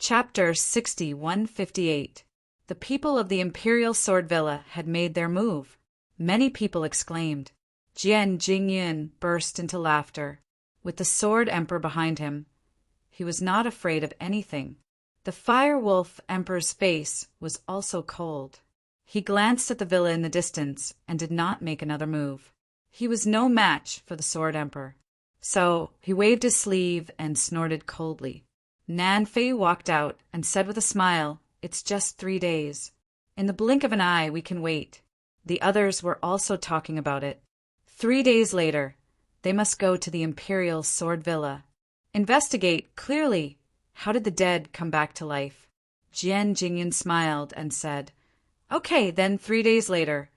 Chapter 6158. The people of the Imperial Sword Villa had made their move. Many people exclaimed. Jian Jingyan burst into laughter. With the Sword Emperor behind him, he was not afraid of anything. The Fire Wolf Emperor's face was also cold. He glanced at the villa in the distance and did not make another move. He was no match for the Sword Emperor. So he waved his sleeve and snorted coldly. Nan Fei walked out and said with a smile, "It's just 3 days. In the blink of an eye we can wait." The others were also talking about it. 3 days later, they must go to the Imperial Sword Villa. Investigate clearly. How did the dead come back to life? Jian Jingyan smiled and said, "Okay, then 3 days later,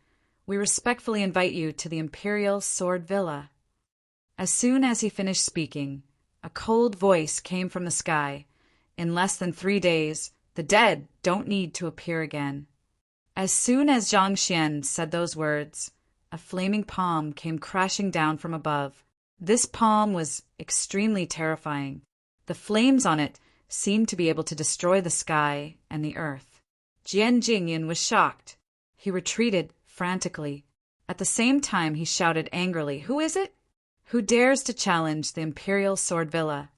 we respectfully invite you to the Imperial Sword Villa." As soon as he finished speaking, a cold voice came from the sky. In less than 3 days, the dead don't need to appear again. As soon as Zhang Xian said those words, a flaming palm came crashing down from above. This palm was extremely terrifying. The flames on it seemed to be able to destroy the sky and the earth. Jian Jingyan was shocked. He retreated frantically. At the same time, he shouted angrily, "Who is it? Who dares to challenge the Imperial Sword Villa?"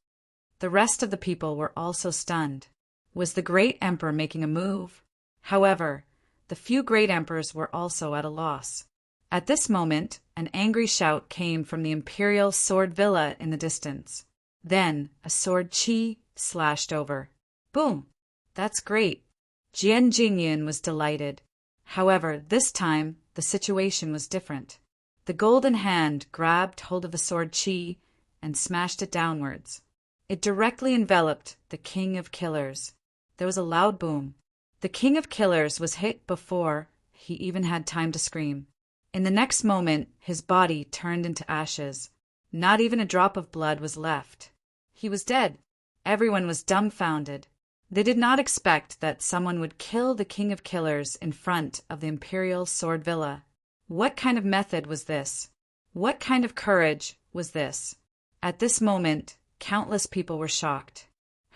The rest of the people were also stunned. Was the great emperor making a move? However, the few great emperors were also at a loss. At this moment, an angry shout came from the Imperial Sword Villa in the distance. Then, a sword chi slashed over. Boom! That's great. Jian Jingyan was delighted. However, this time, the situation was different. The golden hand grabbed hold of the sword chi and smashed it downwards. It directly enveloped the King of Killers. There was a loud boom. The King of Killers was hit before he even had time to scream. In the next moment, his body turned into ashes. Not even a drop of blood was left. He was dead. Everyone was dumbfounded. They did not expect that someone would kill the King of Killers in front of the Imperial Sword Villa. What kind of method was this? What kind of courage was this? At this moment, countless people were shocked.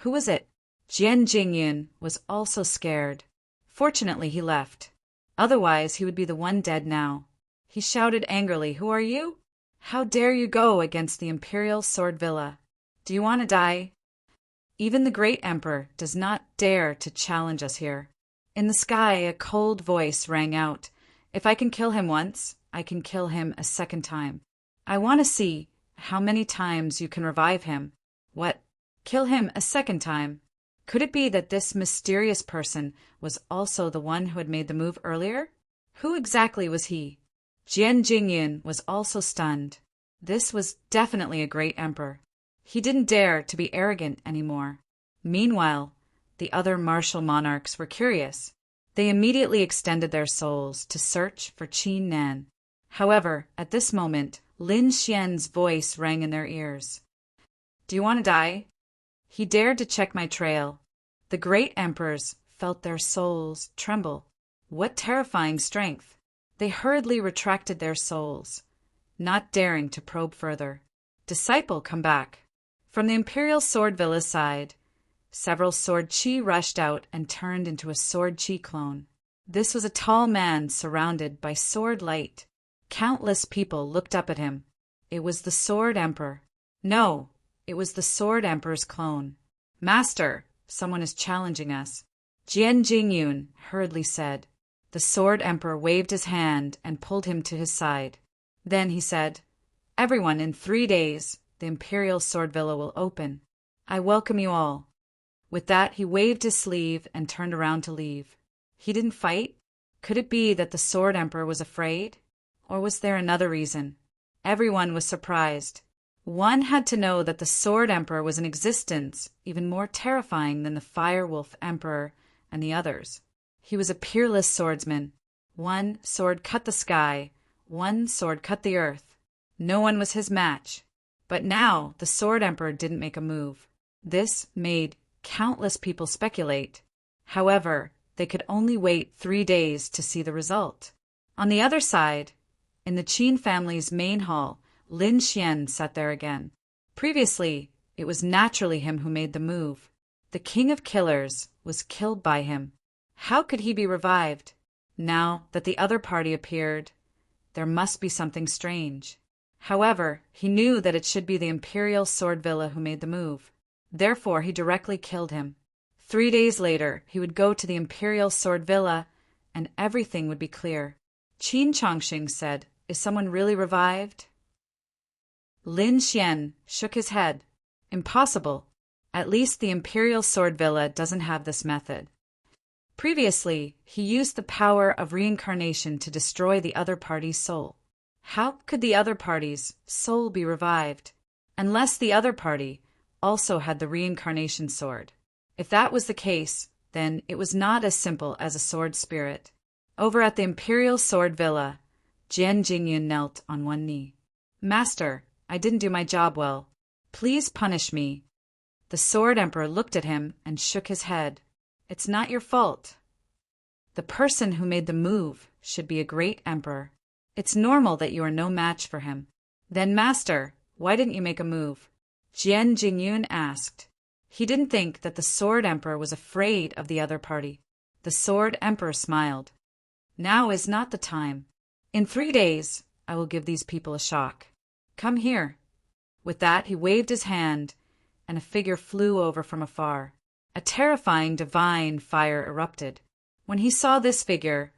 Who was it? Jian Jingyan was also scared. Fortunately, he left. Otherwise, he would be the one dead now. He shouted angrily, "Who are you? How dare you go against the Imperial Sword Villa? Do you want to die? Even the great emperor does not dare to challenge us here." In the sky, a cold voice rang out. "If I can kill him once, I can kill him a second time. I want to see how many times you can revive him." What? Kill him a second time? Could it be that this mysterious person was also the one who had made the move earlier? Who exactly was he? Jian Jingyan was also stunned. This was definitely a great emperor. He didn't dare to be arrogant anymore. Meanwhile, the other martial monarchs were curious. They immediately extended their souls to search for Qin Nan. However, at this moment, Lin Xian's voice rang in their ears. "Do you want to die?" He dared to check my trail. The great emperors felt their souls tremble. What terrifying strength! They hurriedly retracted their souls, not daring to probe further. "Disciple, come back." From the Imperial Sword Villa's side, several sword chi rushed out and turned into a sword chi clone. This was a tall man surrounded by sword light. Countless people looked up at him. It was the Sword Emperor. No, it was the Sword Emperor's clone. "Master, someone is challenging us," Jian Jingyan hurriedly said. The Sword Emperor waved his hand and pulled him to his side. Then he said, "Everyone, in 3 days, the Imperial Sword Villa will open. I welcome you all." With that, he waved his sleeve and turned around to leave. He didn't fight? Could it be that the Sword Emperor was afraid? Or was there another reason? Everyone was surprised. One had to know that the Sword Emperor was in existence, even more terrifying than the Fire Wolf Emperor and the others. He was a peerless swordsman. One sword cut the sky, one sword cut the earth. No one was his match. But now the Sword Emperor didn't make a move. This made countless people speculate. However, they could only wait 3 days to see the result. On the other side, in the Qin family's main hall, Lin Xian sat there again. Previously, it was naturally him who made the move. The king of killers was killed by him. How could he be revived? Now that the other party appeared, there must be something strange. However, he knew that it should be the Imperial Sword Villa who made the move. Therefore, he directly killed him. 3 days later, he would go to the Imperial Sword Villa, and everything would be clear. Qin Chongqing said, "Is someone really revived?" Lin Xian shook his head. "Impossible. At least the Imperial Sword Villa doesn't have this method." Previously, he used the power of reincarnation to destroy the other party's soul. How could the other party's soul be revived? Unless the other party also had the reincarnation sword. If that was the case, then it was not as simple as a sword spirit. Over at the Imperial Sword Villa, Jian Jingyun knelt on one knee. "Master, I didn't do my job well. Please punish me." The Sword Emperor looked at him and shook his head. "It's not your fault. The person who made the move should be a great emperor. It's normal that you are no match for him." "Then, Master, why didn't you make a move?" Jian Jingyun asked. He didn't think that the Sword Emperor was afraid of the other party. The Sword Emperor smiled. "Now is not the time. In 3 days, I will give these people a shock. Come here." With that, he waved his hand, and a figure flew over from afar. A terrifying divine fire erupted. When he saw this figure,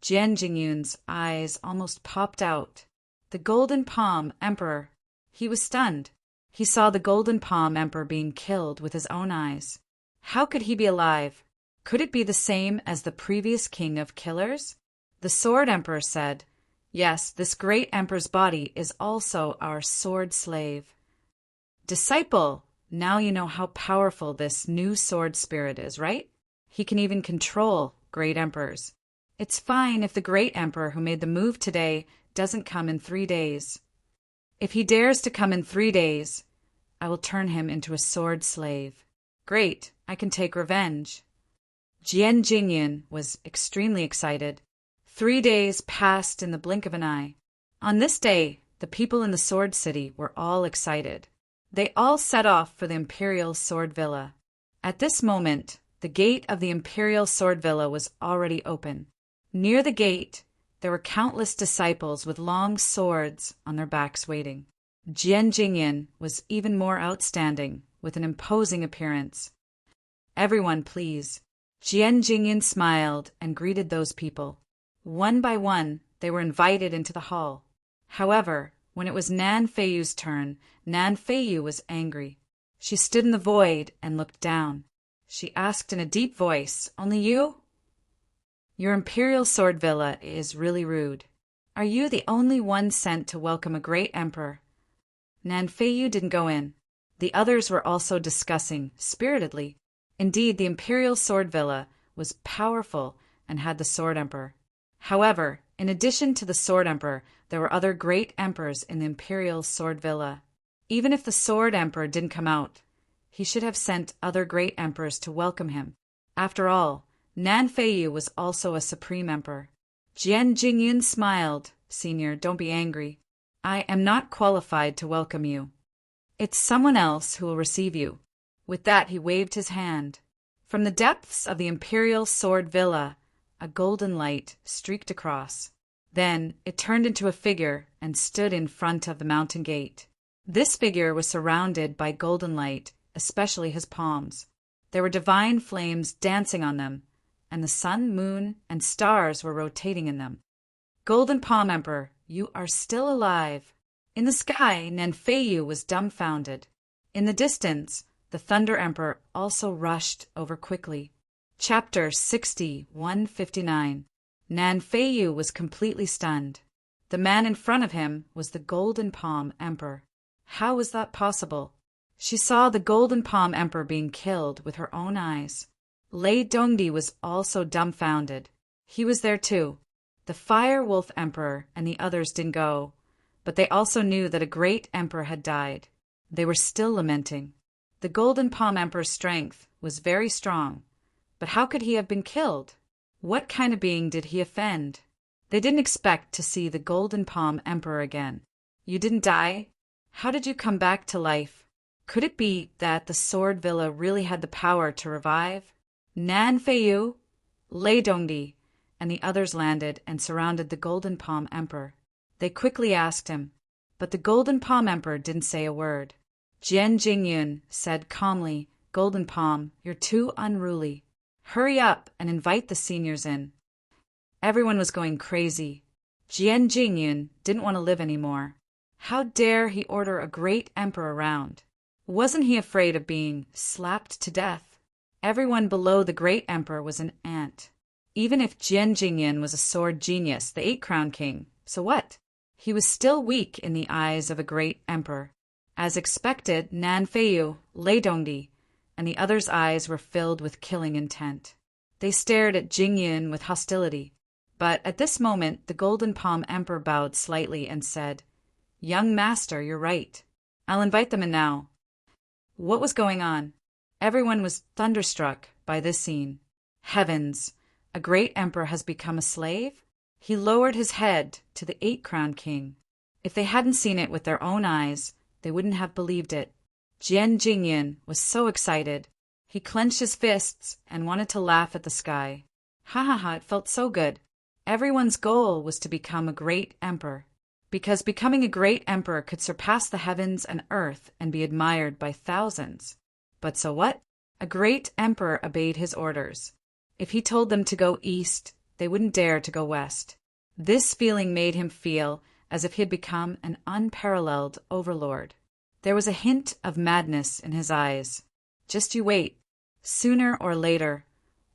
Jian Jingyun's eyes almost popped out. The Golden Palm Emperor. He was stunned. He saw the Golden Palm Emperor being killed with his own eyes. How could he be alive? Could it be the same as the previous king of killers? The Sword Emperor said, "Yes, this great emperor's body is also our sword slave." "Disciple, now you know how powerful this new sword spirit is, right? He can even control great emperors. It's fine if the great emperor who made the move today doesn't come in 3 days. If he dares to come in 3 days, I will turn him into a sword slave. Great, I can take revenge." Jian Jingyun was extremely excited. 3 days passed in the blink of an eye. On this day, the people in the Sword City were all excited. They all set off for the Imperial Sword Villa. At this moment, the gate of the Imperial Sword Villa was already open. Near the gate, there were countless disciples with long swords on their backs waiting. Jian Jingyun was even more outstanding, with an imposing appearance. "Everyone, please." Jian Jingyun smiled and greeted those people. One by one, they were invited into the hall. However, when it was Nan Feiyu's turn, Nan Feiyu was angry. She stood in the void and looked down. She asked in a deep voice, "Only you? Your Imperial Sword Villa is really rude. Are you the only one sent to welcome a great emperor?" Nan Feiyu didn't go in. The others were also discussing, spiritedly. Indeed, the Imperial Sword Villa was powerful and had the Sword Emperor. However, in addition to the Sword Emperor, there were other great emperors in the Imperial Sword Villa. Even if the Sword Emperor didn't come out, he should have sent other great emperors to welcome him. After all, Nan Feiyu was also a supreme emperor. Jian Jingyun smiled. "Senior, don't be angry. I am not qualified to welcome you. It's someone else who will receive you." With that, he waved his hand. From the depths of the Imperial Sword Villa, a golden light streaked across. Then it turned into a figure and stood in front of the mountain gate. This figure was surrounded by golden light, especially his palms. There were divine flames dancing on them, and the sun, moon, and stars were rotating in them. "Golden Palm Emperor, you are still alive." In the sky, Nan Feiyu was dumbfounded. In the distance, the Thunder Emperor also rushed over quickly. Chapter 60:159. Nan Feiyu was completely stunned. The man in front of him was the Golden Palm Emperor. How was that possible? She saw the Golden Palm Emperor being killed with her own eyes. Lei Dongdi was also dumbfounded. He was there too. The Fire Wolf Emperor and the others didn't go, but they also knew that a great emperor had died. They were still lamenting. The Golden Palm Emperor's strength was very strong, but how could he have been killed? What kind of being did he offend? They didn't expect to see the Golden Palm Emperor again. "You didn't die? How did you come back to life?" Could it be that the Sword Villa really had the power to revive? Nan Feiyu, Lei Dongdi, and the others landed and surrounded the Golden Palm Emperor. They quickly asked him, but the Golden Palm Emperor didn't say a word. Jian Jingyun said calmly, "Golden Palm, you're too unruly. Hurry up and invite the seniors in." Everyone was going crazy. Jian Jingyun didn't want to live anymore. How dare he order a great emperor around? Wasn't he afraid of being slapped to death? Everyone below the great emperor was an ant. Even if Jian Jingyun was a sword genius, the eight-crown king, so what? He was still weak in the eyes of a great emperor. As expected, Nan Feiyu, Lei Dongdi, and the others' eyes were filled with killing intent. They stared at Jingyun with hostility. But at this moment, the Golden Palm Emperor bowed slightly and said, "Young master, you're right. I'll invite them in now." What was going on? Everyone was thunderstruck by this scene. Heavens! A great emperor has become a slave? He lowered his head to the eight-crowned king. If they hadn't seen it with their own eyes, they wouldn't have believed it. Jian Jingyun was so excited. He clenched his fists and wanted to laugh at the sky. Ha ha ha, it felt so good. Everyone's goal was to become a great emperor, because becoming a great emperor could surpass the heavens and earth and be admired by thousands. But so what? A great emperor obeyed his orders. If he told them to go east, they wouldn't dare to go west. This feeling made him feel as if he had become an unparalleled overlord. There was a hint of madness in his eyes. Just you wait. Sooner or later,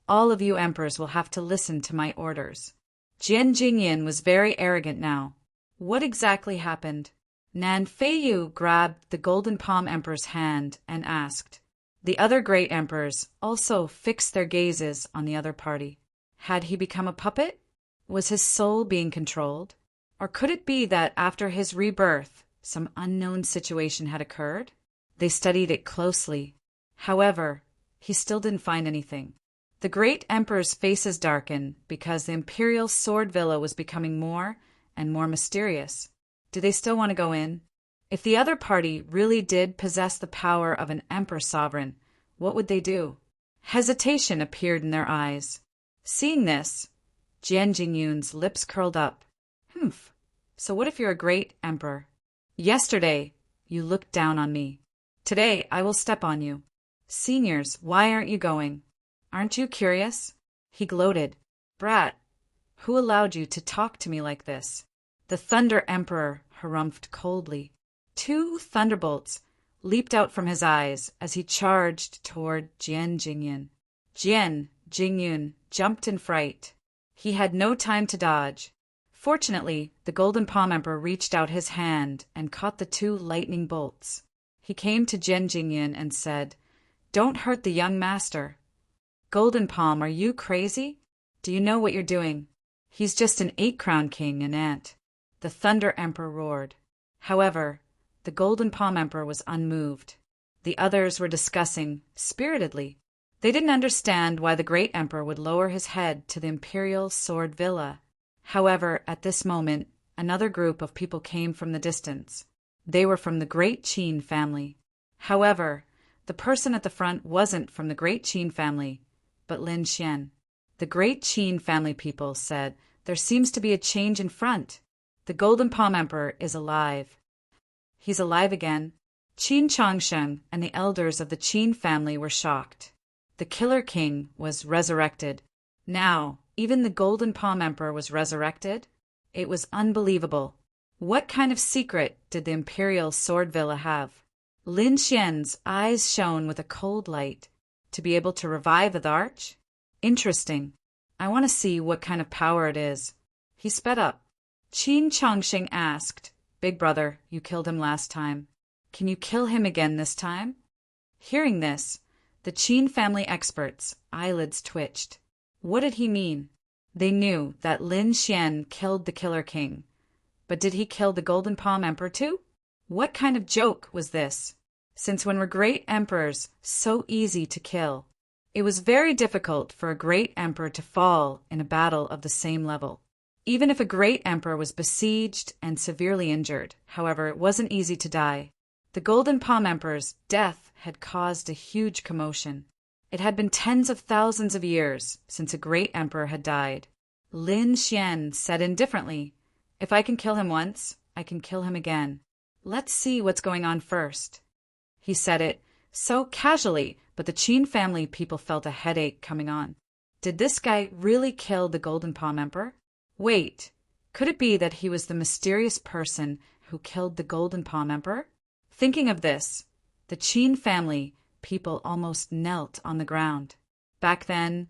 all of you emperors will have to listen to my orders. Jian Jingyun was very arrogant now. What exactly happened? Nan Feiyu grabbed the Golden Palm Emperor's hand and asked. The other great emperors also fixed their gazes on the other party. Had he become a puppet? Was his soul being controlled? Or could it be that after his rebirth, some unknown situation had occurred? They studied it closely. However, he still didn't find anything. The great emperor's faces darkened because the imperial sword villa was becoming more and more mysterious. Do they still want to go in? If the other party really did possess the power of an emperor sovereign, what would they do? Hesitation appeared in their eyes. Seeing this, Jian Jingyun's lips curled up. Humph. So what if you're a great emperor? Yesterday, you looked down on me. Today, I will step on you. Seniors, why aren't you going? Aren't you curious? He gloated. Brat, who allowed you to talk to me like this? The Thunder Emperor harumphed coldly. Two thunderbolts leaped out from his eyes as he charged toward Jian Jingyun. Jian Jingyun jumped in fright. He had no time to dodge. Fortunately, the Golden Palm Emperor reached out his hand and caught the two lightning bolts. He came to Jian Jingyun and said, "Don't hurt the young master." Golden Palm, are you crazy? Do you know what you're doing? He's just an eight-crown king, an ant. The Thunder Emperor roared. However, the Golden Palm Emperor was unmoved. The others were discussing spiritedly. They didn't understand why the great emperor would lower his head to the imperial sword villa. However, at this moment, another group of people came from the distance. They were from the great Qin family. However, the person at the front wasn't from the great Qin family, but Lin Xian. The great Qin family people said, "There seems to be a change in front. The Golden Palm Emperor is alive." He's alive again. Qin Changsheng and the elders of the Qin family were shocked. The Killer King was resurrected. Now, even the Golden Palm Emperor was resurrected? It was unbelievable. What kind of secret did the Imperial Sword Villa have? Lin Xian's eyes shone with a cold light. To be able to revive the arch? Interesting. I want to see what kind of power it is. He sped up. Qin Changsheng asked, "Big brother, you killed him last time. Can you kill him again this time?" Hearing this, the Qin family experts' eyelids twitched. What did he mean? They knew that Lin Xian killed the Killer King. But did he kill the Golden Palm Emperor too? What kind of joke was this? Since when were great emperors so easy to kill? It was very difficult for a great emperor to fall in a battle of the same level. Even if a great emperor was besieged and severely injured, however, it wasn't easy to die. The Golden Palm Emperor's death had caused a huge commotion. It had been tens of thousands of years since a great emperor had died. Lin Xian said indifferently, "If I can kill him once, I can kill him again. Let's see what's going on first." He said it so casually, but the Qin family people felt a headache coming on. Did this guy really kill the Golden Palm Emperor? Wait, could it be that he was the mysterious person who killed the Golden Palm Emperor? Thinking of this, the Qin family people almost knelt on the ground. Back then,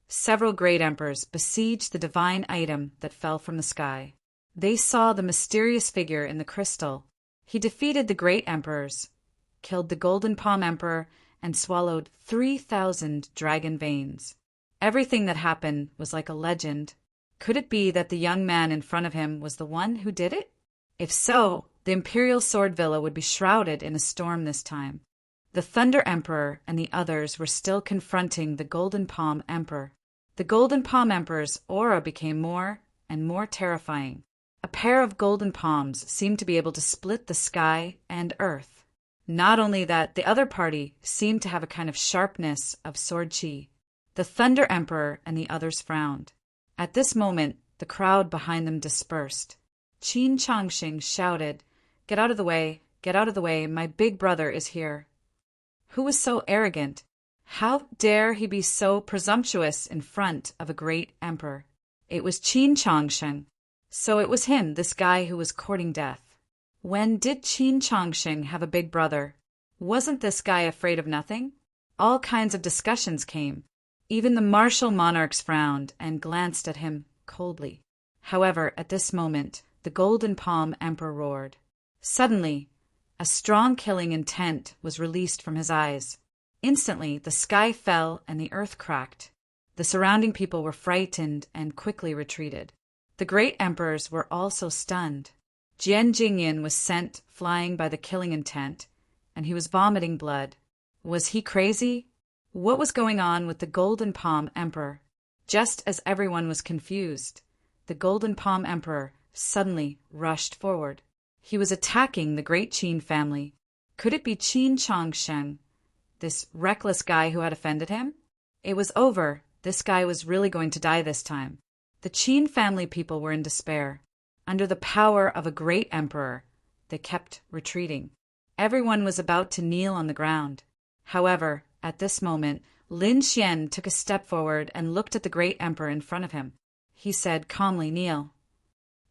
several great emperors besieged the divine item that fell from the sky. They saw the mysterious figure in the crystal. He defeated the great emperors, killed the Golden Palm Emperor, and swallowed 3,000 dragon veins. Everything that happened was like a legend. Could it be that the young man in front of him was the one who did it? If so, the Imperial Sword Villa would be shrouded in a storm this time. The Thunder Emperor and the others were still confronting the Golden Palm Emperor. The Golden Palm Emperor's aura became more and more terrifying. A pair of golden palms seemed to be able to split the sky and earth. Not only that, the other party seemed to have a kind of sharpness of sword chi. The Thunder Emperor and the others frowned. At this moment, the crowd behind them dispersed. Qin Changxing shouted, "Get out of the way, get out of the way, my big brother is here." Who was so arrogant? How dare he be so presumptuous in front of a great emperor? It was Qin Changxing. So it was him, this guy who was courting death. When did Qin Changxing have a big brother? Wasn't this guy afraid of nothing? All kinds of discussions came. Even the martial monarchs frowned and glanced at him coldly. However, at this moment, the Golden Palm Emperor roared. Suddenly, a strong killing intent was released from his eyes. Instantly, the sky fell and the earth cracked. The surrounding people were frightened and quickly retreated. The great emperors were also stunned. Jian Jingyan was sent flying by the killing intent, and he was vomiting blood. Was he crazy? What was going on with the Golden Palm Emperor? Just as everyone was confused, the Golden Palm Emperor suddenly rushed forward. He was attacking the great Qin family. Could it be Qin Changsheng, this reckless guy who had offended him? It was over. This guy was really going to die this time. The Qin family people were in despair. Under the power of a great emperor, they kept retreating. Everyone was about to kneel on the ground. However, at this moment, Lin Xian took a step forward and looked at the great emperor in front of him. He said calmly, "Kneel."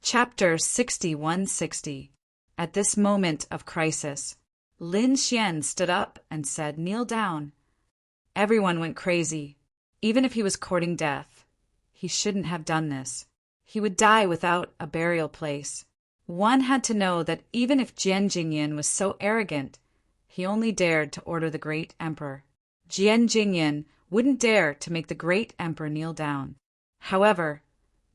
Chapter 6160. At this moment of crisis, Lin Xian stood up and said, "Kneel down." Everyone went crazy. Even if he was courting death, he shouldn't have done this. He would die without a burial place. One had to know that even if Jian Jingyan was so arrogant, he only dared to order the great emperor. Jian Jingyan wouldn't dare to make the great emperor kneel down. However,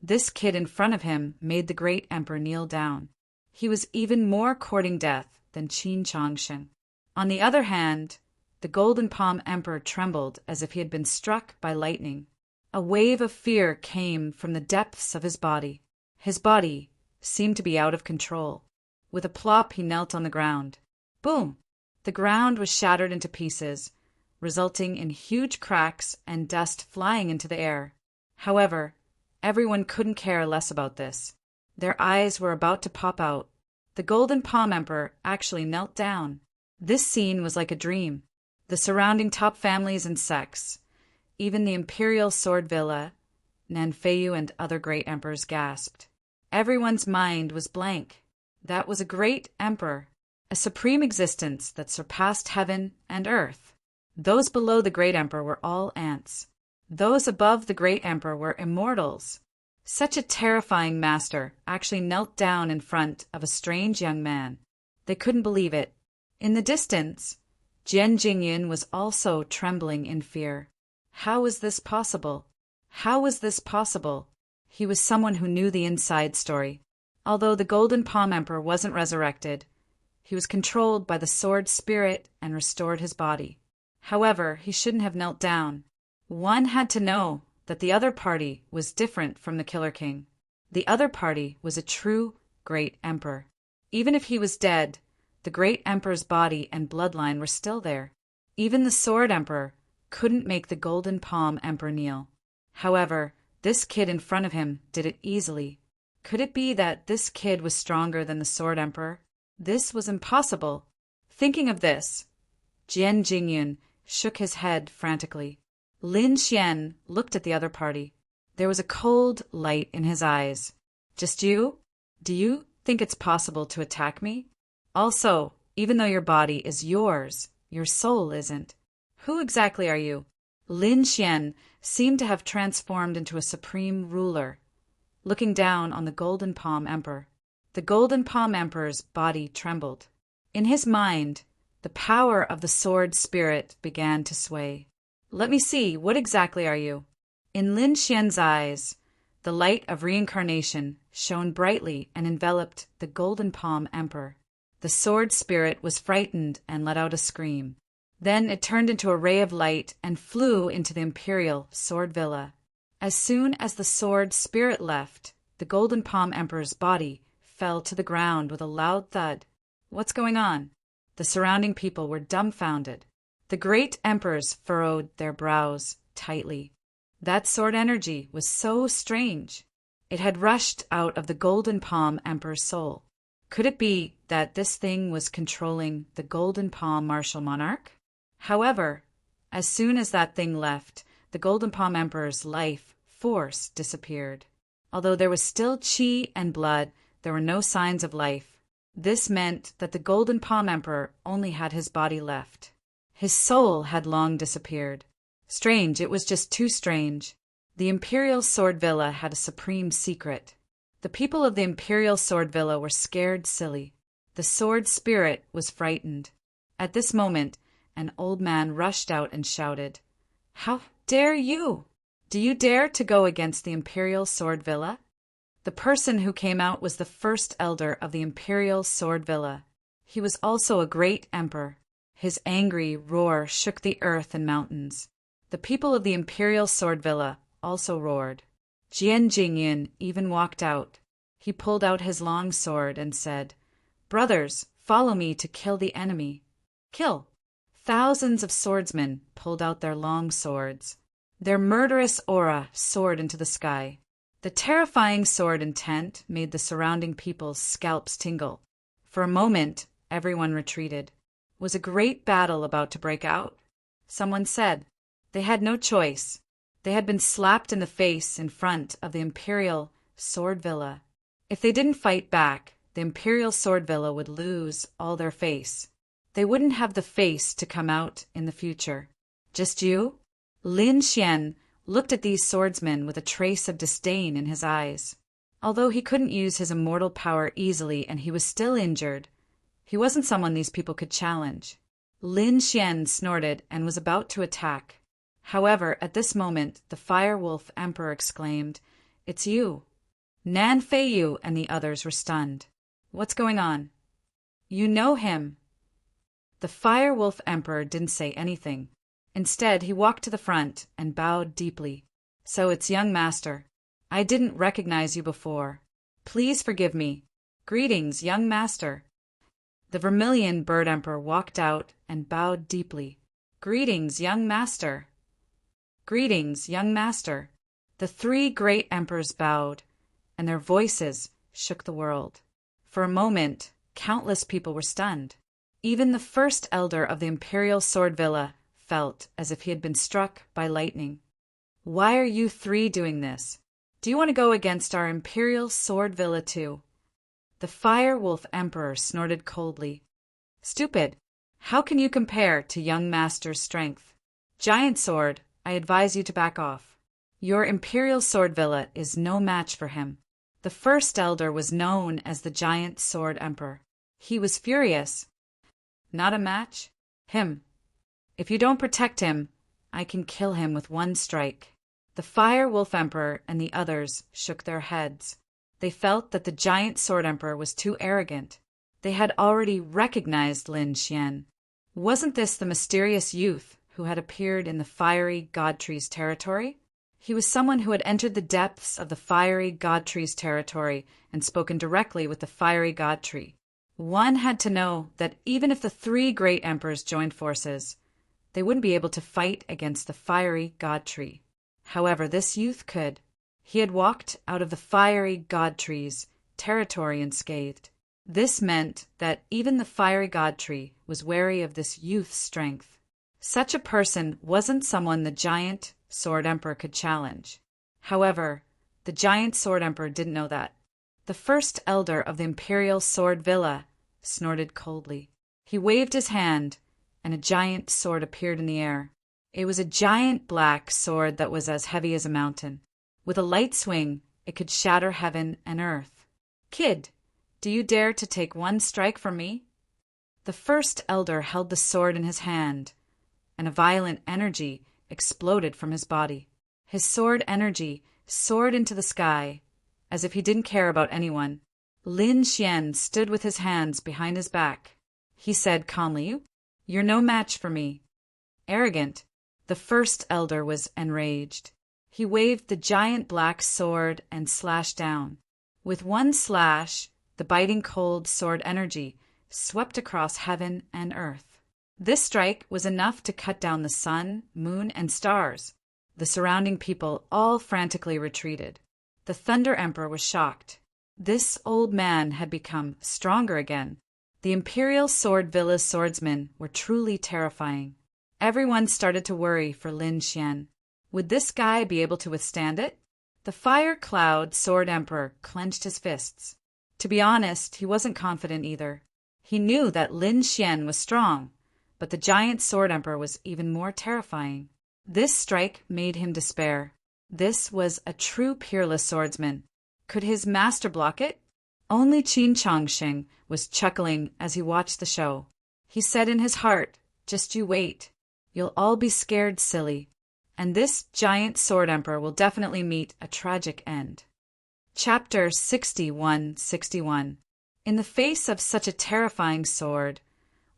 this kid in front of him made the great emperor kneel down. He was even more courting death than Qin Changsheng. On the other hand, the Golden Palm Emperor trembled as if he had been struck by lightning. A wave of fear came from the depths of his body. His body seemed to be out of control. With a plop, he knelt on the ground. Boom! The ground was shattered into pieces, resulting in huge cracks and dust flying into the air. However, everyone couldn't care less about this. Their eyes were about to pop out. The Golden Palm Emperor actually knelt down. This scene was like a dream. The surrounding top families and sects, even the Imperial Sword Villa, Nanfeiyu and other great emperors gasped. Everyone's mind was blank. That was a great emperor, a supreme existence that surpassed heaven and earth. Those below the great emperor were all ants. Those above the great emperor were immortals. Such a terrifying master actually knelt down in front of a strange young man. They couldn't believe it. In the distance, Jian Jingyan was also trembling in fear. How was this possible? How was this possible? He was someone who knew the inside story. Although the Golden Palm Emperor wasn't resurrected, he was controlled by the sword spirit and restored his body. However, he shouldn't have knelt down. One had to know that the other party was different from the Killer King. The other party was a true great emperor. Even if he was dead, The great emperor's body and bloodline were still there. Even the sword emperor couldn't make the golden palm emperor kneel. However, this kid in front of him did it easily. Could it be that this kid was stronger than the sword emperor? This was impossible. Thinking of this, Jian Jingyun shook his head frantically. Lin Xian looked at the other party. There was a cold light in his eyes. Just you? Do you think it's possible to attack me? Also, even though your body is yours, your soul isn't. Who exactly are you? Lin Xian seemed to have transformed into a supreme ruler. Looking down on the Golden Palm Emperor, the Golden Palm Emperor's body trembled. In his mind, the power of the sword spirit began to sway. Let me see, what exactly are you? In Lin Xian's eyes, the light of reincarnation shone brightly and enveloped the Golden Palm Emperor. The sword spirit was frightened and let out a scream. Then it turned into a ray of light and flew into the Imperial Sword Villa. As soon as the sword spirit left, the Golden Palm Emperor's body fell to the ground with a loud thud. What's going on? The surrounding people were dumbfounded. The great emperors furrowed their brows tightly. That sword energy was so strange. It had rushed out of the Golden Palm Emperor's soul. Could it be that this thing was controlling the Golden Palm Martial Monarch? However, as soon as that thing left, the Golden Palm Emperor's life force disappeared. Although there was still chi and blood, there were no signs of life. This meant that the Golden Palm Emperor only had his body left. His soul had long disappeared. Strange, it was just too strange. The Imperial Sword Villa had a supreme secret. The people of the Imperial Sword Villa were scared silly. The sword spirit was frightened. At this moment, an old man rushed out and shouted, "How dare you? Do you dare to go against the Imperial Sword Villa?" The person who came out was the first elder of the Imperial Sword Villa. He was also a great emperor. His angry roar shook the earth and mountains. The people of the Imperial Sword Villa also roared. Jian Jingyun even walked out. He pulled out his long sword and said, "Brothers, follow me to kill the enemy." Kill! Thousands of swordsmen pulled out their long swords. Their murderous aura soared into the sky. The terrifying sword intent made the surrounding people's scalps tingle. For a moment, everyone retreated. Was a great battle about to break out? Someone said. They had no choice. They had been slapped in the face in front of the Imperial Sword Villa. If they didn't fight back, the Imperial Sword Villa would lose all their face. They wouldn't have the face to come out in the future. Just you? Lin Xian looked at these swordsmen with a trace of disdain in his eyes. Although he couldn't use his immortal power easily and he was still injured, he wasn't someone these people could challenge. Lin Xian snorted and was about to attack. However, at this moment, the Fire Wolf Emperor exclaimed, "It's you." Nan Feiyu and the others were stunned. What's going on? You know him. The Fire Wolf Emperor didn't say anything. Instead, he walked to the front and bowed deeply. So it's young master. I didn't recognize you before. Please forgive me. Greetings, young master. The Vermilion Bird Emperor walked out and bowed deeply. Greetings, young master. Greetings, young master. The three great emperors bowed, and their voices shook the world. For a moment, countless people were stunned. Even the first elder of the Imperial Sword Villa felt as if he had been struck by lightning. Why are you three doing this? Do you want to go against our Imperial Sword Villa too? The Fire Wolf Emperor snorted coldly. Stupid! How can you compare to young master's strength? Giant Sword, I advise you to back off. Your Imperial Sword Villa is no match for him. The first elder was known as the Giant Sword Emperor. He was furious. Not a match? Him. If you don't protect him, I can kill him with one strike. The Fire Wolf Emperor and the others shook their heads. They felt that the Giant Sword Emperor was too arrogant. They had already recognized Lin Xian. Wasn't this the mysterious youth who had appeared in the fiery God Tree's territory? He was someone who had entered the depths of the fiery God Tree's territory and spoken directly with the fiery God Tree. One had to know that even if the three great emperors joined forces, they wouldn't be able to fight against the fiery god tree. However, this youth could. He had walked out of the fiery god tree's territory unscathed. This meant that even the fiery god tree was wary of this youth's strength. Such a person wasn't someone the giant sword emperor could challenge. However, the giant sword emperor didn't know that. The first elder of the imperial sword villa snorted coldly. He waved his hand, and a giant sword appeared in the air. It was a giant black sword that was as heavy as a mountain. With a light swing, it could shatter heaven and earth. "Kid, do you dare to take one strike from me?" The first elder held the sword in his hand, and a violent energy exploded from his body. His sword energy soared into the sky, as if he didn't care about anyone. Lin Xian stood with his hands behind his back. He said calmly, "You're no match for me." Arrogant, the first elder was enraged. He waved the giant black sword and slashed down. With one slash, the biting cold sword energy swept across heaven and earth. This strike was enough to cut down the sun, moon, and stars. The surrounding people all frantically retreated. The Thunder Emperor was shocked. This old man had become stronger again. The Imperial Sword Villa's swordsmen were truly terrifying. Everyone started to worry for Lin Xian. Would this guy be able to withstand it? The Fire Cloud Sword Emperor clenched his fists. To be honest, he wasn't confident either. He knew that Lin Xian was strong, but the giant Sword Emperor was even more terrifying. This strike made him despair. This was a true peerless swordsman. Could his master block it? Only Qin Chongsheng was chuckling as he watched the show. He said in his heart, "Just you wait. You'll all be scared silly. And this giant sword emperor will definitely meet a tragic end." Chapter 61. In the face of such a terrifying sword,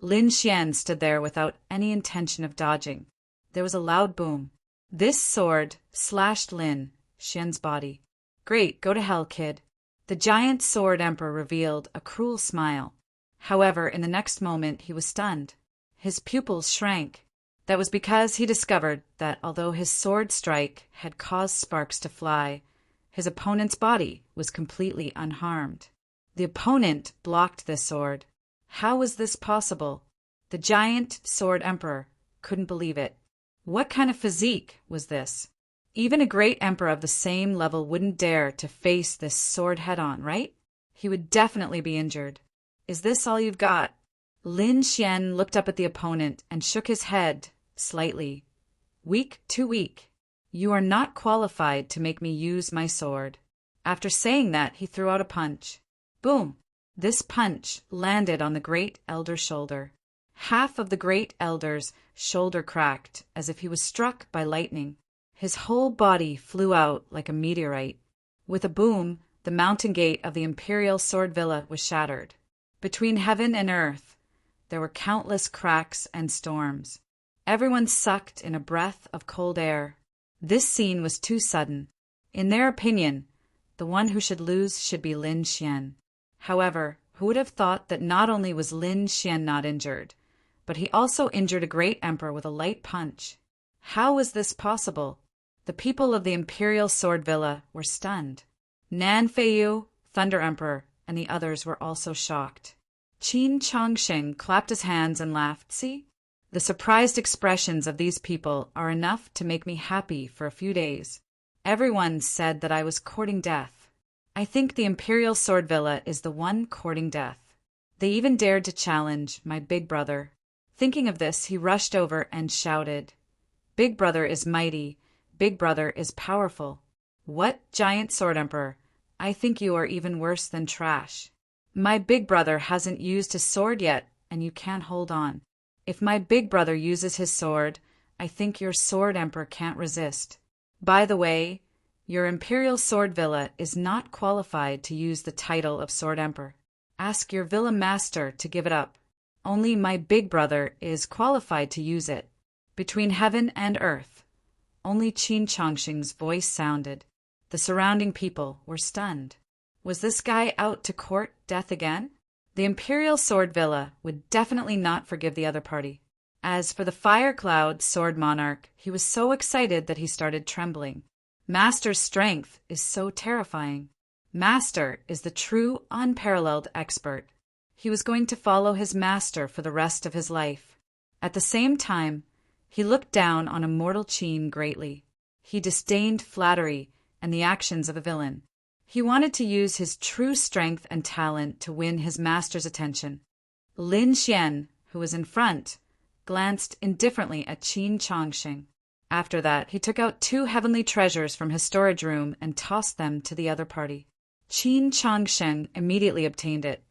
Lin Xian stood there without any intention of dodging. There was a loud boom. This sword slashed Lin Xian's body. "Great, go to hell, kid." The giant sword emperor revealed a cruel smile. However, in the next moment he was stunned. His pupils shrank. That was because he discovered that although his sword strike had caused sparks to fly, his opponent's body was completely unharmed. The opponent blocked this sword. How was this possible? The giant sword emperor couldn't believe it. What kind of physique was this? Even a great emperor of the same level wouldn't dare to face this sword head-on, right? He would definitely be injured. "Is this all you've got?" Lin Xian looked up at the opponent and shook his head slightly. "Weak, too weak. You are not qualified to make me use my sword." After saying that, he threw out a punch. Boom! This punch landed on the great elder's shoulder. Half of the great elder's shoulder cracked as if he was struck by lightning. His whole body flew out like a meteorite. With a boom, the mountain gate of the Imperial Sword Villa was shattered. Between heaven and earth, there were countless cracks and storms. Everyone sucked in a breath of cold air. This scene was too sudden. In their opinion, the one who should lose should be Lin Xian. However, who would have thought that not only was Lin Xian not injured, but he also injured a great emperor with a light punch? How was this possible? The people of the Imperial Sword Villa were stunned. Nan Feiyu, Thunder Emperor, and the others were also shocked. Qin Chongsheng clapped his hands and laughed. "See? The surprised expressions of these people are enough to make me happy for a few days. Everyone said that I was courting death. I think the Imperial Sword Villa is the one courting death. They even dared to challenge my big brother." Thinking of this, he rushed over and shouted, "Big brother is mighty. Big brother is powerful. What, giant sword emperor? I think you are even worse than trash. My big brother hasn't used his sword yet, and you can't hold on. If my big brother uses his sword, I think your sword emperor can't resist. By the way, your Imperial Sword Villa is not qualified to use the title of Sword Emperor. Ask your Villa Master to give it up. Only my big brother is qualified to use it. Between heaven and earth." Only Qin Chongsheng's voice sounded. The surrounding people were stunned. Was this guy out to court death again? The Imperial Sword Villa would definitely not forgive the other party. As for the Fire Cloud Sword Monarch, he was so excited that he started trembling. Master's strength is so terrifying. Master is the true, unparalleled expert. He was going to follow his master for the rest of his life. At the same time, he looked down on Immortal Qin greatly. He disdained flattery and the actions of a villain. He wanted to use his true strength and talent to win his master's attention. Lin Xian, who was in front, glanced indifferently at Qin Chongsheng. After that, he took out 2 heavenly treasures from his storage room and tossed them to the other party. Qin Chongsheng immediately obtained it,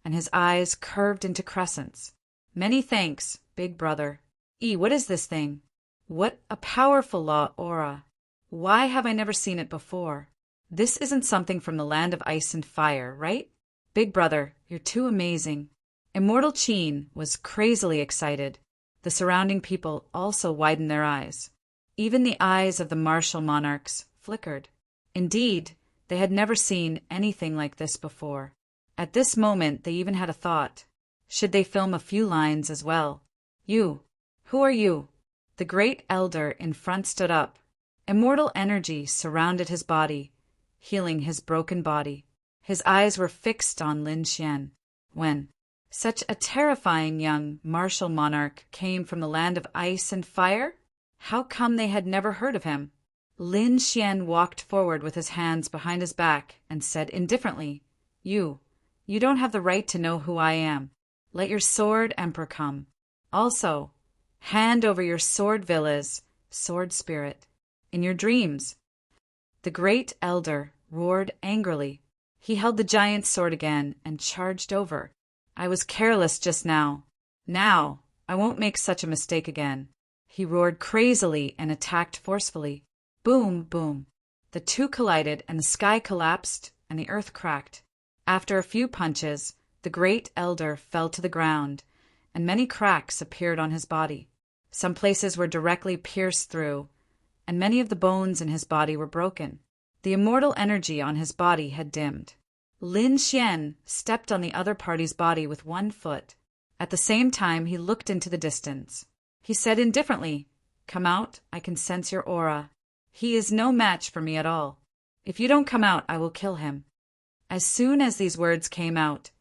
and his eyes curved into crescents. Many thanks, big brother. What is this thing? What a powerful law aura. Why have I never seen it before? This isn't something from the land of ice and fire, right? Big brother, you're too amazing. Immortal Qin was crazily excited. The surrounding people also widened their eyes. Even the eyes of the martial monarchs flickered. Indeed, they had never seen anything like this before. At this moment, they even had a thought. Should they film a few lines as well? You. Who are you? The great elder in front stood up. Immortal energy surrounded his body, healing his broken body. His eyes were fixed on Lin Xian. When such a terrifying young martial monarch came from the land of ice and fire? How come they had never heard of him? Lin Xian walked forward with his hands behind his back and said indifferently, You don't have the right to know who I am. Let your sword emperor come. Also, hand over your sword villas, sword spirit, in your dreams. The great elder roared angrily. He held the giant sword again and charged over. I was careless just now. Now, I won't make such a mistake again. He roared crazily and attacked forcefully. Boom, boom. The 2 collided and the sky collapsed and the earth cracked. After a few punches, the great elder fell to the ground, and many cracks appeared on his body. Some places were directly pierced through, and many of the bones in his body were broken. The immortal energy on his body had dimmed. Lin Xian stepped on the other party's body with 1 foot. At the same time, he looked into the distance. He said indifferently, Come out, I can sense your aura. He is no match for me at all. If you don't come out, I will kill him. As soon as these words came out,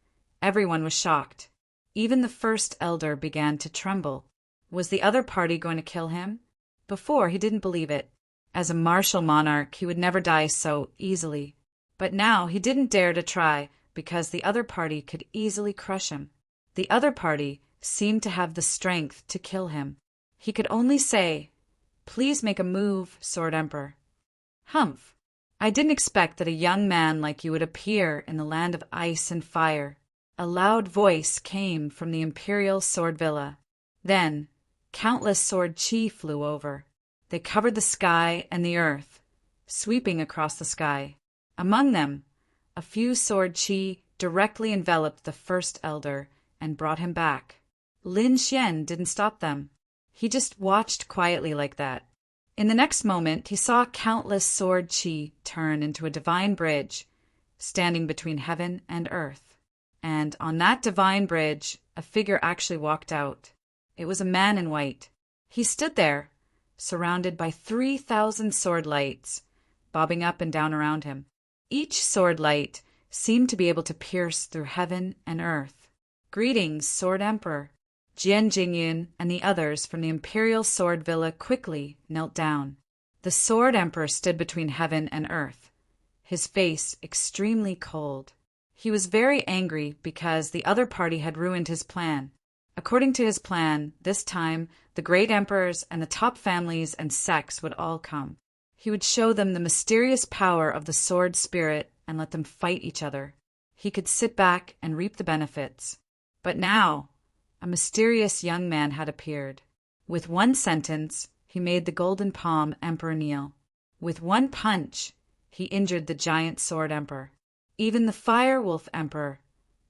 everyone was shocked. Even the first elder began to tremble. Was the other party going to kill him? Before, he didn't believe it. As a martial monarch, he would never die so easily. But now he didn't dare to try because the other party could easily crush him. The other party seemed to have the strength to kill him. He could only say, Please make a move, Sword Emperor. Humph! I didn't expect that a young man like you would appear in the land of ice and fire. A loud voice came from the Imperial Sword Villa. Then, countless sword chi flew over. They covered the sky and the earth, sweeping across the sky. Among them, a few sword chi directly enveloped the first elder and brought him back. Lin Xian didn't stop them. He just watched quietly like that. In the next moment, he saw countless sword chi turn into a divine bridge, standing between heaven and earth. And on that divine bridge, a figure actually walked out. It was a man in white. He stood there, surrounded by 3,000 sword lights, bobbing up and down around him. Each sword light seemed to be able to pierce through heaven and earth. Greetings, Sword Emperor. Jian Jingyan and the others from the Imperial Sword Villa quickly knelt down. The Sword Emperor stood between heaven and earth, his face extremely cold. He was very angry because the other party had ruined his plan. According to his plan, this time the great emperors and the top families and sects would all come. He would show them the mysterious power of the sword spirit and let them fight each other. He could sit back and reap the benefits. But now, a mysterious young man had appeared. With one sentence, he made the Golden Palm Emperor kneel. With one punch, he injured the giant Sword Emperor. Even the Fire Wolf Emperor,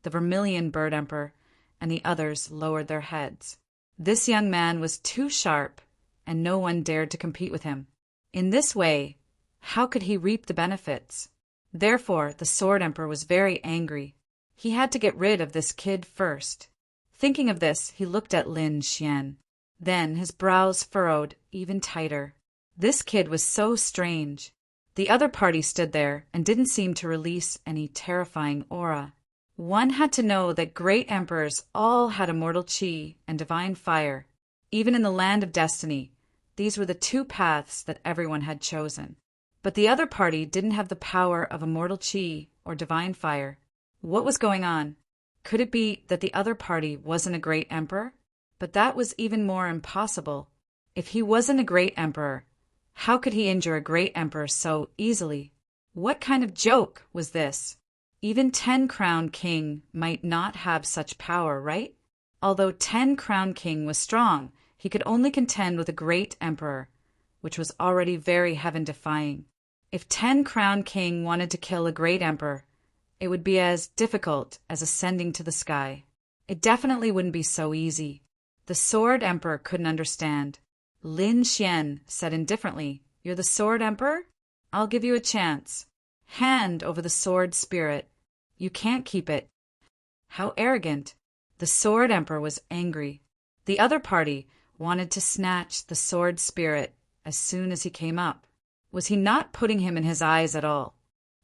the Vermilion Bird Emperor, and the others lowered their heads. This young man was too sharp, and no one dared to compete with him. In this way, how could he reap the benefits? Therefore, the Sword Emperor was very angry. He had to get rid of this kid first. Thinking of this, he looked at Lin Xian. Then his brows furrowed even tighter. This kid was so strange. The other party stood there and didn't seem to release any terrifying aura. One had to know that great emperors all had immortal qi and divine fire. Even in the land of destiny, these were the two paths that everyone had chosen. But the other party didn't have the power of immortal qi or divine fire. What was going on? Could it be that the other party wasn't a great emperor? But that was even more impossible. If he wasn't a great emperor, how could he injure a great emperor so easily? What kind of joke was this? Even 10-crown king might not have such power, right? Although 10-crown king was strong, he could only contend with a great emperor, which was already very heaven-defying. If 10-crown king wanted to kill a great emperor, it would be as difficult as ascending to the sky. It definitely wouldn't be so easy. The Sword Emperor couldn't understand. Lin Xian said indifferently, "You're the Sword Emperor? I'll give you a chance. Hand over the sword spirit. You can't keep it." How arrogant. The Sword Emperor was angry. The other party wanted to snatch the sword spirit as soon as he came up. Was he not putting him in his eyes at all?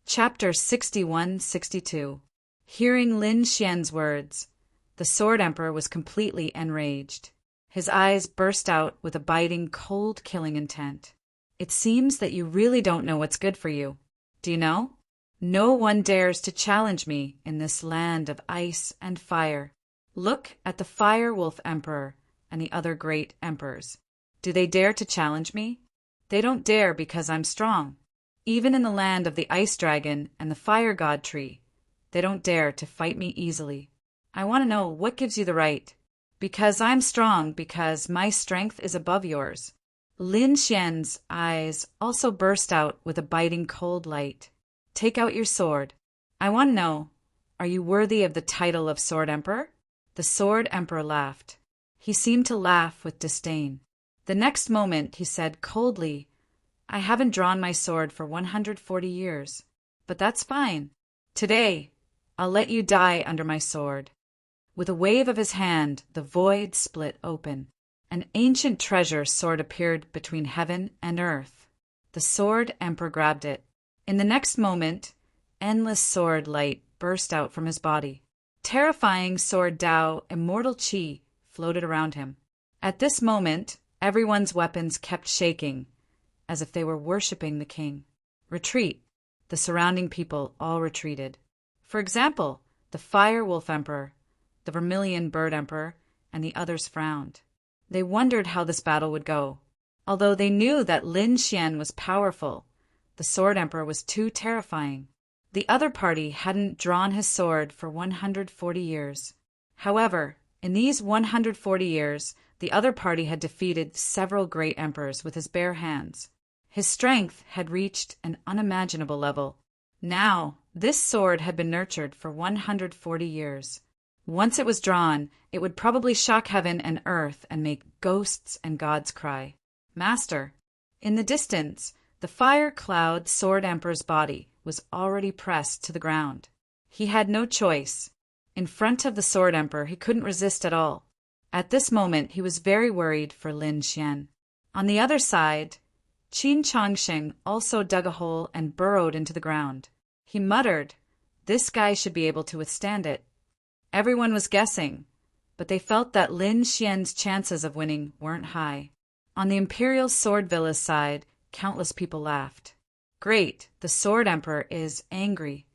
Chapter 61-62. Hearing Lin Xian's words, the Sword Emperor was completely enraged. His eyes burst out with a biting, cold, killing intent. "It seems that you really don't know what's good for you. Do you know? No one dares to challenge me in this land of ice and fire. Look at the Fire Wolf Emperor and the other great emperors. Do they dare to challenge me? They don't dare because I'm strong. Even in the land of the Ice Dragon and the Fire God Tree, they don't dare to fight me easily. I want to know what gives you the right. Because I'm strong, because my strength is above yours." Lin Xian's eyes also burst out with a biting cold light. "Take out your sword. I want to know, are you worthy of the title of Sword Emperor?" The Sword Emperor laughed. He seemed to laugh with disdain. The next moment he said coldly, "I haven't drawn my sword for 140 years. But that's fine. Today, I'll let you die under my sword." With a wave of his hand, the void split open. An ancient treasure sword appeared between heaven and earth. The Sword Emperor grabbed it. In the next moment, endless sword light burst out from his body. Terrifying sword Dao immortal qi floated around him. At this moment, everyone's weapons kept shaking, as if they were worshipping the king. "Retreat." The surrounding people all retreated. For example, the Fire Wolf Emperor, the Vermilion Bird Emperor, and the others frowned. They wondered how this battle would go. Although they knew that Lin Xian was powerful, the Sword Emperor was too terrifying. The other party hadn't drawn his sword for 140 years. However, in these 140 years, the other party had defeated several great emperors with his bare hands. His strength had reached an unimaginable level. Now, this sword had been nurtured for 140 years. Once it was drawn, it would probably shock heaven and earth and make ghosts and gods cry. "Master!" In the distance, the Fire Cloud Sword Emperor's body was already pressed to the ground. He had no choice. In front of the Sword Emperor, he couldn't resist at all. At this moment, he was very worried for Lin Xian. On the other side, Qin Changsheng also dug a hole and burrowed into the ground. He muttered, "This guy should be able to withstand it." Everyone was guessing, but they felt that Lin Xian's chances of winning weren't high. On the Imperial Sword Villa's side, countless people laughed. "Great, the Sword Emperor is angry."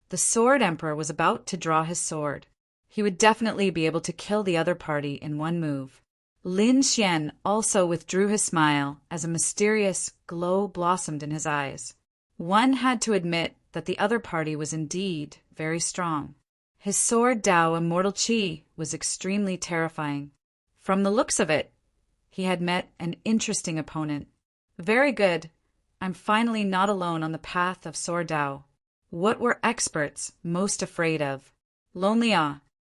The Sword Emperor was about to draw his sword. He would definitely be able to kill the other party in one move. Lin Xian also withdrew his smile as a mysterious glow blossomed in his eyes. One had to admit that the other party was indeed very strong. His sword Dao immortal qi was extremely terrifying. From the looks of it, he had met an interesting opponent. Very good. I'm finally not alone on the path of Sword Dao. What were experts most afraid of? Lonely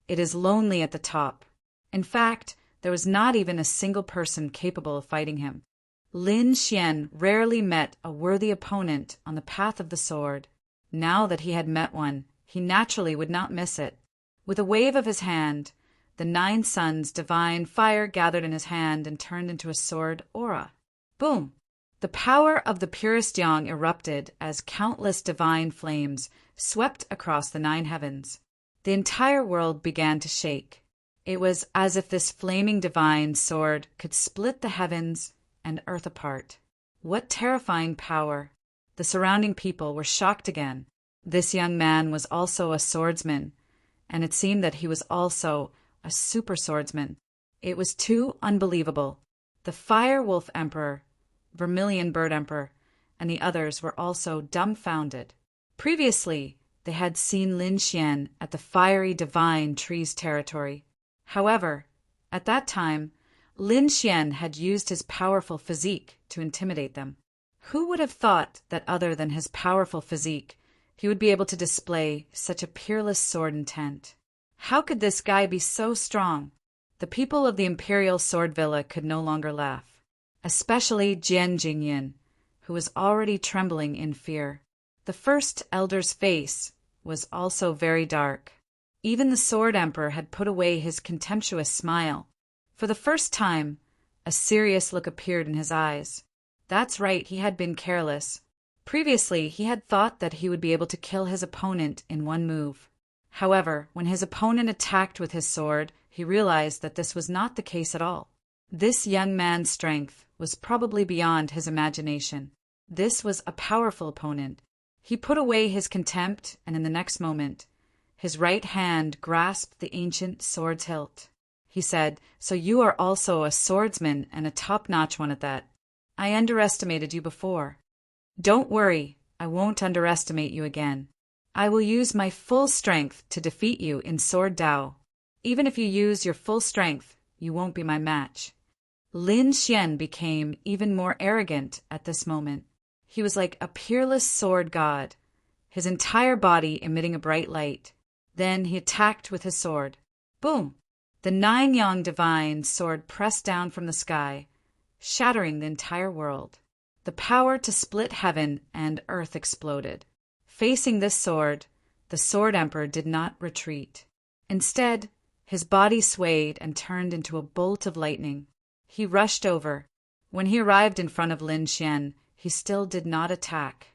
It is lonely at the top. In fact, there was not even a single person capable of fighting him. Lin Xian rarely met a worthy opponent on the path of the sword. Now that he had met one, he naturally would not miss it. With a wave of his hand, the 9 suns' divine fire gathered in his hand and turned into a sword aura. Boom! The power of the purest yang erupted as countless divine flames swept across the 9 heavens. The entire world began to shake. It was as if this flaming divine sword could split the heavens and earth apart. What terrifying power! The surrounding people were shocked again. This young man was also a swordsman, and it seemed that he was also a super swordsman. It was too unbelievable. The Fire Wolf Emperor, Vermilion Bird Emperor, and the others were also dumbfounded. Previously, they had seen Lin Xian at the fiery divine tree's territory. However, at that time, Lin Xian had used his powerful physique to intimidate them. Who would have thought that other than his powerful physique, he would be able to display such a peerless sword intent? How could this guy be so strong? The people of the Imperial Sword Villa could no longer laugh, especially Jian Jingyan, who was already trembling in fear. The first elder's face was also very dark. Even the Sword Emperor had put away his contemptuous smile. For the first time, a serious look appeared in his eyes. That's right, he had been careless. Previously, he had thought that he would be able to kill his opponent in one move. However, when his opponent attacked with his sword, he realized that this was not the case at all. This young man's strength was probably beyond his imagination. This was a powerful opponent. He put away his contempt, and in the next moment, his right hand grasped the ancient sword's hilt. He said, "So you are also a swordsman, and a top-notch one at that. I underestimated you before. Don't worry, I won't underestimate you again. I will use my full strength to defeat you in Sword Dao. Even if you use your full strength, you won't be my match." Lin Xian became even more arrogant at this moment. He was like a peerless sword god, his entire body emitting a bright light. Then he attacked with his sword. Boom! The 9 Yang divine sword pressed down from the sky, shattering the entire world. The power to split heaven and earth exploded. Facing this sword, the Sword Emperor did not retreat. Instead, his body swayed and turned into a bolt of lightning. He rushed over. When he arrived in front of Lin Xian, he still did not attack,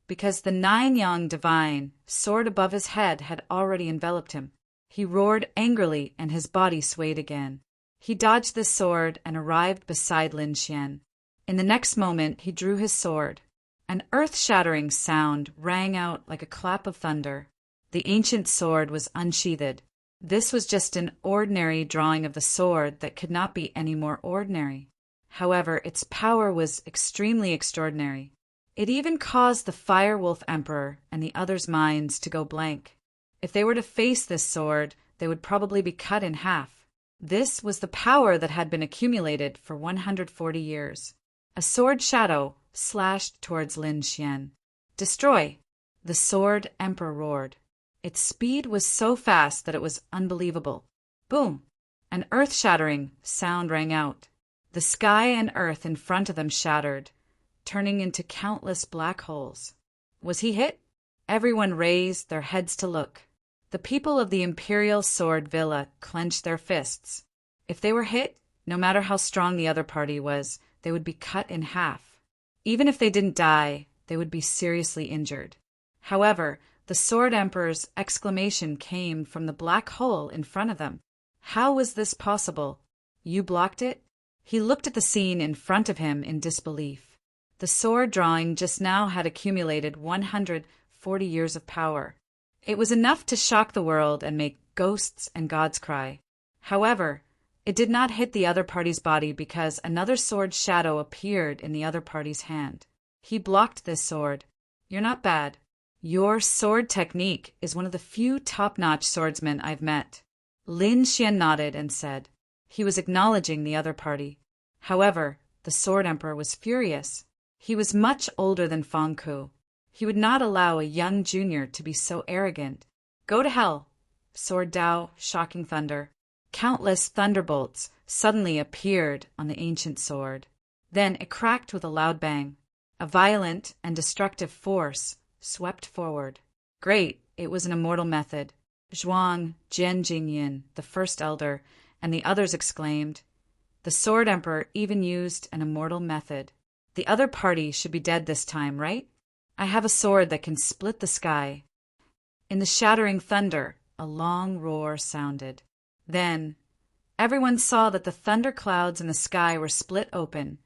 because the 9 Yang divine sword above his head had already enveloped him. He roared angrily and his body swayed again. He dodged the sword and arrived beside Lin Xian. In the next moment, he drew his sword. An earth-shattering sound rang out like a clap of thunder. The ancient sword was unsheathed. This was just an ordinary drawing of the sword that could not be any more ordinary. However, its power was extremely extraordinary. It even caused the Fire Wolf Emperor and the others' minds to go blank. If they were to face this sword, they would probably be cut in half. This was the power that had been accumulated for 140 years. A sword shadow slashed towards Lin Xian. "Destroy!" The Sword Emperor roared. Its speed was so fast that it was unbelievable. Boom! An earth-shattering sound rang out. The sky and earth in front of them shattered, turning into countless black holes. Was he hit? Everyone raised their heads to look. The people of the Imperial Sword Villa clenched their fists. If they were hit, no matter how strong the other party was, they would be cut in half. Even if they didn't die, they would be seriously injured. However, the Sword Emperor's exclamation came from the black hole in front of them. How was this possible? You blocked it? He looked at the scene in front of him in disbelief. The sword drawing just now had accumulated 140 years of power. It was enough to shock the world and make ghosts and gods cry. However, it did not hit the other party's body because another sword shadow appeared in the other party's hand. He blocked this sword. You're not bad. Your sword technique is one of the few top-notch swordsmen I've met. Lin Xian nodded and said. He was acknowledging the other party. However, the Sword Emperor was furious. He was much older than Fang Ku. He would not allow a young junior to be so arrogant. Go to hell! Sword Dao, shocking thunder. Countless thunderbolts suddenly appeared on the ancient sword. Then it cracked with a loud bang. A violent and destructive force swept forward. Great, it was an immortal method. Zhuang, Jian Jingyin, the first elder, and the others exclaimed, "The Sword Emperor even used an immortal method. The other party should be dead this time, right? I have a sword that can split the sky." In the shattering thunder, a long roar sounded. Then, everyone saw that the thunder clouds in the sky were split open,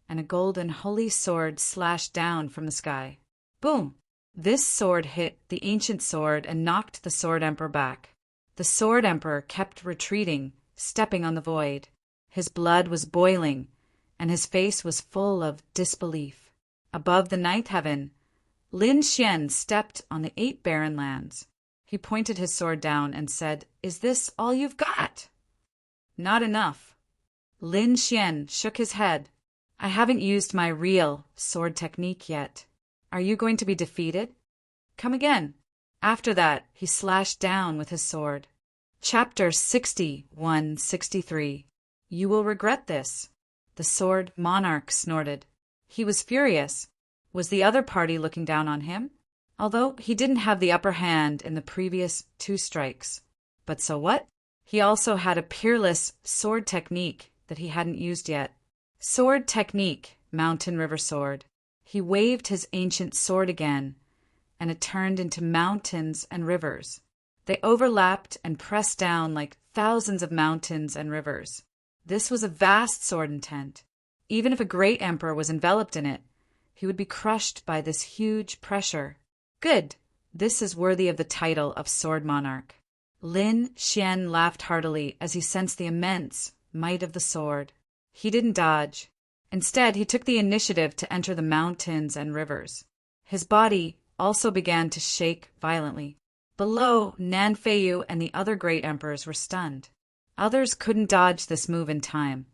and a golden holy sword slashed down from the sky. Boom! This sword hit the ancient sword and knocked the Sword Emperor back. The Sword Emperor kept retreating, stepping on the void. His blood was boiling, and his face was full of disbelief. Above the ninth heaven, Lin Xian stepped on the 8 barren lands. He pointed his sword down and said, "Is this all you've got?" "Not enough." Lin Xian shook his head. "I haven't used my real sword technique yet. Are you going to be defeated? Come again." After that, he slashed down with his sword. Chapter 61-63. You will regret this. The Sword Monarch snorted. He was furious. Was the other party looking down on him? Although he didn't have the upper hand in the previous 2 strikes. But so what? He also had a peerless sword technique that he hadn't used yet. Sword technique, Mountain River Sword. He waved his ancient sword again, and it turned into mountains and rivers. They overlapped and pressed down like thousands of mountains and rivers. This was a vast sword intent. Even if a great emperor was enveloped in it, he would be crushed by this huge pressure. Good. This is worthy of the title of Sword Monarch. Lin Xian laughed heartily as he sensed the immense might of the sword. He didn't dodge. Instead, he took the initiative to enter the mountains and rivers. His body also began to shake violently. Below, Nan Feiyu and the other great emperors were stunned. Others couldn't dodge this move in time,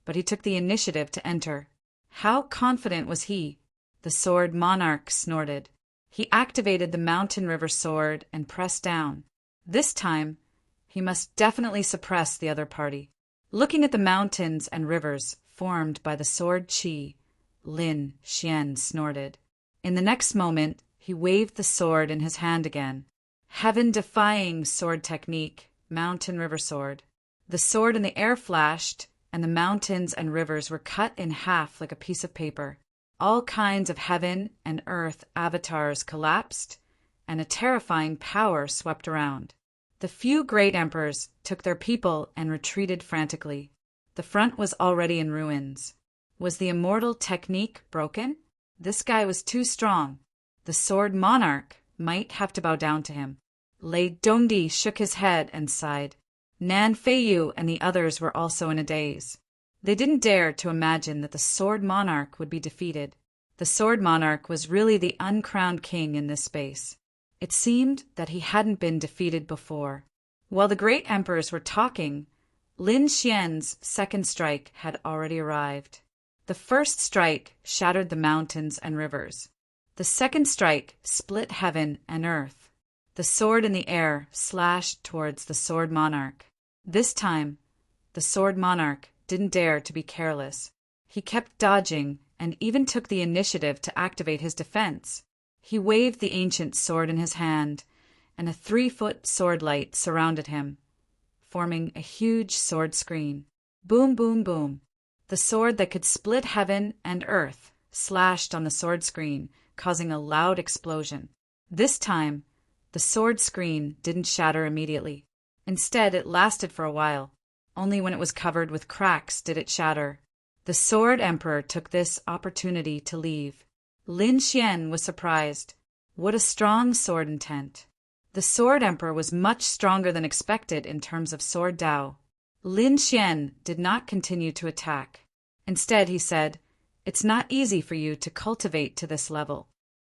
but he took the initiative to enter. How confident was he? The Sword Monarch snorted. He activated the Mountain River Sword and pressed down. This time, he must definitely suppress the other party. Looking at the mountains and rivers formed by the sword chi, Lin Xian snorted. In the next moment, he waved the sword in his hand again. Heaven-defying sword technique, Mountain River Sword. The sword in the air flashed, and the mountains and rivers were cut in half like a piece of paper. All kinds of heaven and earth avatars collapsed, and a terrifying power swept around. The few great emperors took their people and retreated frantically. The front was already in ruins. Was the immortal technique broken? This guy was too strong. The Sword Monarch might have to bow down to him. Lei Dongdi shook his head and sighed. Nan Feiyu and the others were also in a daze. They didn't dare to imagine that the Sword Monarch would be defeated. The Sword Monarch was really the uncrowned king in this space. It seemed that he hadn't been defeated before. While the great emperors were talking, Lin Xian's second strike had already arrived. The first strike shattered the mountains and rivers. The second strike split heaven and earth. The sword in the air slashed towards the Sword Monarch. This time, the Sword Monarch didn't dare to be careless. He kept dodging and even took the initiative to activate his defense. He waved the ancient sword in his hand, and a 3-foot sword light surrounded him, forming a huge sword screen. Boom, boom, boom. The sword that could split heaven and earth slashed on the sword screen, causing a loud explosion. This time, the sword screen didn't shatter immediately. Instead, it lasted for a while. Only when it was covered with cracks did it shatter. The Sword Emperor took this opportunity to leave. Lin Xian was surprised. What a strong sword intent. The Sword Emperor was much stronger than expected in terms of sword Dao. Lin Xian did not continue to attack. Instead, he said, "It's not easy for you to cultivate to this level.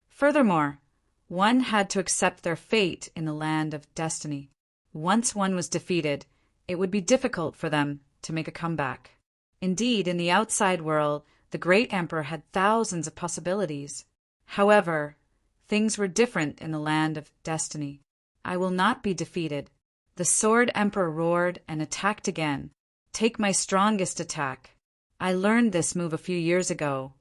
Furthermore, one had to accept their fate in the land of destiny. Once one was defeated, it would be difficult for them to make a comeback." Indeed, in the outside world, the great emperor had thousands of possibilities. However, things were different in the land of destiny. "I will not be defeated." The Sword Emperor roared and attacked again. "Take my strongest attack. I learned this move a few years ago,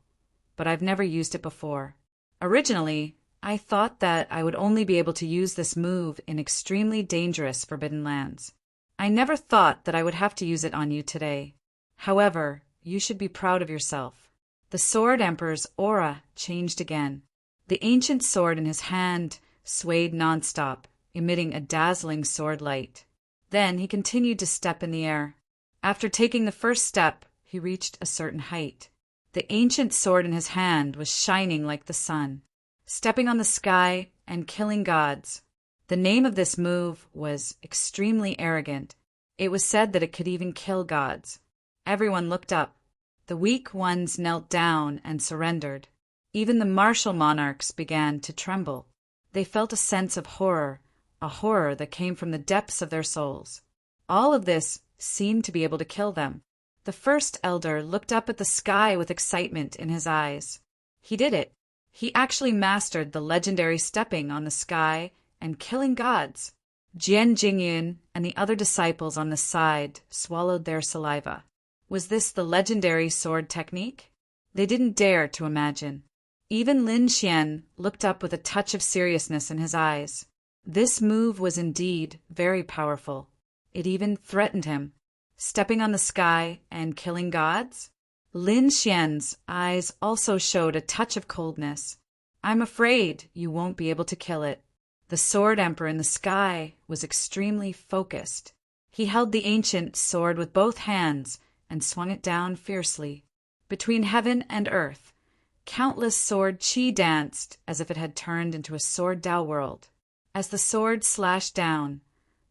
but I've never used it before. Originally, I thought that I would only be able to use this move in extremely dangerous forbidden lands. I never thought that I would have to use it on you today. However, you should be proud of yourself." The Sword Emperor's aura changed again. The ancient sword in his hand swayed nonstop, emitting a dazzling sword light. Then he continued to step in the air. After taking the first step, he reached a certain height. The ancient sword in his hand was shining like the sun, stepping on the sky and killing gods. The name of this move was extremely arrogant. It was said that it could even kill gods. Everyone looked up. The weak ones knelt down and surrendered. Even the martial monarchs began to tremble. They felt a sense of horror, a horror that came from the depths of their souls. All of this seemed to be able to kill them. The first elder looked up at the sky with excitement in his eyes. He did it. He actually mastered the legendary stepping on the sky and killing gods. Jian Jingyan and the other disciples on the side swallowed their saliva. Was this the legendary sword technique? They didn't dare to imagine. Even Lin Xian looked up with a touch of seriousness in his eyes. This move was indeed very powerful. It even threatened him. Stepping on the sky and killing gods? Lin Xian's eyes also showed a touch of coldness. "I'm afraid you won't be able to kill it." The Sword Emperor in the sky was extremely focused. He held the ancient sword with both hands and swung it down fiercely. Between heaven and earth, countless sword chi danced as if it had turned into a sword Tao world. As the sword slashed down,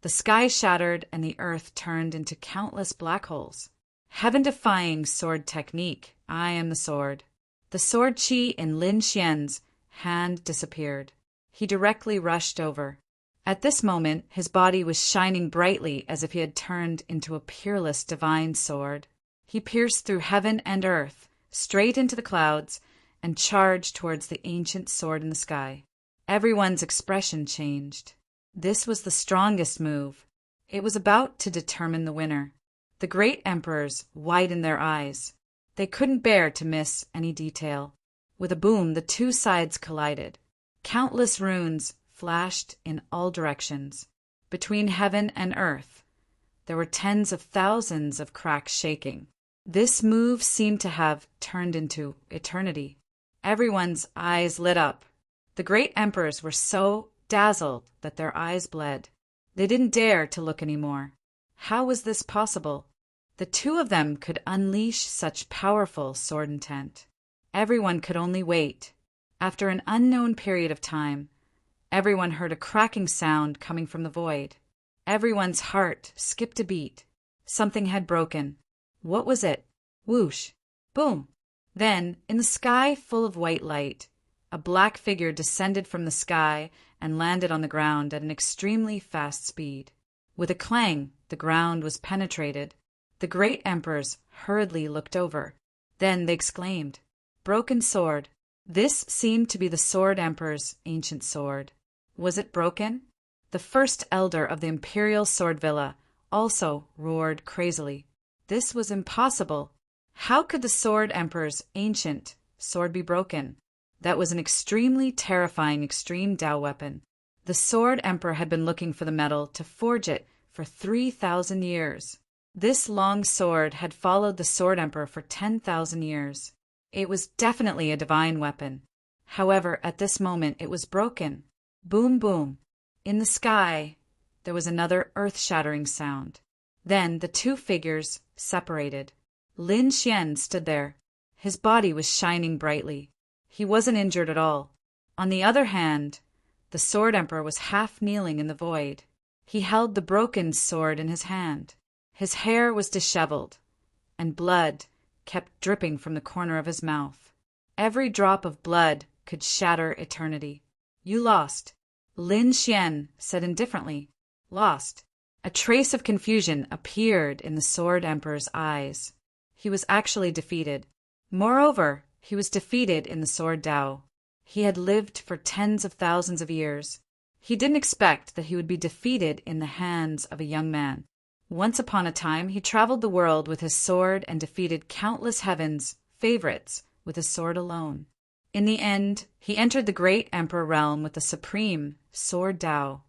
the sky shattered and the earth turned into countless black holes. Heaven-defying sword technique. I am the sword. The sword chi in Lin Xian's hand disappeared. He directly rushed over. At this moment, his body was shining brightly as if he had turned into a peerless divine sword. He pierced through heaven and earth, straight into the clouds, and charged towards the ancient sword in the sky. Everyone's expression changed. This was the strongest move. It was about to determine the winner. The great emperors widened their eyes. They couldn't bear to miss any detail. With a boom, the two sides collided. Countless runes flashed in all directions. Between heaven and earth, there were tens of thousands of cracks shaking. This move seemed to have turned into eternity. Everyone's eyes lit up. The great emperors were so dazzled that their eyes bled. They didn't dare to look anymore. How was this possible? The two of them could unleash such powerful sword intent. Everyone could only wait. After an unknown period of time, everyone heard a cracking sound coming from the void. Everyone's heart skipped a beat. Something had broken. What was it? Whoosh! Boom! Then, in the sky full of white light, a black figure descended from the sky and landed on the ground at an extremely fast speed. With a clang, the ground was penetrated. The great emperors hurriedly looked over. Then they exclaimed, "Broken sword!" This seemed to be the Sword Emperor's ancient sword. Was it broken? The first elder of the Imperial Sword Villa also roared crazily. This was impossible. How could the Sword Emperor's ancient sword be broken? That was an extremely terrifying extreme Tao weapon. The Sword Emperor had been looking for the metal to forge it for 3,000 years. This long sword had followed the Sword Emperor for 10,000 years. It was definitely a divine weapon. However, at this moment it was broken. Boom, boom. In the sky, there was another earth-shattering sound. Then the two figures separated. Lin Xian stood there. His body was shining brightly. He wasn't injured at all. On the other hand, the Sword Emperor was half kneeling in the void. He held the broken sword in his hand. His hair was disheveled, and blood kept dripping from the corner of his mouth. Every drop of blood could shatter eternity. "You lost," Lin Xian said indifferently. "Lost." A trace of confusion appeared in the Sword Emperor's eyes. He was actually defeated. Moreover, he was defeated in the Sword Tao. He had lived for tens of thousands of years. He didn't expect that he would be defeated in the hands of a young man. Once upon a time, he traveled the world with his sword and defeated countless heaven's favorites with his sword alone. In the end, he entered the Great Emperor realm with the supreme Sword Tao.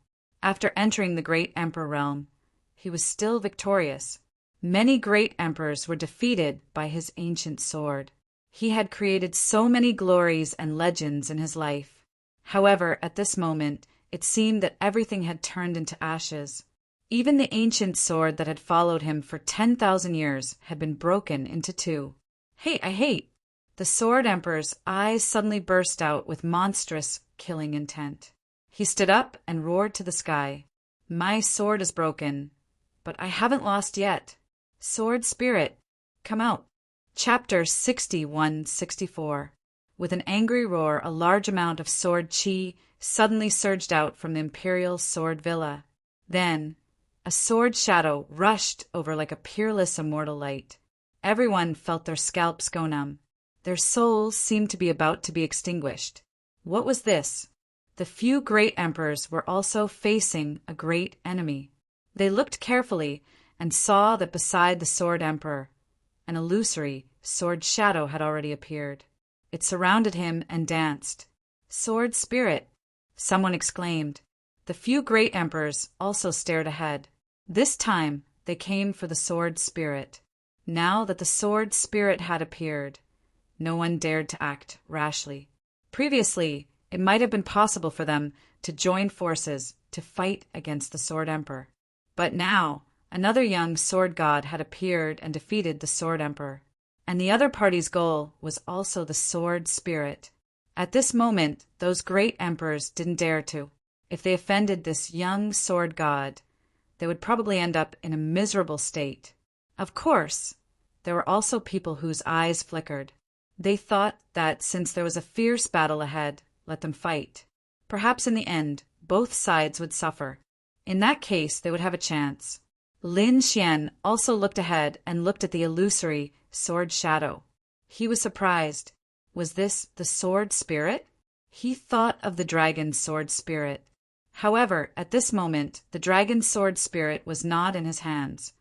After entering the Great Emperor realm, he was still victorious. Many great emperors were defeated by his ancient sword. He had created so many glories and legends in his life. However, at this moment, it seemed that everything had turned into ashes. Even the ancient sword that had followed him for 10,000 years had been broken into two. "Hate, I hate!" The Sword Emperor's eyes suddenly burst out with monstrous, killing intent. He stood up and roared to the sky. "My sword is broken, but I haven't lost yet. Sword Spirit, come out." Chapter 61-64. With an angry roar, a large amount of sword chi suddenly surged out from the Imperial Sword Villa. Then, a sword shadow rushed over like a peerless immortal light. Everyone felt their scalps go numb. Their souls seemed to be about to be extinguished. What was this? The few great emperors were also facing a great enemy. They looked carefully and saw that beside the Sword Emperor, an illusory sword shadow had already appeared. It surrounded him and danced. "Sword Spirit!" someone exclaimed. The few great emperors also stared ahead. This time they came for the Sword Spirit. Now that the Sword Spirit had appeared, no one dared to act rashly. Previously, it might have been possible for them to join forces to fight against the Sword Emperor. But now, another young sword god had appeared and defeated the Sword Emperor. And the other party's goal was also the Sword Spirit. At this moment, those great emperors didn't dare to. If they offended this young sword god, they would probably end up in a miserable state. Of course, there were also people whose eyes flickered. They thought that since there was a fierce battle ahead, let them fight. Perhaps in the end, both sides would suffer. In that case, they would have a chance. Lin Xian also looked ahead and looked at the illusory sword shadow. He was surprised. Was this the Sword Spirit? He thought of the Dragon Sword Spirit. However, at this moment, the Dragon Sword Spirit was not in his hands,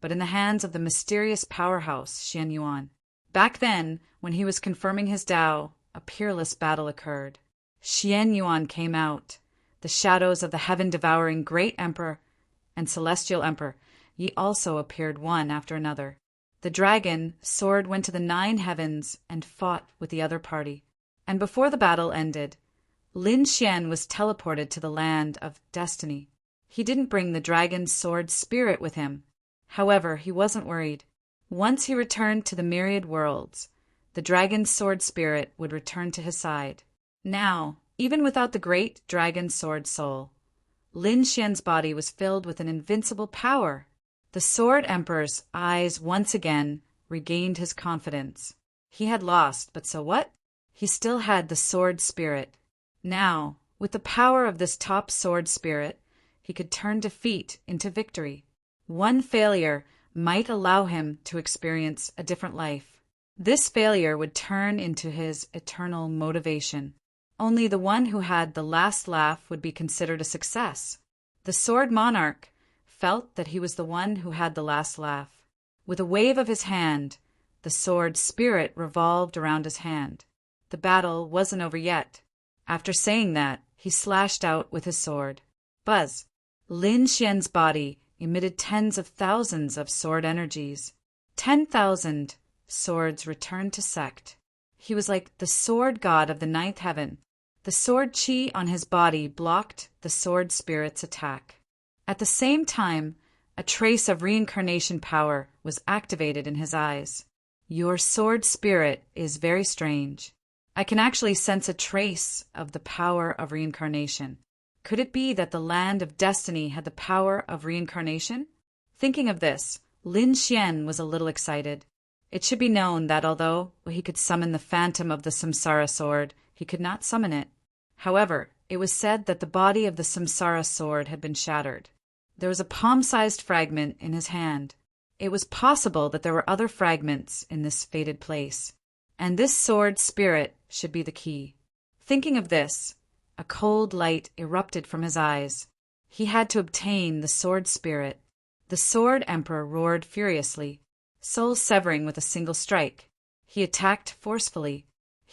but in the hands of the mysterious powerhouse Xian Yuan. Back then, when he was confirming his Tao, a peerless battle occurred. Xian Yuan came out. The shadows of the heaven-devouring Great Emperor and Celestial Emperor, ye also appeared one after another. The dragon sword went to the 9 heavens and fought with the other party. And before the battle ended, Lin Xian was teleported to the land of destiny. He didn't bring the dragon sword spirit with him. However, he wasn't worried. Once he returned to the myriad worlds, the dragon sword spirit would return to his side. Now, even without the great dragon sword soul, Lin Xian's body was filled with an invincible power. The Sword Emperor's eyes once again regained his confidence. He had lost, but so what? He still had the sword spirit. Now, with the power of this top sword spirit, he could turn defeat into victory. One failure might allow him to experience a different life. This failure would turn into his eternal motivation. Only the one who had the last laugh would be considered a success. The Sword Monarch felt that he was the one who had the last laugh. With a wave of his hand, the sword spirit revolved around his hand. The battle wasn't over yet. After saying that, he slashed out with his sword. Buzz! Lin Xian's body emitted tens of thousands of sword energies. 10,000 swords returned to sect. He was like the sword god of the 9th heaven. The sword chi on his body blocked the sword spirit's attack. At the same time, a trace of reincarnation power was activated in his eyes. Your sword spirit is very strange. I can actually sense a trace of the power of reincarnation. Could it be that the land of destiny had the power of reincarnation? Thinking of this, Lin Xian was a little excited. It should be known that although he could summon the phantom of the Samsara sword, he could not summon it. However, it was said that the body of the Samsara sword had been shattered. There was a palm-sized fragment in his hand. It was possible that there were other fragments in this fated place, and this sword spirit should be the key. Thinking of this, a cold light erupted from his eyes. He had to obtain the sword spirit. The Sword Emperor roared furiously, soul severing with a single strike. He attacked forcefully.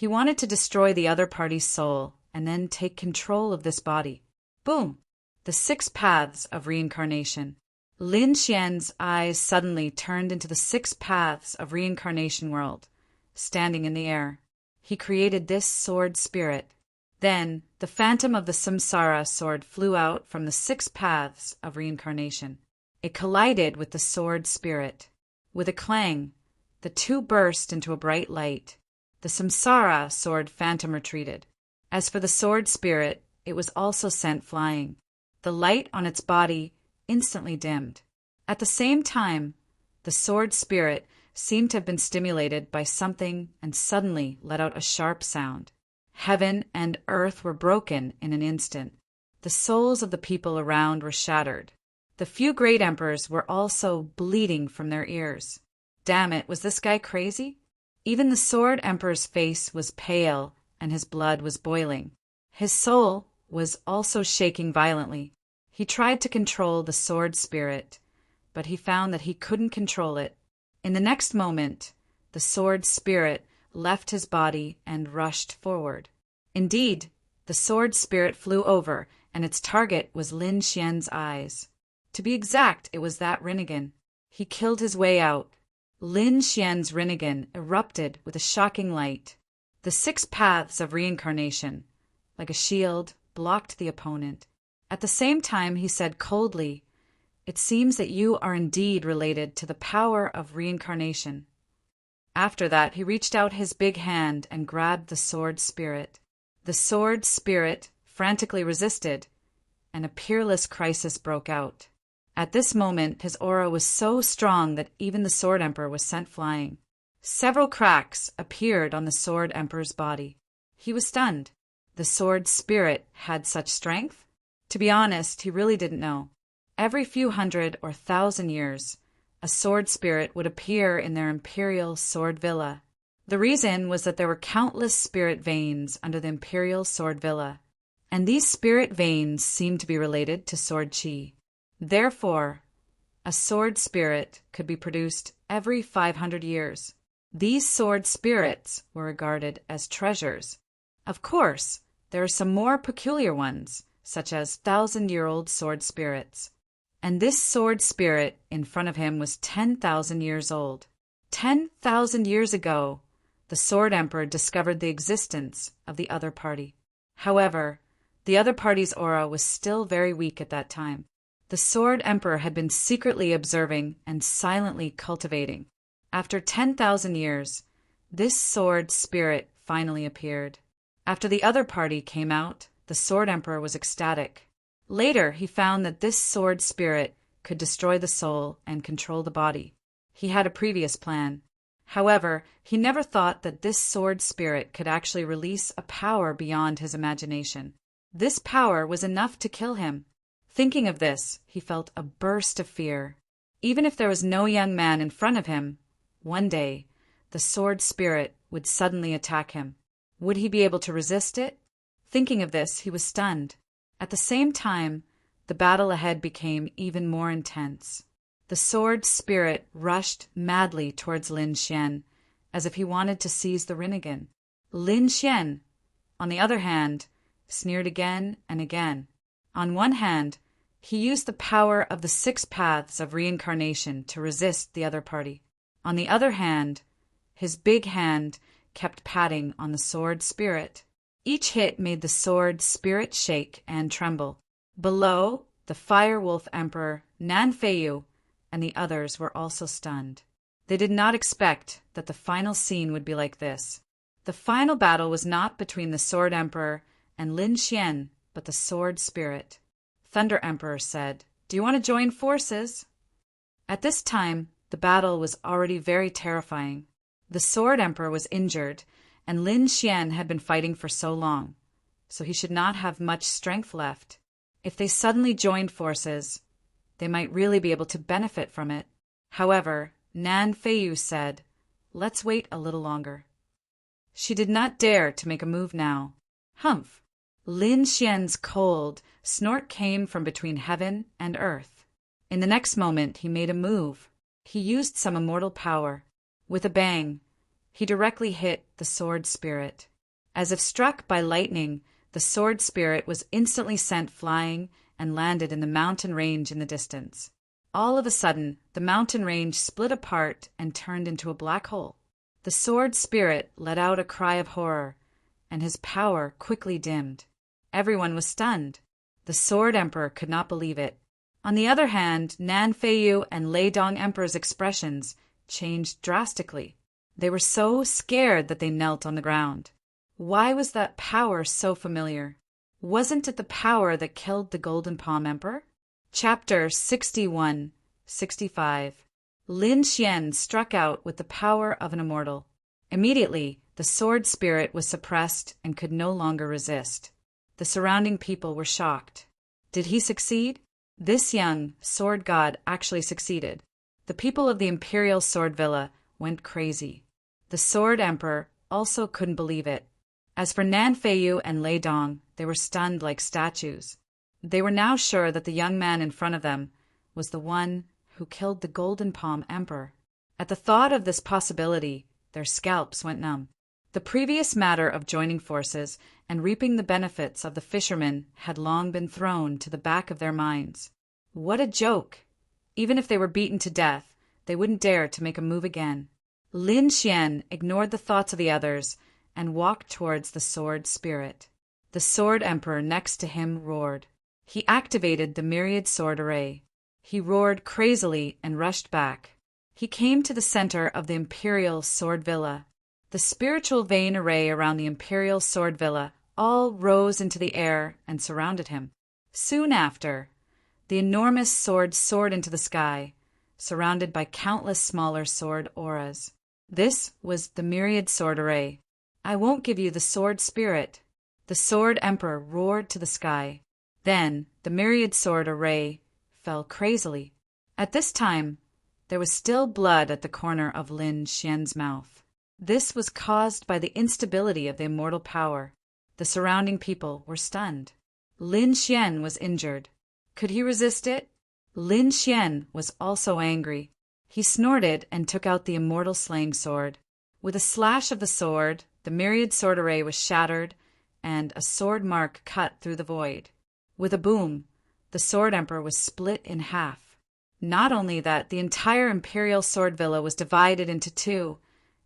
He wanted to destroy the other party's soul and then take control of this body. Boom! The 6 paths of reincarnation. Lin Xian's eyes suddenly turned into the 6 paths of reincarnation world, standing in the air. He created this sword spirit. Then, the phantom of the samsara sword flew out from the 6 paths of reincarnation. It collided with the sword spirit. With a clang, the two burst into a bright light. The samsara sword phantom retreated. As for the sword spirit, it was also sent flying. The light on its body instantly dimmed. At the same time, the sword spirit seemed to have been stimulated by something and suddenly let out a sharp sound. Heaven and earth were broken in an instant. The souls of the people around were shattered. The few great emperors were also bleeding from their ears. Damn it, was this guy crazy? Even the sword emperor's face was pale and his blood was boiling. His soul was also shaking violently. He tried to control the sword spirit, but he found that he couldn't control it. In the next moment, the sword spirit left his body and rushed forward. Indeed, the sword spirit flew over, and its target was Lin Xian's eyes. To be exact, it was that Rinnegan. He killed his way out. Lin Xian's Rinnegan erupted with a shocking light. The 6 paths of reincarnation, like a shield, blocked the opponent. At the same time, he said coldly, "It seems that you are indeed related to the power of reincarnation." After that, he reached out his big hand and grabbed the sword spirit. The sword spirit frantically resisted, and a peerless crisis broke out. At this moment, his aura was so strong that even the sword emperor was sent flying. Several cracks appeared on the sword emperor's body. He was stunned. The sword spirit had such strength? To be honest, he really didn't know. Every few hundred or 1,000 years, a sword spirit would appear in their imperial sword villa. The reason was that there were countless spirit veins under the imperial sword villa, and these spirit veins seemed to be related to sword chi. Therefore, a sword spirit could be produced every 500 years. These sword spirits were regarded as treasures. Of course, there are some more peculiar ones, such as 1,000-year-old sword spirits. And this sword spirit in front of him was 10,000 years old. 10,000 years ago, the sword emperor discovered the existence of the other party. However, the other party's aura was still very weak at that time. The sword emperor had been secretly observing and silently cultivating. After 10,000 years, this sword spirit finally appeared. After the other party came out, the sword emperor was ecstatic. Later, he found that this sword spirit could destroy the soul and control the body. He had a previous plan. However, he never thought that this sword spirit could actually release a power beyond his imagination. This power was enough to kill him. Thinking of this, he felt a burst of fear. Even if there was no young man in front of him, one day, the sword spirit would suddenly attack him. Would he be able to resist it? Thinking of this, he was stunned. At the same time, the battle ahead became even more intense. The sword spirit rushed madly towards Lin Xian, as if he wanted to seize the Rinnegan. Lin Xian, on the other hand, sneered again and again. On one hand, he used the power of the 6 paths of reincarnation to resist the other party. On the other hand, his big hand kept patting on the sword spirit. Each hit made the sword spirit shake and tremble. Below, the Fire Wolf Emperor Nan Feiyu and the others were also stunned. They did not expect that the final scene would be like this. The final battle was not between the Sword Emperor and Lin Xian, but the Sword Spirit. Thunder Emperor said, "Do you want to join forces?" At this time, the battle was already very terrifying. The Sword Emperor was injured, and Lin Xian had been fighting for so long, so he should not have much strength left. If they suddenly joined forces, they might really be able to benefit from it. However, Nan Feiyu said, "Let's wait a little longer." She did not dare to make a move now. Humph! Lin Xian's cold snort came from between heaven and earth. In the next moment, he made a move. He used some immortal power. With a bang, he directly hit the sword spirit. As if struck by lightning, the sword spirit was instantly sent flying and landed in the mountain range in the distance. All of a sudden, the mountain range split apart and turned into a black hole. The sword spirit let out a cry of horror, and his power quickly dimmed. Everyone was stunned. The Sword Emperor could not believe it. On the other hand, Nan Feiyu and Lei Dong Emperor's expressions changed drastically. They were so scared that they knelt on the ground. Why was that power so familiar? Wasn't it the power that killed the Golden Palm Emperor? Chapter 61-65. Lin Xian struck out with the power of an immortal. Immediately, the sword spirit was suppressed and could no longer resist. The surrounding people were shocked. Did he succeed? This young sword god actually succeeded. The people of the Imperial Sword Villa went crazy. The Sword Emperor also couldn't believe it. As for Nan Feiyu and Lei Dong, they were stunned like statues. They were now sure that the young man in front of them was the one who killed the Golden Palm Emperor. At the thought of this possibility, their scalps went numb. The previous matter of joining forces and reaping the benefits of the fishermen had long been thrown to the back of their minds. What a joke! Even if they were beaten to death, they wouldn't dare to make a move again. Lin Xian ignored the thoughts of the others and walked towards the sword spirit. The Sword Emperor next to him roared. He activated the myriad sword array. He roared crazily and rushed back. He came to the center of the Imperial Sword Villa. The spiritual vein array around the Imperial Sword Villa all rose into the air and surrounded him. Soon after, the enormous sword soared into the sky, surrounded by countless smaller sword auras. This was the myriad sword array. I won't give you the sword spirit. The Sword Emperor roared to the sky. Then the myriad sword array fell crazily. At this time, there was still blood at the corner of Lin Xian's mouth. This was caused by the instability of the immortal power. The surrounding people were stunned. Lin Xian was injured. Could he resist it? Lin Xian was also angry. He snorted and took out the immortal slaying sword. With a slash of the sword, the myriad sword array was shattered, and a sword mark cut through the void. With a boom, the Sword Emperor was split in half. Not only that, the entire Imperial Sword Villa was divided into two,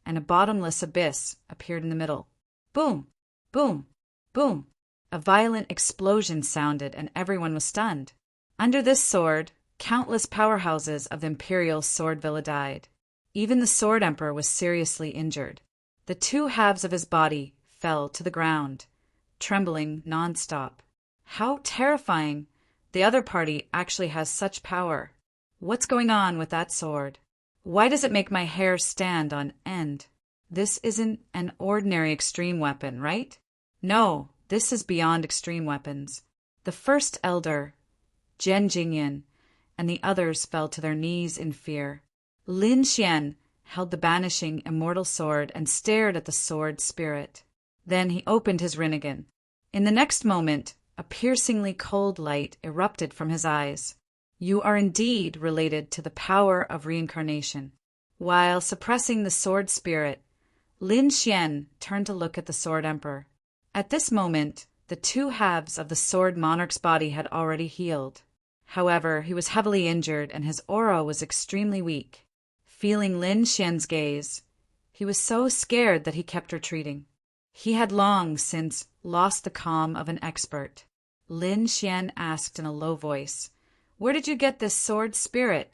and a bottomless abyss appeared in the middle. Boom! Boom! Boom! A violent explosion sounded, and everyone was stunned. Under this sword, countless powerhouses of the Imperial Sword Villa died. Even the Sword Emperor was seriously injured. The two halves of his body fell to the ground, trembling non-stop. How terrifying! The other party actually has such power. What's going on with that sword? Why does it make my hair stand on end? This isn't an ordinary extreme weapon, right? No, this is beyond extreme weapons. The first elder, Jian Jingyan, and the others fell to their knees in fear. Lin Xian held the banishing immortal sword and stared at the sword spirit. Then he opened his Rinnegan. In the next moment, a piercingly cold light erupted from his eyes. You are indeed related to the power of reincarnation. While suppressing the sword spirit, Lin Xian turned to look at the Sword Emperor. At this moment, the two halves of the Sword Monarch's body had already healed. However, he was heavily injured and his aura was extremely weak. Feeling Lin Xian's gaze, he was so scared that he kept retreating. He had long since lost the calm of an expert. Lin Xian asked in a low voice, "Where did you get this sword spirit?"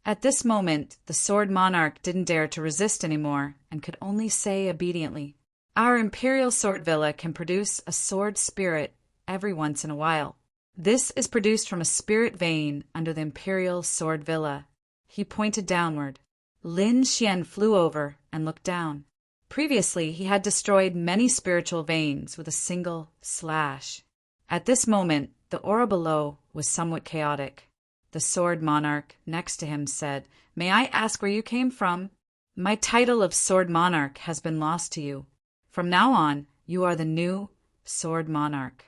At this moment, the Sword Monarch didn't dare to resist anymore and could only say obediently, "Our Imperial Sword Villa can produce a sword spirit every once in a while. This is produced from a spirit vein under the Imperial Sword Villa." He pointed downward. Lin Xian flew over and looked down. Previously, he had destroyed many spiritual veins with a single slash. At this moment, the aura below was somewhat chaotic. The Sword Monarch next to him said, "May I ask where you came from? My title of Sword Monarch has been lost to you. From now on, you are the new Sword Monarch."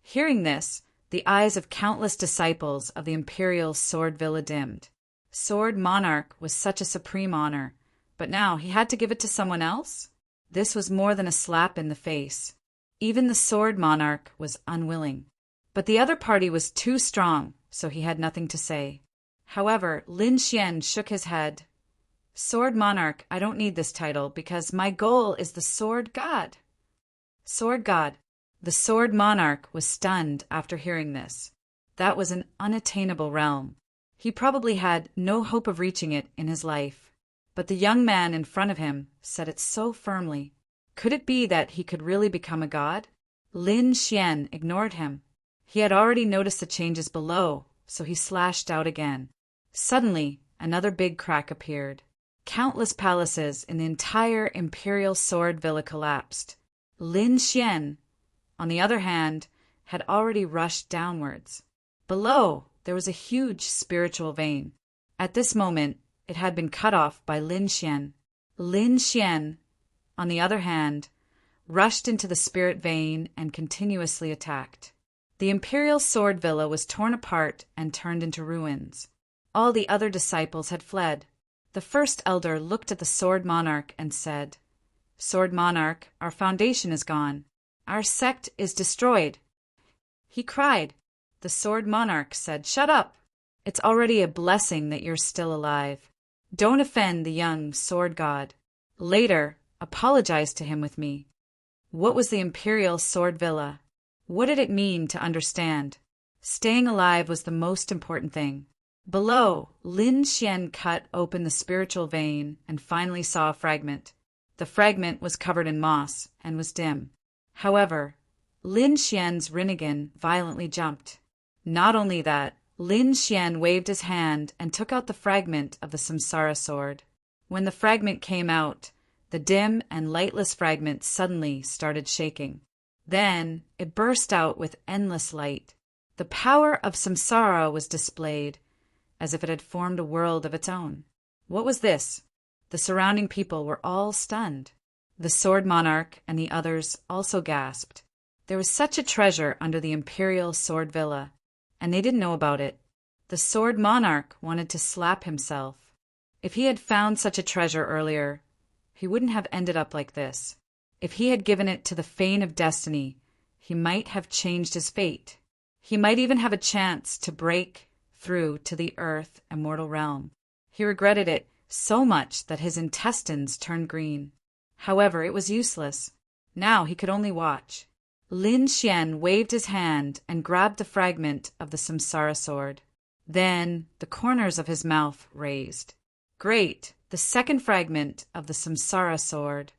Hearing this, the eyes of countless disciples of the Imperial Sword Villa dimmed. Sword Monarch was such a supreme honor, but now he had to give it to someone else? This was more than a slap in the face. Even the sword monarch was unwilling. But the other party was too strong, so he had nothing to say. However, Lin Xian shook his head. Sword monarch, I don't need this title because my goal is the sword god. Sword god. The sword monarch was stunned after hearing this. That was an unattainable realm. He probably had no hope of reaching it in his life. But the young man in front of him said it so firmly. Could it be that he could really become a god? Lin Xian ignored him. He had already noticed the changes below, so he slashed out again. Suddenly, another big crack appeared. Countless palaces in the entire imperial sword villa collapsed. Lin Xian, on the other hand, had already rushed downwards. Below, there was a huge spiritual vein. At this moment, it had been cut off by Lin Xian. Lin Xian, on the other hand, rushed into the spirit vein and continuously attacked. The imperial sword villa was torn apart and turned into ruins. All the other disciples had fled. The first elder looked at the sword monarch and said, Sword monarch, our foundation is gone. Our sect is destroyed. He cried. The sword monarch said, Shut up! It's already a blessing that you're still alive. Don't offend the young sword god. Later, apologize to him with me. What was the imperial sword villa? What did it mean to understand? Staying alive was the most important thing. Below, Lin Xian cut open the spiritual vein and finally saw a fragment. The fragment was covered in moss and was dim. However, Lin Xian's Rinnegan violently jumped. Not only that, Lin Xian waved his hand and took out the fragment of the samsara sword. When the fragment came out, the dim and lightless fragment suddenly started shaking. Then it burst out with endless light. The power of samsara was displayed, as if it had formed a world of its own. What was this? The surrounding people were all stunned. The sword monarch and the others also gasped. There was such a treasure under the imperial sword villa, and they didn't know about it. The sword monarch wanted to slap himself. If he had found such a treasure earlier, he wouldn't have ended up like this. If he had given it to the Fane of Destiny, he might have changed his fate. He might even have a chance to break through to the earth immortal realm. He regretted it so much that his intestines turned green. However, it was useless. Now he could only watch. Lin Xian waved his hand and grabbed the fragment of the samsara sword. Then the corners of his mouth raised. Great! The second fragment of the samsara sword.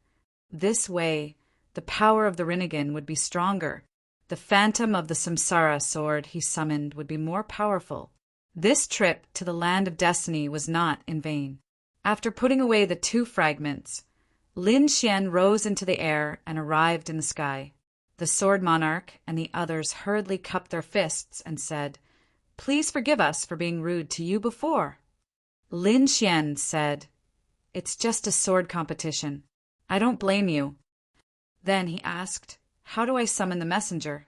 This way, the power of the Rinnegan would be stronger. The phantom of the samsara sword he summoned would be more powerful. This trip to the land of destiny was not in vain. After putting away the two fragments, Lin Xian rose into the air and arrived in the sky. The sword monarch and the others hurriedly cupped their fists and said, Please forgive us for being rude to you before. Lin Xian said, It's just a sword competition. I don't blame you. Then he asked, How do I summon the messenger?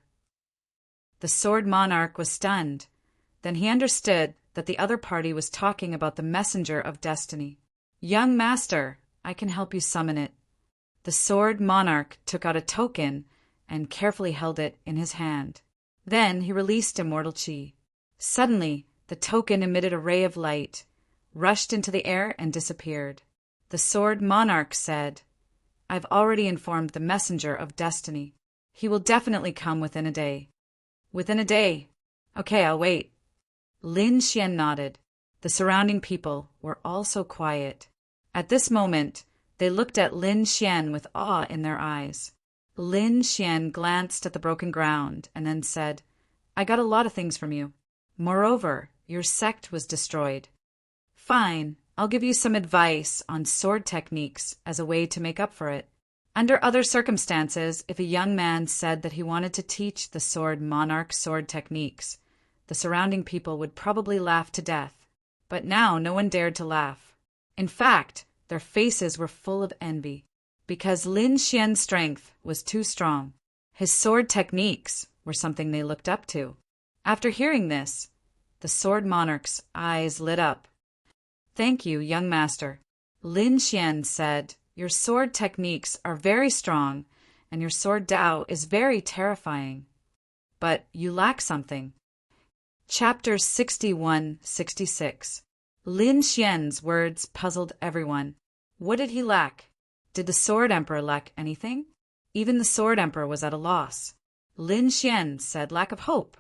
The sword monarch was stunned. Then he understood that the other party was talking about the messenger of destiny. Young master, I can help you summon it. The sword monarch took out a token and carefully held it in his hand. Then he released immortal chi. Suddenly, the token emitted a ray of light, rushed into the air and disappeared. The sword monarch said, I've already informed the messenger of destiny. He will definitely come within a day. Within a day. Okay, I'll wait. Lin Xian nodded. The surrounding people were also quiet. At this moment, they looked at Lin Xian with awe in their eyes. Lin Xian glanced at the broken ground and then said, I got a lot of things from you. Moreover, your sect was destroyed. Fine, I'll give you some advice on sword techniques as a way to make up for it. Under other circumstances, if a young man said that he wanted to teach the sword monarch sword techniques, the surrounding people would probably laugh to death. But now no one dared to laugh. In fact, their faces were full of envy, because Lin Xian's strength was too strong. His sword techniques were something they looked up to. After hearing this, the sword monarch's eyes lit up. Thank you, young master. Lin Xian said, Your sword techniques are very strong, and your sword Dao is very terrifying. But you lack something. Chapter 61-66. Lin Xian's words puzzled everyone. What did he lack? Did the Sword Emperor lack anything? Even the Sword Emperor was at a loss. Lin Xian said lack of hope.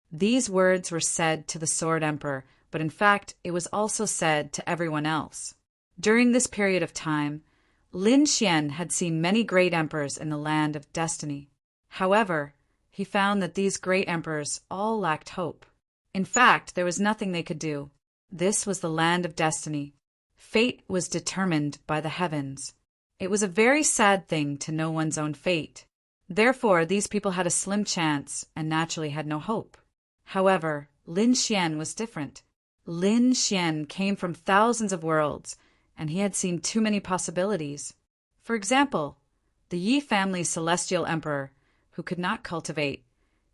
These words were said to the Sword Emperor, but in fact it was also said to everyone else. During this period of time, Lin Xian had seen many great emperors in the land of destiny. However, he found that these great emperors all lacked hope. In fact, there was nothing they could do. This was the land of destiny. Fate was determined by the heavens. It was a very sad thing to know one's own fate. Therefore, these people had a slim chance and naturally had no hope. However, Lin Xian was different. Lin Xian came from thousands of worlds, and he had seen too many possibilities. For example, the Yi family's celestial emperor, who could not cultivate,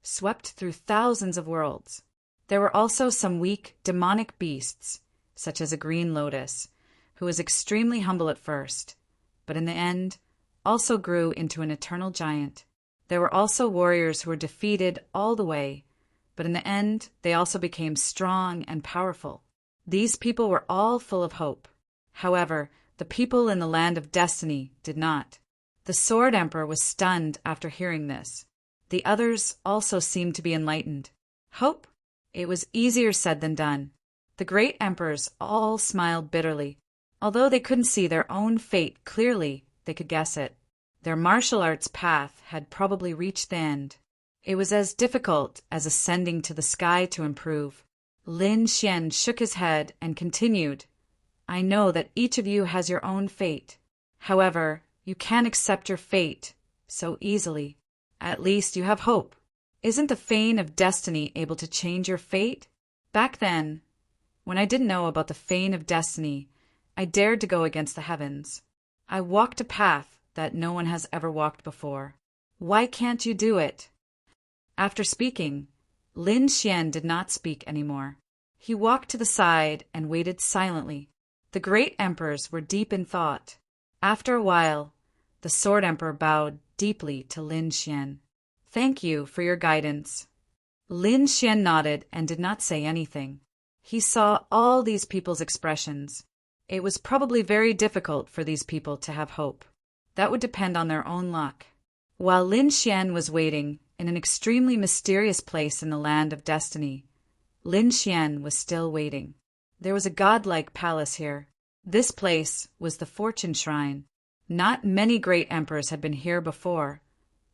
swept through thousands of worlds. There were also some weak, demonic beasts, such as a green lotus, who was extremely humble at first, but in the end also grew into an eternal giant. There were also warriors who were defeated all the way, but in the end they also became strong and powerful. These people were all full of hope. However, the people in the land of destiny did not. The Sword Emperor was stunned after hearing this. The others also seemed to be enlightened. Hope? It was easier said than done. The great emperors all smiled bitterly. Although they couldn't see their own fate clearly, they could guess it. Their martial arts path had probably reached the end. It was as difficult as ascending to the sky to improve. Lin Xian shook his head and continued, I know that each of you has your own fate. However, you can't accept your fate so easily. At least you have hope. Isn't the Fane of Destiny able to change your fate? Back then, when I didn't know about the Fane of Destiny, I dared to go against the heavens. I walked a path that no one has ever walked before. Why can't you do it? After speaking, Lin Xian did not speak anymore. He walked to the side and waited silently. The great emperors were deep in thought. After a while, the Sword Emperor bowed deeply to Lin Xian. Thank you for your guidance. Lin Xian nodded and did not say anything. He saw all these people's expressions. It was probably very difficult for these people to have hope. That would depend on their own luck. While Lin Xian was waiting in an extremely mysterious place in the land of destiny, Lin Xian was still waiting. There was a godlike palace here. This place was the Fortune Shrine. Not many great emperors had been here before,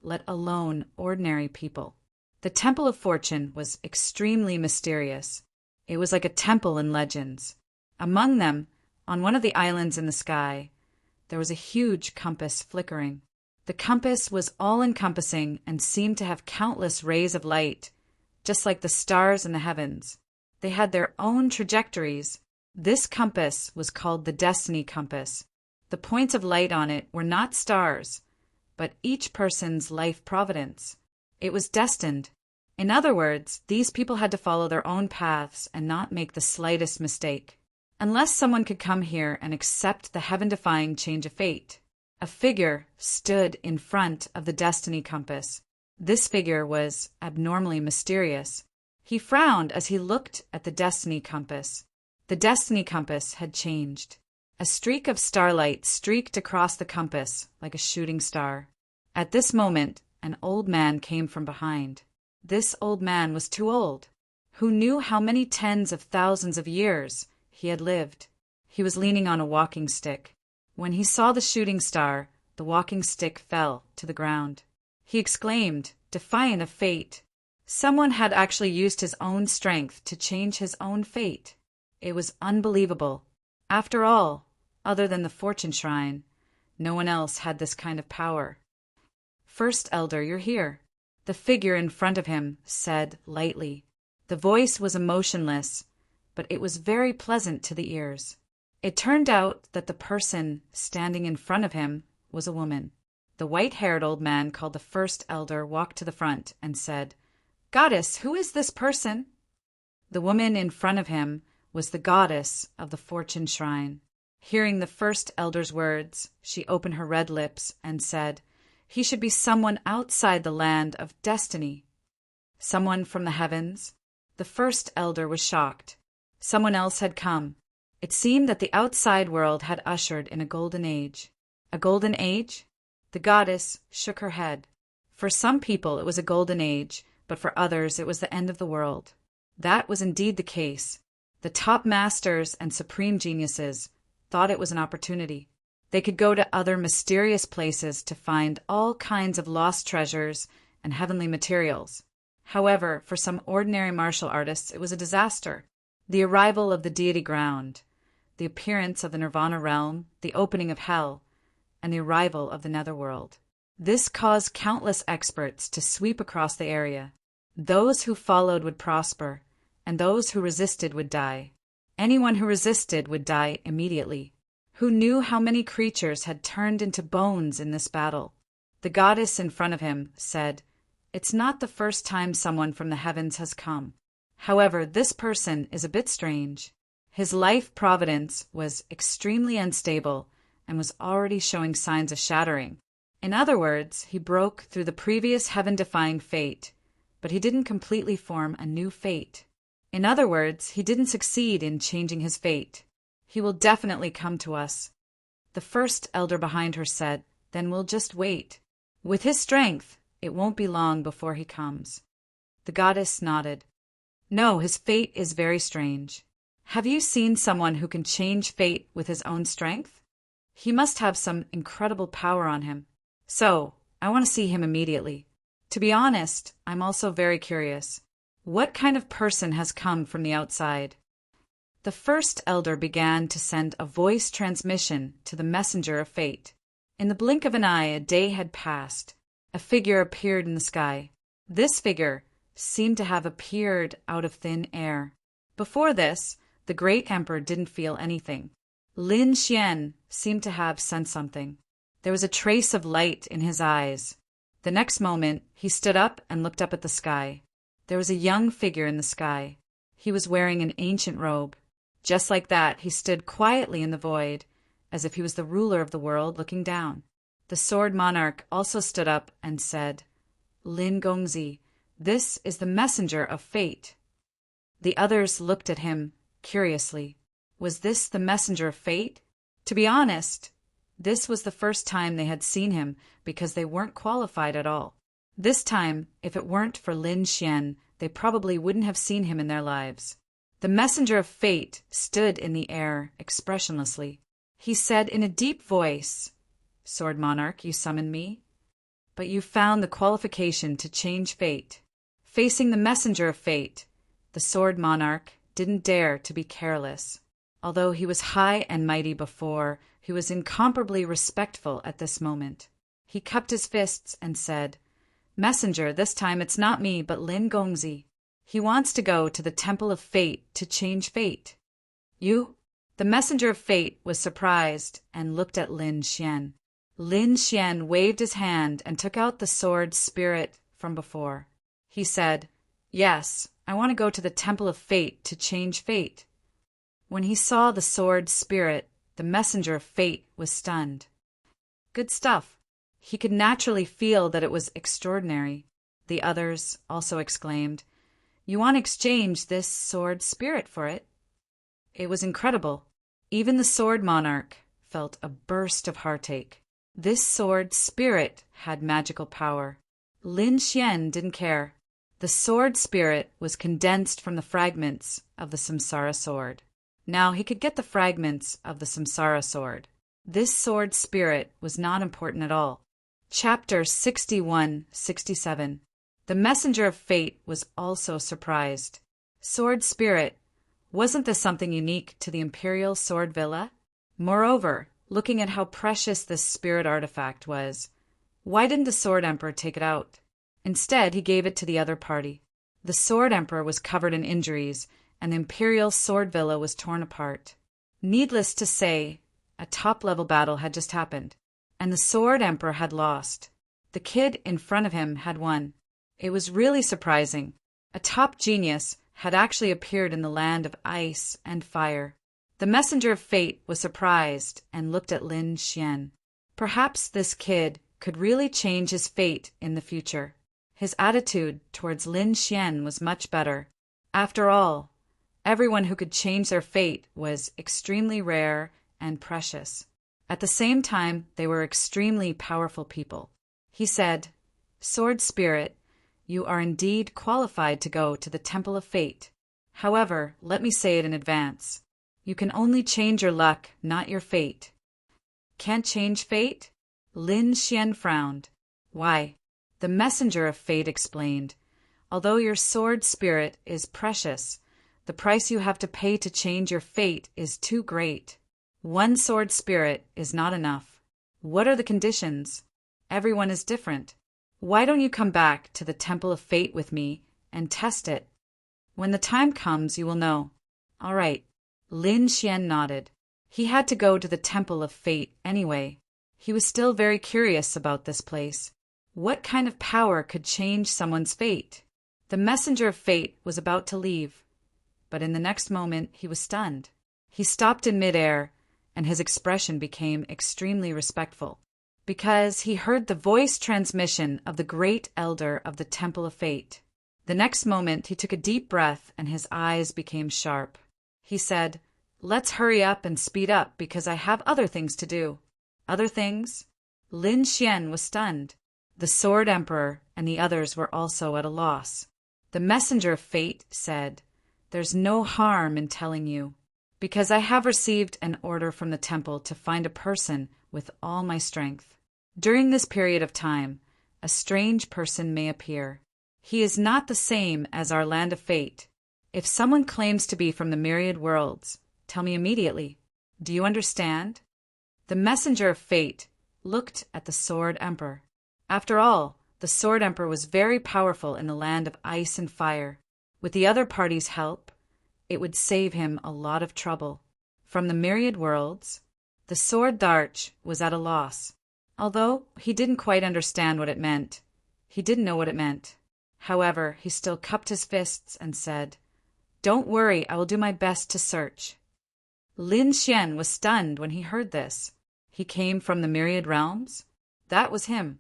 let alone ordinary people. The Temple of Fortune was extremely mysterious. It was like a temple in legends. Among them, on one of the islands in the sky, there was a huge compass flickering. The compass was all-encompassing and seemed to have countless rays of light, just like the stars in the heavens. They had their own trajectories. This compass was called the Destiny Compass. The points of light on it were not stars, but each person's life providence. It was destined. In other words, these people had to follow their own paths and not make the slightest mistake. Unless someone could come here and accept the heaven-defying change of fate. A figure stood in front of the Destiny Compass. This figure was abnormally mysterious. He frowned as he looked at the Destiny Compass. The Destiny Compass had changed. A streak of starlight streaked across the compass like a shooting star. At this moment, an old man came from behind. This old man was too old. Who knew how many tens of thousands of years he had lived? He was leaning on a walking stick. When he saw the shooting star, the walking stick fell to the ground. He exclaimed, defiant of fate. Someone had actually used his own strength to change his own fate. It was unbelievable. After all, other than the Fortune Shrine, no one else had this kind of power. First Elder, you're here. The figure in front of him said lightly. The voice was emotionless, but it was very pleasant to the ears. It turned out that the person standing in front of him was a woman. The white-haired old man called the First Elder walked to the front and said, Goddess, who is this person? The woman in front of him was the goddess of the Fortune Shrine. Hearing the first elder's words, she opened her red lips and said, "He should be someone outside the land of destiny." Someone from the heavens? The first elder was shocked. Someone else had come. It seemed that the outside world had ushered in a golden age. A golden age? The goddess shook her head. For some people it was a golden age, but for others it was the end of the world. That was indeed the case. The top masters and supreme geniuses thought it was an opportunity. They could go to other mysterious places to find all kinds of lost treasures and heavenly materials. However, for some ordinary martial artists it was a disaster. The arrival of the deity ground, the appearance of the nirvana realm, the opening of hell, and the arrival of the netherworld. This caused countless experts to sweep across the area. Those who followed would prosper, and those who resisted would die. Anyone who resisted would die immediately. Who knew how many creatures had turned into bones in this battle? The goddess in front of him said, "It's not the first time someone from the heavens has come. However, this person is a bit strange. His life providence was extremely unstable and was already showing signs of shattering. In other words, he broke through the previous heaven-defying fate, but he didn't completely form a new fate. In other words, he didn't succeed in changing his fate. He will definitely come to us." The first elder behind her said, "Then we'll just wait. With his strength, it won't be long before he comes." The goddess nodded. "No, his fate is very strange. Have you seen someone who can change fate with his own strength? He must have some incredible power on him. So, I want to see him immediately. To be honest, I'm also very curious. What kind of person has come from the outside?" The first elder began to send a voice transmission to the messenger of fate. In the blink of an eye, a day had passed. A figure appeared in the sky. This figure seemed to have appeared out of thin air. Before this, the great emperor didn't feel anything. Lin Xian seemed to have sensed something. There was a trace of light in his eyes. The next moment, he stood up and looked up at the sky. There was a young figure in the sky. He was wearing an ancient robe. Just like that, he stood quietly in the void, as if he was the ruler of the world looking down. The sword monarch also stood up and said, "Lin Gongzi, this is the messenger of fate." The others looked at him curiously. Was this the messenger of fate? To be honest, this was the first time they had seen him because they weren't qualified at all. This time, if it weren't for Lin Xian, they probably wouldn't have seen him in their lives. The messenger of fate stood in the air expressionlessly. He said in a deep voice, "Sword monarch, you summoned me, but you found the qualification to change fate." Facing the messenger of fate, the sword monarch didn't dare to be careless. Although he was high and mighty before, he was incomparably respectful at this moment. He cupped his fists and said, "Messenger, this time it's not me, but Lin Gongzi. He wants to go to the Temple of Fate to change fate." "You?" The messenger of fate was surprised and looked at Lin Xian. Lin Xian waved his hand and took out the sword spirit from before. He said, "Yes, I want to go to the Temple of Fate to change fate." When he saw the sword spirit, the messenger of fate was stunned. Good stuff. He could naturally feel that it was extraordinary. The others also exclaimed, "You want to exchange this sword spirit for it?" It was incredible. Even the sword monarch felt a burst of heartache. This sword spirit had magical power. Lin Xian didn't care. The sword spirit was condensed from the fragments of the samsara sword. Now he could get the fragments of the samsara sword. This sword spirit was not important at all. Chapter 61-67. The messenger of fate was also surprised. Sword spirit, wasn't this something unique to the Imperial Sword Villa? Moreover, looking at how precious this spirit artifact was, why didn't the Sword Emperor take it out? Instead, he gave it to the other party. The Sword Emperor was covered in injuries, and the Imperial Sword Villa was torn apart. Needless to say, a top-level battle had just happened, and the Sword Emperor had lost. The kid in front of him had won. It was really surprising. A top genius had actually appeared in the land of ice and fire. The messenger of fate was surprised and looked at Lin Xian. Perhaps this kid could really change his fate in the future. His attitude towards Lin Xian was much better. After all, everyone who could change their fate was extremely rare and precious. At the same time, they were extremely powerful people. He said, "Sword Spirit, you are indeed qualified to go to the Temple of Fate. However, let me say it in advance. You can only change your luck, not your fate." "Can't change fate?" Lin Xian frowned. "Why?" The messenger of fate explained. "Although your sword spirit is precious, the price you have to pay to change your fate is too great. One sword spirit is not enough. What are the conditions? Everyone is different. Why don't you come back to the Temple of Fate with me and test it? When the time comes, you will know." "All right." Lin Xian nodded. He had to go to the Temple of Fate anyway. He was still very curious about this place. What kind of power could change someone's fate? The messenger of fate was about to leave, but in the next moment he was stunned. He stopped in midair, and his expression became extremely respectful, because he heard the voice transmission of the great elder of the Temple of Fate. The next moment he took a deep breath and his eyes became sharp. He said, "Let's hurry up and speed up because I have other things to do." "Other things?" Lin Xian was stunned. The Sword Emperor and the others were also at a loss. The messenger of fate said, "There's no harm in telling you, because I have received an order from the temple to find a person with all my strength. During this period of time, a strange person may appear. He is not the same as our land of fate. If someone claims to be from the myriad worlds, tell me immediately. Do you understand?" The messenger of fate looked at the Sword Emperor. After all, the Sword Emperor was very powerful in the land of ice and fire. With the other party's help, it would save him a lot of trouble. From the myriad worlds, the Sword Darch was at a loss. Although he didn't quite understand what it meant, he didn't know what it meant. However, he still cupped his fists and said, "Don't worry, I will do my best to search." Lin Xian was stunned when he heard this. He came from the myriad realms? That was him.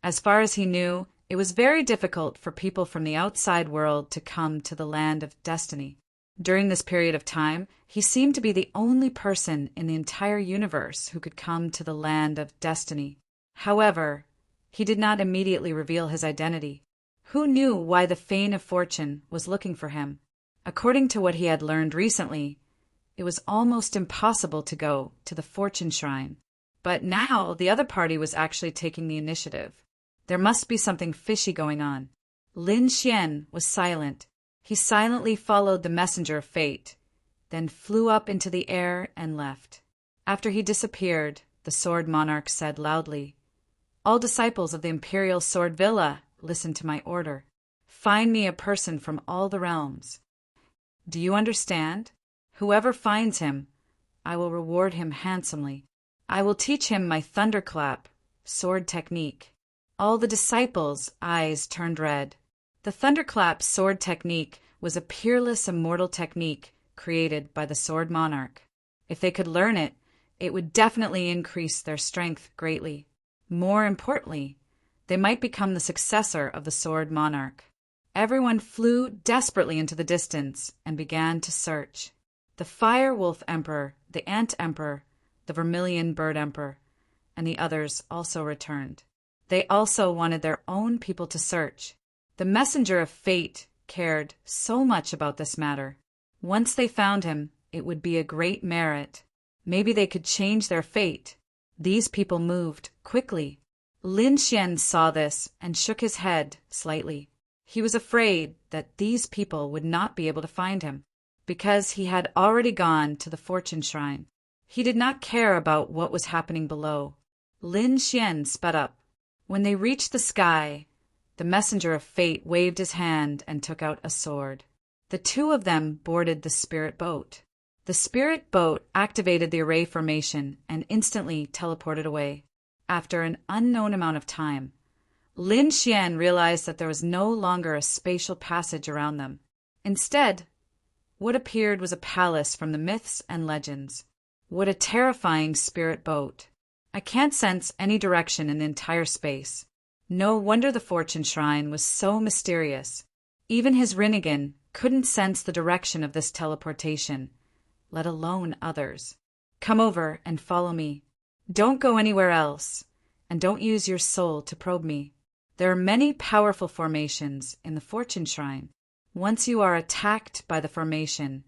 As far as he knew, it was very difficult for people from the outside world to come to the land of destiny. During this period of time, he seemed to be the only person in the entire universe who could come to the land of destiny. However, he did not immediately reveal his identity. Who knew why the Fane of Fortune was looking for him? According to what he had learned recently, it was almost impossible to go to the Fortune Shrine. But now the other party was actually taking the initiative. There must be something fishy going on. Lin Xian was silent. He silently followed the messenger of fate, then flew up into the air and left. After he disappeared, the Sword Monarch said loudly, "All disciples of the Imperial Sword Villa, listen to my order. Find me a person from all the realms. Do you understand? Whoever finds him, I will reward him handsomely. I will teach him my thunderclap, sword technique." All the disciples' eyes turned red. The thunderclap sword technique was a peerless immortal technique created by the Sword Monarch. If they could learn it, it would definitely increase their strength greatly. More importantly, they might become the successor of the Sword Monarch. Everyone flew desperately into the distance and began to search. The Fire Wolf Emperor, the Ant Emperor, the Vermilion Bird Emperor, and the others also returned. They also wanted their own people to search. The messenger of fate cared so much about this matter. Once they found him, it would be a great merit. Maybe they could change their fate. These people moved quickly. Lin Xian saw this and shook his head slightly. He was afraid that these people would not be able to find him, because he had already gone to the Fortune Shrine. He did not care about what was happening below. Lin Xian sped up. When they reached the sky, the messenger of fate waved his hand and took out a sword. The two of them boarded the spirit boat. The spirit boat activated the array formation and instantly teleported away. After an unknown amount of time, Lin Xian realized that there was no longer a spatial passage around them. Instead, What appeared was a palace from the myths and legends. What a terrifying spirit boat. I can't sense any direction in the entire space. No wonder the fortune shrine was so mysterious. Even his Rinnegan couldn't sense the direction of this teleportation, let alone others. Come over and follow me. Don't go anywhere else, and don't use your soul to probe me. There are many powerful formations in the fortune shrine. Once you are attacked by the formation,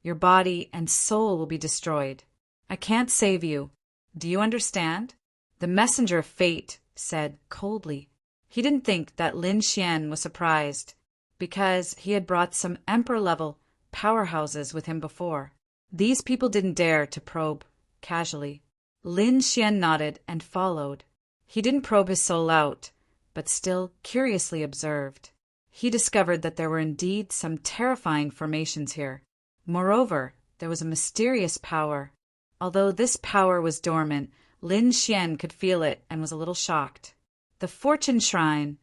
your body and soul will be destroyed. I can't save you. Do you understand? The messenger of fate said coldly. He didn't think that Lin Xian was surprised, because he had brought some emperor-level powerhouses with him before. These people didn't dare to probe casually. Lin Xian nodded and followed. He didn't probe his soul out, but still curiously observed. He discovered that there were indeed some terrifying formations here. Moreover, there was a mysterious power. Although this power was dormant, Lin Xian could feel it and was a little shocked. The fortune shrine,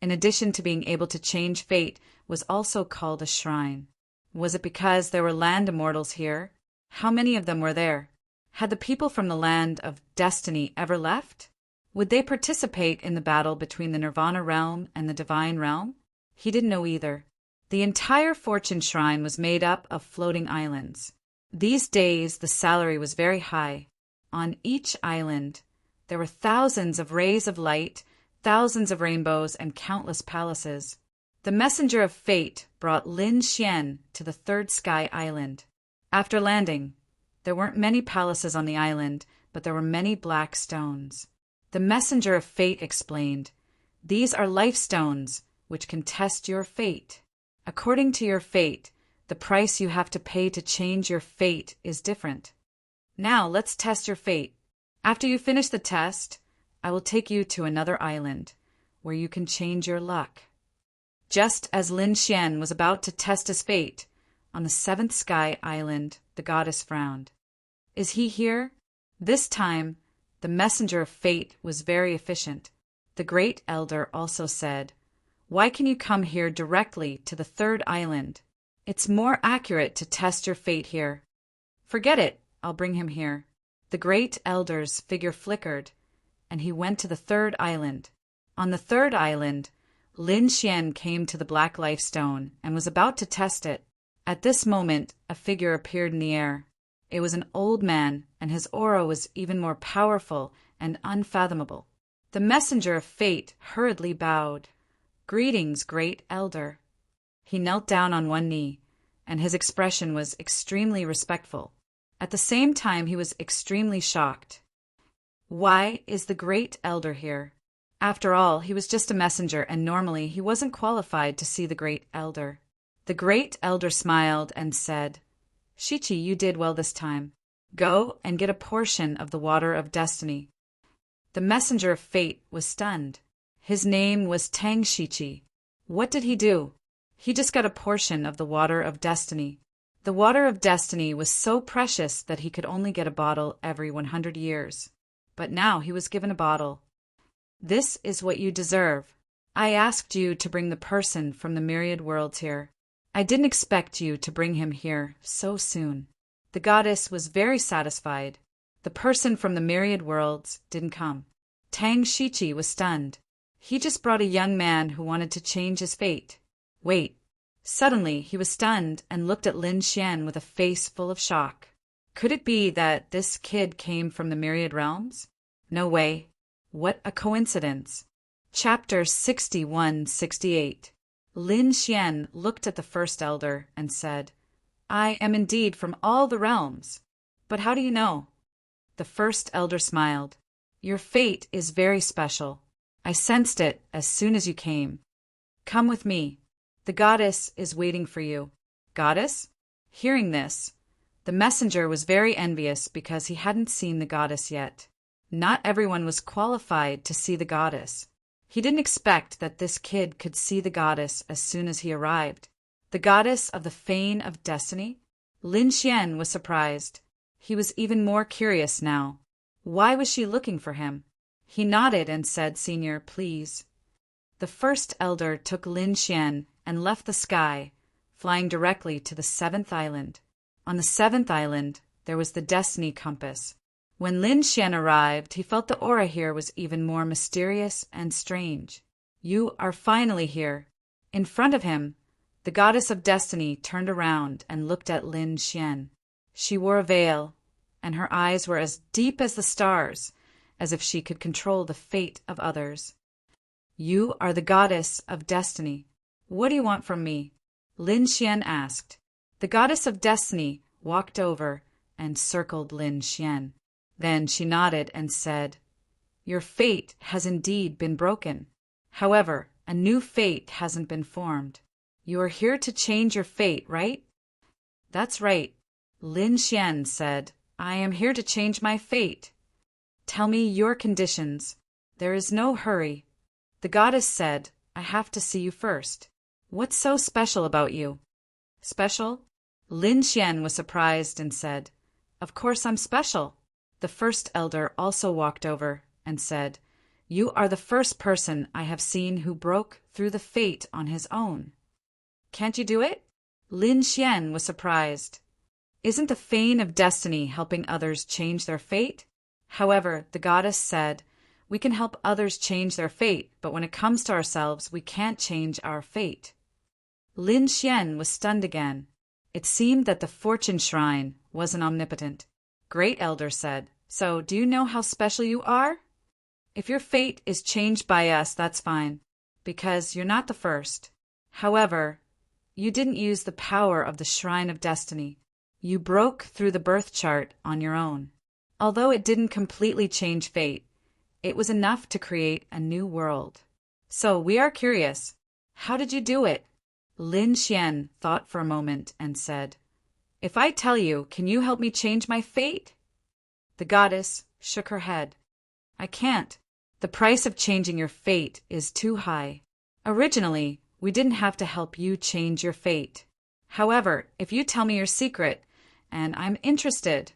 in addition to being able to change fate, was also called a shrine. Was it because there were land immortals here? How many of them were there? Had the people from the land of destiny ever left? Would they participate in the battle between the Nirvana realm and the divine realm? He didn't know either. The entire fortune shrine was made up of floating islands. These days the salary was very high. On each island there were thousands of rays of light, thousands of rainbows, and countless palaces. The messenger of fate brought Lin Xian to the third sky island. After landing, there weren't many palaces on the island, but there were many black stones. The messenger of fate explained, "These are life stones, which can test your fate. According to your fate, the price you have to pay to change your fate is different. Now let's test your fate. After you finish the test, I will take you to another island, where you can change your luck." Just as Lin Xian was about to test his fate, on the seventh sky island, the goddess frowned. "Is he here?" This time, the messenger of fate was very efficient. The great elder also said, "Why can you come here directly to the third island? It's more accurate to test your fate here." "Forget it, I'll bring him here." The great elder's figure flickered, and he went to the third island. On the third island, Lin Xian came to the black life stone and was about to test it. At this moment, a figure appeared in the air. It was an old man, and his aura was even more powerful and unfathomable. The messenger of fate hurriedly bowed. "Greetings, great elder." He knelt down on one knee, and his expression was extremely respectful. At the same time, he was extremely shocked. Why is the great elder here? After all, he was just a messenger, and normally he wasn't qualified to see the great elder. The great elder smiled and said, "Shichi, you did well this time. Go and get a portion of the water of destiny." The messenger of fate was stunned. His name was Tang Shichi. What did he do? He just got a portion of the water of destiny. The water of destiny was so precious that he could only get a bottle every 100 years. But now he was given a bottle. "This is what you deserve. I asked you to bring the person from the myriad worlds here. I didn't expect you to bring him here so soon." The goddess was very satisfied. The person from the myriad worlds didn't come. Tang Shichi was stunned. He just brought a young man who wanted to change his fate. Wait. Suddenly, he was stunned and looked at Lin Xian with a face full of shock. Could it be that this kid came from the myriad realms? No way. What a coincidence. Chapter 61-68. Lin Xian looked at the first elder and said, "I am indeed from all the realms. But how do you know?" The first elder smiled. "Your fate is very special. I sensed it as soon as you came. Come with me. The goddess is waiting for you." Goddess? Hearing this, the messenger was very envious because he hadn't seen the goddess yet. Not everyone was qualified to see the goddess. He didn't expect that this kid could see the goddess as soon as he arrived. The goddess of the Fane of Destiny? Lin Xian was surprised. He was even more curious now. Why was she looking for him? He nodded and said, "Senior, please." The first elder took Lin Xian and left the sky, flying directly to the seventh island. On the seventh island, there was the Destiny Compass. When Lin Xian arrived, he felt the aura here was even more mysterious and strange. You are finally here. In front of him, the goddess of destiny turned around and looked at Lin Xian. She wore a veil, and her eyes were as deep as the stars, as if she could control the fate of others. You are the goddess of destiny. What do you want from me? Lin Xian asked. The goddess of destiny walked over and circled Lin Xian. Then she nodded and said, Your fate has indeed been broken. However, a new fate hasn't been formed. You are here to change your fate, right? That's right. Lin Xian said, I am here to change my fate. Tell me your conditions. There is no hurry. The goddess said, I have to see you first. What's so special about you? Special? Lin Xian was surprised and said, Of course I'm special. The first elder also walked over and said, You are the first person I have seen who broke through the fate on his own. Can't you do it? Lin Xian was surprised. Isn't the Fane of Destiny helping others change their fate? However, the goddess said, We can help others change their fate, but when it comes to ourselves, we can't change our fate. Lin Xian was stunned again. It seemed that the fortune shrine wasn't omnipotent. Great Elder said, So, do you know how special you are? If your fate is changed by us, that's fine, because you're not the first. However, you didn't use the power of the Shrine of Destiny. You broke through the birth chart on your own. Although it didn't completely change fate, it was enough to create a new world. So, we are curious. How did you do it? Lin Xian thought for a moment and said, If I tell you, can you help me change my fate? The goddess shook her head. I can't. The price of changing your fate is too high. Originally, we didn't have to help you change your fate. However, if you tell me your secret, and I'm interested,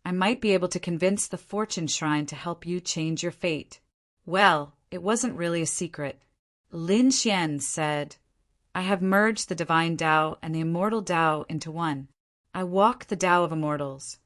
I might be able to convince the Fortune Shrine to help you change your fate. Well, it wasn't really a secret. Lin Xian said, I have merged the Divine Tao and the Immortal Tao into one. I walk the Tao of Immortals.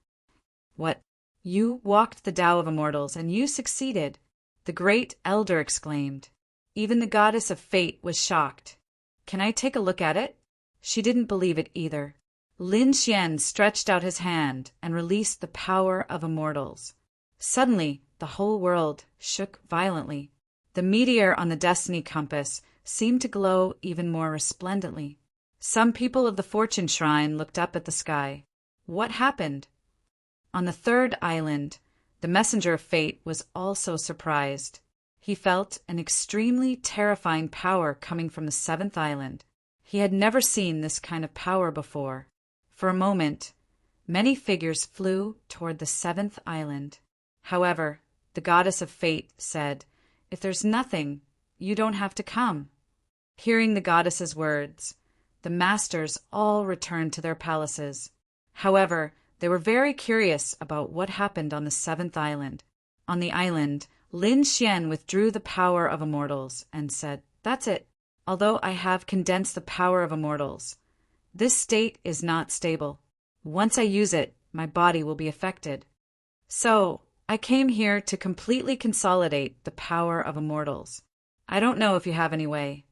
What? You walked the Tao of Immortals, and you succeeded, the Great Elder exclaimed. Even the Goddess of Fate was shocked. Can I take a look at it? She didn't believe it either. Lin Xian stretched out his hand and released the power of Immortals. Suddenly, the whole world shook violently. The meteor on the Destiny Compass seemed to glow even more resplendently. Some people of the Fortune Shrine looked up at the sky. What happened? On the third island, the Messenger of Fate was also surprised. He felt an extremely terrifying power coming from the seventh island. He had never seen this kind of power before. For a moment, many figures flew toward the seventh island. However, the Goddess of Fate said, If there's nothing, you don't have to come. Hearing the goddess's words, the masters all returned to their palaces. However, they were very curious about what happened on the seventh island. On the island, Lin Xian withdrew the power of Immortals and said, That's it. Although I have condensed the power of Immortals, this state is not stable. Once I use it, my body will be affected. So, I came here to completely consolidate the power of Immortals. I don't know if you have any way.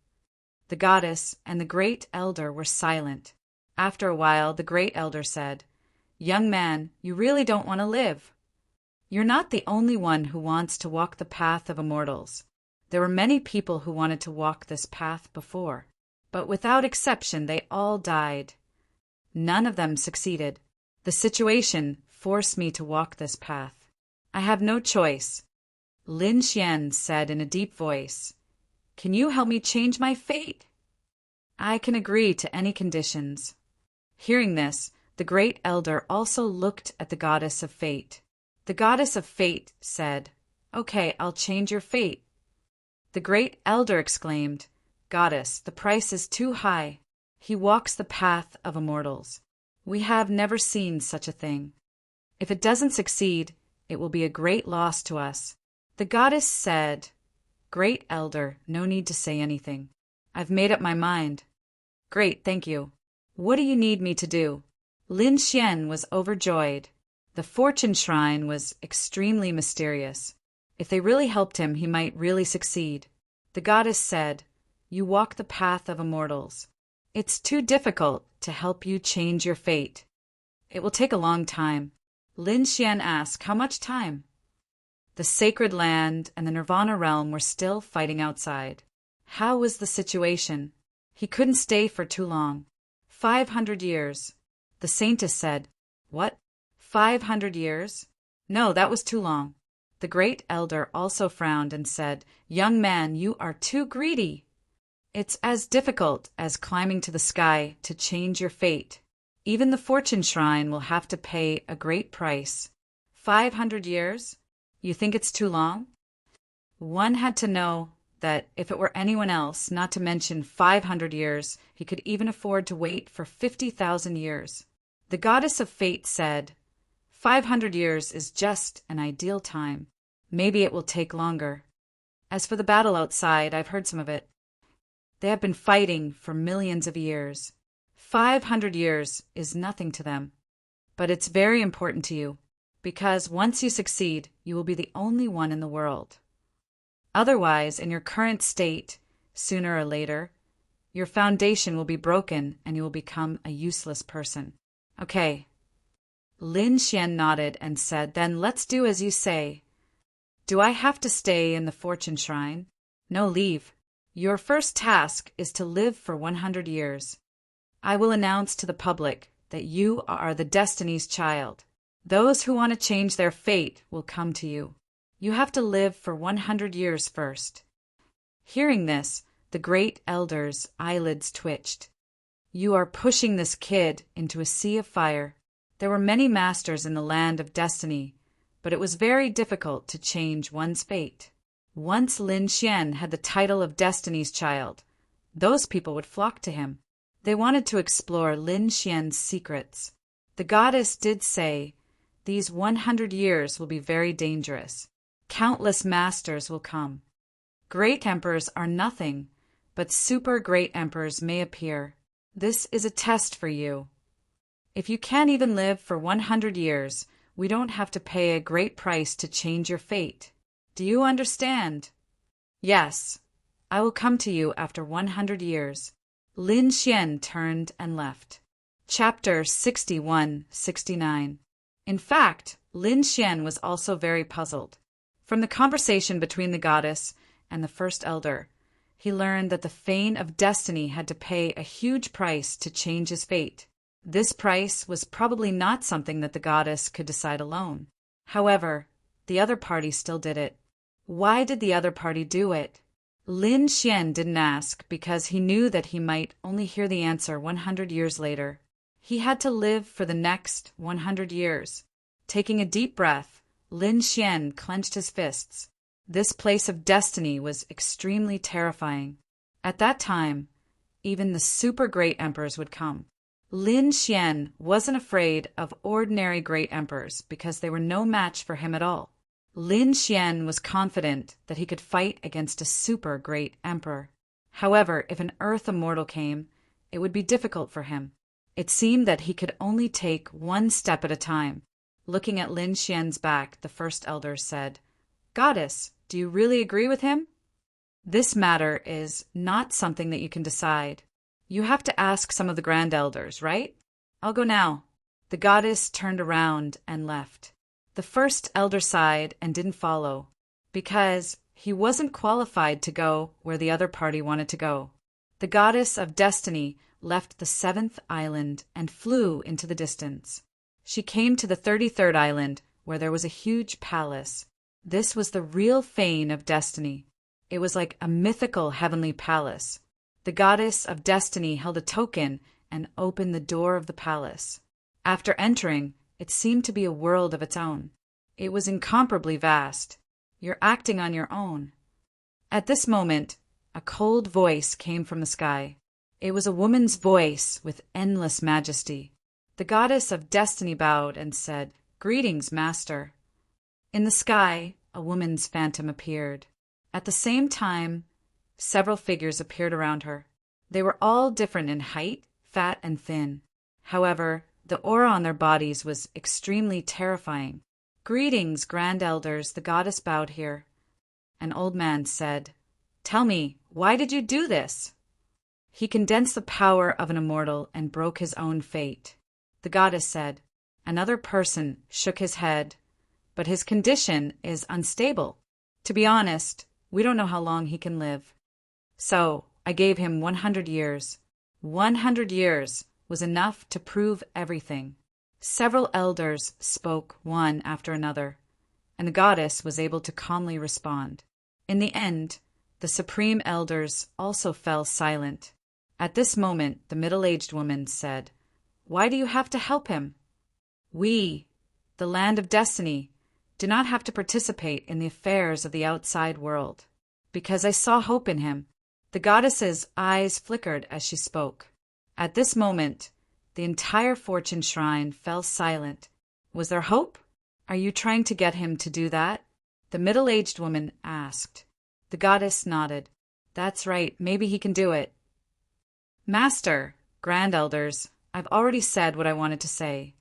The goddess and the Great Elder were silent. After a while, the Great Elder said, Young man, you really don't want to live. You're not the only one who wants to walk the path of Immortals. There were many people who wanted to walk this path before, but without exception they all died. None of them succeeded. The situation forced me to walk this path. I have no choice. Lin Xian said in a deep voice, Can you help me change my fate? I can agree to any conditions. Hearing this, the Great Elder also looked at the Goddess of Fate. The Goddess of Fate said, Okay, I'll change your fate. The Great Elder exclaimed, Goddess, the price is too high. He walks the path of Immortals. We have never seen such a thing. If it doesn't succeed, it will be a great loss to us. The goddess said, Great Elder, no need to say anything. I've made up my mind. Great, thank you. What do you need me to do? Lin Xian was overjoyed. The fortune shrine was extremely mysterious. If they really helped him, he might really succeed. The goddess said, "You walk the path of immortals. It's too difficult to help you change your fate. It will take a long time." Lin Xian asked, "How much time?" The sacred land and the Nirvana realm were still fighting outside. How was the situation? He couldn't stay for too long. 500 years. The saintess said, "What? 500 years? No, that was too long." The great elder also frowned and said, "Young man, you are too greedy. It's as difficult as climbing to the sky to change your fate. Even the fortune shrine will have to pay a great price. 500 years? You think it's too long?" One had to know that if it were anyone else, not to mention 500 years, he could even afford to wait for 50,000 years. The goddess of fate said, 500 years is just an ideal time. Maybe it will take longer. As for the battle outside, I've heard some of it. They have been fighting for millions of years. 500 years is nothing to them. But it's very important to you, because once you succeed, you will be the only one in the world. Otherwise, in your current state, sooner or later, your foundation will be broken and you will become a useless person. Okay. Lin Xian nodded and said, "Then let's do as you say. Do I have to stay in the fortune shrine?" "No, leave. Your first task is to live for 100 years. I will announce to the public that you are the Destiny's child. Those who want to change their fate will come to you. You have to live for 100 years first." Hearing this, the great elder's eyelids twitched. "You are pushing this kid into a sea of fire." There were many masters in the land of destiny, but it was very difficult to change one's fate. Once Lin Xian had the title of Destiny's child, those people would flock to him. They wanted to explore Lin Xian's secrets. The goddess did say, "These 100 years will be very dangerous. Countless masters will come. Great emperors are nothing, but super great emperors may appear. This is a test for you. If you can't even live for 100 years, we don't have to pay a great price to change your fate. Do you understand?" "Yes, I will come to you after 100 years." Lin Xian turned and left. Chapter 61-69. In fact, Lin Xian was also very puzzled. From the conversation between the goddess and the first elder, he learned that the Fane of Destiny had to pay a huge price to change his fate. This price was probably not something that the goddess could decide alone. However, the other party still did it. Why did the other party do it? Lin Xian didn't ask because he knew that he might only hear the answer 100 years later. He had to live for the next 100 years. Taking a deep breath, Lin Xian clenched his fists. This place of destiny was extremely terrifying. At that time, even the super great emperors would come. Lin Xian wasn't afraid of ordinary great emperors because they were no match for him at all. Lin Xian was confident that he could fight against a super great emperor. However, if an earth immortal came, it would be difficult for him. It seemed that he could only take one step at a time. Looking at Lin Xian's back, the first elder said, "Goddess, do you really agree with him? This matter is not something that you can decide. You have to ask some of the grand elders, right? I'll go now." The goddess turned around and left. The first elder sighed and didn't follow, because he wasn't qualified to go where the other party wanted to go. The goddess of destiny left the 7th island and flew into the distance. She came to the 33rd island, where there was a huge palace. This was the real Fane of Destiny. It was like a mythical heavenly palace. The goddess of destiny held a token and opened the door of the palace. After entering, it seemed to be a world of its own. It was incomparably vast. You're acting on your own. At this moment, a cold voice came from the sky. It was a woman's voice with endless majesty. The goddess of destiny bowed and said, "Greetings, master." In the sky, a woman's phantom appeared. At the same time, several figures appeared around her. They were all different in height, fat and thin. However, the aura on their bodies was extremely terrifying. "Greetings, Grand Elders," the goddess bowed here. An old man said, "Tell me, why did you do this?" "He condensed the power of an immortal and broke his own fate." The goddess said. Another person shook his head, "But his condition is unstable. To be honest, we don't know how long he can live. So I gave him 100 years. 100 years was enough to prove everything." Several elders spoke one after another, and the goddess was able to calmly respond. In the end, the supreme elders also fell silent. At this moment, the middle-aged woman said, "Why do you have to help him? We, the land of destiny, do not have to participate in the affairs of the outside world." "Because I saw hope in him." The goddess's eyes flickered as she spoke. At this moment, the entire fortune shrine fell silent. "Was there hope? Are you trying to get him to do that?" the middle-aged woman asked. The goddess nodded. "That's right, maybe he can do it." "Master, Grand Elders, I've already said what I wanted to say.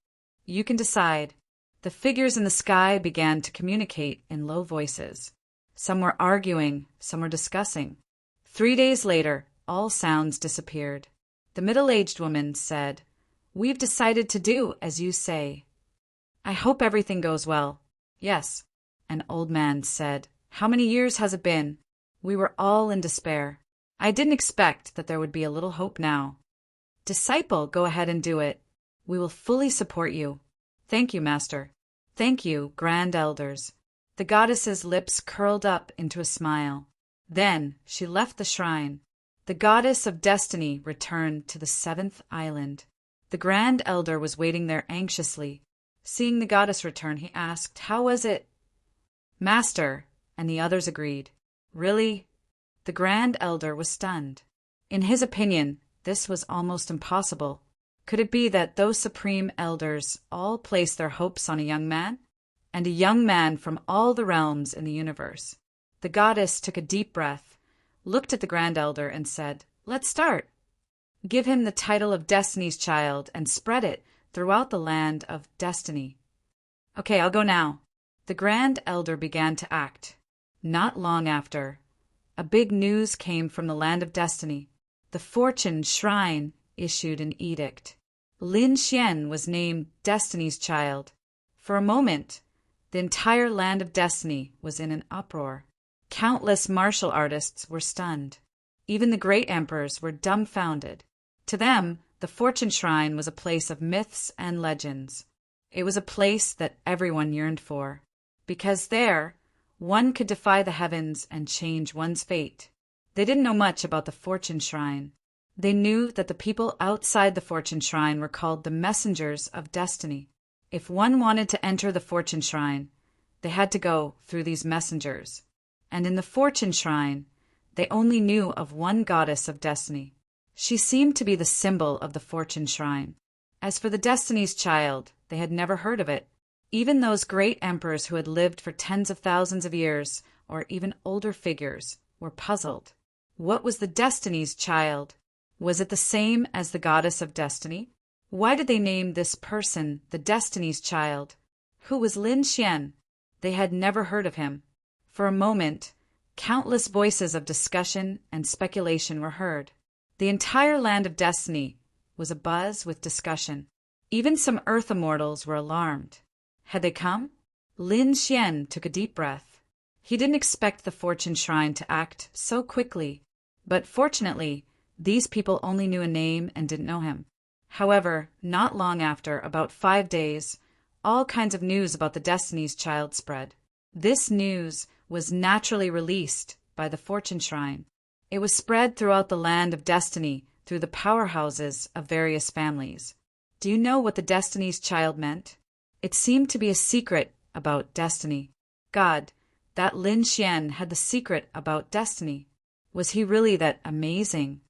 You can decide." The figures in the sky began to communicate in low voices. Some were arguing, some were discussing. 3 days later, all sounds disappeared. The middle-aged woman said, "We've decided to do as you say." "I hope everything goes well." "Yes." An old man said, "How many years has it been?" We were all in despair. "I didn't expect that there would be a little hope now." "Disciple, go ahead and do it. We will fully support you." "Thank you, Master." "Thank you, Grand Elders." The goddess's lips curled up into a smile. Then she left the shrine. The goddess of destiny returned to the 7th island. The Grand Elder was waiting there anxiously. Seeing the goddess return, he asked, "How was it?" "Master," and the others agreed. "Really?" The Grand Elder was stunned. In his opinion, this was almost impossible. Could it be that those supreme elders all placed their hopes on a young man? And a young man from all the realms in the universe. The goddess took a deep breath, looked at the Grand Elder, and said, "Let's start. Give him the title of Destiny's Child and spread it throughout the land of destiny." "Okay, I'll go now." The Grand Elder began to act. Not long after, a big news came from the land of destiny. The Fortune Shrine issued an edict. Lin Xian was named Destiny's Child. For a moment, the entire land of destiny was in an uproar. Countless martial artists were stunned. Even the great emperors were dumbfounded. To them, the Fortune Shrine was a place of myths and legends. It was a place that everyone yearned for, because there, one could defy the heavens and change one's fate. They didn't know much about the Fortune Shrine. They knew that the people outside the Fortune Shrine were called the Messengers of Destiny. If one wanted to enter the Fortune Shrine, they had to go through these messengers. And in the Fortune Shrine, they only knew of one goddess of destiny. She seemed to be the symbol of the Fortune Shrine. As for the Destiny's Child, they had never heard of it. Even those great emperors who had lived for tens of thousands of years, or even older figures, were puzzled. What was the Destiny's Child? Was it the same as the goddess of destiny? Why did they name this person the Destiny's Child? Who was Lin Xian? They had never heard of him. For a moment, countless voices of discussion and speculation were heard. The entire land of destiny was abuzz with discussion. Even some earth immortals were alarmed. Had they come? Lin Xian took a deep breath. He didn't expect the Fortune Shrine to act so quickly, but fortunately, these people only knew a name and didn't know him. However, not long after, about 5 days, all kinds of news about the Destiny's Child spread. This news was naturally released by the Fortune Shrine. It was spread throughout the land of destiny through the powerhouses of various families. Do you know what the Destiny's Child meant? It seemed to be a secret about destiny. God, that Lin Xian had the secret about destiny. Was he really that amazing?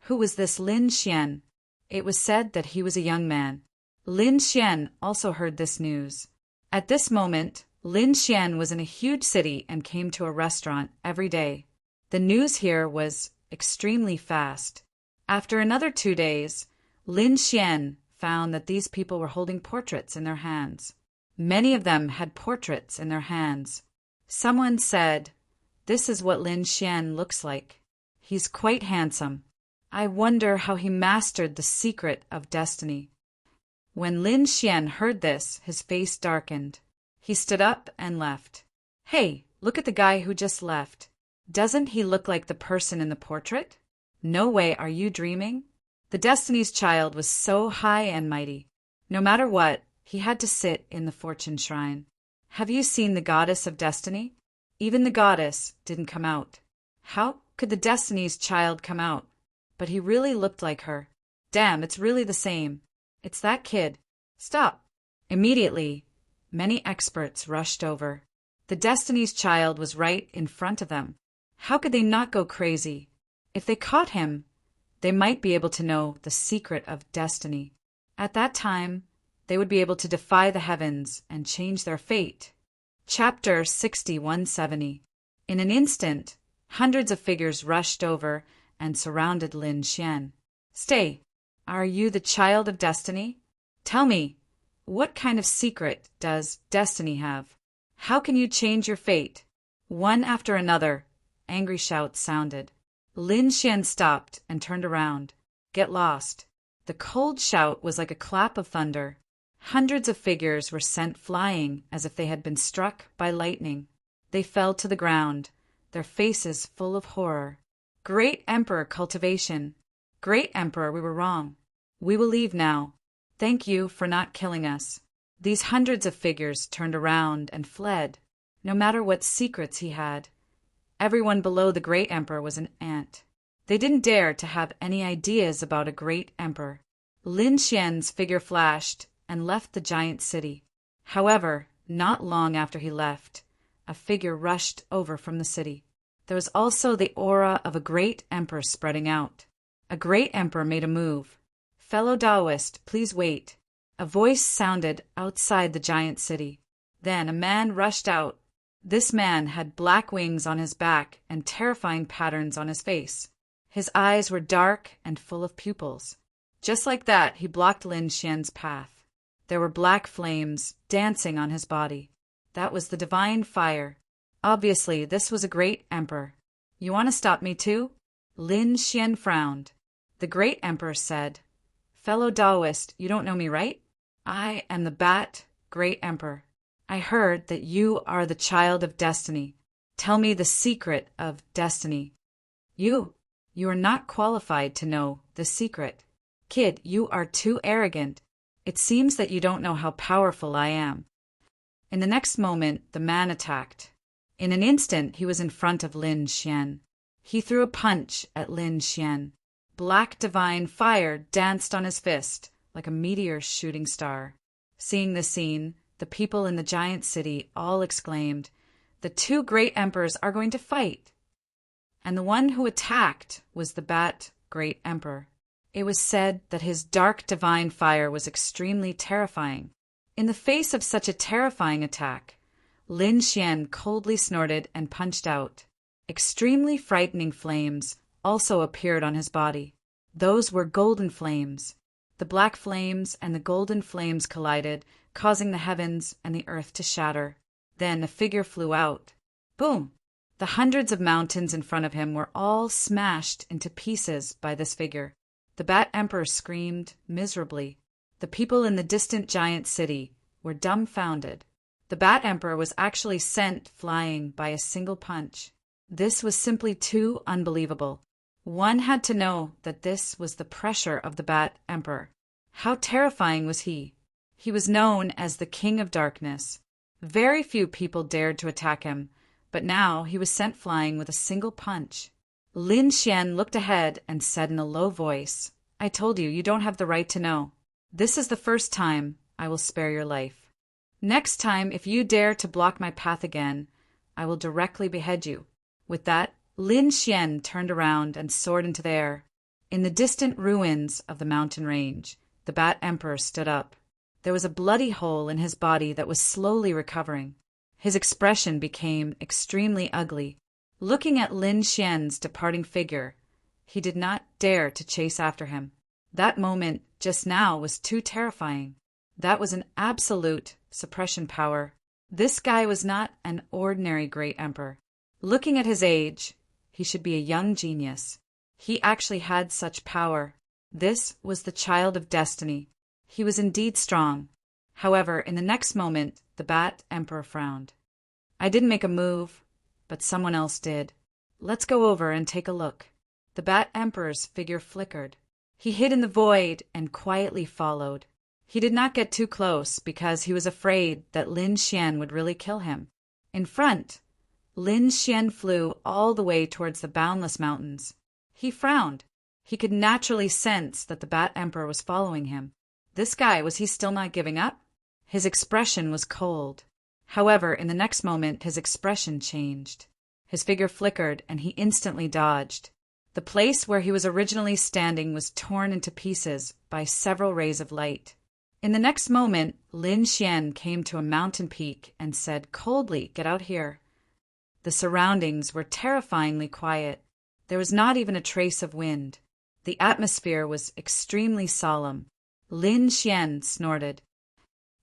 Who was this Lin Xian? It was said that he was a young man. Lin Xian also heard this news. At this moment, Lin Xian was in a huge city and came to a restaurant every day. The news here was extremely fast. After another 2 days, Lin Xian found that these people were holding portraits in their hands. Many of them had portraits in their hands. Someone said, "This is what Lin Xian looks like. He's quite handsome. I wonder how he mastered the secret of destiny." When Lin Xian heard this, his face darkened. He stood up and left. "Hey, look at the guy who just left. Doesn't he look like the person in the portrait? No way, are you dreaming?" The Destiny's Child was so high and mighty. No matter what, he had to sit in the fortune shrine. Have you seen the goddess of destiny? Even the goddess didn't come out. How could the Destiny's Child come out? But he really looked like her. Damn, it's really the same. It's that kid. Stop. Immediately, many experts rushed over. The Destiny's Child was right in front of them. How could they not go crazy? If they caught him, they might be able to know the secret of destiny. At that time, they would be able to defy the heavens and change their fate. Chapter 6170. In an instant, hundreds of figures rushed over and surrounded Lin Xian. "Stay. Are you the child of destiny? Tell me, what kind of secret does destiny have? How can you change your fate?" One after another, angry shouts sounded. Lin Xian stopped and turned around. "Get lost." The cold shout was like a clap of thunder. Hundreds of figures were sent flying as if they had been struck by lightning. They fell to the ground, their faces full of horror. "Great Emperor Cultivation! Great Emperor, we were wrong. We will leave now. Thank you for not killing us." These hundreds of figures turned around and fled. No matter what secrets he had, everyone below the Great Emperor was an ant. They didn't dare to have any ideas about a great emperor. Lin Xian's figure flashed and left the giant city. However, not long after he left, a figure rushed over from the city. There was also the aura of a great emperor spreading out. A great emperor made a move. "Fellow Taoist, please wait." A voice sounded outside the giant city. Then a man rushed out. This man had black wings on his back and terrifying patterns on his face. His eyes were dark and full of pupils. Just like that, he blocked Lin Xian's path. There were black flames dancing on his body. That was the divine fire. Obviously, this was a great emperor. "You want to stop me too?" Lin Xian frowned. The great emperor said, "Fellow Taoist, you don't know me, right? I am the Bat Great Emperor. I heard that you are the child of destiny. Tell me the secret of destiny." You are not qualified to know the secret. Kid, you are too arrogant. It seems that you don't know how powerful I am." In the next moment, the man attacked. In an instant, he was in front of Lin Xian. He threw a punch at Lin Xian. Black divine fire danced on his fist like a meteor shooting star. Seeing this scene, the people in the giant city all exclaimed, "The two great emperors are going to fight!" And the one who attacked was the Bat Great Emperor. It was said that his dark divine fire was extremely terrifying. In the face of such a terrifying attack, Lin Xian coldly snorted and punched out. Extremely frightening flames also appeared on his body. Those were golden flames. The black flames and the golden flames collided, causing the heavens and the earth to shatter. Then a figure flew out. Boom! The hundreds of mountains in front of him were all smashed into pieces by this figure. The Bat Emperor screamed miserably. The people in the distant giant city were dumbfounded. The Bat Emperor was actually sent flying by a single punch. This was simply too unbelievable. One had to know that this was the pressure of the Bat Emperor. How terrifying was he? He was known as the King of Darkness. Very few people dared to attack him, but now he was sent flying with a single punch. Lin Xian looked ahead and said in a low voice, "I told you, you don't have the right to know. This is the first time I will spare your life. Next time, if you dare to block my path again, I will directly behead you." With that, Lin Xian turned around and soared into the air. In the distant ruins of the mountain range, the Bat Emperor stood up. There was a bloody hole in his body that was slowly recovering. His expression became extremely ugly. Looking at Lin Xian's departing figure, he did not dare to chase after him. That moment just now was too terrifying. That was an absolute suppression power. This guy was not an ordinary great emperor. Looking at his age, he should be a young genius. He actually had such power. This was the child of destiny. He was indeed strong. However, in the next moment, the Bat Emperor frowned. I didn't make a move, but someone else did. Let's go over and take a look. The Bat Emperor's figure flickered. He hid in the void and quietly followed. He did not get too close because he was afraid that Lin Xian would really kill him. In front, Lin Xian flew all the way towards the boundless mountains. He frowned. He could naturally sense that the Bat Emperor was following him. This guy, was he still not giving up? His expression was cold. However, in the next moment, his expression changed. His figure flickered, and he instantly dodged. The place where he was originally standing was torn into pieces by several rays of light. In the next moment, Lin Xian came to a mountain peak and said coldly, "Get out here." The surroundings were terrifyingly quiet. There was not even a trace of wind. The atmosphere was extremely solemn. Lin Xian snorted.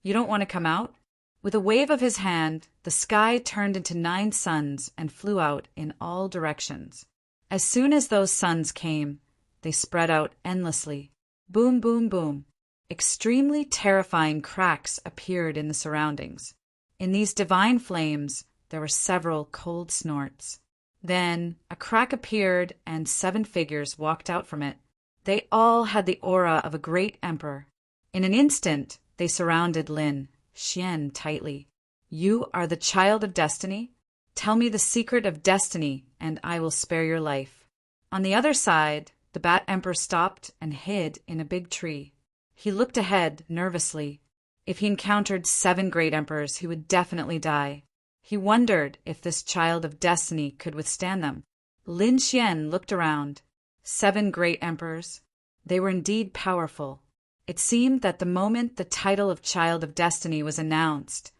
"You don't want to come out?" With a wave of his hand, the sky turned into 9 suns and flew out in all directions. As soon as those suns came, they spread out endlessly. Boom, boom, boom. Extremely terrifying cracks appeared in the surroundings. In these divine flames, there were several cold snorts. Then a crack appeared and 7 figures walked out from it. They all had the aura of a great emperor. In an instant, they surrounded Lin Xian tightly. "You are the child of destiny? Tell me the secret of destiny, and I will spare your life." On the other side, the Bat Emperor stopped and hid in a big tree. He looked ahead nervously. If he encountered 7 great emperors, he would definitely die. He wondered if this child of destiny could withstand them. Lin Xian looked around. 7 great emperors. They were indeed powerful. It seemed that the moment the title of Child of Destiny was announced,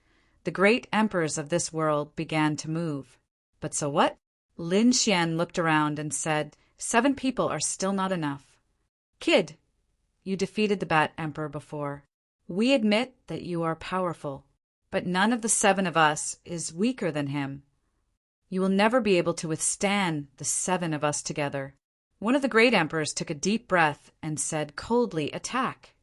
the great emperors of this world began to move. But so what? Lin Xian looked around and said, 7 people are still not enough. "Kid, you defeated the Bat Emperor before. We admit that you are powerful, but none of the 7 of us is weaker than him. You will never be able to withstand the 7 of us together." One of the great emperors took a deep breath and said coldly, "Attack."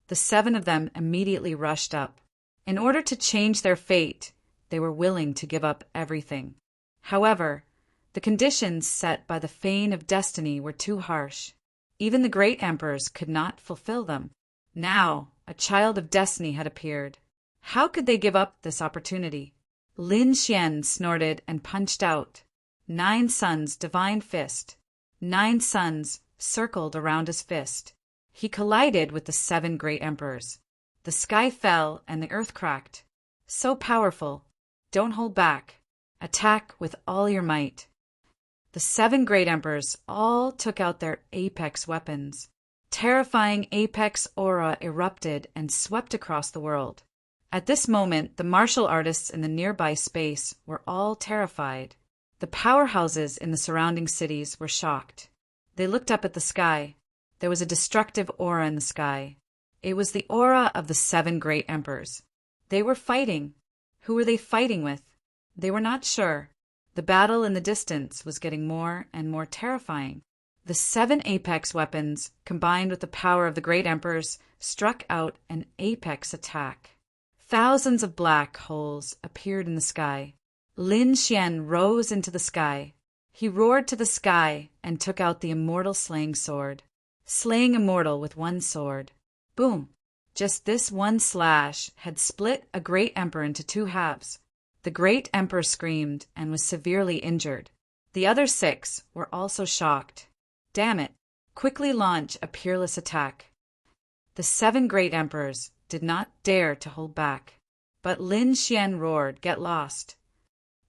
The 7 of them immediately rushed up. In order to change their fate, they were willing to give up everything. However, the conditions set by the Fane of Destiny were too harsh. Even the great emperors could not fulfill them. Now, a child of destiny had appeared. How could they give up this opportunity? Lin Xian snorted and punched out. 9 suns, divine fist. 9 suns circled around his fist. He collided with the 7 great emperors. The sky fell and the earth cracked. So powerful. Don't hold back. Attack with all your might. The 7 great emperors all took out their apex weapons. Terrifying apex aura erupted and swept across the world. At this moment, the martial artists in the nearby space were all terrified. The powerhouses in the surrounding cities were shocked. They looked up at the sky. There was a destructive aura in the sky. It was the aura of the 7 great emperors. They were fighting. Who were they fighting with? They were not sure. The battle in the distance was getting more and more terrifying. The 7 apex weapons, combined with the power of the great emperors, struck out an apex attack. Thousands of black holes appeared in the sky. Lin Xian rose into the sky. He roared to the sky and took out the immortal slaying sword. Slaying immortal with 1 sword. Boom! Just this one slash had split a great emperor into 2 halves. The great emperor screamed and was severely injured. The other 6 were also shocked. Damn it! Quickly launch a peerless attack. The 7 great emperors did not dare to hold back. But Lin Xian roared, "Get lost.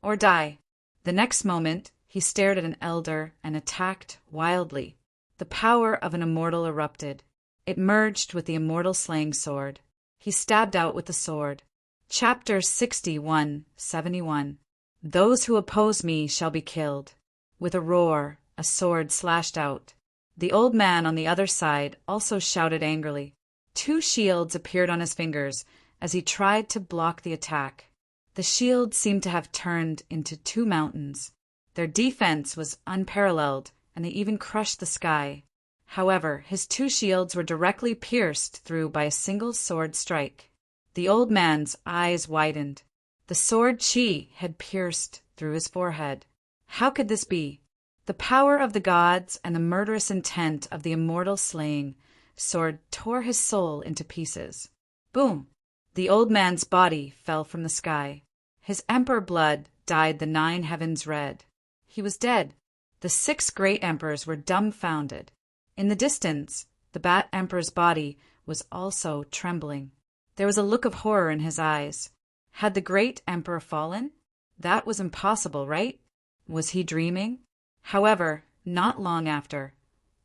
Or die." The next moment, he stared at an elder and attacked wildly. The power of an immortal erupted. It merged with the immortal slaying sword. He stabbed out with the sword. Chapter 61:71. Those who oppose me shall be killed. With a roar, a sword slashed out. The old man on the other side also shouted angrily. 2 shields appeared on his fingers as he tried to block the attack. The shields seemed to have turned into 2 mountains. Their defense was unparalleled, and they even crushed the sky. However, his 2 shields were directly pierced through by a single sword strike. The old man's eyes widened. The sword chi had pierced through his forehead. How could this be? The power of the gods and the murderous intent of the immortal slaying sword tore his soul into pieces. Boom! The old man's body fell from the sky. His emperor blood dyed the 9 heavens red. He was dead. The 6 great emperors were dumbfounded. In the distance, the Bat Emperor's body was also trembling. There was a look of horror in his eyes. Had the great emperor fallen? That was impossible, right? Was he dreaming? However, not long after,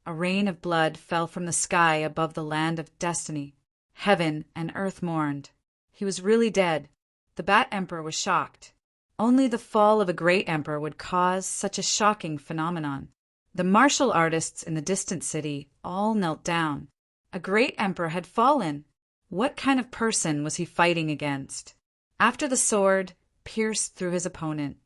a rain of blood fell from the sky above the land of destiny. Heaven and earth mourned. He was really dead. The Bat Emperor was shocked. Only the fall of a great emperor would cause such a shocking phenomenon. The martial artists in the distant city all knelt down. A great emperor had fallen. What kind of person was he fighting against? After the sword pierced through his opponent,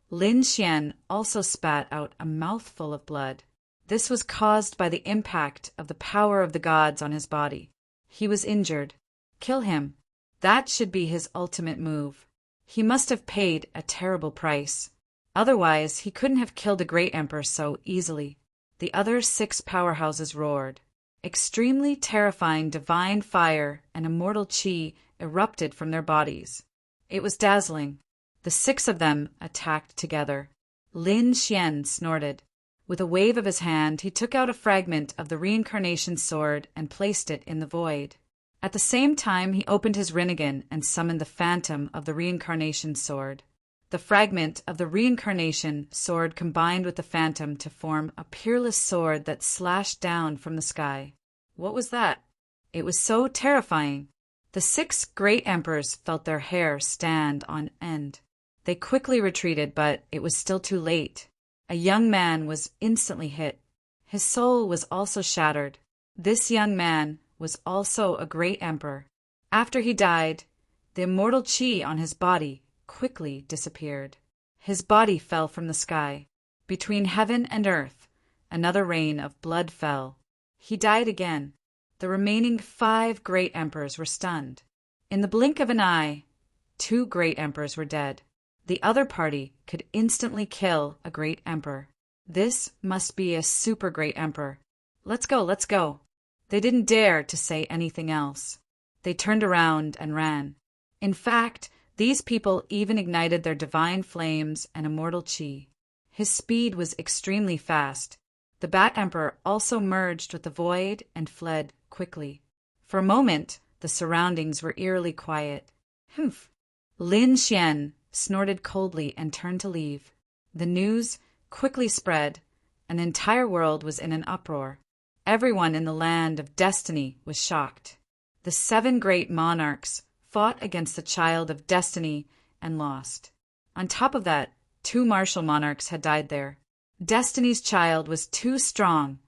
Lin Xian also spat out a mouthful of blood. This was caused by the impact of the power of the gods on his body. He was injured. Kill him. That should be his ultimate move. He must have paid a terrible price. Otherwise, he couldn't have killed a great emperor so easily. The other 6 powerhouses roared. Extremely terrifying divine fire and immortal chi erupted from their bodies. It was dazzling. The 6 of them attacked together. Lin Xian snorted. With a wave of his hand, he took out a fragment of the reincarnation sword and placed it in the void. At the same time, he opened his Rinnegan and summoned the phantom of the reincarnation sword. The fragment of the reincarnation sword combined with the phantom to form a peerless sword that slashed down from the sky. What was that? It was so terrifying. The 6 great emperors felt their hair stand on end. They quickly retreated, but it was still too late. A young man was instantly hit. His soul was also shattered. This young man was also a great emperor. After he died, the immortal chi on his body quickly disappeared. His body fell from the sky. Between heaven and earth, another rain of blood fell. He died again. The remaining 5 great emperors were stunned. In the blink of an eye, 2 great emperors were dead. The other party could instantly kill a great emperor. This must be a super great emperor. Let's go, let's go. They didn't dare to say anything else. They turned around and ran. In fact, these people even ignited their divine flames and immortal chi. His speed was extremely fast. The Bat Emperor also merged with the void and fled quickly. For a moment, the surroundings were eerily quiet. Humph! Lin Xian snorted coldly and turned to leave. The news quickly spread. An entire world was in an uproar. Everyone in the land of destiny was shocked. The 7 great monarchs fought against the child of destiny and lost. On top of that, 2 martial monarchs had died there. Destiny's child was too strong,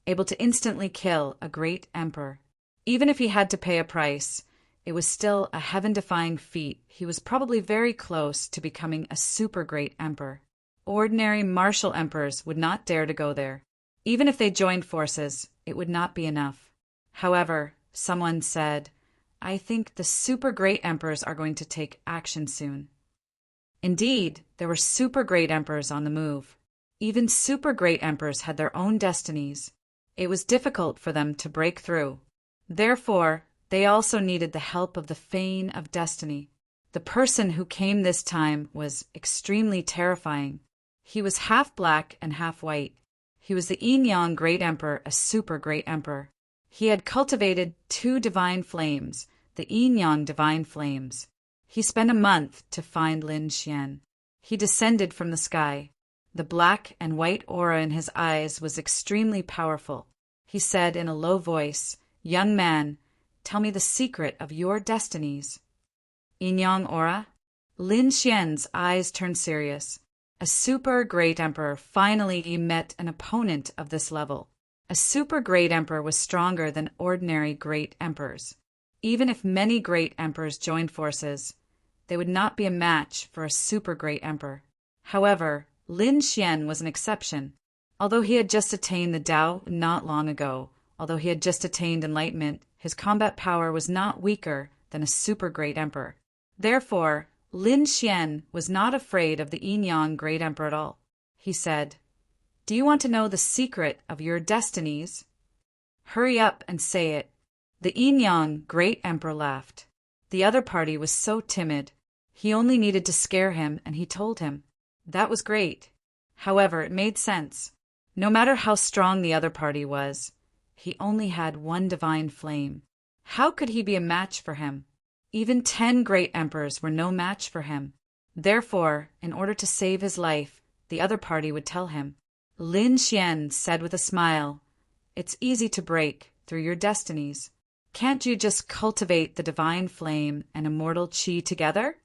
able to instantly kill a great emperor. Even if he had to pay a price, it was still a heaven-defying feat. He was probably very close to becoming a super great emperor. Ordinary martial emperors would not dare to go there. Even if they joined forces, it would not be enough. However, someone said, I think the super great emperors are going to take action soon. Indeed, there were super great emperors on the move. Even super great emperors had their own destinies. It was difficult for them to break through. Therefore, they also needed the help of the Fane of Destiny. The person who came this time was extremely terrifying. He was half black and half white. He was the Yin-Yang Great Emperor, a super great emperor. He had cultivated 2 divine flames, the Yin-Yang divine flames. He spent a month to find Lin Xian. He descended from the sky. The black and white aura in his eyes was extremely powerful. He said in a low voice, Young man, tell me the secret of your destinies. Yin-Yang aura? Lin Xian's eyes turned serious. A super great emperor finally met an opponent of this level. A super great emperor was stronger than ordinary great emperors. Even if many great emperors joined forces, they would not be a match for a super great emperor. However, Lin Xian was an exception. Although he had just attained the Tao not long ago, although he had just attained enlightenment, his combat power was not weaker than a super great emperor. Therefore, Lin Xian was not afraid of the Yin-Yang great emperor at all. He said, "Do you want to know the secret of your destinies? Hurry up and say it." The Yin-Yang great emperor laughed. The other party was so timid. He only needed to scare him, and he told him. That was great. However, it made sense. No matter how strong the other party was, he only had one divine flame. How could he be a match for him? Even 10 great emperors were no match for him. Therefore, in order to save his life, the other party would tell him. Lin Xian said with a smile, "It's easy to break through your destinies. Can't you just cultivate the divine flame and immortal qi together?"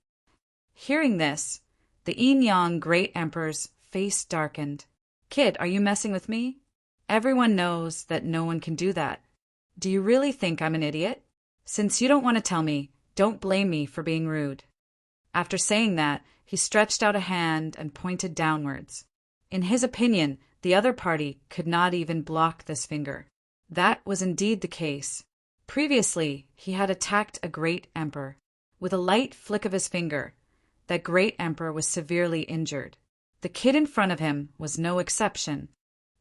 Hearing this, the Yin-Yang great emperor's face darkened. "Kid, are you messing with me? Everyone knows that no one can do that. Do you really think I'm an idiot? Since you don't want to tell me, don't blame me for being rude." After saying that, he stretched out a hand and pointed downwards. In his opinion, the other party could not even block this finger. That was indeed the case. Previously, he had attacked a great emperor. With a light flick of his finger, that great emperor was severely injured. The kid in front of him was no exception.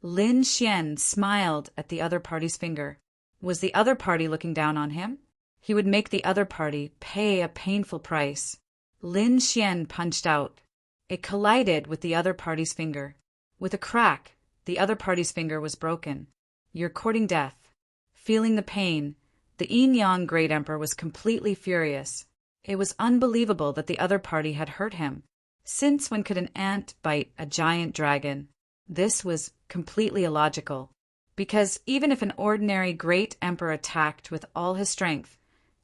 Lin Xian smiled at the other party's finger. Was the other party looking down on him? He would make the other party pay a painful price. Lin Xian punched out. It collided with the other party's finger. With a crack, the other party's finger was broken. You're courting death. Feeling the pain, the Yin-Yang great emperor was completely furious. It was unbelievable that the other party had hurt him. Since when could an ant bite a giant dragon? This was completely illogical. Because even if an ordinary great emperor attacked with all his strength,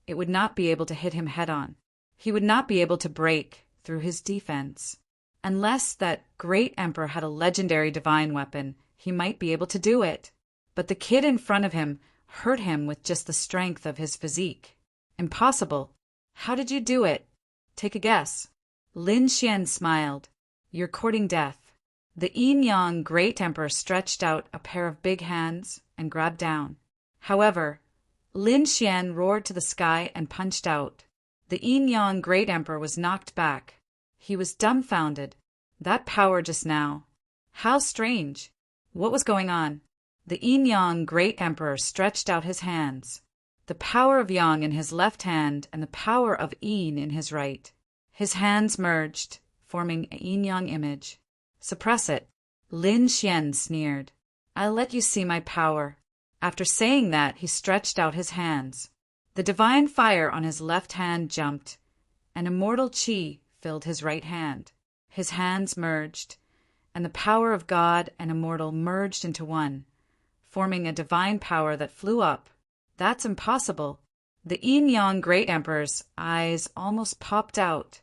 it would not be able to hit him head-on. He would not be able to break through his defense. Unless that great emperor had a legendary divine weapon, he might be able to do it. But the kid in front of him hurt him with just the strength of his physique. Impossible. How did you do it? Take a guess. Lin Xian smiled. You're courting death. The Yin-Yang great emperor stretched out a pair of big hands and grabbed down. However, Lin Xian roared to the sky and punched out. The Yin-Yang great emperor was knocked back. He was dumbfounded. That power just now. How strange. What was going on? The Yin-Yang great emperor stretched out his hands. The power of Yang in his left hand and the power of Yin in his right. His hands merged, forming a Yin-Yang image. Suppress it. Lin Xian sneered. I'll let you see my power. After saying that, he stretched out his hands. The divine fire on his left hand jumped. An immortal qi filled his right hand. His hands merged, and the power of God and immortal merged into one, forming a divine power that flew up. That's impossible. The Yin-Yang great emperor's eyes almost popped out.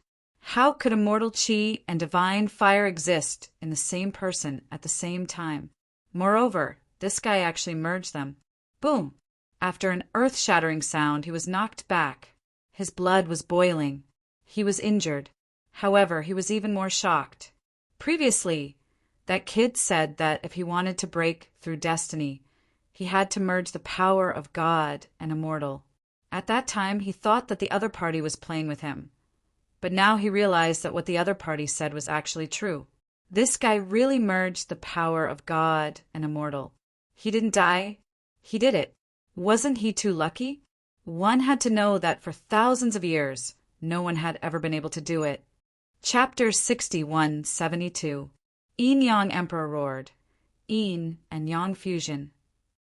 How could immortal qi and divine fire exist in the same person at the same time? Moreover, this guy actually merged them. Boom! After an earth-shattering sound, he was knocked back. His blood was boiling. He was injured. However, he was even more shocked. Previously, that kid said that if he wanted to break through destiny, he had to merge the power of God and immortal. At that time, he thought that the other party was playing with him. But now he realized that what the other party said was actually true. This guy really merged the power of God and immortal. He didn't die. He did it. Wasn't he too lucky? One had to know that for thousands of years, no one had ever been able to do it. Chapter 61-72. Yin-Yang Emperor roared. Yin and Yang fusion.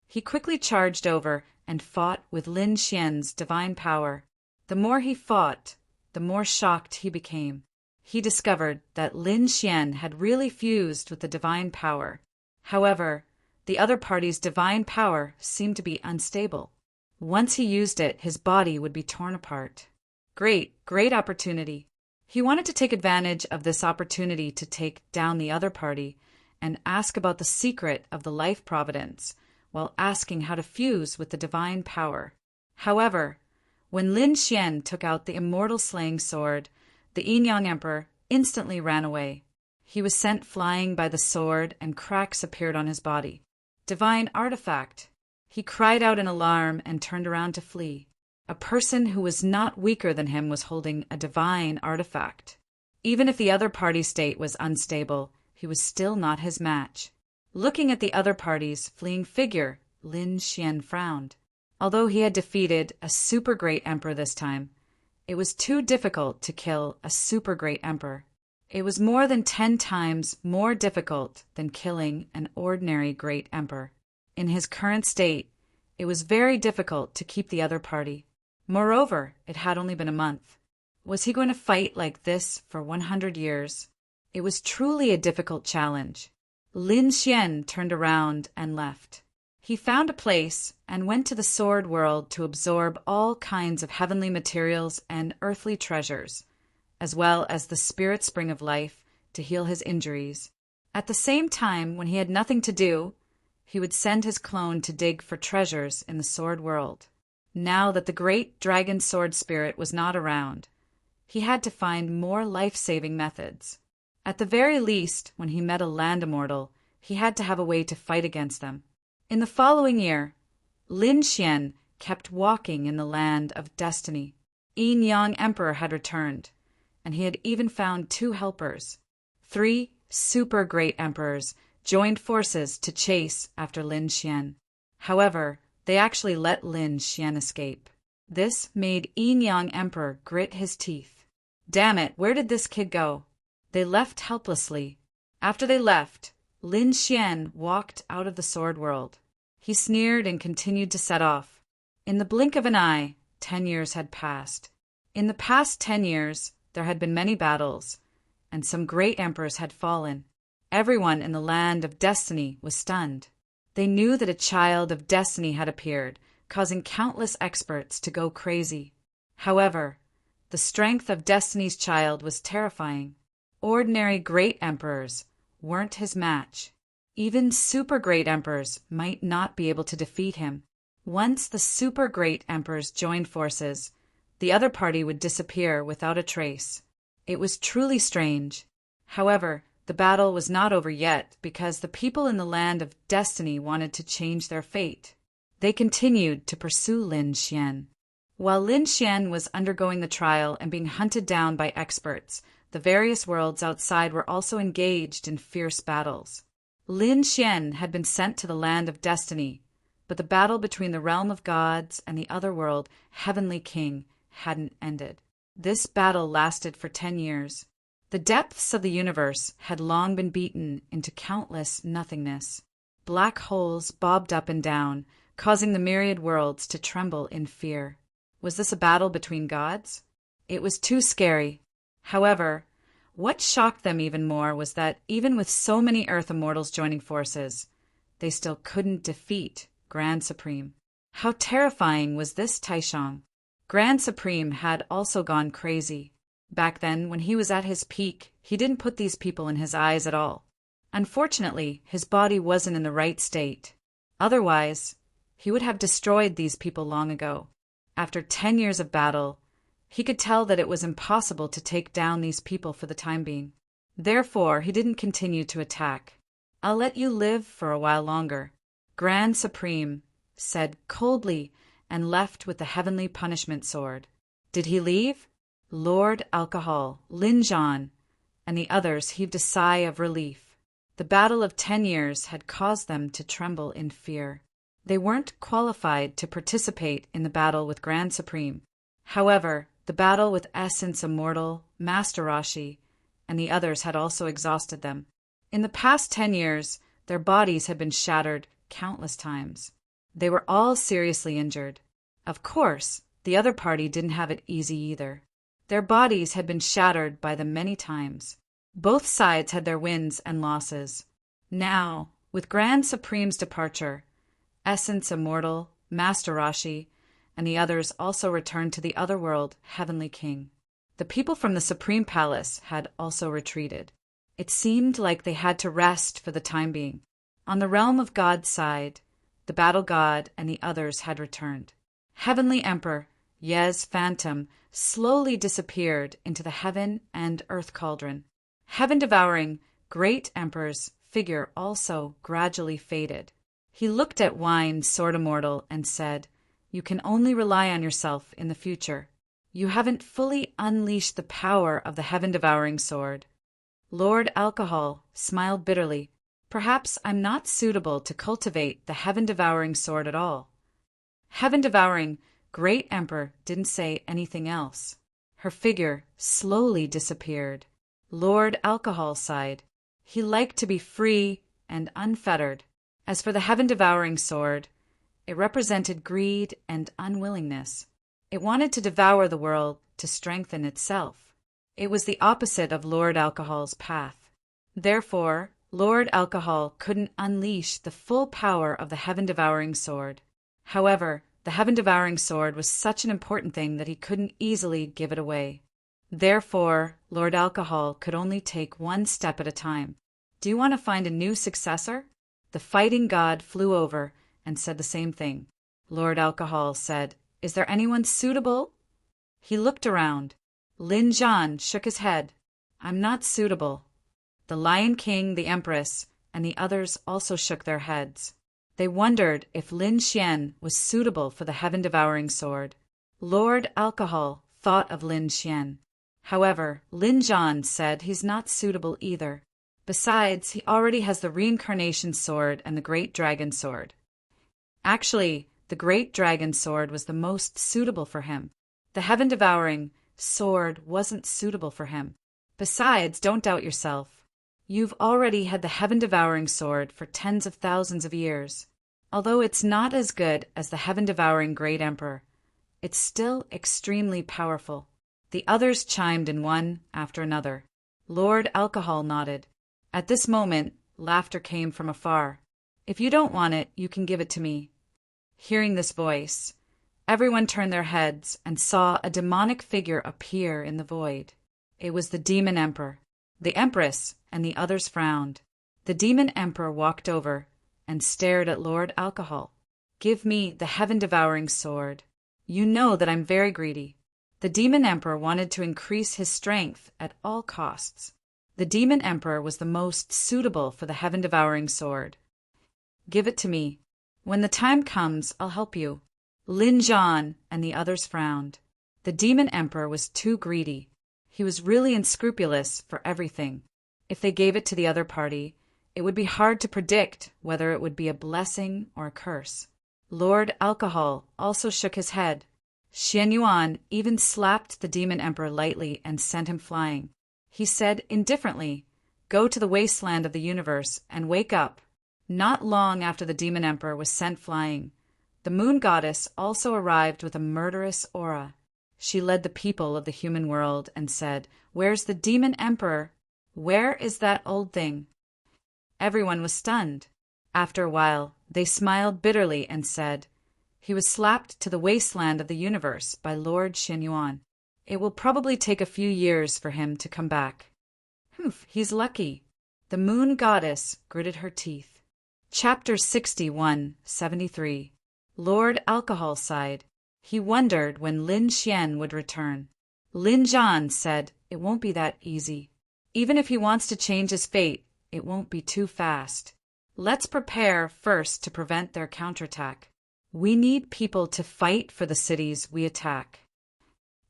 He quickly charged over and fought with Lin Xian's divine power. The more he fought, the more shocked he became. He discovered that Lin Xian had really fused with the divine power. However, the other party's divine power seemed to be unstable. Once he used it, his body would be torn apart. Great opportunity. He wanted to take advantage of this opportunity to take down the other party and ask about the secret of the life providence, while asking how to fuse with the divine power. However, when Lin Xian took out the immortal slaying sword, the Yin-Yang Emperor instantly ran away. He was sent flying by the sword, and cracks appeared on his body. Divine artifact! He cried out in alarm and turned around to flee. A person who was not weaker than him was holding a divine artifact. Even if the other party's state was unstable, he was still not his match. Looking at the other party's fleeing figure, Lin Xian frowned. Although he had defeated a super great emperor this time, it was too difficult to kill a super great emperor. It was more than 10 times more difficult than killing an ordinary great emperor. In his current state, it was very difficult to keep the other party. Moreover, it had only been a month. Was he going to fight like this for 100 years? It was truly a difficult challenge. Lin Xian turned around and left. He found a place and went to the sword world to absorb all kinds of heavenly materials and earthly treasures, as well as the spirit spring of life to heal his injuries. At the same time, when he had nothing to do, he would send his clone to dig for treasures in the sword world. Now that the great dragon sword spirit was not around, he had to find more life-saving methods. At the very least, when he met a land immortal, he had to have a way to fight against them. In the following year, Lin Xian kept walking in the land of destiny. Yin-Yang Emperor had returned, and he had even found 2 helpers. 3 super great emperors joined forces to chase after Lin Xian. However, they actually let Lin Xian escape. This made Yin-Yang Emperor grit his teeth. Damn it, where did this kid go? They left helplessly. After they left, Lin Xian walked out of the sword world. He sneered and continued to set off. In the blink of an eye, 10 years had passed. In the past 10 years, there had been many battles, and some great emperors had fallen. Everyone in the land of destiny was stunned. They knew that a child of destiny had appeared, causing countless experts to go crazy. However, the strength of destiny's child was terrifying. Ordinary great emperors weren't his match. Even super great emperors might not be able to defeat him. Once the super great emperors joined forces, the other party would disappear without a trace. It was truly strange. However, the battle was not over yet because the people in the land of destiny wanted to change their fate. They continued to pursue Lin Xian. While Lin Xian was undergoing the trial and being hunted down by experts, the various worlds outside were also engaged in fierce battles. Lin Xian had been sent to the land of destiny, but the battle between the realm of gods and the other world, Heavenly King, hadn't ended. This battle lasted for 10 years. The depths of the universe had long been beaten into countless nothingness. Black holes bobbed up and down, causing the myriad worlds to tremble in fear. Was this a battle between gods? It was too scary. However, what shocked them even more was that even with so many Earth immortals joining forces, they still couldn't defeat Grand Supreme. How terrifying was this Taishang? Grand Supreme had also gone crazy. Back then, when he was at his peak, he didn't put these people in his eyes at all. Unfortunately, his body wasn't in the right state. Otherwise, he would have destroyed these people long ago. After 10 years of battle, he could tell that it was impossible to take down these people for the time being. Therefore, he didn't continue to attack. "I'll let you live for a while longer," Grand Supreme said coldly and left with the heavenly punishment sword. Did he leave? Lord Alcohol, Lin Zhan, and the others heaved a sigh of relief. The battle of 10 years had caused them to tremble in fear. They weren't qualified to participate in the battle with Grand Supreme. However, the battle with Essence Immortal, Master Rashi, and the others had also exhausted them. In the past 10 years, their bodies had been shattered countless times. They were all seriously injured. Of course, the other party didn't have it easy either. Their bodies had been shattered by them many times. Both sides had their wins and losses. Now, with Grand Supreme's departure, Essence Immortal, Master Rashi, and the others also returned to the other world, Heavenly King. The people from the Supreme Palace had also retreated. It seemed like they had to rest for the time being. On the realm of God's side, the battle god, and the others had returned. Heavenly Emperor Ye's phantom slowly disappeared into the heaven and earth cauldron. Heaven-devouring Great Emperor's figure also gradually faded. He looked at Wine, Sword Immortal, and said, "You can only rely on yourself in the future. You haven't fully unleashed the power of the heaven-devouring sword." Lord Alcohol smiled bitterly. "Perhaps I'm not suitable to cultivate the heaven-devouring sword at all." Heaven-devouring Great Emperor didn't say anything else. Her figure slowly disappeared. Lord Alcohol sighed. He liked to be free and unfettered. As for the heaven-devouring sword, it represented greed and unwillingness. It wanted to devour the world to strengthen itself. It was the opposite of Lord Alcohol's path. Therefore, Lord Alcohol couldn't unleash the full power of the heaven-devouring sword. However, the heaven-devouring sword was such an important thing that he couldn't easily give it away. Therefore, Lord Alcohol could only take one step at a time. "Do you want to find a new successor?" The fighting god flew over and said the same thing. Lord Alcohol said, "Is there anyone suitable?" He looked around. Lin Zhan shook his head. "I'm not suitable." The Lion King, the Empress, and the others also shook their heads. They wondered if Lin Xian was suitable for the heaven-devouring sword. Lord Alcohol thought of Lin Xian. However, Lin Zhan said he's not suitable either. Besides, he already has the reincarnation sword and the great dragon sword. Actually, the great dragon sword was the most suitable for him. The heaven-devouring sword wasn't suitable for him. Besides, don't doubt yourself. You've already had the heaven-devouring sword for tens of thousands of years. Although it's not as good as the heaven-devouring Great Emperor, it's still extremely powerful. The others chimed in one after another. Lord Alcohol nodded. At this moment, laughter came from afar. "If you don't want it, you can give it to me." Hearing this voice, everyone turned their heads and saw a demonic figure appear in the void. It was the Demon Emperor. The Empress and the others frowned. The Demon Emperor walked over and stared at Lord Alcohol. "Give me the heaven-devouring sword. You know that I'm very greedy." The Demon Emperor wanted to increase his strength at all costs. The Demon Emperor was the most suitable for the heaven-devouring sword. "Give it to me. When the time comes, I'll help you." Lin Zhan and the others frowned. The Demon Emperor was too greedy. He was really unscrupulous for everything. If they gave it to the other party, it would be hard to predict whether it would be a blessing or a curse. Lord Alcohol also shook his head. Xian Yuan even slapped the Demon Emperor lightly and sent him flying. He said indifferently, "Go to the wasteland of the universe and wake up." Not long after the Demon Emperor was sent flying, the Moon Goddess also arrived with a murderous aura. She led the people of the human world and said, "Where's the Demon Emperor? Where is that old thing?" Everyone was stunned. After a while, they smiled bitterly and said, "He was slapped to the wasteland of the universe by Lord Xian Yuan. It will probably take a few years for him to come back." "Humph, he's lucky." The Moon Goddess gritted her teeth. Chapter 61-73. Lord Alcohol sighed. He wondered when Lin Xian would return. Lin Zhan said it won't be that easy. Even if he wants to change his fate, it won't be too fast. Let's prepare first to prevent their counterattack. We need people to fight for the cities we attack.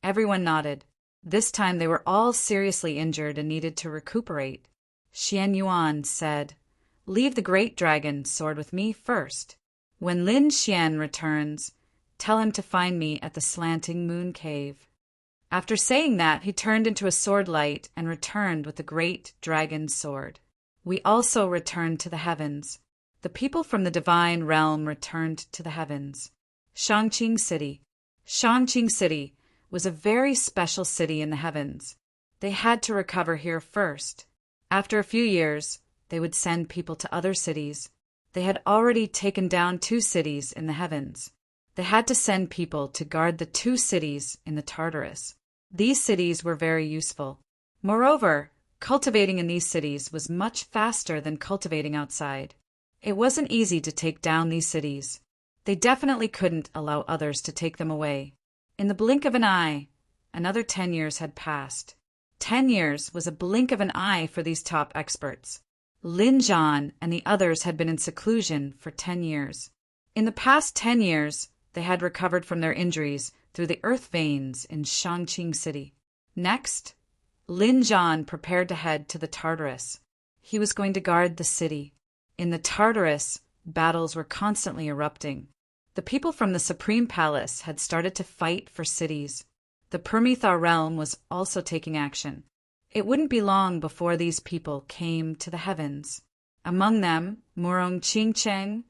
Everyone nodded. This time they were all seriously injured and needed to recuperate. Xian Yuan said, "Leave the great dragon sword with me first. When Lin Xian returns, tell him to find me at the slanting moon cave." After saying that, he turned into a sword light and returned with the great dragon sword. We also returned to the heavens. The people from the divine realm returned to the heavens. Shangqing City. Shangqing City was a very special city in the heavens. They had to recover here first. After a few years, they would send people to other cities. They had already taken down 2 cities in the heavens. They had to send people to guard the 2 cities in the Tartarus. These cities were very useful. Moreover, cultivating in these cities was much faster than cultivating outside. It wasn't easy to take down these cities. They definitely couldn't allow others to take them away. In the blink of an eye, another 10 years had passed. 10 years was a blink of an eye for these top experts. Lin Zhan and the others had been in seclusion for 10 years. In the past 10 years, they had recovered from their injuries through the earth veins in Shangqing City. Next, Lin Zhan prepared to head to the Tartarus. He was going to guard the city. In the Tartarus, battles were constantly erupting. The people from the Supreme Palace had started to fight for cities. The Permitha realm was also taking action. It wouldn't be long before these people came to the heavens. Among them, Murong Qingcheng,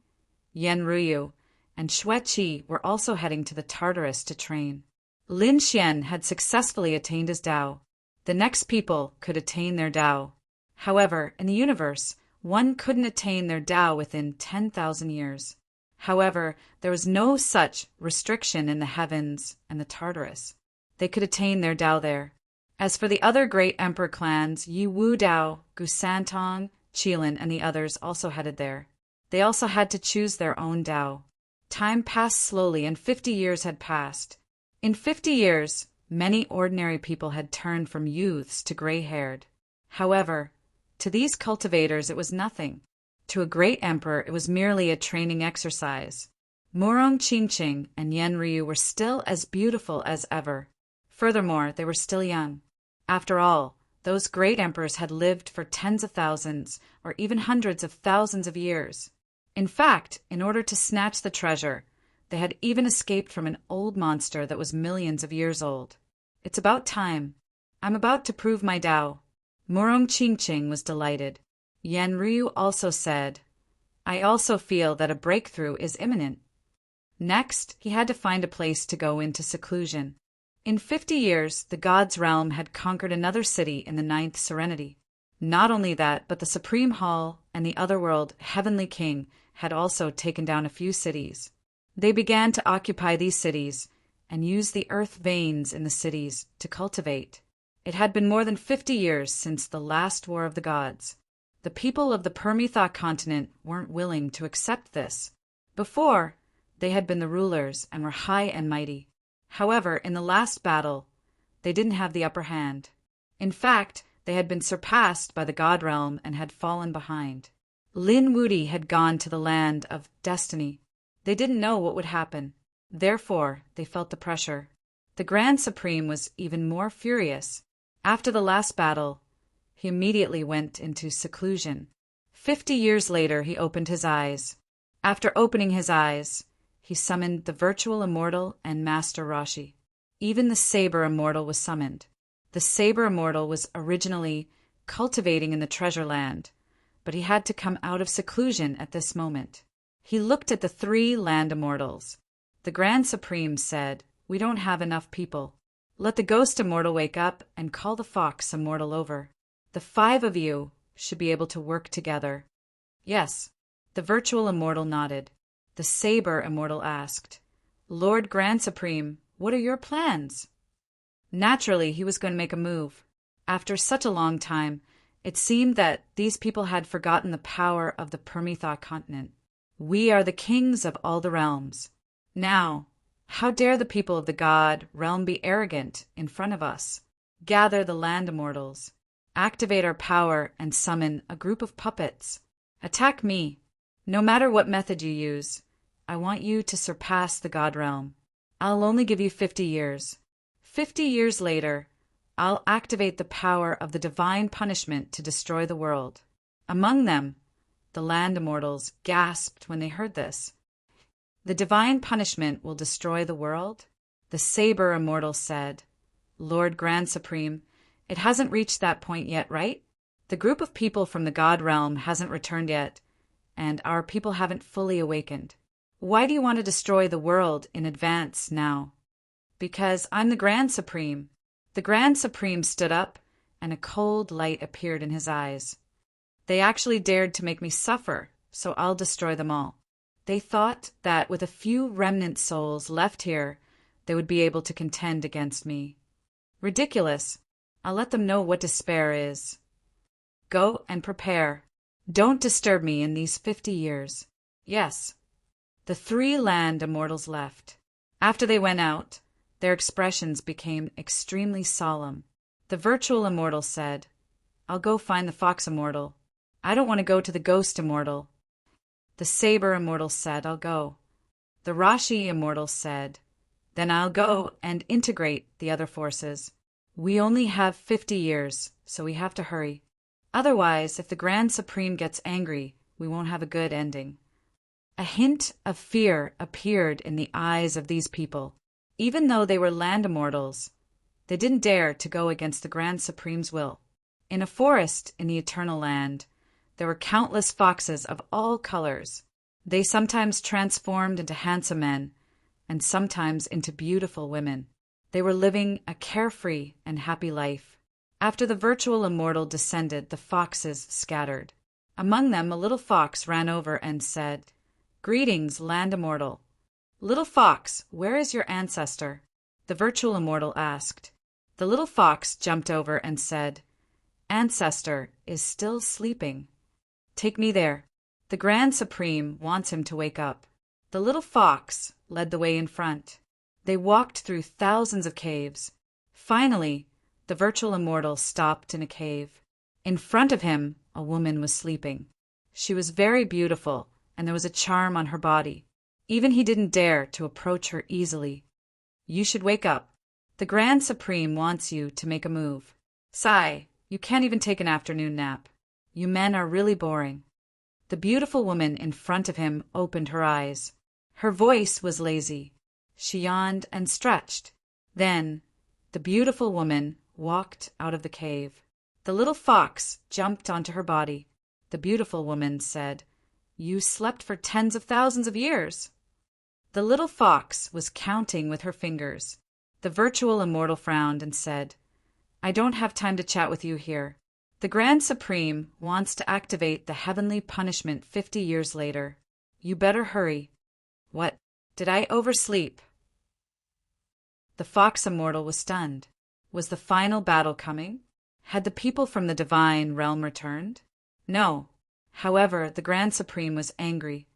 Yan Ruyu, and Xueqi were also heading to the Tartarus to train. Lin Xian had successfully attained his Tao. The next people could attain their Tao. However, in the universe, one couldn't attain their Tao within 10,000 years. However, there was no such restriction in the heavens and the Tartarus. They could attain their Tao there. As for the other great emperor clans, Yi Wu Dao, Gusantong, Qilin, and the others also headed there. They also had to choose their own Tao. Time passed slowly, and 50 years had passed. In 50 years, many ordinary people had turned from youths to gray-haired. However, to these cultivators it was nothing. To a great emperor it was merely a training exercise. Murong Qingqing and Yan Ryu were still as beautiful as ever. Furthermore, they were still young. After all, those great emperors had lived for tens of thousands, or even hundreds of thousands of years. In fact, in order to snatch the treasure, they had even escaped from an old monster that was millions of years old. It's about time. I'm about to prove my Tao. Murong Qingqing was delighted. Yan Ryu also said, I also feel that a breakthrough is imminent. Next, he had to find a place to go into seclusion. In 50 years, the God's realm had conquered another city in the 9th Serenity. Not only that, but the Supreme Hall and the Otherworld Heavenly King had also taken down a few cities. They began to occupy these cities and use the earth veins in the cities to cultivate. It had been more than 50 years since the last War of the Gods. The people of the Permitha continent weren't willing to accept this. Before, they had been the rulers and were high and mighty. However, in the last battle, they didn't have the upper hand. In fact, they had been surpassed by the God realm and had fallen behind. Lin Wudi had gone to the land of destiny. They didn't know what would happen. Therefore, they felt the pressure. The Grand Supreme was even more furious. After the last battle, he immediately went into seclusion. 50 years later, he opened his eyes. After opening his eyes, he summoned the virtual immortal and Master Rashi. Even the Saber Immortal was summoned. The Saber Immortal was originally cultivating in the treasure land, but he had to come out of seclusion at this moment. He looked at the 3 land immortals. The Grand Supreme said, We don't have enough people. Let the Ghost Immortal wake up and call the Fox Immortal over. The 5 of you should be able to work together. Yes, the Virtual Immortal nodded. The Saber Immortal asked, Lord Grand Supreme, what are your plans? Naturally, he was going to make a move. After such a long time, it seemed that these people had forgotten the power of the Permitha continent. We are the kings of all the realms. Now, how dare the people of the God realm be arrogant in front of us? Gather the land immortals. Activate our power and summon a group of puppets. Attack me. No matter what method you use, I want you to surpass the God realm. I'll only give you 50 years. 50 years later, I'll activate the power of the divine punishment to destroy the world. Among them, the land immortals gasped when they heard this. The divine punishment will destroy the world? The Saber Immortal said, Lord Grand Supreme, it hasn't reached that point yet, right? The group of people from the God realm hasn't returned yet, and our people haven't fully awakened. Why do you want to destroy the world in advance now? Because I'm the Grand Supreme. The Grand Supreme stood up, and a cold light appeared in his eyes. They actually dared to make me suffer, so I'll destroy them all. They thought that with a few remnant souls left here, they would be able to contend against me. Ridiculous. I'll let them know what despair is. Go and prepare. Don't disturb me in these 50 years. Yes. The 3 land immortals left. After they went out, their expressions became extremely solemn. The virtual immortal said, I'll go find the fox immortal. I don't want to go to the ghost immortal. The saber immortal said, I'll go. The Rashi immortal said, then I'll go and integrate the other forces. We only have 50 years, so we have to hurry. Otherwise, if the Grand Supreme gets angry, we won't have a good ending. A hint of fear appeared in the eyes of these people. Even though they were land immortals, they didn't dare to go against the Grand Supreme's will. In a forest in the Eternal Land, there were countless foxes of all colors. They sometimes transformed into handsome men, and sometimes into beautiful women. They were living a carefree and happy life. After the virtual immortal descended, the foxes scattered. Among them, a little fox ran over and said, Greetings, land immortal. Little fox, where is your ancestor? The virtual immortal asked. The little fox jumped over and said, Ancestor is still sleeping. Take me there. The Grand Supreme wants him to wake up. The little fox led the way in front. They walked through thousands of caves. Finally, the virtual immortal stopped in a cave. In front of him, a woman was sleeping. She was very beautiful, and there was a charm on her body. Even he didn't dare to approach her easily. You should wake up. The Grand Supreme wants you to make a move. Sigh, you can't even take an afternoon nap. You men are really boring. The beautiful woman in front of him opened her eyes. Her voice was lazy. She yawned and stretched. Then, the beautiful woman walked out of the cave. The little fox jumped onto her body. The beautiful woman said, You slept for tens of thousands of years. The little fox was counting with her fingers. The virtual immortal frowned and said, I don't have time to chat with you here. The Grand Supreme wants to activate the heavenly punishment 50 years later. You better hurry. What? Did I oversleep? The fox immortal was stunned. Was the final battle coming? Had the people from the divine realm returned? No. However, the Grand Supreme was angry.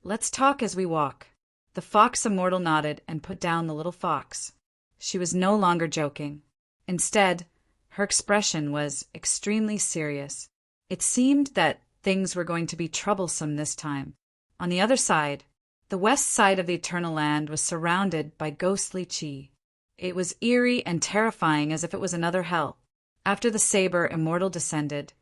Let's talk as we walk. The fox immortal nodded and put down the little fox. She was no longer joking. Instead, her expression was extremely serious. It seemed that things were going to be troublesome this time. On the other side, the west side of the Eternal Land was surrounded by ghostly chi. It was eerie and terrifying as if it was another hell. After the saber immortal descended,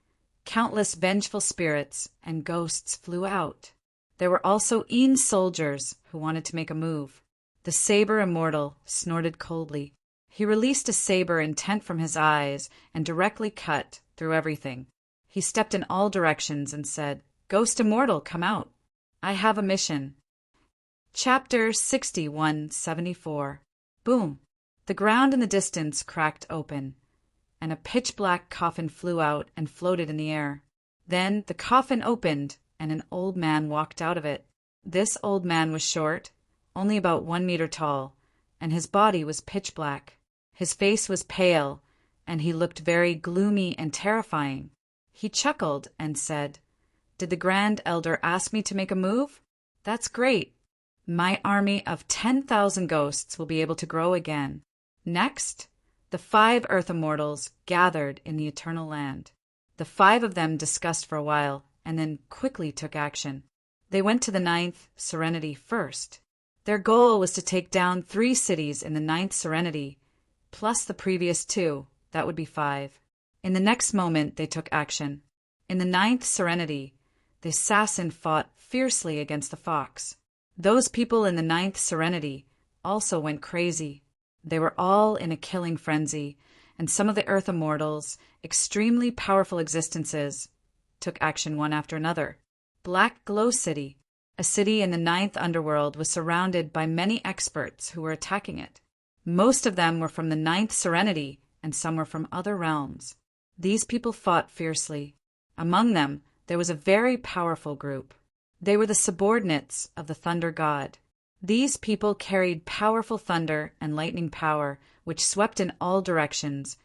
countless vengeful spirits and ghosts flew out. There were also Een soldiers who wanted to make a move. The saber immortal snorted coldly. He released a saber intent from his eyes and directly cut through everything. He stepped in all directions and said, Ghost immortal, come out. I have a mission. Chapter 6174. Boom! The ground in the distance cracked open, and a pitch-black coffin flew out and floated in the air. Then the coffin opened, and an old man walked out of it. This old man was short, only about 1 meter tall, and his body was pitch-black. His face was pale, and he looked very gloomy and terrifying. He chuckled and said, Did the Grand Elder ask me to make a move? That's great. My army of 10,000 ghosts will be able to grow again. Next, the 5 Earth Immortals gathered in the Eternal Land. The 5 of them discussed for a while, and then quickly took action. They went to the 9th Serenity first. Their goal was to take down 3 cities in the 9th Serenity, plus the previous 2, that would be 5. In the next moment, they took action. In the 9th Serenity, the assassin fought fiercely against the fox. Those people in the 9th Serenity also went crazy. They were all in a killing frenzy, and some of the Earth Immortals, extremely powerful existences, took action one after another. Black Glow City, a city in the 9th Underworld, was surrounded by many experts who were attacking it. Most of them were from the 9th Serenity, and some were from other realms. These people fought fiercely. Among them, there was a very powerful group. They were the subordinates of the Thunder God. These people carried powerful thunder and lightning power, which swept in all directions,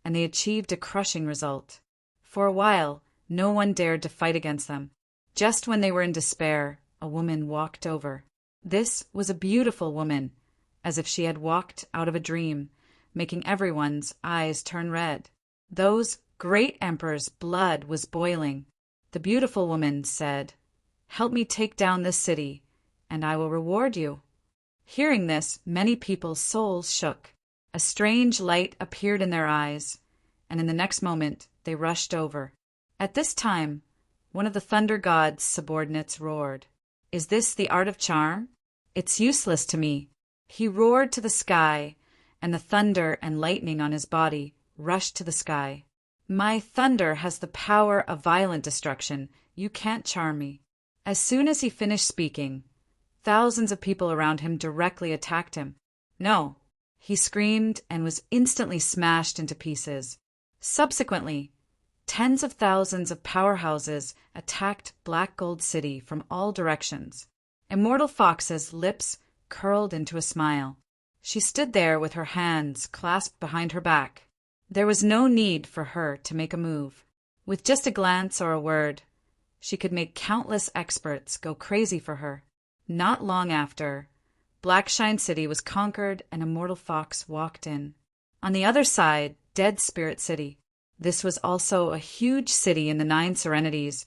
and they achieved a crushing result. For a while, No one dared to fight against them. Just when they were in despair, a woman walked over. This was a beautiful woman, as if she had walked out of a dream, making everyone's eyes turn red. Those great emperor's blood was boiling. The beautiful woman said, "Help me take down this city, and I will reward you." Hearing this, many people's souls shook. A strange light appeared in their eyes, and in the next moment they rushed over. At this time, one of the thunder god's subordinates roared, "Is this the art of charm? It's useless to me." He roared to the sky, and the thunder and lightning on his body rushed to the sky. "My thunder has the power of violent destruction. You can't charm me." As soon as he finished speaking, thousands of people around him directly attacked him. "No!" He screamed and was instantly smashed into pieces. Subsequently, tens of thousands of powerhouses attacked Black Gold City from all directions. Immortal Fox's lips curled into a smile. She stood there with her hands clasped behind her back. There was no need for her to make a move. With just a glance or a word, she could make countless experts go crazy for her. Not long after, Blackshine City was conquered and Immortal Fox walked in. On the other side, Dead Spirit City. This was also a huge city in the 9 Serenities,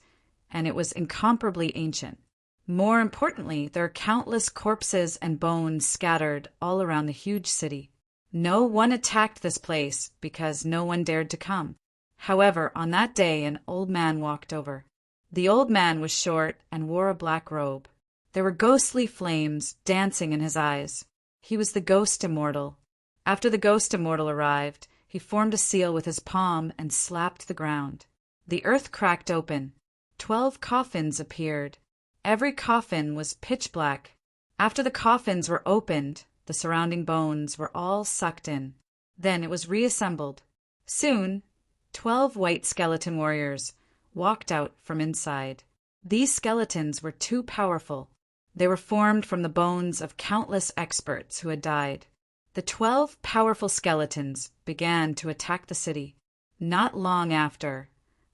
and it was incomparably ancient. More importantly, there are countless corpses and bones scattered all around the huge city. No one attacked this place because no one dared to come. However, on that day an old man walked over. The old man was short and wore a black robe. There were ghostly flames dancing in his eyes. He was the Ghost Immortal. After the Ghost Immortal arrived, he formed a seal with his palm and slapped the ground. The earth cracked open. 12 coffins appeared. Every coffin was pitch black. After the coffins were opened, the surrounding bones were all sucked in. Then it was reassembled. Soon, 12 white skeleton warriors walked out from inside. These skeletons were too powerful. They were formed from the bones of countless experts who had died. The 12 powerful skeletons began to attack the city. Not long after,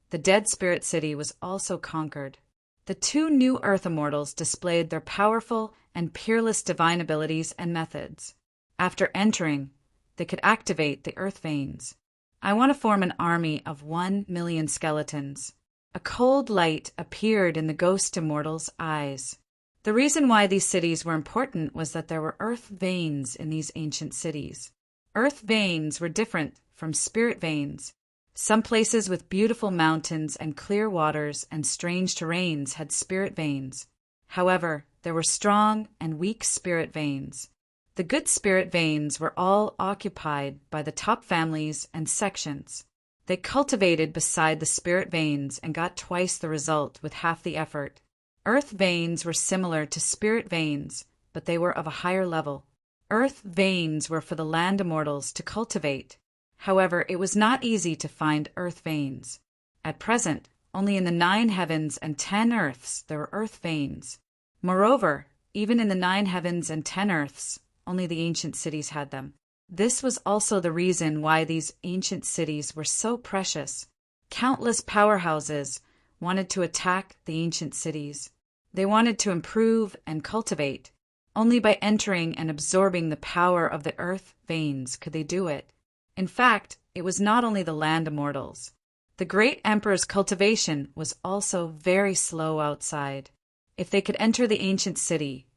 the Dead Spirit City was also conquered. The 2 new Earth Immortals displayed their powerful and peerless divine abilities and methods. After entering, they could activate the Earth Veins. "I want to form an army of 1 million skeletons." A cold light appeared in the Ghost Immortal's eyes. The reason why these cities were important was that there were earth veins in these ancient cities. Earth veins were different from spirit veins. Some places with beautiful mountains and clear waters and strange terrains had spirit veins. However, there were strong and weak spirit veins. The good spirit veins were all occupied by the top families and sections. They cultivated beside the spirit veins and got twice the result with half the effort. Earth veins were similar to spirit veins, but they were of a higher level. Earth veins were for the land immortals to cultivate. However, it was not easy to find earth veins. At present, only in the 9 heavens and 10 earths there were earth veins. Moreover, even in the 9 heavens and 10 earths, only the ancient cities had them. This was also the reason why these ancient cities were so precious. Countless powerhouses wanted to attack the ancient cities. They wanted to improve and cultivate. Only by entering and absorbing the power of the earth veins could they do it. In fact, it was not only the land immortals. The great emperor's cultivation was also very slow outside. If they could enter the ancient city,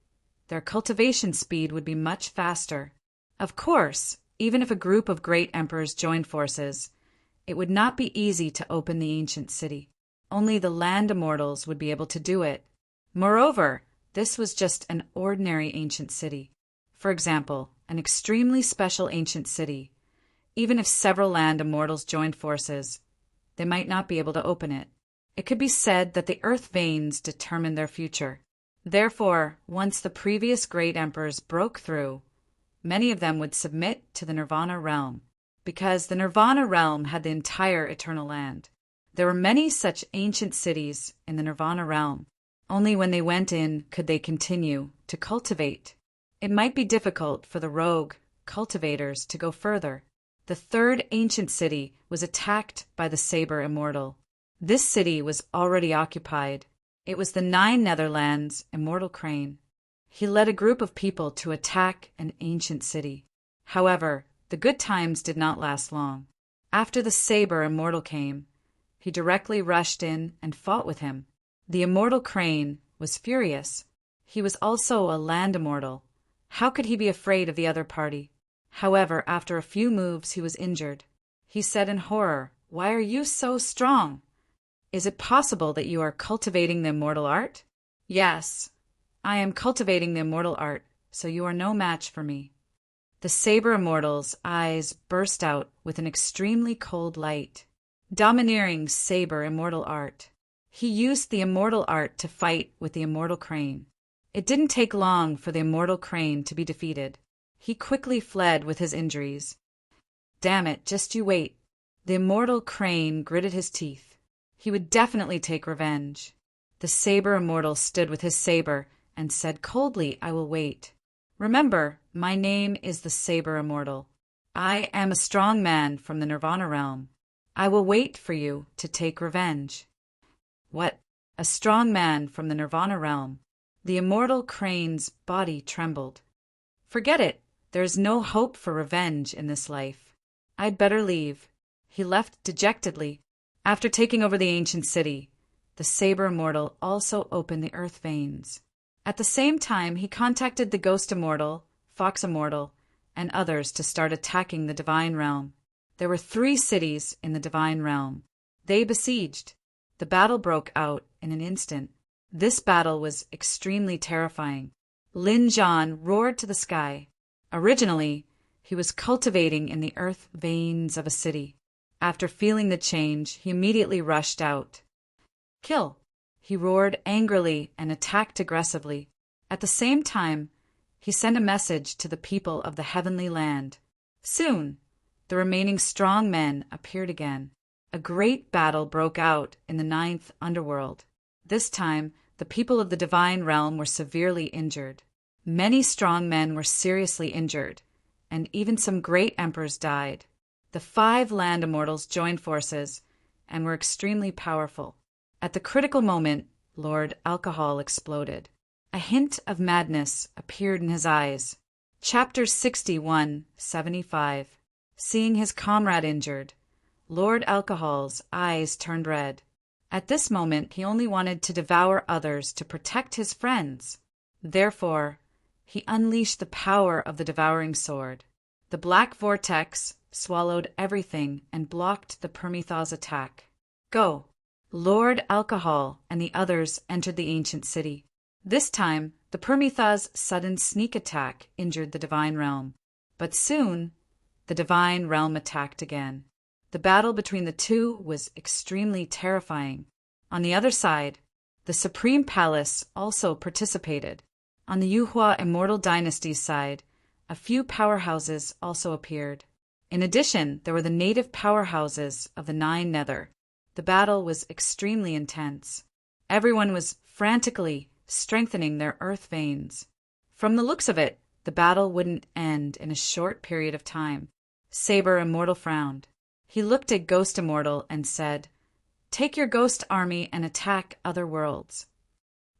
their cultivation speed would be much faster. Of course, even if a group of great emperors joined forces, it would not be easy to open the ancient city. Only the land immortals would be able to do it. Moreover, this was just an ordinary ancient city. For example, an extremely special ancient city. Even if several land immortals joined forces, they might not be able to open it. It could be said that the earth veins determined their future. Therefore, once the previous great emperors broke through, many of them would submit to the Nirvana realm, because the Nirvana realm had the entire eternal land. There were many such ancient cities in the Nirvana realm. Only when they went in could they continue to cultivate. It might be difficult for the rogue cultivators to go further. The 3rd ancient city was attacked by the Saber Immortal. This city was already occupied. It was the Nine Netherlands' immortal crane. He led a group of people to attack an ancient city. However, the good times did not last long. After the saber immortal came, he directly rushed in and fought with him. The immortal crane was furious. He was also a land immortal. How could he be afraid of the other party? However, after a few moves, he was injured. He said in horror, "Why are you so strong? Is it possible that you are cultivating the immortal art?" "Yes, I am cultivating the immortal art, so you are no match for me." The saber immortal's eyes burst out with an extremely cold light. Domineering saber immortal art. He used the immortal art to fight with the immortal crane. It didn't take long for the immortal crane to be defeated. He quickly fled with his injuries. Damn it, just you wait. The immortal crane gritted his teeth. He would definitely take revenge. The saber immortal stood with his saber and said coldly, "I will wait. Remember, my name is the saber immortal. I am a strong man from the Nirvana realm. I will wait for you to take revenge." What? A strong man from the Nirvana realm? The immortal crane's body trembled. Forget it. There's no hope for revenge in this life. I'd better leave. He left dejectedly. After taking over the ancient city, the saber immortal also opened the earth veins. At the same time, he contacted the ghost immortal, fox immortal, and others to start attacking the divine realm. There were 3 cities in the divine realm. They besieged. The battle broke out in an instant. This battle was extremely terrifying. Lin Zhan roared to the sky. Originally, he was cultivating in the earth veins of a city. After feeling the change, he immediately rushed out. "Kill!" He roared angrily and attacked aggressively. At the same time, he sent a message to the people of the heavenly land. Soon, the remaining strong men appeared again. A great battle broke out in the 9th underworld. This time, the people of the divine realm were severely injured. Many strong men were seriously injured, and even some great emperors died. The 5 land immortals joined forces and were extremely powerful. At the critical moment, Lord Alcohol exploded. A hint of madness appeared in his eyes. Chapter 61-75. Seeing his comrade injured, Lord Alcohol's eyes turned red. At this moment, he only wanted to devour others to protect his friends. Therefore, he unleashed the power of the devouring sword. The black vortex swallowed everything and blocked the Permethaw's attack. Go! Lord Alcohol and the others entered the ancient city. This time, the Permethaw's sudden sneak attack injured the divine realm. But soon, the divine realm attacked again. The battle between the two was extremely terrifying. On the other side, the Supreme Palace also participated. On the Yuhua Immortal Dynasty's side, a few powerhouses also appeared. In addition, there were the native powerhouses of the 9 Nether. The battle was extremely intense. Everyone was frantically strengthening their earth veins. From the looks of it, the battle wouldn't end in a short period of time. Saber Immortal frowned. He looked at Ghost Immortal and said, "Take your ghost army and attack other worlds.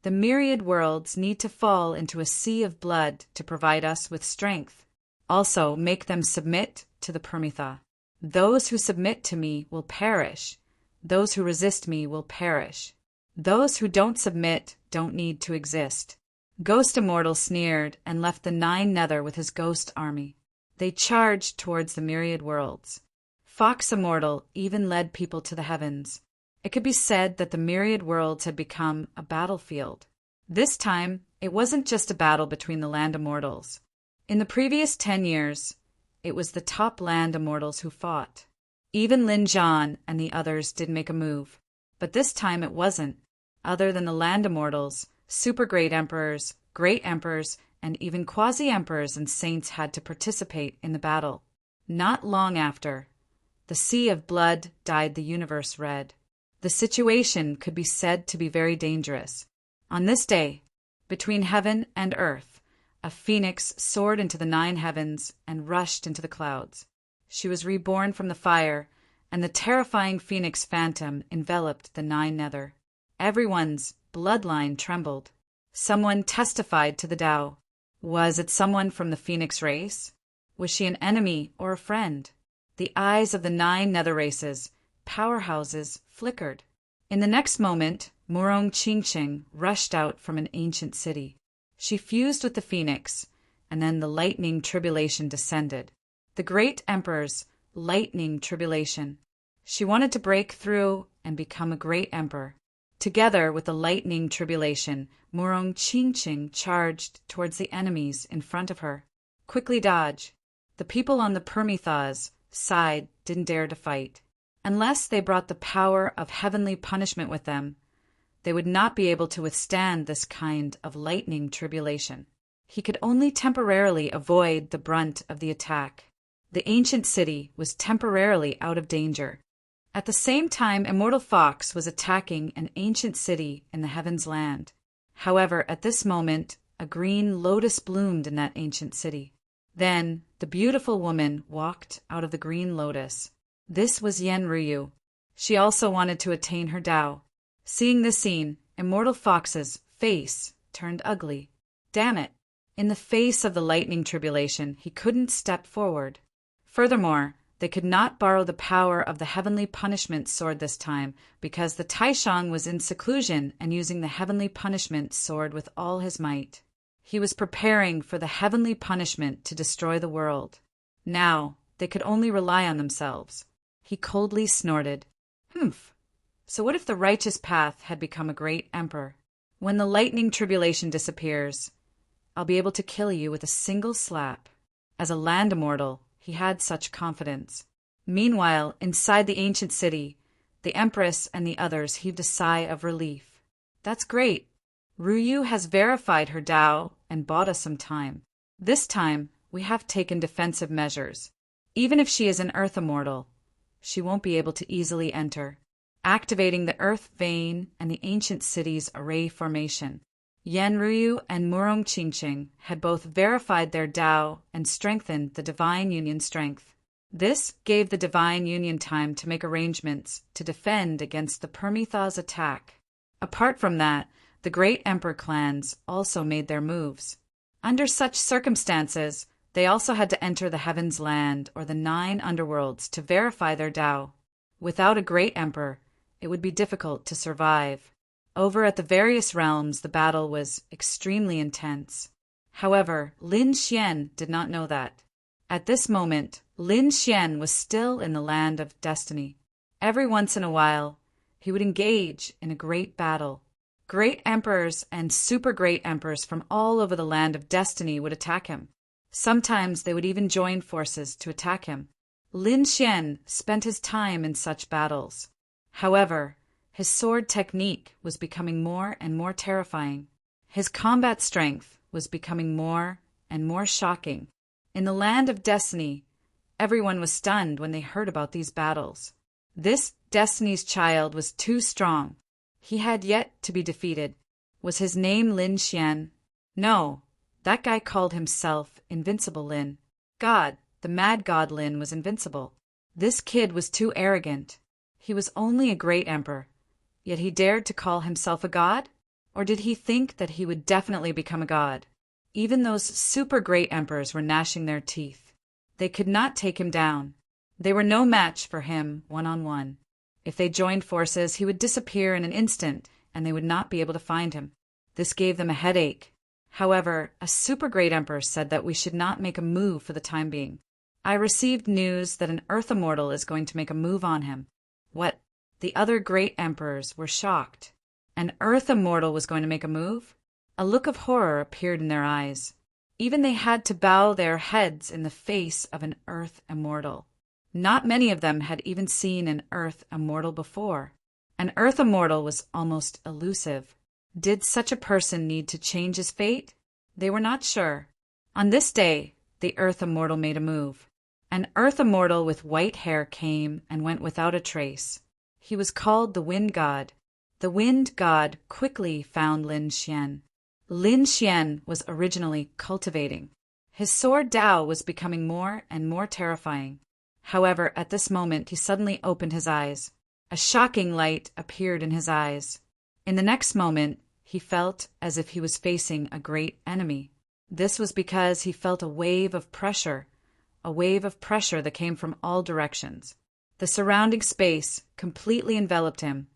The myriad worlds need to fall into a sea of blood to provide us with strength. Also, make them submit to the Permetha. Those who submit to me will perish. Those who resist me will perish. Those who don't submit don't need to exist." Ghost Immortal sneered and left the 9 Nether with his ghost army. They charged towards the myriad worlds. Fox Immortal even led people to the heavens. It could be said that the myriad worlds had become a battlefield. This time, it wasn't just a battle between the land immortals. In the previous 10 years, it was the top land immortals who fought. Even Lin Zhan and the others did make a move. But this time it wasn't. Other than the land immortals, super great emperors, and even quasi-emperors and saints had to participate in the battle. Not long after, the sea of blood dyed the universe red. The situation could be said to be very dangerous. On this day, between heaven and earth, a phoenix soared into the 9 heavens and rushed into the clouds. She was reborn from the fire and the terrifying phoenix phantom enveloped the Nine Nether. Everyone's bloodline trembled. Someone testified to the Tao. Was it someone from the phoenix race? Was she an enemy or a friend? The eyes of the 9 nether races, powerhouses, flickered. In the next moment, Murong Qingqing rushed out from an ancient city. She fused with the phoenix, and then the lightning tribulation descended. The great emperor's lightning tribulation. She wanted to break through and become a great emperor. Together with the lightning tribulation, Murong Qingqing charged towards the enemies in front of her. Quickly dodge. The people on the Permethaz side didn't dare to fight. Unless they brought the power of heavenly punishment with them, they would not be able to withstand this kind of lightning tribulation. He could only temporarily avoid the brunt of the attack. The ancient city was temporarily out of danger. At the same time, Immortal Fox was attacking an ancient city in the Heavens Land. However, at this moment, a green lotus bloomed in that ancient city. Then, the beautiful woman walked out of the green lotus. This was Yen Ryu. She also wanted to attain her Tao. Seeing this scene, Immortal Fox's face turned ugly. Damn it! In the face of the lightning tribulation, he couldn't step forward. Furthermore, they could not borrow the power of the heavenly punishment sword this time because the Taishang was in seclusion and using the heavenly punishment sword with all his might. He was preparing for the heavenly punishment to destroy the world. Now, they could only rely on themselves. He coldly snorted. Humph. So what if the righteous path had become a great emperor? When the lightning tribulation disappears, I'll be able to kill you with a single slap. As a land immortal, he had such confidence. Meanwhile, inside the ancient city, the Empress and the others heaved a sigh of relief. That's great. Ruyu has verified her Tao and bought us some time. This time, we have taken defensive measures. Even if she is an Earth immortal, she won't be able to easily enter. Activating the Earth vein and the ancient city's array formation. Yen Ryu and Murong Qingqing had both verified their Tao and strengthened the Divine Union strength. This gave the Divine Union time to make arrangements to defend against the Permethaz attack. Apart from that, the great Emperor clans also made their moves. Under such circumstances, they also had to enter the Heavens Land or the 9 underworlds to verify their Tao. Without a great Emperor, it would be difficult to survive. Over at the various realms, the battle was extremely intense. However, Lin Xian did not know that. At this moment, Lin Xian was still in the land of destiny. Every once in a while, he would engage in a great battle. Great emperors and super great emperors from all over the land of destiny would attack him. Sometimes they would even join forces to attack him. Lin Xian spent his time in such battles. However, his sword technique was becoming more and more terrifying. His combat strength was becoming more and more shocking. In the land of destiny, everyone was stunned when they heard about these battles. This Destiny's Child was too strong. He had yet to be defeated. Was his name Lin Xian? No, that guy called himself Invincible Lin. God, the mad god Lin was invincible. This kid was too arrogant. He was only a great emperor. Yet he dared to call himself a god? Or did he think that he would definitely become a god? Even those super great emperors were gnashing their teeth. They could not take him down. They were no match for him one-on-one. If they joined forces, he would disappear in an instant, and they would not be able to find him. This gave them a headache. However, a super great emperor said that we should not make a move for the time being. I received news that an Earth immortal is going to make a move on him. What? The other great emperors were shocked. An Earth immortal was going to make a move? A look of horror appeared in their eyes. Even they had to bow their heads in the face of an Earth immortal. Not many of them had even seen an Earth immortal before. An Earth immortal was almost elusive. Did such a person need to change his fate? They were not sure. On this day, the Earth immortal made a move. An Earth immortal with white hair came and went without a trace. He was called the Wind God. The Wind God quickly found Lin Xian. Lin Xian was originally cultivating. His sword Tao was becoming more and more terrifying. However, at this moment he suddenly opened his eyes. A shocking light appeared in his eyes. In the next moment, he felt as if he was facing a great enemy. This was because he felt a wave of pressure that came from all directions. The surrounding space completely enveloped him,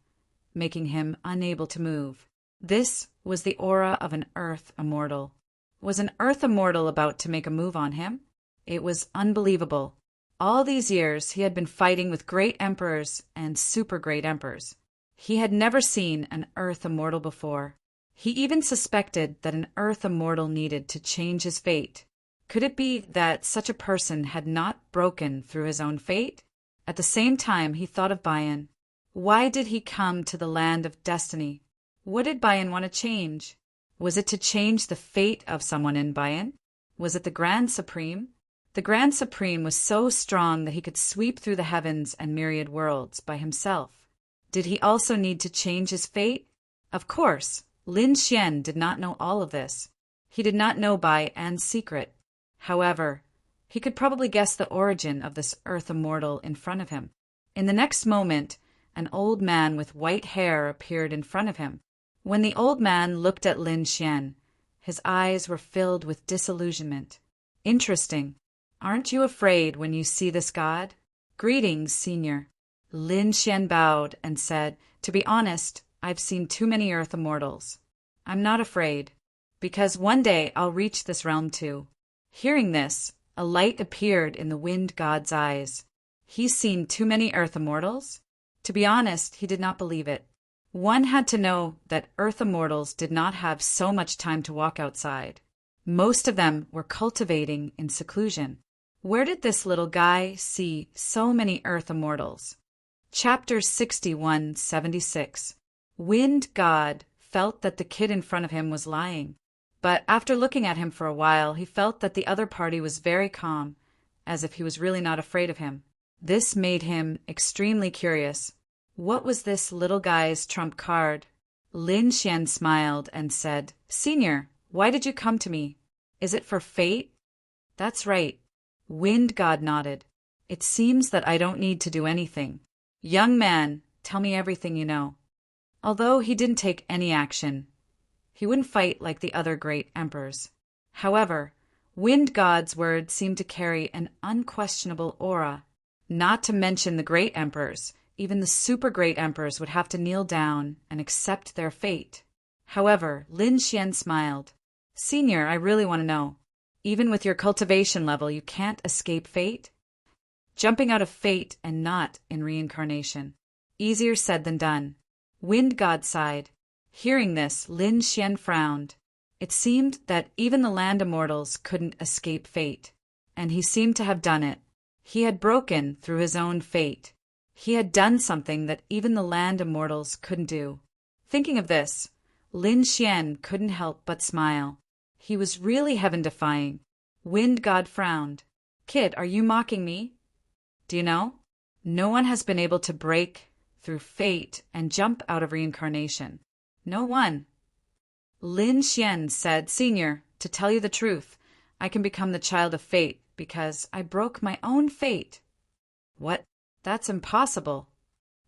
making him unable to move. This was the aura of an Earth Immortal. Was an Earth Immortal about to make a move on him? It was unbelievable. All these years he had been fighting with great emperors and super great emperors. He had never seen an Earth Immortal before. He even suspected that an Earth Immortal needed to change his fate. Could it be that such a person had not broken through his own fate? At the same time, he thought of Bayan. Why did he come to the land of destiny? What did Bayan want to change? Was it to change the fate of someone in Bayan? Was it the Grand Supreme? The Grand Supreme was so strong that he could sweep through the heavens and myriad worlds by himself. Did he also need to change his fate? Of course, Lin Xian did not know all of this. He did not know Bayan's secret. However, he could probably guess the origin of this Earth Immortal in front of him. In the next moment, an old man with white hair appeared in front of him. When the old man looked at Lin Xian, his eyes were filled with disillusionment. Interesting. Aren't you afraid when you see this god? Greetings, senior. Lin Xian bowed and said, To be honest, I've seen too many Earth Immortals. I'm not afraid, because one day I'll reach this realm too. Hearing this, a light appeared in the wind god's eyes. He's seen too many Earth Immortals? To be honest, he did not believe it. One had to know that Earth Immortals did not have so much time to walk outside. Most of them were cultivating in seclusion. Where did this little guy see so many Earth Immortals? Chapter 6176. Wind God felt that the kid in front of him was lying. But after looking at him for a while, he felt that the other party was very calm, as if he was really not afraid of him. This made him extremely curious. What was this little guy's trump card? Lin Xian smiled and said, Senior, why did you come to me? Is it for fate? That's right. Wind God nodded. It seems that I don't need to do anything. Young man, tell me everything you know. Although he didn't take any action, he wouldn't fight like the other great emperors. However, Wind God's words seemed to carry an unquestionable aura. Not to mention the great emperors, even the super great emperors would have to kneel down and accept their fate. However, Lin Xian smiled. Senior, I really want to know. Even with your cultivation level, you can't escape fate? Jumping out of fate and not in reincarnation. Easier said than done. Wind God sighed. Hearing this, Lin Xian frowned. It seemed that even the land immortals couldn't escape fate, and he seemed to have done it. He had broken through his own fate. He had done something that even the land immortals couldn't do. Thinking of this, Lin Xian couldn't help but smile. He was really heaven-defying. Wind God frowned. Kid, are you mocking me? Do you know? No one has been able to break through fate and jump out of reincarnation. No one. Lin Xian said, Senior, to tell you the truth, I can become the child of fate because I broke my own fate. What? That's impossible.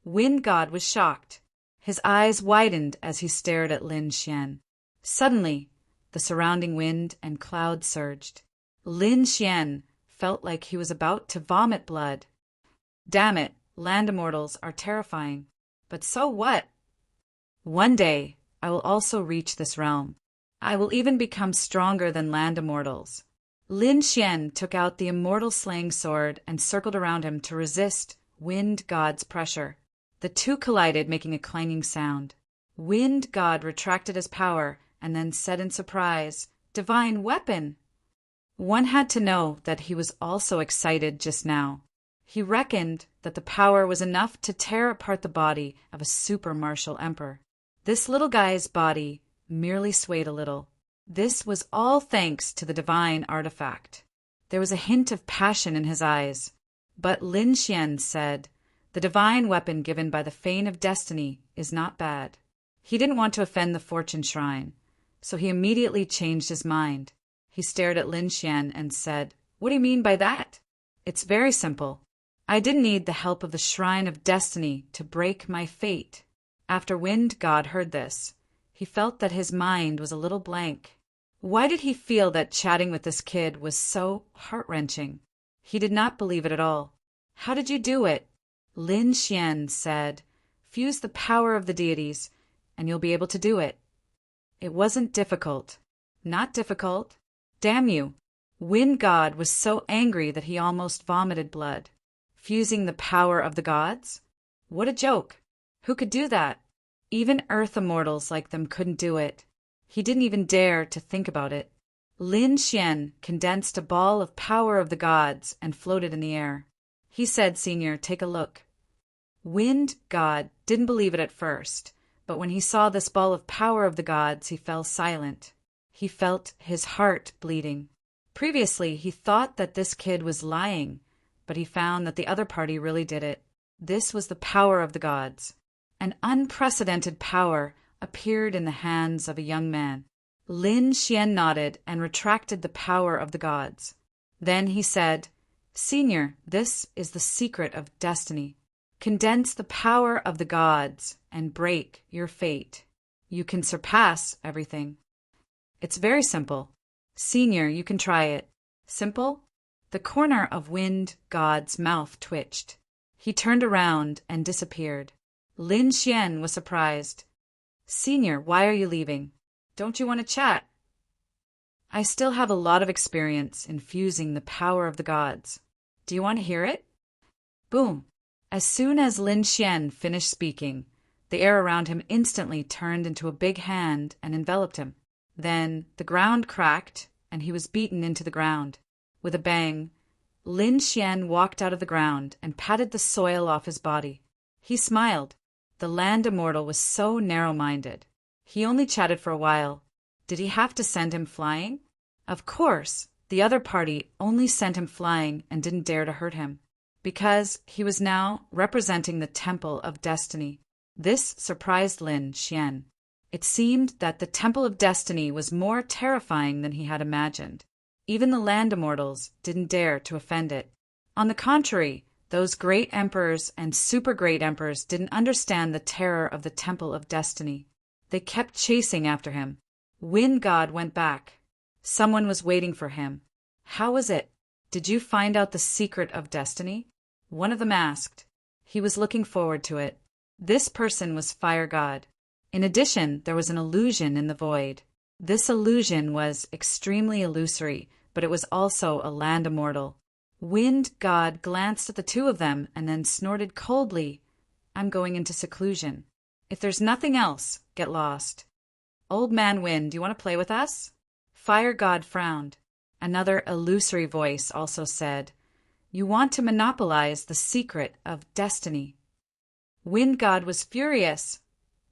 Wind God was shocked. His eyes widened as he stared at Lin Xian. Suddenly, the surrounding wind and clouds surged. Lin Xian felt like he was about to vomit blood. Damn it, land immortals are terrifying. But so what? One day, I will also reach this realm. I will even become stronger than land immortals. Lin Xian took out the immortal slaying sword and circled around him to resist Wind God's pressure. The two collided, making a clanging sound. Wind God retracted his power and then said in surprise, Divine weapon! One had to know that he was also excited just now. He reckoned that the power was enough to tear apart the body of a super martial emperor. This little guy's body merely swayed a little. This was all thanks to the divine artifact. There was a hint of passion in his eyes. But Lin Xian said, The divine weapon given by the Fane of Destiny is not bad. He didn't want to offend the Fortune Shrine, so he immediately changed his mind. He stared at Lin Xian and said, What do you mean by that? It's very simple. I didn't need the help of the Shrine of Destiny to break my fate. After Wind God heard this, he felt that his mind was a little blank. Why did he feel that chatting with this kid was so heart-wrenching? He did not believe it at all. How did you do it? Lin Xian said, fuse the power of the deities, and you'll be able to do it. It wasn't difficult. Not difficult. Damn you. Wind God was so angry that he almost vomited blood. Fusing the power of the gods? What a joke. Who could do that? Even Earth immortals like them couldn't do it. He didn't even dare to think about it. Lin Xian condensed a ball of power of the gods and floated in the air. He said, Senior, take a look. Wind God didn't believe it at first, but when he saw this ball of power of the gods, he fell silent. He felt his heart bleeding. Previously, he thought that this kid was lying, but he found that the other party really did it. This was the power of the gods. An unprecedented power appeared in the hands of a young man. Lin Xian nodded and retracted the power of the gods. Then he said, Senior, this is the secret of destiny. Condense the power of the gods and break your fate. You can surpass everything. It's very simple. Senior, you can try it. Simple? The corner of Wind God's mouth twitched. He turned around and disappeared. Lin Xian was surprised. Senior, why are you leaving? Don't you want to chat? I still have a lot of experience in fusing the power of the gods. Do you want to hear it? Boom. As soon as Lin Xian finished speaking, the air around him instantly turned into a big hand and enveloped him. Then the ground cracked, and he was beaten into the ground. With a bang, Lin Xian walked out of the ground and patted the soil off his body. He smiled. The land immortal was so narrow-minded. He only chatted for a while. Did he have to send him flying? Of course, the other party only sent him flying and didn't dare to hurt him, because he was now representing the Temple of Destiny. This surprised Lin Xian. It seemed that the Temple of Destiny was more terrifying than he had imagined. Even the land immortals didn't dare to offend it. On the contrary, those great emperors and super great emperors didn't understand the terror of the Temple of Destiny. They kept chasing after him. Wind God went back. Someone was waiting for him. How was it? Did you find out the secret of destiny? One of them asked. He was looking forward to it. This person was Fire God. In addition, there was an illusion in the void. This illusion was extremely illusory, but it was also a land immortal. Wind God glanced at the two of them and then snorted coldly, I'm going into seclusion. If there's nothing else, get lost. Old Man Wind, do you want to play with us? Fire God frowned. Another illusory voice also said, You want to monopolize the secret of destiny. Wind God was furious.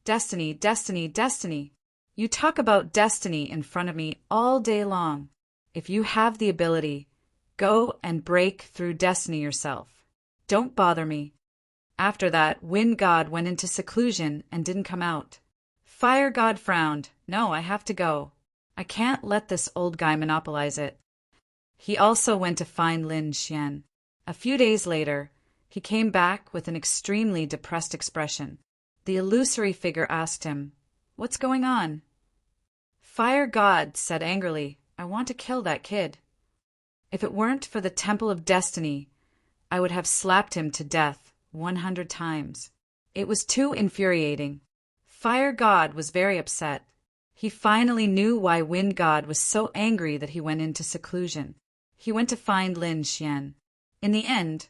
Destiny, destiny, destiny. You talk about destiny in front of me all day long. If you have the ability, go and break through destiny yourself. Don't bother me. After that, Wind God went into seclusion and didn't come out. Fire God frowned. No, I have to go. I can't let this old guy monopolize it. He also went to find Lin Xian. A few days later, he came back with an extremely depressed expression. The illusory figure asked him, What's going on? Fire God said angrily, I want to kill that kid. If it weren't for the Temple of Destiny, I would have slapped him to death 100 times. It was too infuriating. Fire God was very upset. He finally knew why Wind God was so angry that he went into seclusion. He went to find Lin Xian. In the end,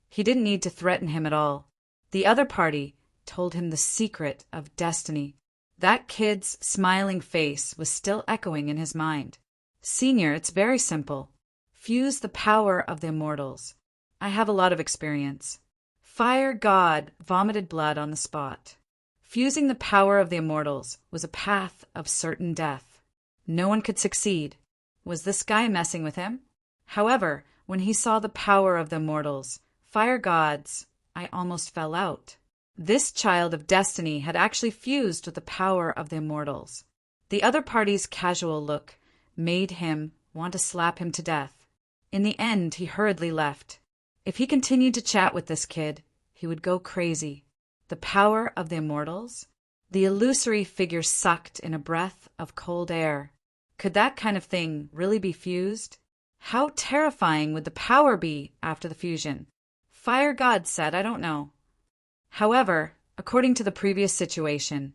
he didn't need to threaten him at all. The other party told him the secret of destiny. That kid's smiling face was still echoing in his mind. Senior, it's very simple. Fuse the power of the immortals. I have a lot of experience. Fire God vomited blood on the spot. Fusing the power of the immortals was a path of certain death. No one could succeed. Was this guy messing with him? However, when he saw the power of the immortals, Fire Gods, I almost fell out. This child of destiny had actually fused with the power of the immortals. The other party's casual look made him want to slap him to death. In the end, he hurriedly left. If he continued to chat with this kid, he would go crazy. The power of the immortals? The illusory figure sucked in a breath of cold air. Could that kind of thing really be fused? How terrifying would the power be after the fusion? Fire God said, I don't know. However, according to the previous situation,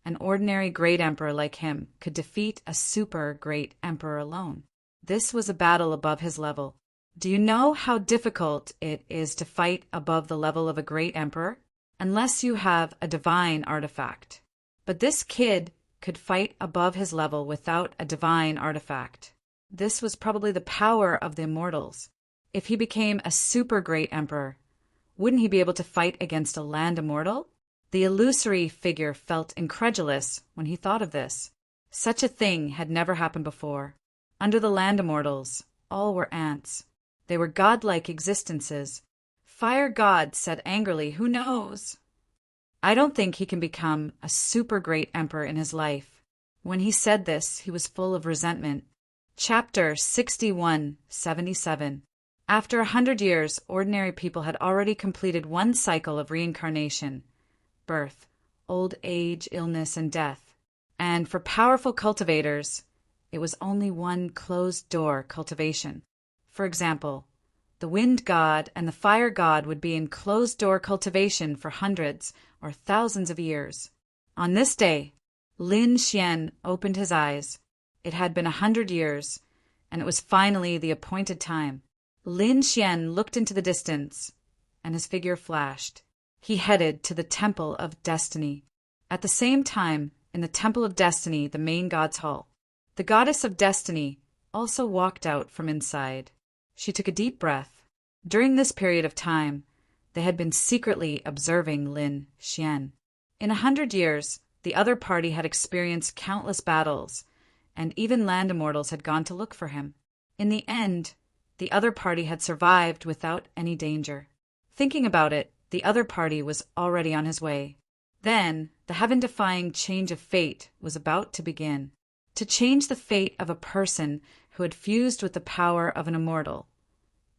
an ordinary great emperor like him could defeat a super great emperor alone. This was a battle above his level. Do you know how difficult it is to fight above the level of a great emperor? Unless you have a divine artifact. But this kid could fight above his level without a divine artifact. This was probably the power of the immortals. If he became a super great emperor, wouldn't he be able to fight against a land immortal? The illusory figure felt incredulous when he thought of this. Such a thing had never happened before. Under the land immortals, all were ants. They were godlike existences. Fire God said angrily, who knows? I don't think he can become a super great emperor in his life. When he said this, he was full of resentment. Chapter 61:77. After 100 years, ordinary people had already completed one cycle of reincarnation, birth, old age, illness, and death. And for powerful cultivators, it was only one closed-door cultivation. For example, the wind god and the fire god would be in closed-door cultivation for hundreds or thousands of years. On this day, Lin Xian opened his eyes. It had been 100 years, and it was finally the appointed time. Lin Xian looked into the distance, and his figure flashed. He headed to the Temple of Destiny. At the same time, in the Temple of Destiny, the main god's hall, the goddess of Destiny also walked out from inside. She took a deep breath. During this period of time, they had been secretly observing Lin Xian. In 100 years, the other party had experienced countless battles, and even land immortals had gone to look for him. In the end, the other party had survived without any danger. Thinking about it, the other party was already on his way. Then, the heaven-defying change of fate was about to begin. To change the fate of a person who had fused with the power of an immortal,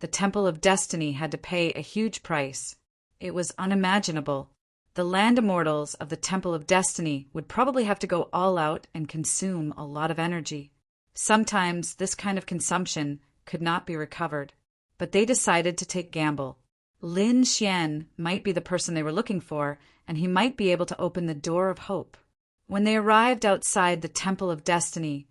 the Temple of Destiny had to pay a huge price. It was unimaginable. The land immortals of the Temple of Destiny would probably have to go all out and consume a lot of energy. Sometimes this kind of consumption could not be recovered, but they decided to take gamble. Lin Xian might be the person they were looking for, and he might be able to open the door of hope. When they arrived outside the Temple of Destiny,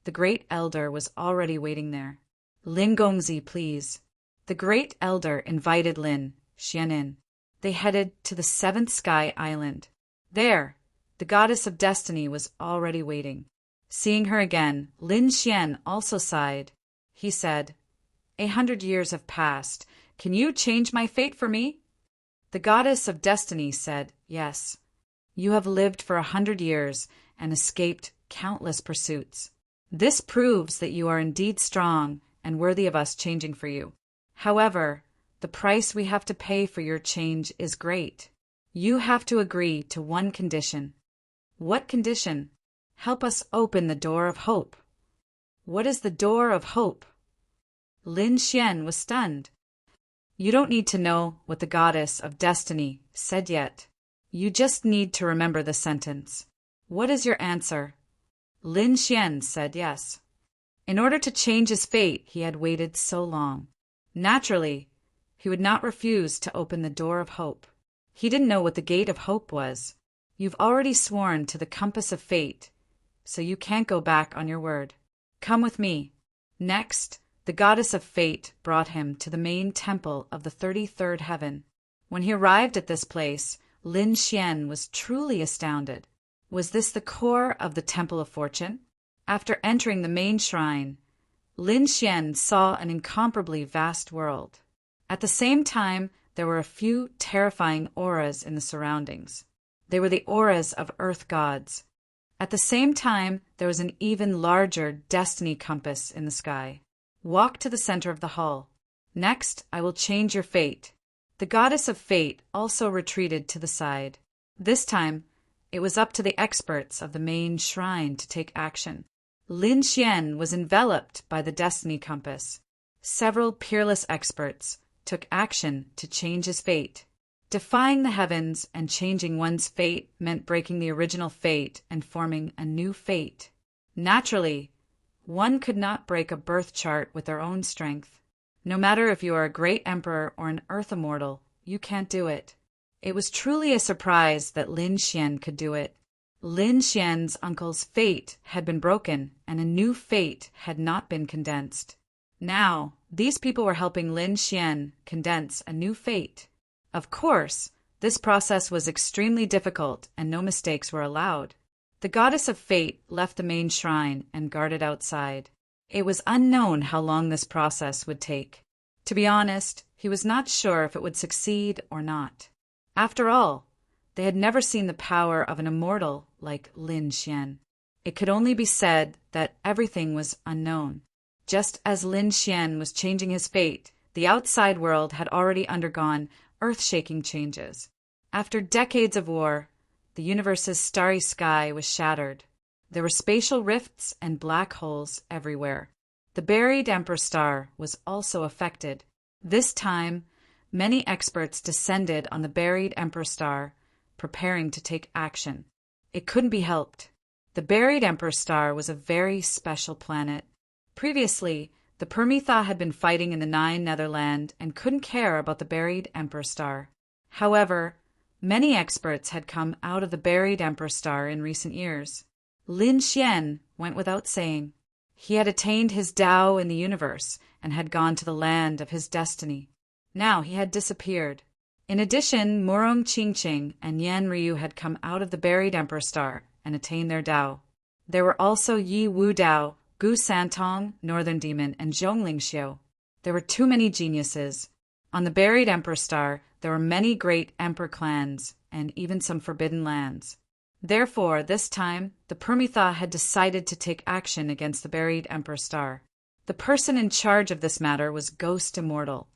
the Great Elder was already waiting there. Lin Gongzi, please. The Great Elder invited Lin Xian in. They headed to the Seventh Sky Island. There, the Goddess of Destiny was already waiting. Seeing her again, Lin Xian also sighed. He said, 100 years have passed. Can you change my fate for me? The Goddess of Destiny said, yes. You have lived for 100 years and escaped countless pursuits. This proves that you are indeed strong and worthy of us changing for you. However, the price we have to pay for your change is great. You have to agree to one condition. What condition? Help us open the door of hope. What is the door of hope? Lin Xian was stunned. You don't need to know what the Goddess of Destiny said yet. You just need to remember the sentence. What is your answer? Lin Xian said yes. In order to change his fate, he had waited so long. Naturally, he would not refuse to open the door of hope. He didn't know what the gate of hope was. You've already sworn to the compass of fate, so you can't go back on your word. Come with me. Next, the Goddess of Fate brought him to the main temple of the 33rd heaven. When he arrived at this place, Lin Xian was truly astounded. Was this the core of the Temple of Fortune? After entering the main shrine, Lin Xian saw an incomparably vast world. At the same time, there were a few terrifying auras in the surroundings. They were the auras of earth gods. At the same time, there was an even larger destiny compass in the sky. Walk to the center of the hall. Next, I will change your fate. The Goddess of Fate also retreated to the side. This time, it was up to the experts of the main shrine to take action. Lin Xian was enveloped by the destiny compass. Several peerless experts took action to change his fate. Defying the heavens and changing one's fate meant breaking the original fate and forming a new fate. Naturally, one could not break a birth chart with their own strength. No matter if you are a great emperor or an earth immortal, you can't do it. It was truly a surprise that Lin Xian could do it. Lin Xian's uncle's fate had been broken, and a new fate had not been condensed. Now, these people were helping Lin Xian condense a new fate. Of course, this process was extremely difficult, and no mistakes were allowed. The goddess of fate left the main shrine and guarded outside. It was unknown how long this process would take. To be honest, he was not sure if it would succeed or not. After all, they had never seen the power of an immortal like Lin Xian. It could only be said that everything was unknown. Just as Lin Xian was changing his fate, the outside world had already undergone earth-shaking changes. After decades of war, the universe's starry sky was shattered. There were spatial rifts and black holes everywhere. The buried Emperor Star was also affected. This time, many experts descended on the buried Emperor Star, preparing to take action. It couldn't be helped. The buried Emperor Star was a very special planet. Previously, the Permetha had been fighting in the Nine Netherland and couldn't care about the buried Emperor Star. However, many experts had come out of the buried Emperor Star in recent years. Lin Xian went without saying. He had attained his Tao in the universe and had gone to the land of his destiny. Now he had disappeared. In addition, Murong Qingqing and Yan Ryu had come out of the buried Emperor Star and attained their Tao. There were also Yi Wu Dao, Gu Santong, Northern Demon, and Zhongling Xiu. There were too many geniuses. On the buried Emperor Star, there were many great emperor clans and even some forbidden lands. Therefore, this time, the Permetha had decided to take action against the buried Emperor Star. The person in charge of this matter was Ghost Immortal.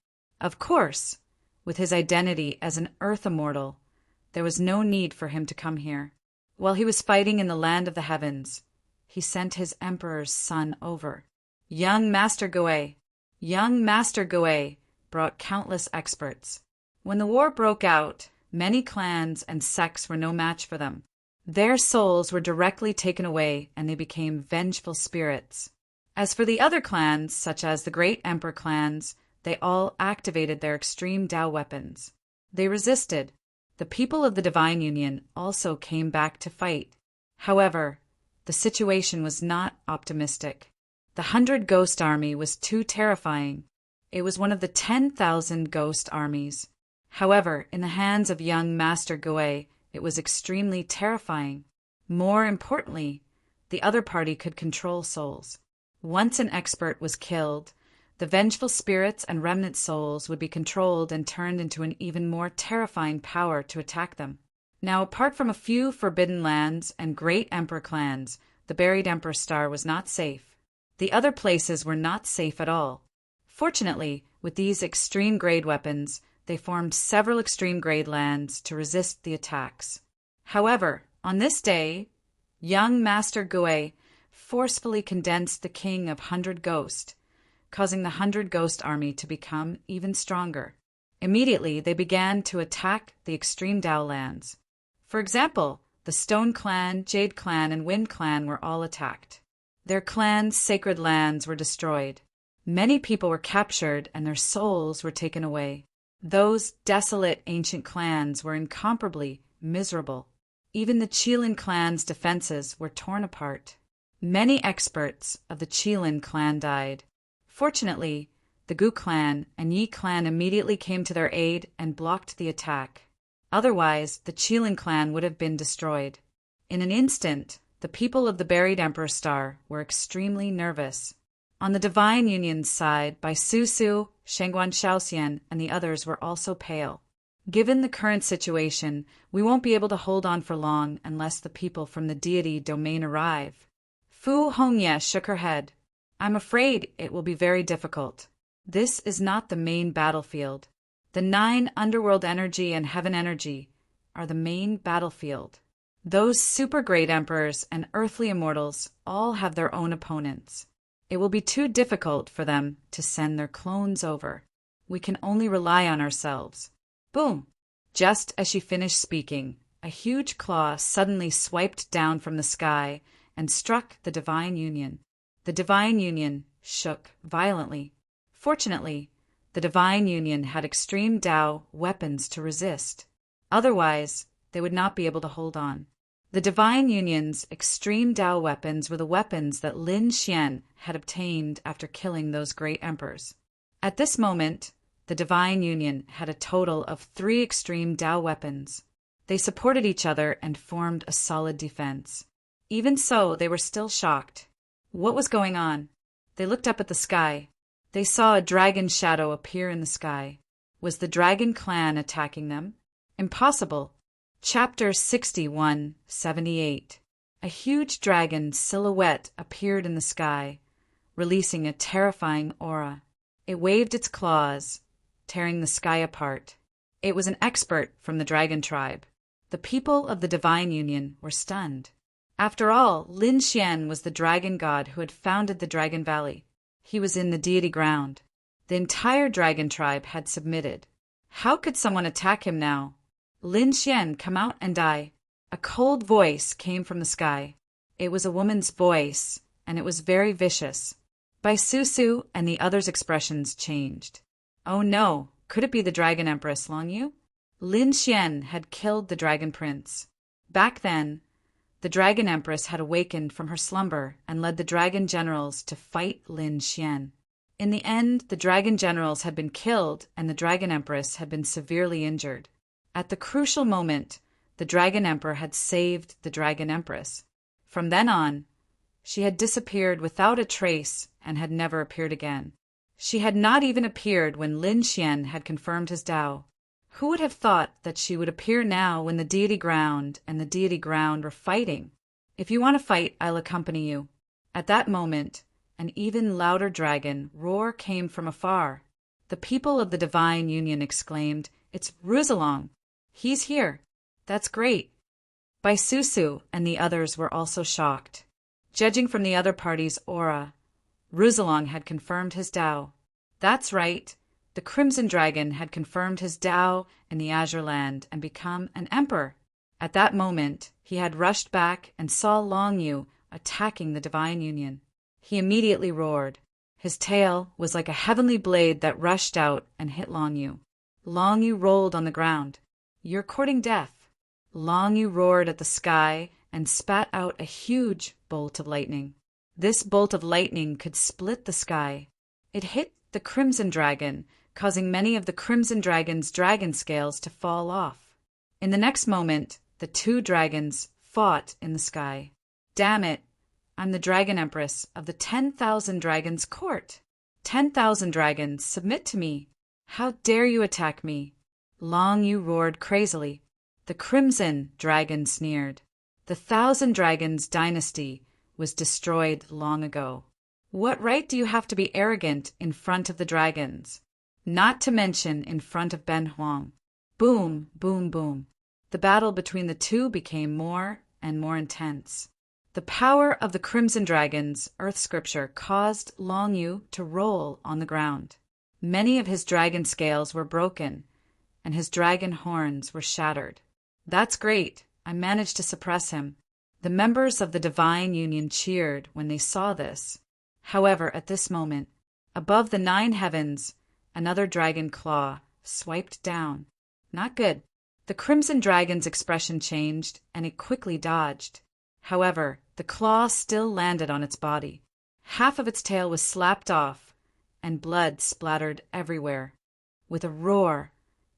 Of course, with his identity as an Earth Immortal, there was no need for him to come here. While he was fighting in the land of the heavens, he sent his Emperor's son over. Young Master Gui brought countless experts. When the war broke out, many clans and sects were no match for them. Their souls were directly taken away and they became vengeful spirits. As for the other clans, such as the Great Emperor clans, they all activated their extreme Tao weapons. They resisted. The people of the Divine Union also came back to fight. However, the situation was not optimistic. The 100 Ghost Army was too terrifying. It was one of the 10,000 Ghost Armies. However, in the hands of young Master Gui, it was extremely terrifying. More importantly, the other party could control souls. Once an expert was killed, the vengeful spirits and remnant souls would be controlled and turned into an even more terrifying power to attack them. Now, apart from a few forbidden lands and great emperor clans, the buried Emperor Star was not safe. The other places were not safe at all. Fortunately, with these extreme-grade weapons, they formed several extreme-grade lands to resist the attacks. However, on this day, young Master Gui forcefully condensed the King of 100 Ghost, causing the 100 Ghost Army to become even stronger. Immediately, they began to attack the extreme Tao lands. For example, the Stone Clan, Jade Clan, and Wind Clan were all attacked. Their clans' sacred lands were destroyed. Many people were captured and their souls were taken away. Those desolate ancient clans were incomparably miserable. Even the Qilin clan's defenses were torn apart. Many experts of the Qilin clan died. Fortunately, the Gu clan and Yi clan immediately came to their aid and blocked the attack. Otherwise, the Qilin clan would have been destroyed. In an instant, the people of the buried Emperor Star were extremely nervous. On the Divine Union's side, Bai Susu, Shengguan Shaoxian, and the others were also pale. Given the current situation, we won't be able to hold on for long unless the people from the Deity domain arrive. Fu Hongye shook her head. I'm afraid it will be very difficult. This is not the main battlefield. The 9 underworld energy and heaven energy are the main battlefield. Those super great emperors and earthly immortals all have their own opponents. It will be too difficult for them to send their clones over. We can only rely on ourselves. Boom! Just as she finished speaking, a huge claw suddenly swiped down from the sky and struck the Divine Union. The Divine Union shook violently. Fortunately, the Divine Union had extreme Tao weapons to resist. Otherwise, they would not be able to hold on. The Divine Union's extreme Tao weapons were the weapons that Lin Xian had obtained after killing those great emperors. At this moment, the Divine Union had a total of 3 extreme Tao weapons. They supported each other and formed a solid defense. Even so, they were still shocked. What was going on? They looked up at the sky. They saw a dragon shadow appear in the sky. Was the dragon clan attacking them? Impossible. Chapter 6178. A huge dragon silhouette appeared in the sky, releasing a terrifying aura. It waved its claws, tearing the sky apart. It was an expert from the dragon tribe. The people of the Divine Union were stunned. After all, Lin Xian was the dragon god who had founded the Dragon Valley. He was in the deity ground. The entire dragon tribe had submitted. How could someone attack him now? Lin Xian, come out and die. A cold voice came from the sky. It was a woman's voice, and it was very vicious. Bai Susu and the others' expressions changed. Oh no, could it be the Dragon Empress Long Yu? Lin Xian had killed the Dragon Prince. Back then, the Dragon Empress had awakened from her slumber and led the Dragon Generals to fight Lin Xian. In the end, the Dragon Generals had been killed and the Dragon Empress had been severely injured. At the crucial moment, the Dragon Emperor had saved the Dragon Empress. From then on, she had disappeared without a trace and had never appeared again. She had not even appeared when Lin Xian had confirmed his Tao. Who would have thought that she would appear now when the deity ground and the deity ground were fighting? If you want to fight, I'll accompany you. At that moment, an even louder dragon roar came from afar. The people of the Divine Union exclaimed, "It's Ruzalong! He's here! That's great!" Bai Susu and the others were also shocked. Judging from the other party's aura, Ruzalong had confirmed his Tao. That's right. The Crimson Dragon had confirmed his Tao in the Azure Land and become an emperor. At that moment, he had rushed back and saw Long Yu attacking the Divine Union. He immediately roared. His tail was like a heavenly blade that rushed out and hit Long Yu. Long Yu rolled on the ground. "You're courting death." Long Yu roared at the sky and spat out a huge bolt of lightning. This bolt of lightning could split the sky. It hit the Crimson Dragon, causing many of the Crimson Dragon's dragon scales to fall off. In the next moment, the 2 dragons fought in the sky. Damn it! I'm the Dragon Empress of the 10,000 Dragons Court. 10,000 dragons, submit to me. How dare you attack me? Long Yu roared crazily. The Crimson Dragon sneered. The 1,000 Dragons dynasty was destroyed long ago. What right do you have to be arrogant in front of the dragons? Not to mention in front of Ben Huang. Boom, boom, boom. The battle between the two became more and more intense. The power of the Crimson Dragon's earth scripture caused Long Yu to roll on the ground. Many of his dragon scales were broken, and his dragon horns were shattered. That's great. I managed to suppress him. The members of the Divine Union cheered when they saw this. However, at this moment, above the 9 heavens, another dragon claw swiped down. Not good. The Crimson Dragon's expression changed, and it quickly dodged. However, the claw still landed on its body. Half of its tail was slapped off, and blood splattered everywhere. With a roar,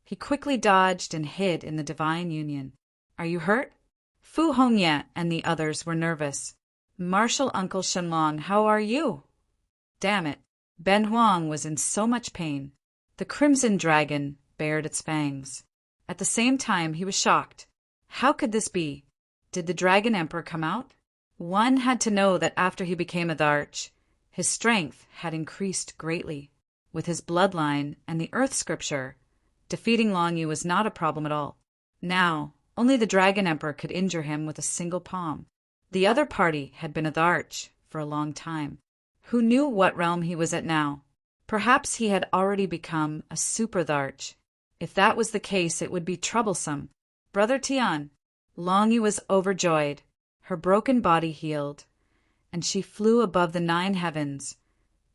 he quickly dodged and hid in the Divine Union. "Are you hurt?" Fu Hongye and the others were nervous. "Martial Uncle Shenlong, how are you?" Damn it. Ben Huang was in so much pain. The Crimson Dragon bared its fangs. At the same time, he was shocked. How could this be? Did the Dragon Emperor come out? One had to know that after he became a Dharch, his strength had increased greatly. With his bloodline and the Earth Scripture, defeating Long Yu was not a problem at all. Now, only the Dragon Emperor could injure him with a single palm. The other party had been a Dharch for a long time. Who knew what realm he was at now? Perhaps he had already become a super Tharch. If that was the case, it would be troublesome. Brother Tian. Long Yu was overjoyed. Her broken body healed, and she flew above the 9 heavens,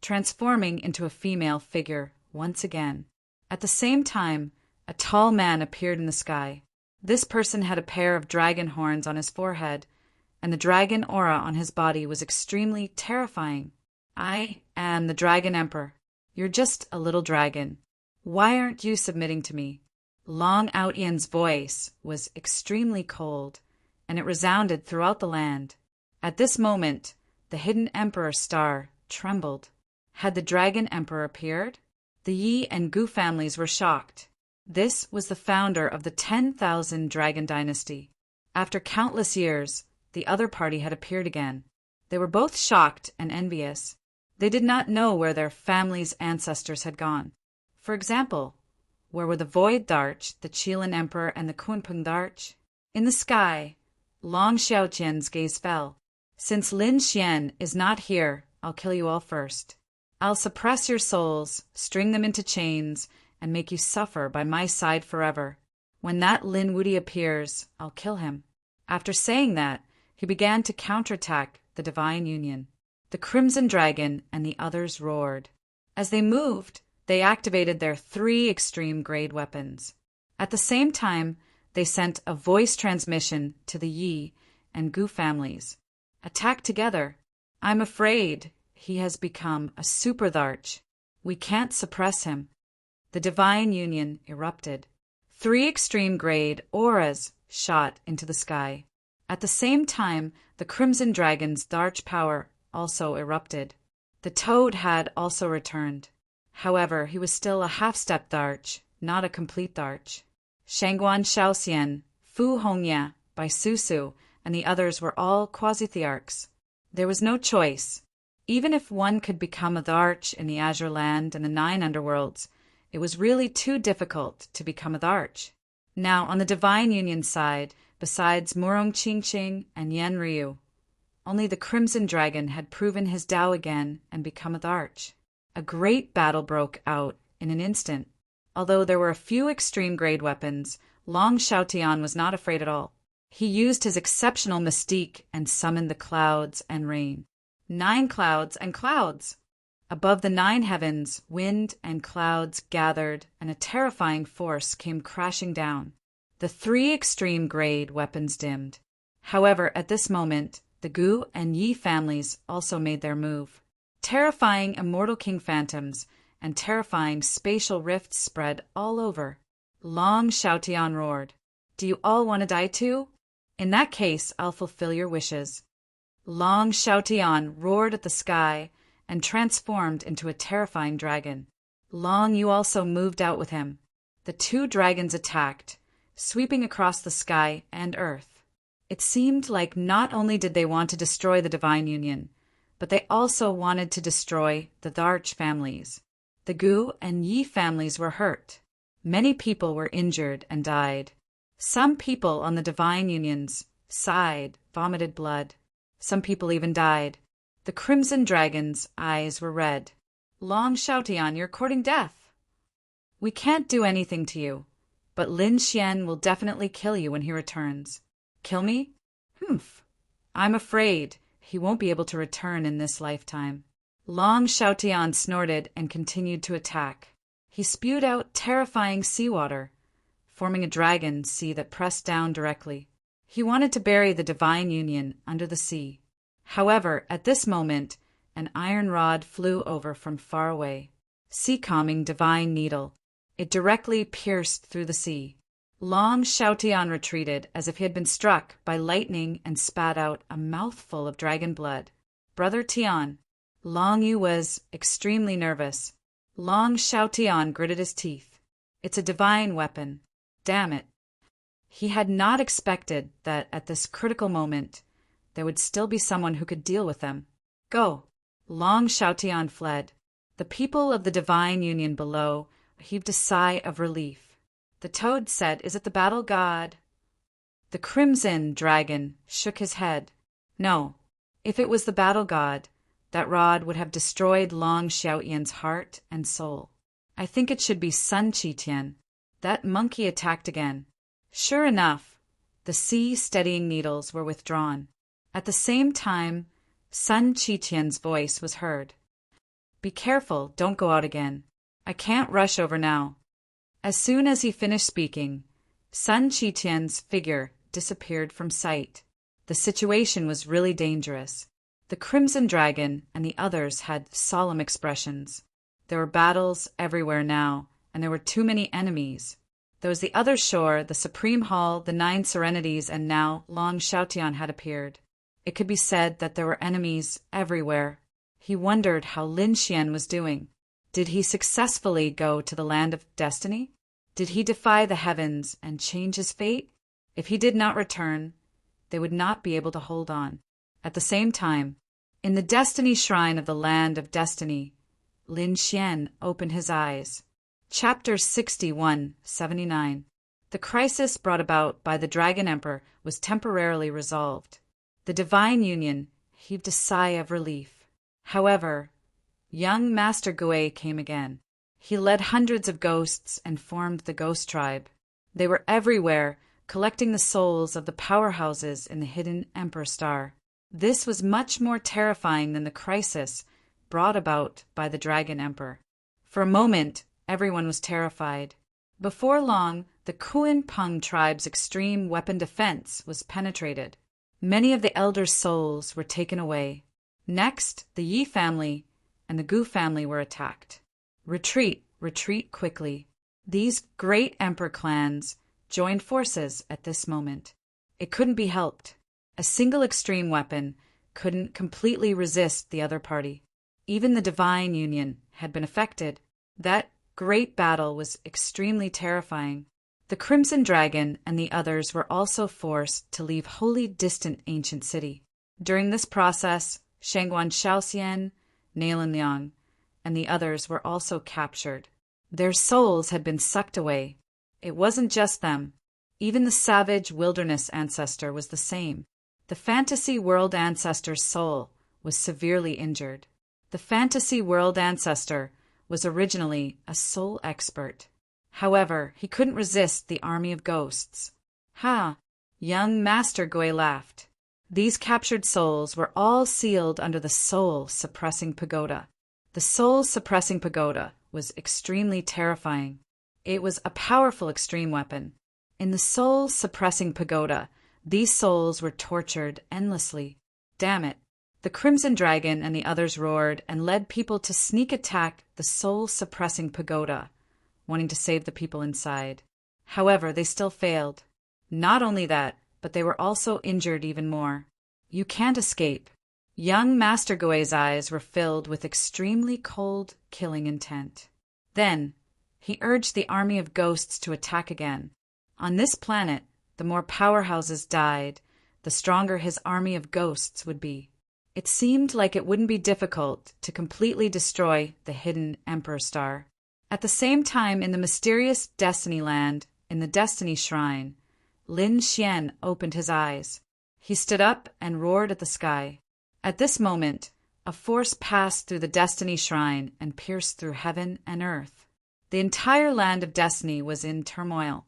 transforming into a female figure once again. At the same time, a tall man appeared in the sky. This person had a pair of dragon horns on his forehead, and the dragon aura on his body was extremely terrifying. I am the Dragon Emperor. You're just a little dragon. Why aren't you submitting to me? Long Outyen's voice was extremely cold, and it resounded throughout the land. At this moment, the hidden Emperor star trembled. Had the Dragon Emperor appeared? The Yi and Gu families were shocked. This was the founder of the 10,000 Dragon Dynasty. After countless years, the other party had appeared again. They were both shocked and envious. They did not know where their family's ancestors had gone. For example, where were the Void Tharch, the Qilin Emperor, and the Kunpeng Tharch? In the sky, Long Xiaotian's gaze fell. Since Lin Xian is not here, I'll kill you all first. I'll suppress your souls, string them into chains, and make you suffer by my side forever. When that Lin Wuti appears, I'll kill him. After saying that, he began to counterattack the Divine Union. The Crimson Dragon and the others roared. As they moved, they activated their 3 extreme grade weapons. At the same time, they sent a voice transmission to the Yi and Gu families. Attack together. I'm afraid he has become a super Tharch. We can't suppress him. The Divine Union erupted. 3 extreme grade auras shot into the sky. At the same time, the Crimson Dragon's Tharch power also erupted. The Toad had also returned. However, he was still a half-step Tharch, not a complete Tharch. Shangguan Shaoxian, Fu Hongya, Bai Susu, and the others were all quasi-Thearchs. There was no choice. Even if one could become a Tharch in the Azure Land and the 9 underworlds, it was really too difficult to become a Tharch. Now, on the Divine Union side, besides Murong Qingqing and Yan Ryu, only the Crimson Dragon had proven his Tao again and become a Tharch. A great battle broke out in an instant. Although there were a few extreme grade weapons, Long Xiaotian was not afraid at all. He used his exceptional mystique and summoned the clouds and rain. 9 clouds and clouds! Above the 9 heavens, wind and clouds gathered, and a terrifying force came crashing down. The 3 extreme grade weapons dimmed. However, at this moment, the Gu and Yi families also made their move. Terrifying Immortal King phantoms and terrifying spatial rifts spread all over. Long Xiaotian roared. Do you all want to die too? In that case, I'll fulfill your wishes. Long Xiaotian roared at the sky and transformed into a terrifying dragon. Long Yu also moved out with him. The 2 dragons attacked, sweeping across the sky and earth. It seemed like not only did they want to destroy the Divine Union, but they also wanted to destroy the Tharch families. The Gu and Yi families were hurt. Many people were injured and died. Some people on the Divine Union's side vomited blood. Some people even died. The Crimson Dragon's eyes were red. Long Xiaotian, you're courting death. We can't do anything to you, but Lin Xian will definitely kill you when he returns. Kill me? Humph. I'm afraid he won't be able to return in this lifetime. Long Xiaotian snorted and continued to attack. He spewed out terrifying seawater, forming a dragon sea that pressed down directly. He wanted to bury the Divine Union under the sea. However, at this moment, an iron rod flew over from far away. Sea-calming divine needle. It directly pierced through the sea. Long Xiaotian retreated as if he had been struck by lightning and spat out a mouthful of dragon blood. Brother Tian. Long Yu was extremely nervous. Long Xiaotian gritted his teeth. It's a divine weapon. Damn it. He had not expected that at this critical moment there would still be someone who could deal with them. Go. Long Xiaotian fled. The people of the Divine Union below heaved a sigh of relief. The Toad said, "Is it the battle god?" The Crimson Dragon shook his head. No. If it was the battle god, That rod would have destroyed Long Xiaoyan's heart and soul. I think it should be Sun Qitian. That monkey attacked again. Sure enough, the sea-steadying needles were withdrawn. At the same time, Sun Qitian's voice was heard. Be careful, don't go out again. I can't rush over now. As soon as he finished speaking, Sun Qitian's figure disappeared from sight. The situation was really dangerous. The Crimson Dragon and the others had solemn expressions. There were battles everywhere now, and there were too many enemies. There was the other shore, the Supreme Hall, the 9 Serenities, and now Long Xiaotian had appeared. It could be said that there were enemies everywhere. He wondered how Lin Xian was doing. Did he successfully go to the land of destiny? Did he defy the heavens and change his fate? If he did not return, they would not be able to hold on. At the same time, in the Destiny Shrine of the Land of Destiny, Lin Xian opened his eyes. Chapter 61-79. The crisis brought about by the Dragon Emperor was temporarily resolved. The Divine Union heaved a sigh of relief. However, young Master Gui came again. He led hundreds of ghosts and formed the Ghost Tribe. They were everywhere, collecting the souls of the powerhouses in the hidden Emperor Star. This was much more terrifying than the crisis brought about by the Dragon Emperor. For a moment, everyone was terrified. Before long, the Kuan Peng tribe's extreme weapon defense was penetrated. Many of the elders' souls were taken away. Next, the Yi family and the Gu family were attacked. Retreat, retreat quickly. These great emperor clans joined forces at this moment. It couldn't be helped. A single extreme weapon couldn't completely resist the other party. Even the Divine Union had been affected. That great battle was extremely terrifying. The Crimson Dragon and the others were also forced to leave wholly distant ancient city. During this process, Shangguan Shaoxian, Nailin Liang, and the others were also captured. Their souls had been sucked away. It wasn't just them. Even the savage wilderness ancestor was the same. The fantasy world ancestor's soul was severely injured. The fantasy world ancestor was originally a soul expert. However, he couldn't resist the army of ghosts. Ha! Young Master Gui laughed. These captured souls were all sealed under the soul-suppressing pagoda. The soul-suppressing pagoda was extremely terrifying. It was a powerful extreme weapon. In the soul-suppressing pagoda, these souls were tortured endlessly. Damn it! The Crimson Dragon and the others roared and led people to sneak attack the soul-suppressing pagoda, wanting to save the people inside. However, they still failed. Not only that, but they were also injured even more. You can't escape. Young Master Gui's eyes were filled with extremely cold, killing intent. Then, he urged the army of ghosts to attack again. On this planet, the more powerhouses died, the stronger his army of ghosts would be. It seemed like it wouldn't be difficult to completely destroy the hidden Emperor Star. At the same time, in the mysterious Destiny Land, in the Destiny Shrine, Lin Xian opened his eyes. He stood up and roared at the sky. At this moment, a force passed through the Destiny Shrine and pierced through heaven and earth. The entire land of Destiny was in turmoil.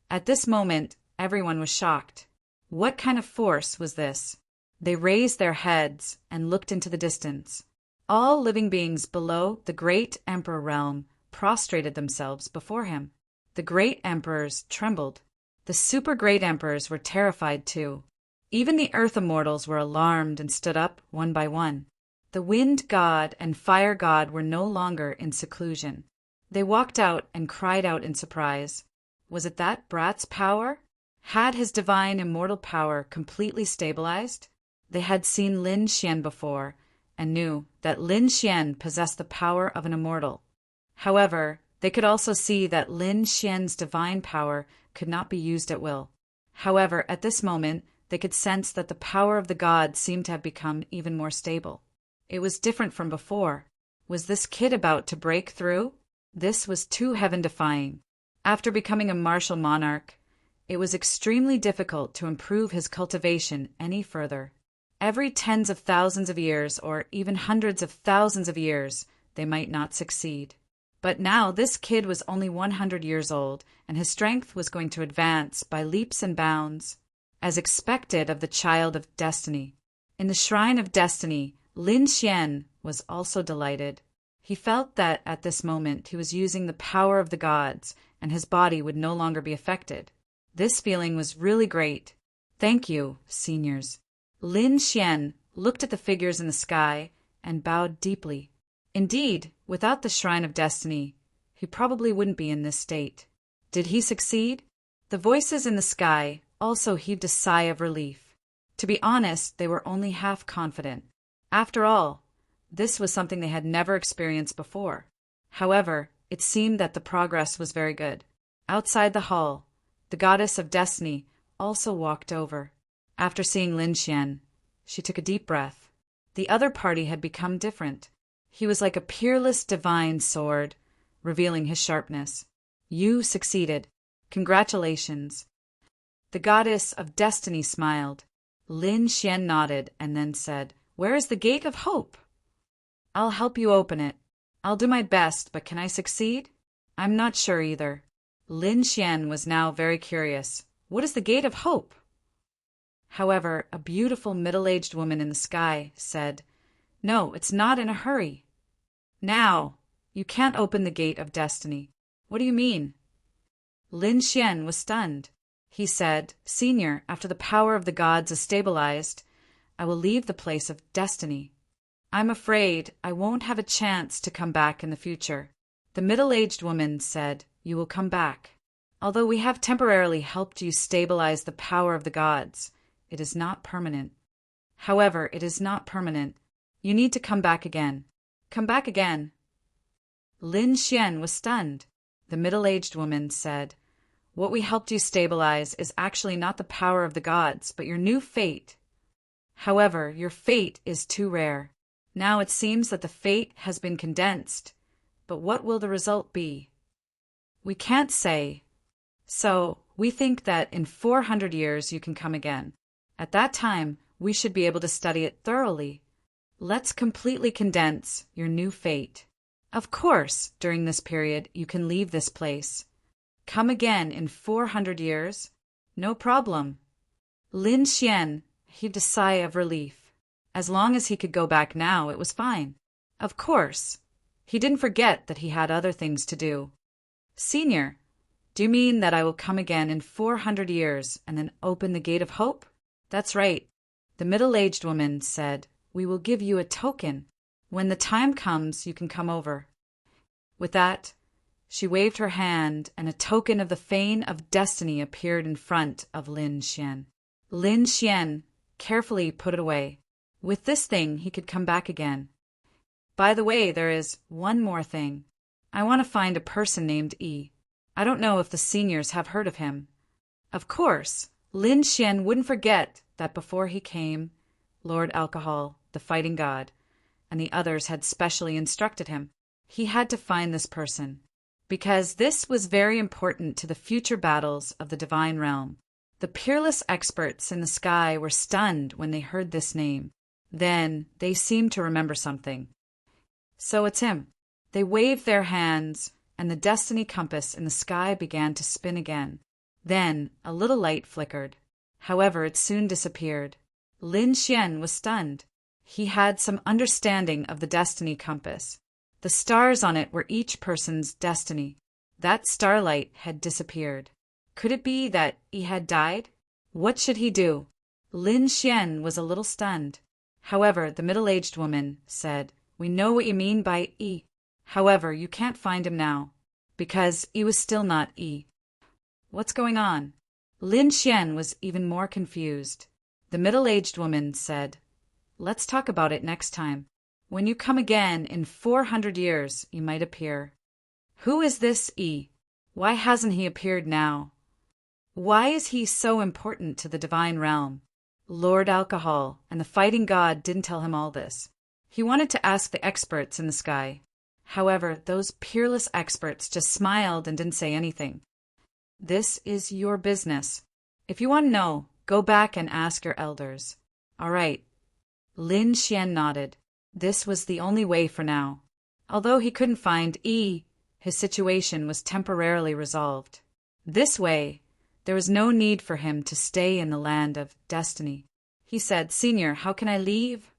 At this moment, everyone was shocked. What kind of force was this? They raised their heads and looked into the distance. All living beings below the great Emperor realm prostrated themselves before him. The great emperors trembled. The super great emperors were terrified too. Even the earth immortals were alarmed and stood up one by one. The wind god and fire god were no longer in seclusion. They walked out and cried out in surprise. Was it that brat's power? Had his divine immortal power completely stabilized? They had seen Lin Xian before and knew that Lin Xian possessed the power of an immortal. However, they could also see that Lin Xian's divine power could not be used at will. However, at this moment, they could sense that the power of the god seemed to have become even more stable. It was different from before. Was this kid about to break through? This was too heaven-defying. After becoming a martial monarch, it was extremely difficult to improve his cultivation any further. Every tens of thousands of years, or even hundreds of thousands of years, they might not succeed. But now this kid was only 100 years old, and his strength was going to advance by leaps and bounds, as expected of the child of destiny. In the shrine of destiny, Lin Xian was also delighted. He felt that at this moment he was using the power of the gods, and his body would no longer be affected. This feeling was really great. Thank you, seniors. Lin Xian looked at the figures in the sky and bowed deeply. Indeed, without the Shrine of Destiny, he probably wouldn't be in this state. Did he succeed? The voices in the sky also heaved a sigh of relief. To be honest, they were only half confident. After all, this was something they had never experienced before. However, it seemed that the progress was very good. Outside the hall, the goddess of destiny also walked over. After seeing Lin Xian, she took a deep breath. The other party had become different. He was like a peerless divine sword, revealing his sharpness. You succeeded. Congratulations. The goddess of destiny smiled. Lin Xian nodded and then said, "Where is the gate of hope?" "I'll help you open it. I'll do my best, but can I succeed?" "I'm not sure either." Lin Xian was now very curious. What is the gate of hope? However, a beautiful middle-aged woman in the sky said, "No, it's not in a hurry." "Now, you can't open the gate of destiny." "What do you mean?" Lin Xian was stunned. He said, "Senior, after the power of the gods is stabilized, I will leave the place of destiny. I'm afraid I won't have a chance to come back in the future." The middle-aged woman said, "You will come back. Although we have temporarily helped you stabilize the power of the gods, it is not permanent. However, it is not permanent. You need to come back again." "Come back again?" Lin Xian was stunned. The middle-aged woman said, "What we helped you stabilize is actually not the power of the gods, but your new fate. However, your fate is too rare. Now it seems that the fate has been condensed, but what will the result be? We can't say. So, we think that in 400 years you can come again. At that time, we should be able to study it thoroughly. Let's completely condense your new fate. Of course, during this period, you can leave this place. Come again in 400 years? No problem." Lin Xian heaved a sigh of relief. As long as he could go back now, it was fine. Of course. He didn't forget that he had other things to do. "Senior, do you mean that I will come again in 400 years and then open the gate of hope?" "That's right." The middle-aged woman said, "We will give you a token. When the time comes, you can come over." With that, she waved her hand, and a token of the fane of destiny appeared in front of Lin Xian. Lin Xian carefully put it away. With this thing, he could come back again. By the way, there is one more thing. I want to find a person named Yi. I don't know if the seniors have heard of him. Of course, Lin Xian wouldn't forget that before he came, Lord Alcohol, the fighting god, and the others had specially instructed him. He had to find this person, because this was very important to the future battles of the divine realm. The peerless experts in the sky were stunned when they heard this name. Then they seemed to remember something. So it's him. They waved their hands, and the destiny compass in the sky began to spin again. Then a little light flickered. However, it soon disappeared. Lin Xian was stunned. He had some understanding of the destiny compass. The stars on it were each person's destiny. That starlight had disappeared. Could it be that he had died? What should he do? Lin Xian was a little stunned. However, the middle-aged woman said, "We know what you mean by Yi. However, you can't find him now, because he was still not Yi." What's going on? Lin Xian was even more confused. The middle-aged woman said, "Let's talk about it next time. When you come again in 400 years, you might appear." Who is this Yi? Why hasn't he appeared now? Why is he so important to the divine realm? Lord Alcohol and the fighting god didn't tell him all this. He wanted to ask the experts in the sky. However, those peerless experts just smiled and didn't say anything. This is your business. If you want to know, go back and ask your elders. All right, Lin Xian nodded. This was the only way for now. Although he couldn't find his situation was temporarily resolved. This way, there was no need for him to stay in the land of destiny. He said, "Senior, how can I leave?"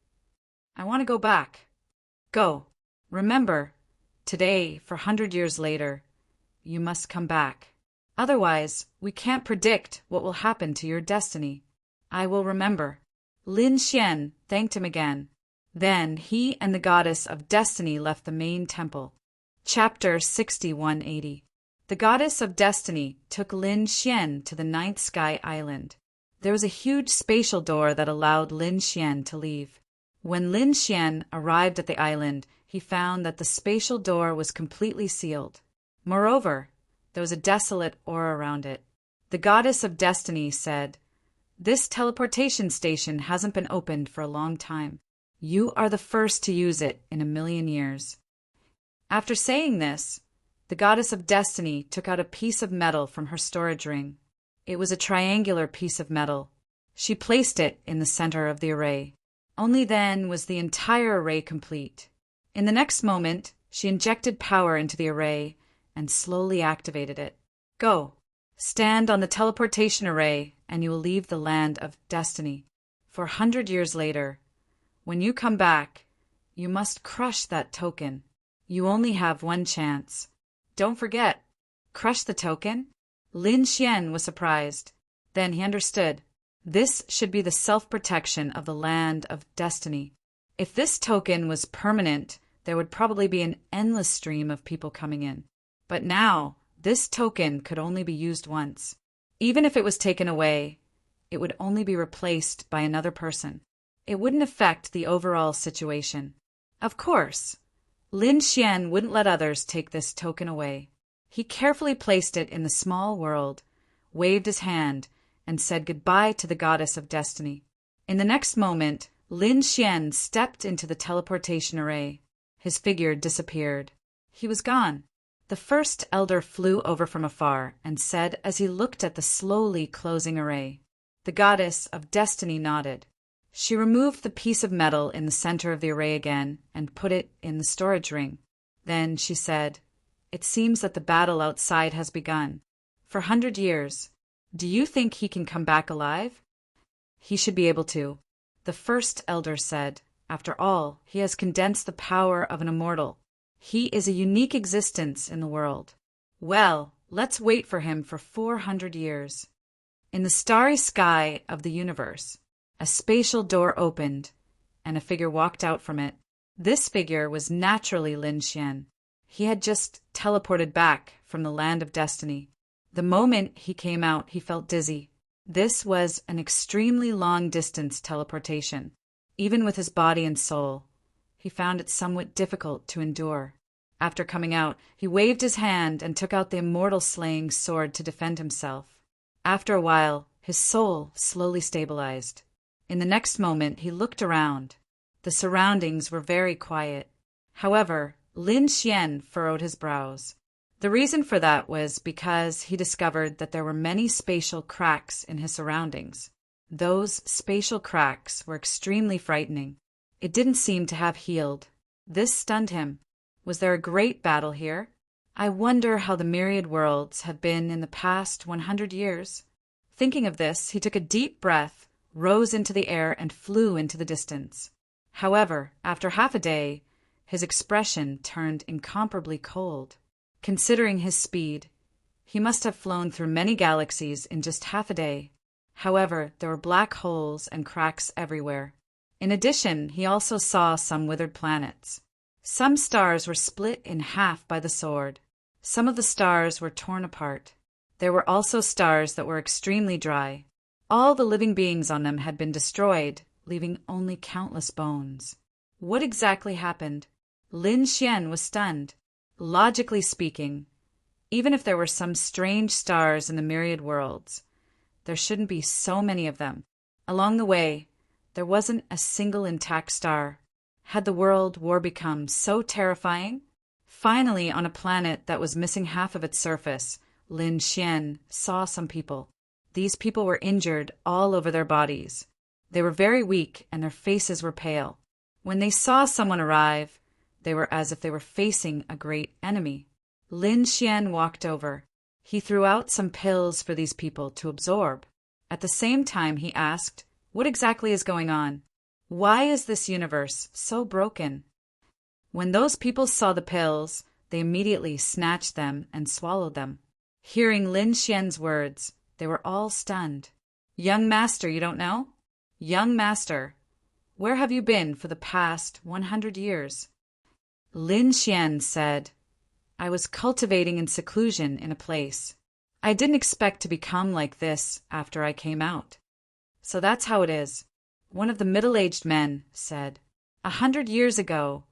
"I want to go back." "Go. Remember, today, for 100 years later, you must come back. Otherwise, we can't predict what will happen to your destiny." "I will remember." Lin Xian thanked him again. Then he and the goddess of destiny left the main temple. Chapter 6180. The goddess of destiny took Lin Xian to the ninth sky island. There was a huge spatial door that allowed Lin Xian to leave. When Lin Xian arrived at the island, he found that the spatial door was completely sealed. Moreover, there was a desolate aura around it. The goddess of destiny said, "This teleportation station hasn't been opened for a long time. You are the first to use it in 1,000,000 years." After saying this, the goddess of destiny took out a piece of metal from her storage ring. It was a triangular piece of metal. She placed it in the center of the array. Only then was the entire array complete. In the next moment, she injected power into the array and slowly activated it. "Go. Stand on the teleportation array and you will leave the land of destiny. For 100 years later, when you come back, you must crush that token. You only have one chance. Don't forget." Crush the token? Lin Xian was surprised. Then he understood. This should be the self-protection of the land of destiny. If this token was permanent, there would probably be an endless stream of people coming in. But now, this token could only be used once. Even if it was taken away, it would only be replaced by another person. It wouldn't affect the overall situation. Of course, Lin Xian wouldn't let others take this token away. He carefully placed it in the small world, waved his hand, and said goodbye to the goddess of destiny. In the next moment, Lin Xian stepped into the teleportation array. His figure disappeared. He was gone. The first elder flew over from afar and said as he looked at the slowly closing array. The goddess of destiny nodded. She removed the piece of metal in the center of the array again and put it in the storage ring. Then she said, "It seems that the battle outside has begun. For 100 years. Do you think he can come back alive?" "He should be able to," the first elder said. "After all, he has condensed the power of an immortal. He is a unique existence in the world. Well, let's wait for him for 400 years. In the starry sky of the universe, a spatial door opened, and a figure walked out from it. This figure was naturally Lin Xian. He had just teleported back from the land of destiny. The moment he came out, he felt dizzy. This was an extremely long-distance teleportation. Even with his body and soul, he found it somewhat difficult to endure. After coming out, he waved his hand and took out the immortal-slaying sword to defend himself. After a while, his soul slowly stabilized. In the next moment, he looked around. The surroundings were very quiet. However, Lin Xian furrowed his brows. The reason for that was because he discovered that there were many spatial cracks in his surroundings. Those spatial cracks were extremely frightening. It didn't seem to have healed. This stunned him. Was there a great battle here? I wonder how the myriad worlds have been in the past 100 years. Thinking of this, he took a deep breath, rose into the air, and flew into the distance. However, after half a day, his expression turned incomparably cold. Considering his speed, he must have flown through many galaxies in just half a day. However, there were black holes and cracks everywhere. In addition, he also saw some withered planets. Some stars were split in half by the sword. Some of the stars were torn apart. There were also stars that were extremely dry. All the living beings on them had been destroyed, leaving only countless bones. What exactly happened? Lin Xian was stunned. Logically speaking, even if there were some strange stars in the myriad worlds, there shouldn't be so many of them. Along the way, there wasn't a single intact star. Had the world war become so terrifying? Finally, on a planet that was missing half of its surface, Lin Xian saw some people. These people were injured all over their bodies. They were very weak and their faces were pale. When they saw someone arrive, they were as if they were facing a great enemy. Lin Xian walked over. He threw out some pills for these people to absorb. At the same time, he asked, "What exactly is going on? Why is this universe so broken?" When those people saw the pills, they immediately snatched them and swallowed them. Hearing Lin Xian's words, they were all stunned. "Young master, you don't know? Young master, where have you been for the past 100 years? Lin Xian said, "I was cultivating in seclusion in a place. I didn't expect to become like this after I came out." "So that's how it is," one of the middle-aged men said. 100 years ago,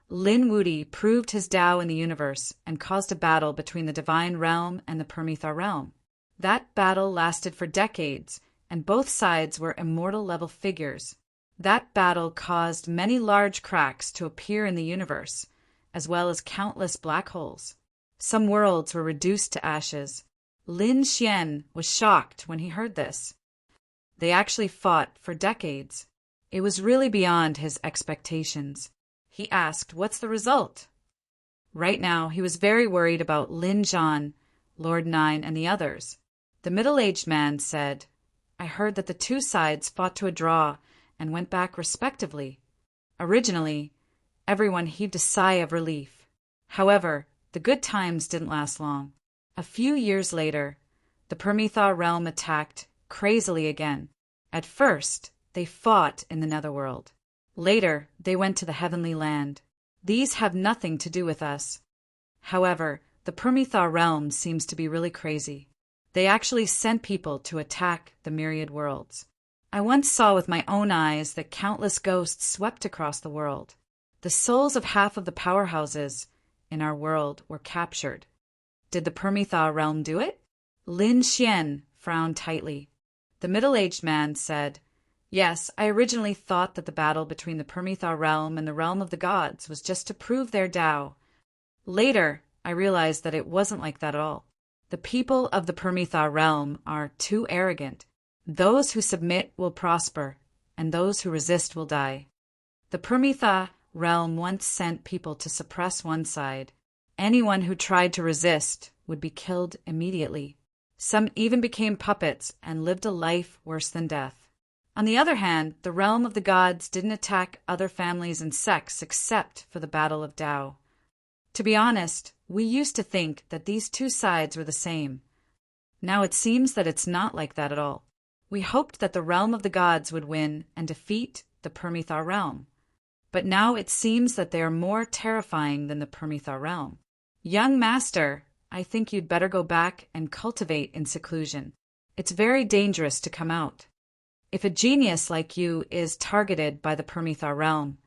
Lin Wudi proved his Tao in the universe and caused a battle between the divine realm and the Permethar realm. That battle lasted for decades, and both sides were immortal-level figures. That battle caused many large cracks to appear in the universe, as well as countless black holes. Some worlds were reduced to ashes. Lin Xian was shocked when he heard this. They actually fought for decades. It was really beyond his expectations. He asked, "What's the result?" Right now, he was very worried about Lin Zhan, Lord Nine, and the others. The middle-aged man said, "I heard that the two sides fought to a draw and went back respectively. Originally, everyone heaved a sigh of relief. However, the good times didn't last long. A few years later, the Permethar realm attacked crazily again. At first, they fought in the netherworld. Later, they went to the heavenly land. These have nothing to do with us. However, the Permethar realm seems to be really crazy. They actually sent people to attack the myriad worlds. I once saw with my own eyes that countless ghosts swept across the world. The souls of half of the powerhouses in our world were captured. Did the Permethar realm do it?" Lin Xian frowned tightly. The middle-aged man said, "Yes, I originally thought that the battle between the Permethar realm and the realm of the gods was just to prove their Tao. Later, I realized that it wasn't like that at all. The people of the Permethar realm are too arrogant. Those who submit will prosper, and those who resist will die. The Permethar realm once sent people to suppress one side. Anyone who tried to resist would be killed immediately. Some even became puppets and lived a life worse than death. On the other hand, the realm of the gods didn't attack other families and sects except for the Battle of Tao. To be honest, we used to think that these two sides were the same. Now it seems that it's not like that at all. We hoped that the realm of the gods would win and defeat the Permethar realm. But now it seems that they are more terrifying than the Permethar realm. Young master, I think you'd better go back and cultivate in seclusion. It's very dangerous to come out. If a genius like you is targeted by the Permethar realm,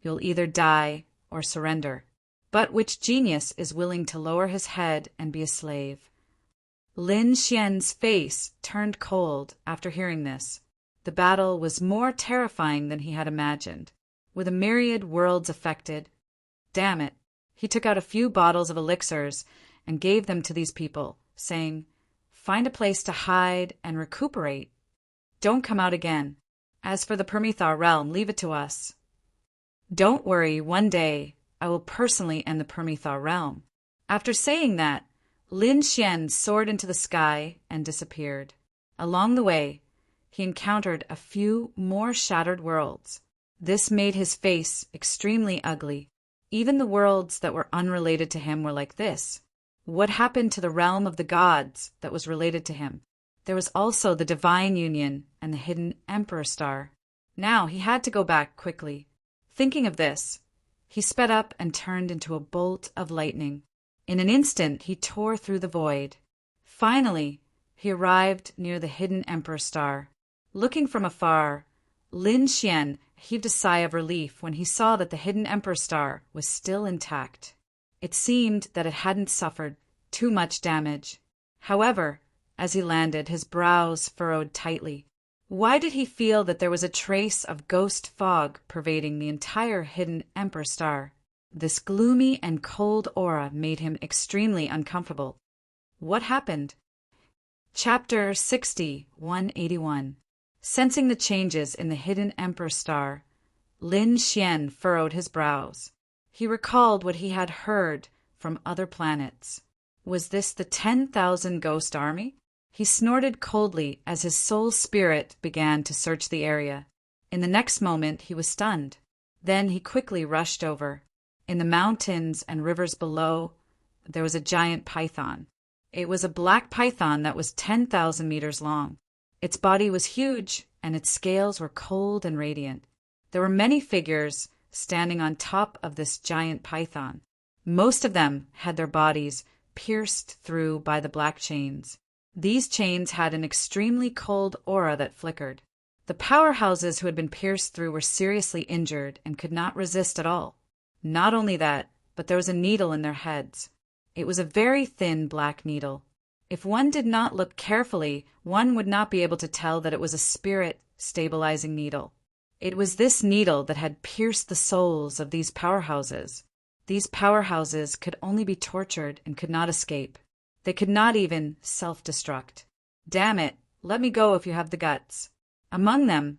you'll either die or surrender. But which genius is willing to lower his head and be a slave?" Lin Xian's face turned cold after hearing this. The battle was more terrifying than he had imagined. With a myriad worlds affected, damn it, he took out a few bottles of elixirs and gave them to these people, saying, "Find a place to hide and recuperate. Don't come out again. As for the Permethar realm, leave it to us. Don't worry, one day I will personally end the Permethar realm." After saying that, Lin Xian soared into the sky and disappeared. Along the way, he encountered a few more shattered worlds. This made his face extremely ugly. Even the worlds that were unrelated to him were like this. What happened to the realm of the gods that was related to him? There was also the Divine Union and the hidden Emperor Star. Now he had to go back quickly. Thinking of this, he sped up and turned into a bolt of lightning. In an instant, he tore through the void. Finally, he arrived near the hidden Emperor Star. Looking from afar, Lin Xian heaved a sigh of relief when he saw that the hidden Emperor Star was still intact. It seemed that it hadn't suffered too much damage. However, as he landed, his brows furrowed tightly. Why did he feel that there was a trace of ghost fog pervading the entire hidden Emperor Star? This gloomy and cold aura made him extremely uncomfortable. What happened? Chapter 60, 181. Sensing the changes in the hidden Emperor star, Lin Xian furrowed his brows. He recalled what he had heard from other planets. Was this the 10,000 ghost army? He snorted coldly as his soul spirit began to search the area. In the next moment, he was stunned. Then he quickly rushed over. In the mountains and rivers below, there was a giant python. It was a black python that was 10,000 meters long. Its body was huge, and its scales were cold and radiant. There were many figures standing on top of this giant python. Most of them had their bodies pierced through by the black chains. These chains had an extremely cold aura that flickered. The powerhouses who had been pierced through were seriously injured and could not resist at all. Not only that, but there was a needle in their heads. It was a very thin black needle. If one did not look carefully, one would not be able to tell that it was a spirit-stabilizing needle. It was this needle that had pierced the souls of these powerhouses. These powerhouses could only be tortured and could not escape. They could not even self-destruct. Damn it, let me go if you have the guts. Among them,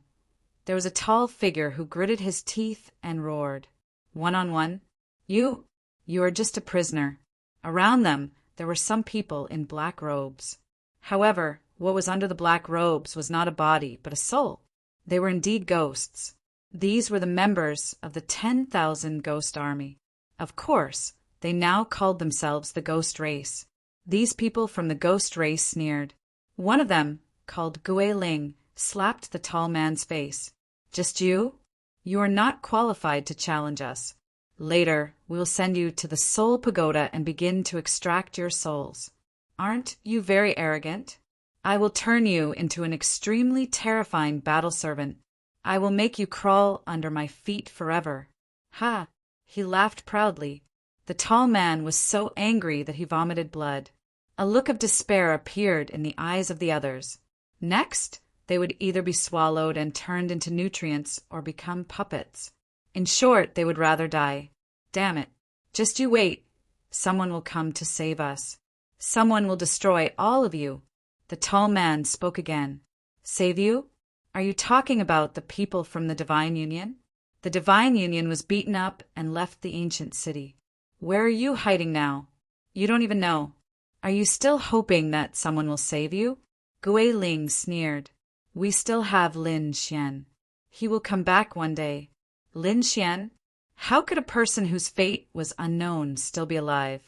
there was a tall figure who gritted his teeth and roared. One-on-one, you are just a prisoner. Around them, there were some people in black robes. However, what was under the black robes was not a body, but a soul. They were indeed ghosts. These were the members of the 10,000 ghost army. Of course, they now called themselves the ghost race. These people from the ghost race sneered. One of them, called Gui Ling, slapped the tall man's face. Just you? You are not qualified to challenge us. Later, we will send you to the Soul Pagoda and begin to extract your souls. Aren't you very arrogant? I will turn you into an extremely terrifying battle servant. I will make you crawl under my feet forever. Ha! He laughed proudly. The tall man was so angry that he vomited blood. A look of despair appeared in the eyes of the others. Next, they would either be swallowed and turned into nutrients or become puppets. In short, they would rather die. Damn it. Just you wait. Someone will come to save us. Someone will destroy all of you. The tall man spoke again. Save you? Are you talking about the people from the Divine Union? The Divine Union was beaten up and left the ancient city. Where are you hiding now? You don't even know. Are you still hoping that someone will save you? Gui Ling sneered. We still have Lin Xian. He will come back one day. Lin Xian? How could a person whose fate was unknown still be alive?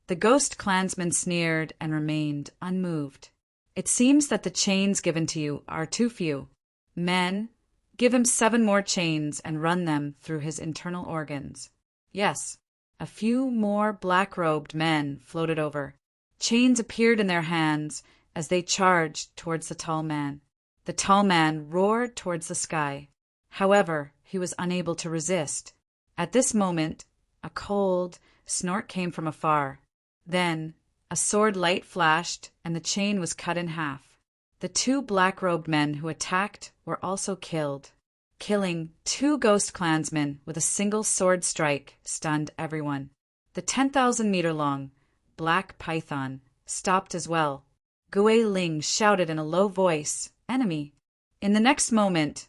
The ghost clansman sneered and remained unmoved. It seems that the chains given to you are too few. Men, give him 7 more chains and run them through his internal organs. Yes, a few more black-robed men floated over. Chains appeared in their hands as they charged towards the tall man. The tall man roared towards the sky. However, he was unable to resist. At this moment, a cold snort came from afar. Then, a sword light flashed, and the chain was cut in half. The 2 black-robed men who attacked were also killed. Killing 2 ghost clansmen with a single sword strike stunned everyone. The 10,000-meter-long black python stopped as well. Gui Ling shouted in a low voice, "Enemy!" In the next moment,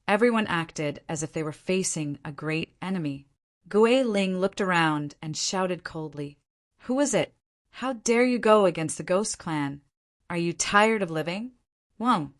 everyone acted as if they were facing a great enemy. Gui Ling looked around and shouted coldly, "Who is it? How dare you go against the ghost clan? Are you tired of living?" "Whoa!"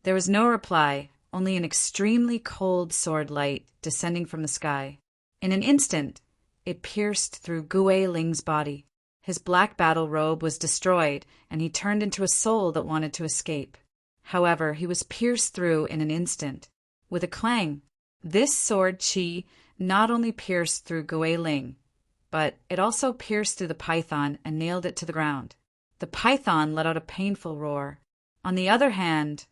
There was no reply, only an extremely cold sword light descending from the sky. In an instant, it pierced through Gui Ling's body. His black battle robe was destroyed, and he turned into a soul that wanted to escape. However, he was pierced through in an instant. With a clang, this sword chi not only pierced through Gui Ling, but it also pierced through the python and nailed it to the ground. The python let out a painful roar. On the other hand,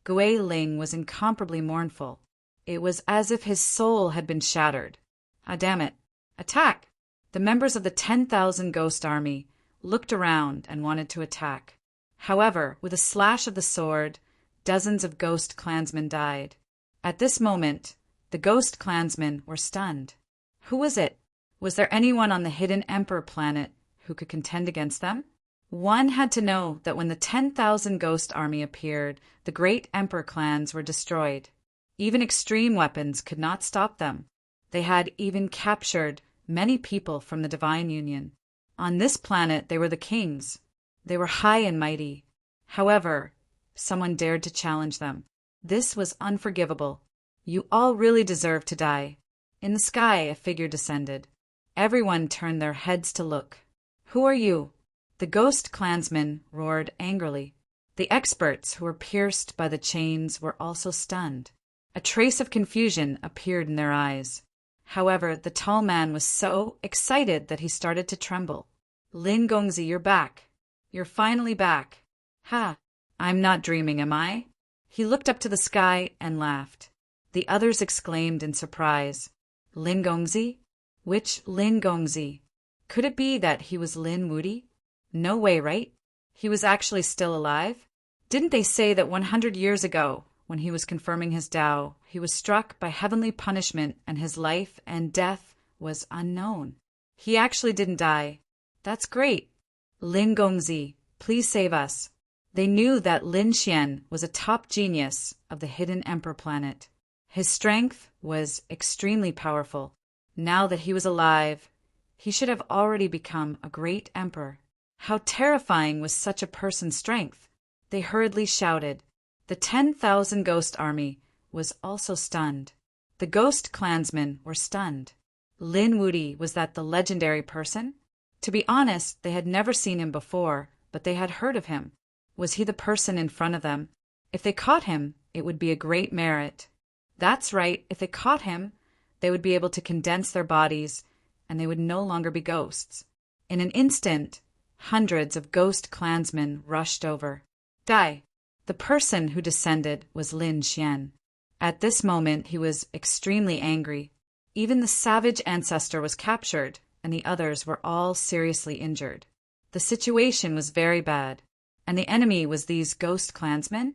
Gui Ling was incomparably mournful. It was as if his soul had been shattered. Ah, damn it. Attack! The members of the 10,000 ghost army looked around and wanted to attack. However, with a slash of the sword, dozens of ghost clansmen died. At this moment, the ghost clansmen were stunned. Who was it? Was there anyone on the hidden Emperor planet who could contend against them? One had to know that when the 10,000 ghost army appeared, the great emperor clans were destroyed. Even extreme weapons could not stop them. They had even captured many people from the divine union. On this planet they were the kings. They were high and mighty. However, someone dared to challenge them. This was unforgivable. You all really deserve to die. In the sky a figure descended. Everyone turned their heads to look. Who are you? The ghost clansmen roared angrily. The experts who were pierced by the chains were also stunned. A trace of confusion appeared in their eyes. However, the tall man was so excited that he started to tremble. Lin Gongzi, you're back. You're finally back. Ha! I'm not dreaming, am I? He looked up to the sky and laughed. The others exclaimed in surprise. Lin Gongzi? Which Lin Gongzi? Could it be that he was Lin Wuti? No way, right? He was actually still alive? Didn't they say that 100 years ago, when he was confirming his Tao, he was struck by heavenly punishment and his life and death was unknown? He actually didn't die. That's great. Lin Gongzi, please save us. They knew that Lin Xian was a top genius of the hidden emperor planet. His strength was extremely powerful. Now that he was alive, he should have already become a great emperor. How terrifying was such a person's strength! They hurriedly shouted. The 10,000 ghost army was also stunned. The ghost clansmen were stunned. Lin Wuti, was that the legendary person? To be honest, they had never seen him before, but they had heard of him. Was he the person in front of them? If they caught him, it would be a great merit. That's right, if they caught him, they would be able to condense their bodies, and they would no longer be ghosts. In an instant, hundreds of ghost clansmen rushed over. Die! The person who descended was Lin Xian. At this moment he was extremely angry. Even the savage ancestor was captured, and the others were all seriously injured. The situation was very bad, and the enemy was these ghost clansmen?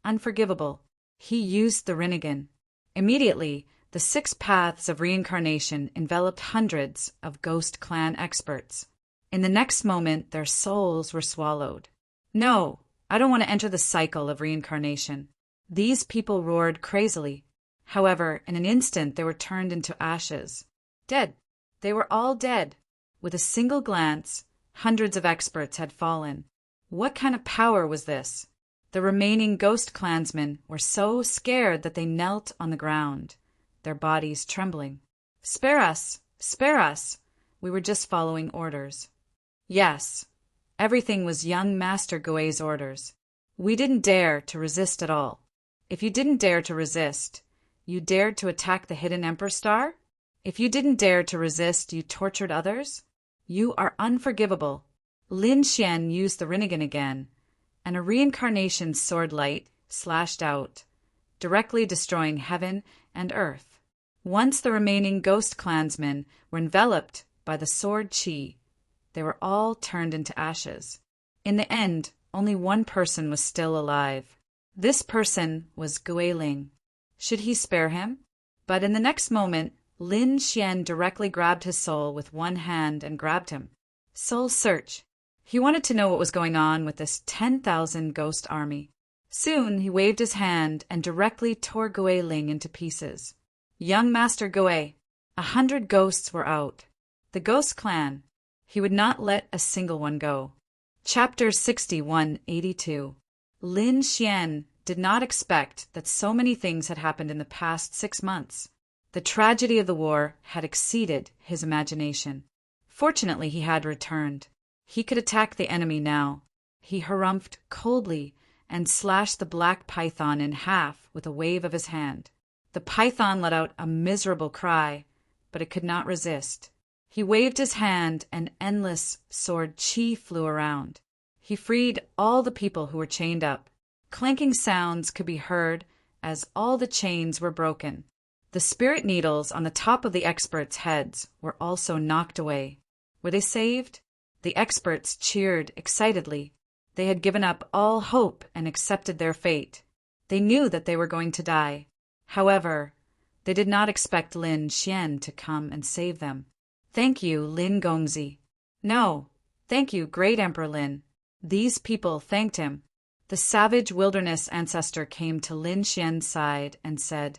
Unforgivable. He used the Rinnegan. Immediately, the 6 paths of reincarnation enveloped hundreds of ghost clan experts. In the next moment, their souls were swallowed. No, I don't want to enter the cycle of reincarnation. These people roared crazily. However, in an instant they were turned into ashes. Dead. They were all dead. With a single glance, hundreds of experts had fallen. What kind of power was this? The remaining ghost clansmen were so scared that they knelt on the ground, their bodies trembling. Spare us! Spare us! We were just following orders. Yes, everything was young Master Gui's orders. We didn't dare to resist at all. If you didn't dare to resist, you dared to attack the hidden Emperor Star? If you didn't dare to resist, you tortured others? You are unforgivable. Lin Xian used the Rinnegan again, and a reincarnation sword light slashed out, directly destroying heaven and earth. Once the remaining ghost clansmen were enveloped by the sword chi, they were all turned into ashes. In the end, only one person was still alive. This person was Guiling. Should he spare him? But in the next moment, Lin Xian directly grabbed his soul with one hand and grabbed him. Soul search. He wanted to know what was going on with this 10,000 ghost army. Soon he waved his hand and directly tore Guiling into pieces. Young Master Gui, 100 ghosts were out. The ghost clan. He would not let a single one go. Chapter 6182. Lin Xian did not expect that so many things had happened in the past 6 months. The tragedy of the war had exceeded his imagination. Fortunately, he had returned. He could attack the enemy now. He harumphed coldly and slashed the black python in half with a wave of his hand. The python let out a miserable cry, but it could not resist. He waved his hand and endless sword chi flew around. He freed all the people who were chained up. Clanking sounds could be heard as all the chains were broken. The spirit needles on the top of the experts' heads were also knocked away. Were they saved? The experts cheered excitedly. They had given up all hope and accepted their fate. They knew that they were going to die. However, they did not expect Lin Xian to come and save them. Thank you, Lin Gongzi. No, thank you, Great Emperor Lin. These people thanked him. The savage wilderness ancestor came to Lin Xian's side and said,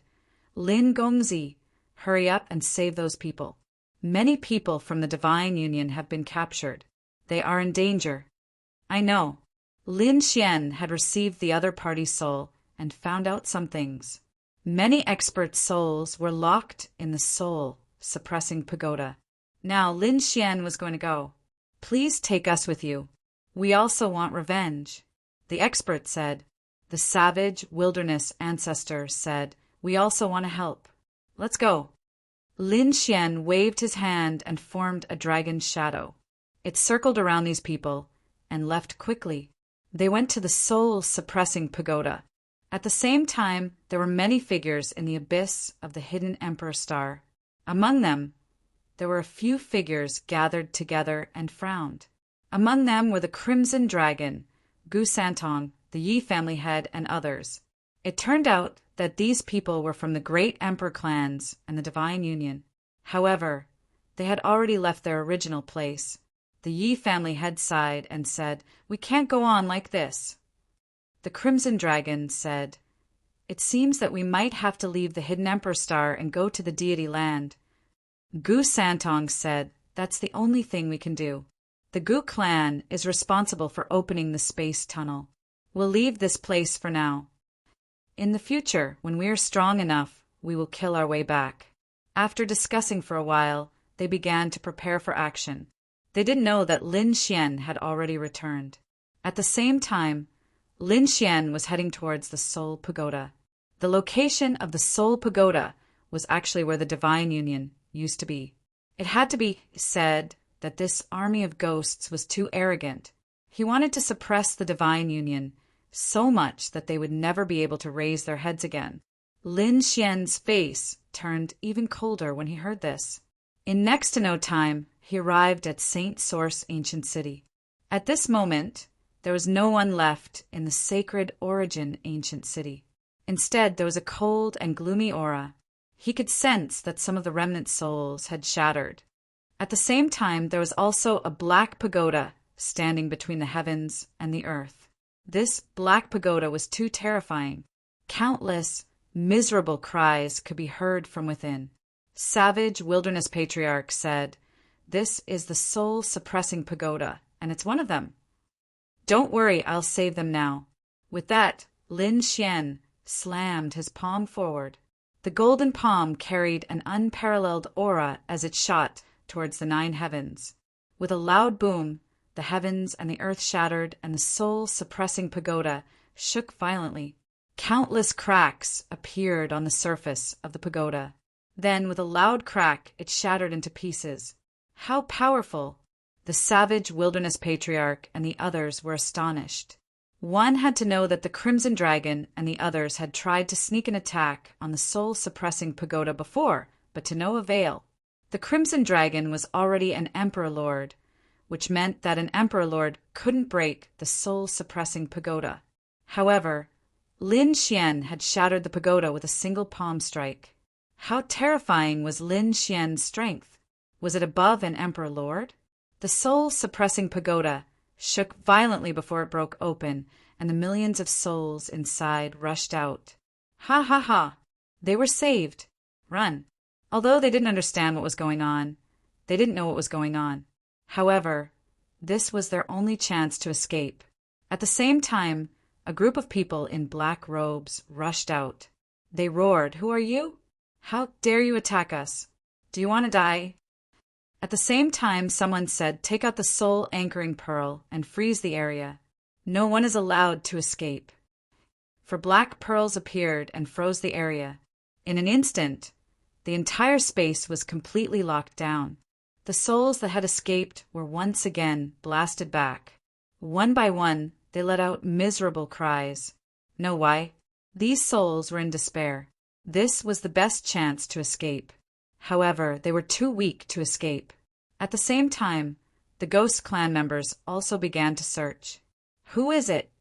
Lin Gongzi, hurry up and save those people. Many people from the Divine Union have been captured. They are in danger. I know. Lin Xian had received the other party's soul and found out some things. Many expert souls were locked in the soul-suppressing pagoda. Now Lin Xian was going to go. Please take us with you. We also want revenge. The expert said. The savage wilderness ancestor said, we also want to help. Let's go. Lin Xian waved his hand and formed a dragon's shadow. It circled around these people and left quickly. They went to the soul-suppressing pagoda. At the same time, there were many figures in the abyss of the hidden Emperor Star. Among them, there were a few figures gathered together and frowned. Among them were the Crimson Dragon, Gu Santong, the Yi family head, and others. It turned out that these people were from the great Emperor clans and the Divine Union. However, they had already left their original place. The Yi family head sighed and said, we can't go on like this. The Crimson Dragon said, it seems that we might have to leave the hidden Emperor Star and go to the Deity land. Gu Santong said, that's the only thing we can do. The Gu clan is responsible for opening the space tunnel. We'll leave this place for now. In the future, when we are strong enough, we will kill our way back. After discussing for a while, they began to prepare for action. They didn't know that Lin Xian had already returned. At the same time, Lin Xian was heading towards the Soul Pagoda. The location of the Soul Pagoda was actually where the Divine Union used to be. It had to be said that this army of ghosts was too arrogant. He wanted to suppress the Divine Union so much that they would never be able to raise their heads again. Lin Xian's face turned even colder when he heard this. In next to no time, he arrived at Saint Source Ancient City. At this moment, there was no one left in the sacred Origin Ancient City. Instead, there was a cold and gloomy aura. He could sense that some of the remnant souls had shattered. At the same time, there was also a black pagoda standing between the heavens and the earth. This black pagoda was too terrifying. Countless, miserable cries could be heard from within. Savage Wilderness Patriarch said, this is the soul-suppressing pagoda, and it's one of them. Don't worry, I'll save them now. With that, Lin Xian slammed his palm forward. The golden palm carried an unparalleled aura as it shot towards the 9 heavens. With a loud boom, the heavens and the earth shattered, and the soul-suppressing pagoda shook violently. Countless cracks appeared on the surface of the pagoda. Then, with a loud crack, it shattered into pieces. How powerful! The savage wilderness patriarch and the others were astonished. One had to know that the Crimson Dragon and the others had tried to sneak an attack on the soul-suppressing pagoda before, but to no avail. The Crimson Dragon was already an Emperor Lord, which meant that an Emperor Lord couldn't break the soul-suppressing pagoda. However, Lin Xian had shattered the pagoda with a single palm strike. How terrifying was Lin Xian's strength? Was it above an Emperor Lord? The soul-suppressing pagoda shook violently before it broke open, and the millions of souls inside rushed out. Ha ha ha! They were saved. Run. Although they didn't understand what was going on, they didn't know what was going on. However, this was their only chance to escape. At the same time, a group of people in black robes rushed out. They roared, "Who are you? How dare you attack us? Do you want to die?" At the same time, someone said, "Take out the soul anchoring pearl and freeze the area. No one is allowed to escape." For black pearls appeared and froze the area. In an instant, the entire space was completely locked down. The souls that had escaped were once again blasted back. One by one, they let out miserable cries. Know why? These souls were in despair. This was the best chance to escape. However, they were too weak to escape. At the same time, the ghost clan members also began to search. Who is it?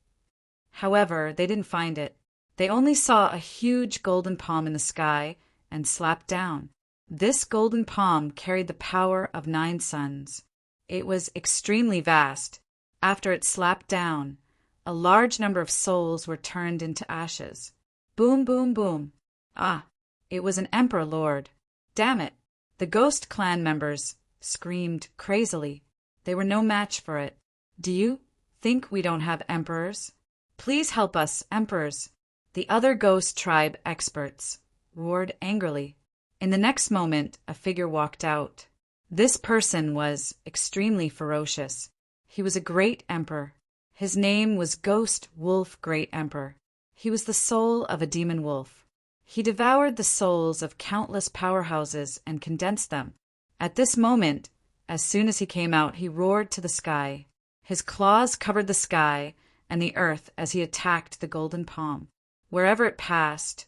However, they didn't find it. They only saw a huge golden palm in the sky and slapped down. This golden palm carried the power of 9 suns. It was extremely vast. After it slapped down, a large number of souls were turned into ashes. Boom, boom, boom. Ah, it was an emperor lord. Damn it! The ghost clan members screamed crazily. They were no match for it. Do you think we don't have emperors? Please help us, emperors. The other ghost tribe experts roared angrily. In the next moment, a figure walked out. This person was extremely ferocious. He was a great emperor. His name was Ghost Wolf Great Emperor. He was the soul of a demon wolf. He devoured the souls of countless powerhouses and condensed them. At this moment, as soon as he came out, he roared to the sky. His claws covered the sky and the earth as he attacked the golden palm. Wherever it passed,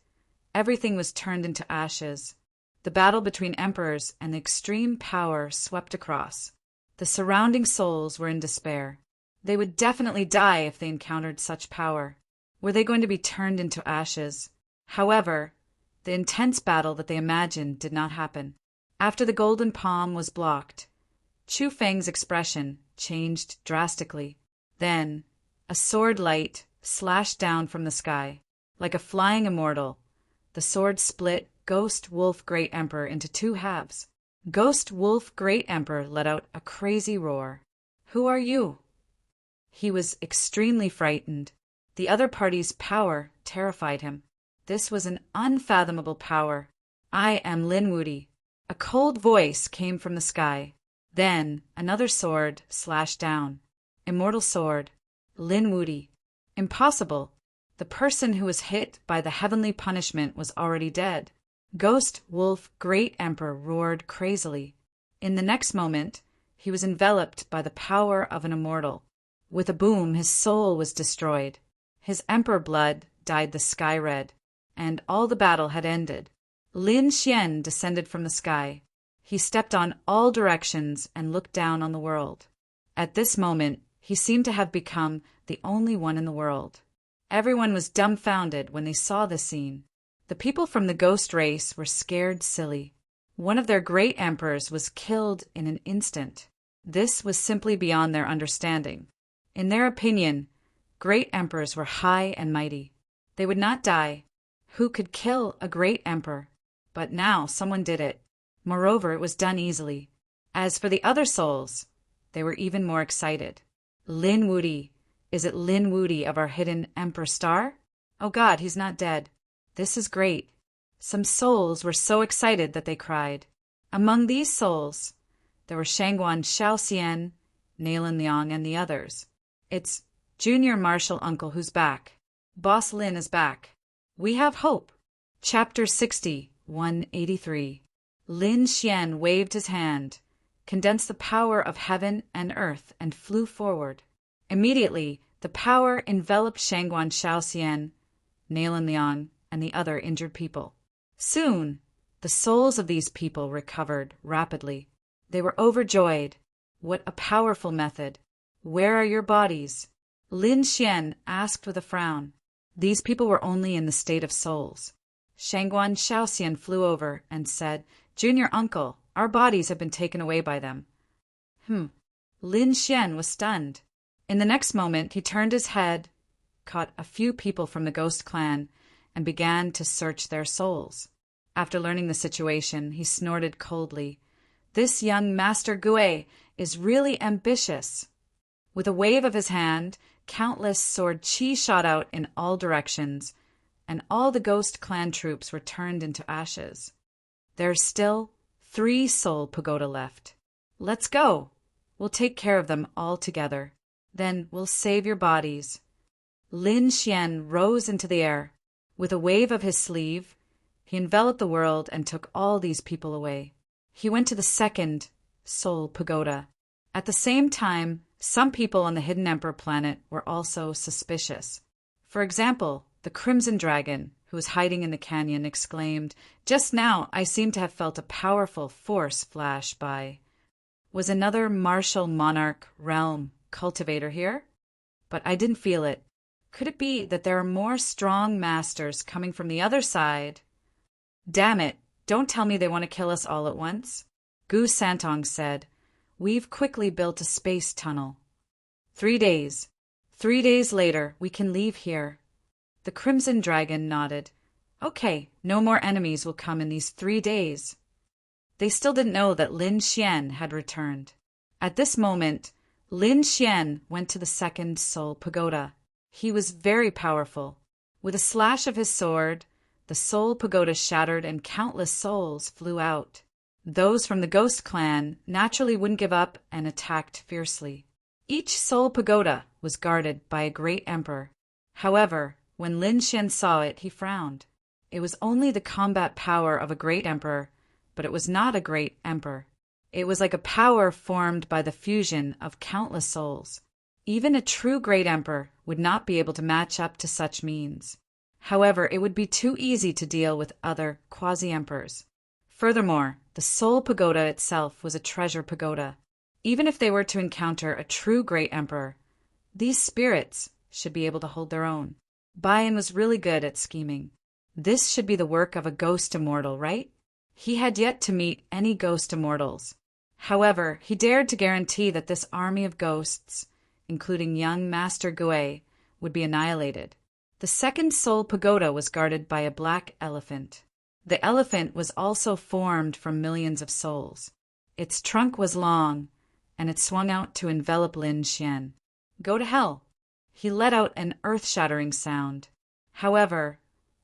everything was turned into ashes. The battle between emperors and the extreme power swept across. The surrounding souls were in despair. They would definitely die if they encountered such power. Were they going to be turned into ashes? However, the intense battle that they imagined did not happen. After the golden palm was blocked, Chu Feng's expression changed drastically. Then, a sword light slashed down from the sky. Like a flying immortal, the sword split Ghost Wolf Great Emperor into two halves. Ghost Wolf Great Emperor let out a crazy roar. Who are you? He was extremely frightened. The other party's power terrified him. This was an unfathomable power. I am Lin Wudi. A cold voice came from the sky. Then another sword slashed down. Immortal sword. Lin Wudi. Impossible. The person who was hit by the heavenly punishment was already dead. Ghost Wolf Great Emperor roared crazily. In the next moment, he was enveloped by the power of an immortal. With a boom, his soul was destroyed. His emperor blood dyed the sky red, and all the battle had ended. Lin Xian descended from the sky. He stepped on all directions and looked down on the world. At this moment, he seemed to have become the only one in the world. Everyone was dumbfounded when they saw the scene. The people from the ghost race were scared silly. One of their great emperors was killed in an instant. This was simply beyond their understanding. In their opinion, great emperors were high and mighty. They would not die. Who could kill a great emperor? But now someone did it. Moreover, it was done easily. As for the other souls, they were even more excited. Lin Wudi. Is it Lin Wudi of our hidden Emperor Star? Oh God, he's not dead. This is great. Some souls were so excited that they cried. Among these souls, there were Shangguan Shaoxian, Nalan Liang, and the others. It's Junior Marshal Uncle who's back. Boss Lin is back. We have hope. Chapter 60, 183. Lin Xian waved his hand, condensed the power of heaven and earth, and flew forward. Immediately, the power enveloped Shangguan Shaoxian, Nalan Liang, and the other injured people. Soon, the souls of these people recovered rapidly. They were overjoyed. What a powerful method. Where are your bodies? Lin Xian asked with a frown. These people were only in the state of souls. Shangguan Shaoxian flew over and said, Junior Uncle, our bodies have been taken away by them. Lin Xian was stunned. In the next moment, he turned his head, caught a few people from the ghost clan, and began to search their souls. After learning the situation, he snorted coldly. This young Master Gue is really ambitious. With a wave of his hand, countless sword chi shot out in all directions, and all the ghost clan troops were turned into ashes. There's still 3 soul pagoda left. Let's go. We'll take care of them all together. Then we'll save your bodies. Lin Xian rose into the air. With a wave of his sleeve, he enveloped the world and took all these people away. He went to the 2nd soul pagoda. At the same time, some people on the Hidden Emperor planet were also suspicious. For example, the Crimson Dragon, who was hiding in the canyon, exclaimed, Just now I seem to have felt a powerful force flash by. Was another martial monarch realm cultivator here? But I didn't feel it. Could it be that there are more strong masters coming from the other side? Damn it, don't tell me they want to kill us all at once. Gu Santong said, We've quickly built a space tunnel. 3 days. 3 days later, we can leave here. The Crimson Dragon nodded. Okay, no more enemies will come in these 3 days. They still didn't know that Lin Xian had returned. At this moment, Lin Xian went to the second Soul Pagoda. He was very powerful. With a slash of his sword, the Soul Pagoda shattered and countless souls flew out. Those from the Ghost Clan naturally wouldn't give up and attacked fiercely. Each Soul Pagoda was guarded by a great emperor. However, when Lin Xian saw it, he frowned. It was only the combat power of a great emperor, but it was not a great emperor. It was like a power formed by the fusion of countless souls. Even a true great emperor would not be able to match up to such means. However, it would be too easy to deal with other quasi-emperors. Furthermore, the Soul Pagoda itself was a treasure pagoda. Even if they were to encounter a true great emperor, these spirits should be able to hold their own. Bayan was really good at scheming. This should be the work of a ghost immortal, right? He had yet to meet any ghost immortals. However, he dared to guarantee that this army of ghosts, including young Master Gui, would be annihilated. The second Soul Pagoda was guarded by a black elephant. The elephant was also formed from millions of souls. Its trunk was long, and it swung out to envelop Lin Xian. Go to hell! He let out an earth-shattering sound. However,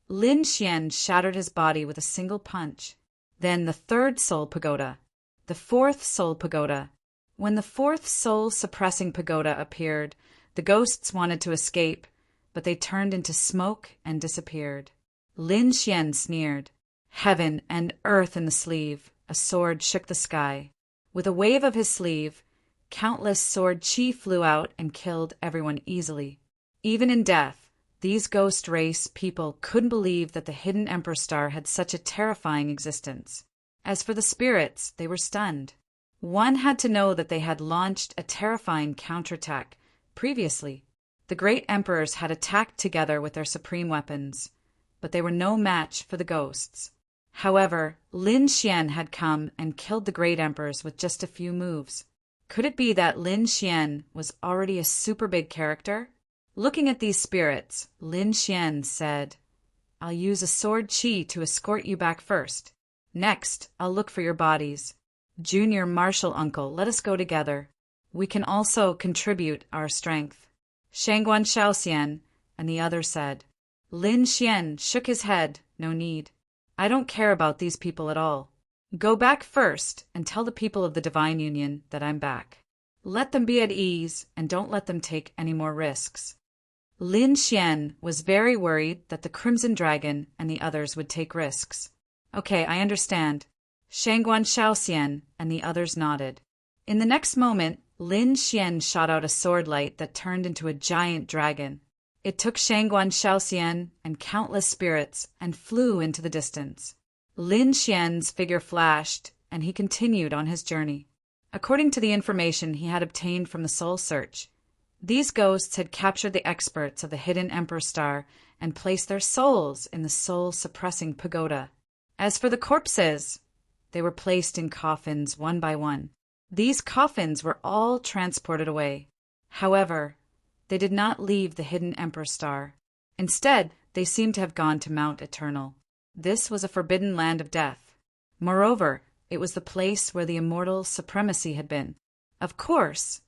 Lin Xian shattered his body with a single punch. Then the third Soul Pagoda, the fourth Soul Pagoda. When the fourth soul-suppressing pagoda appeared, the ghosts wanted to escape, but they turned into smoke and disappeared. Lin Xian sneered. Heaven and earth in the sleeve, a sword shook the sky. With a wave of his sleeve, countless sword chi flew out and killed everyone easily. Even in death, these ghost race people couldn't believe that the hidden Emperor Star had such a terrifying existence. As for the spirits, they were stunned. One had to know that they had launched a terrifying counterattack previously. The great emperors had attacked together with their supreme weapons, but they were no match for the ghosts. However, Lin Xian had come and killed the great emperors with just a few moves. Could it be that Lin Xian was already a super big character? Looking at these spirits, Lin Xian said, I'll use a sword chi to escort you back first. Next, I'll look for your bodies. Junior Marshal Uncle, let us go together. We can also contribute our strength. Shangguan Shaoxian and the other said. Lin Xian shook his head, no need. I don't care about these people at all. Go back first and tell the people of the Divine Union that I'm back. Let them be at ease and don't let them take any more risks. Lin Xian was very worried that the Crimson Dragon and the others would take risks. Okay, I understand. Shangguan Shaoxian and the others nodded. In the next moment, Lin Xian shot out a sword light that turned into a giant dragon. It took Shangguan Shaoxian and countless spirits and flew into the distance. Lin Xian's figure flashed, and he continued on his journey. According to the information he had obtained from the Soul Search, these ghosts had captured the experts of the hidden Emperor Star and placed their souls in the soul-suppressing pagoda. As for the corpses, they were placed in coffins one by one. These coffins were all transported away. However, they did not leave the hidden Emperor Star. Instead, they seemed to have gone to Mount Eternal. This was a forbidden land of death. Moreover, it was the place where the immortal supremacy had been. Of course,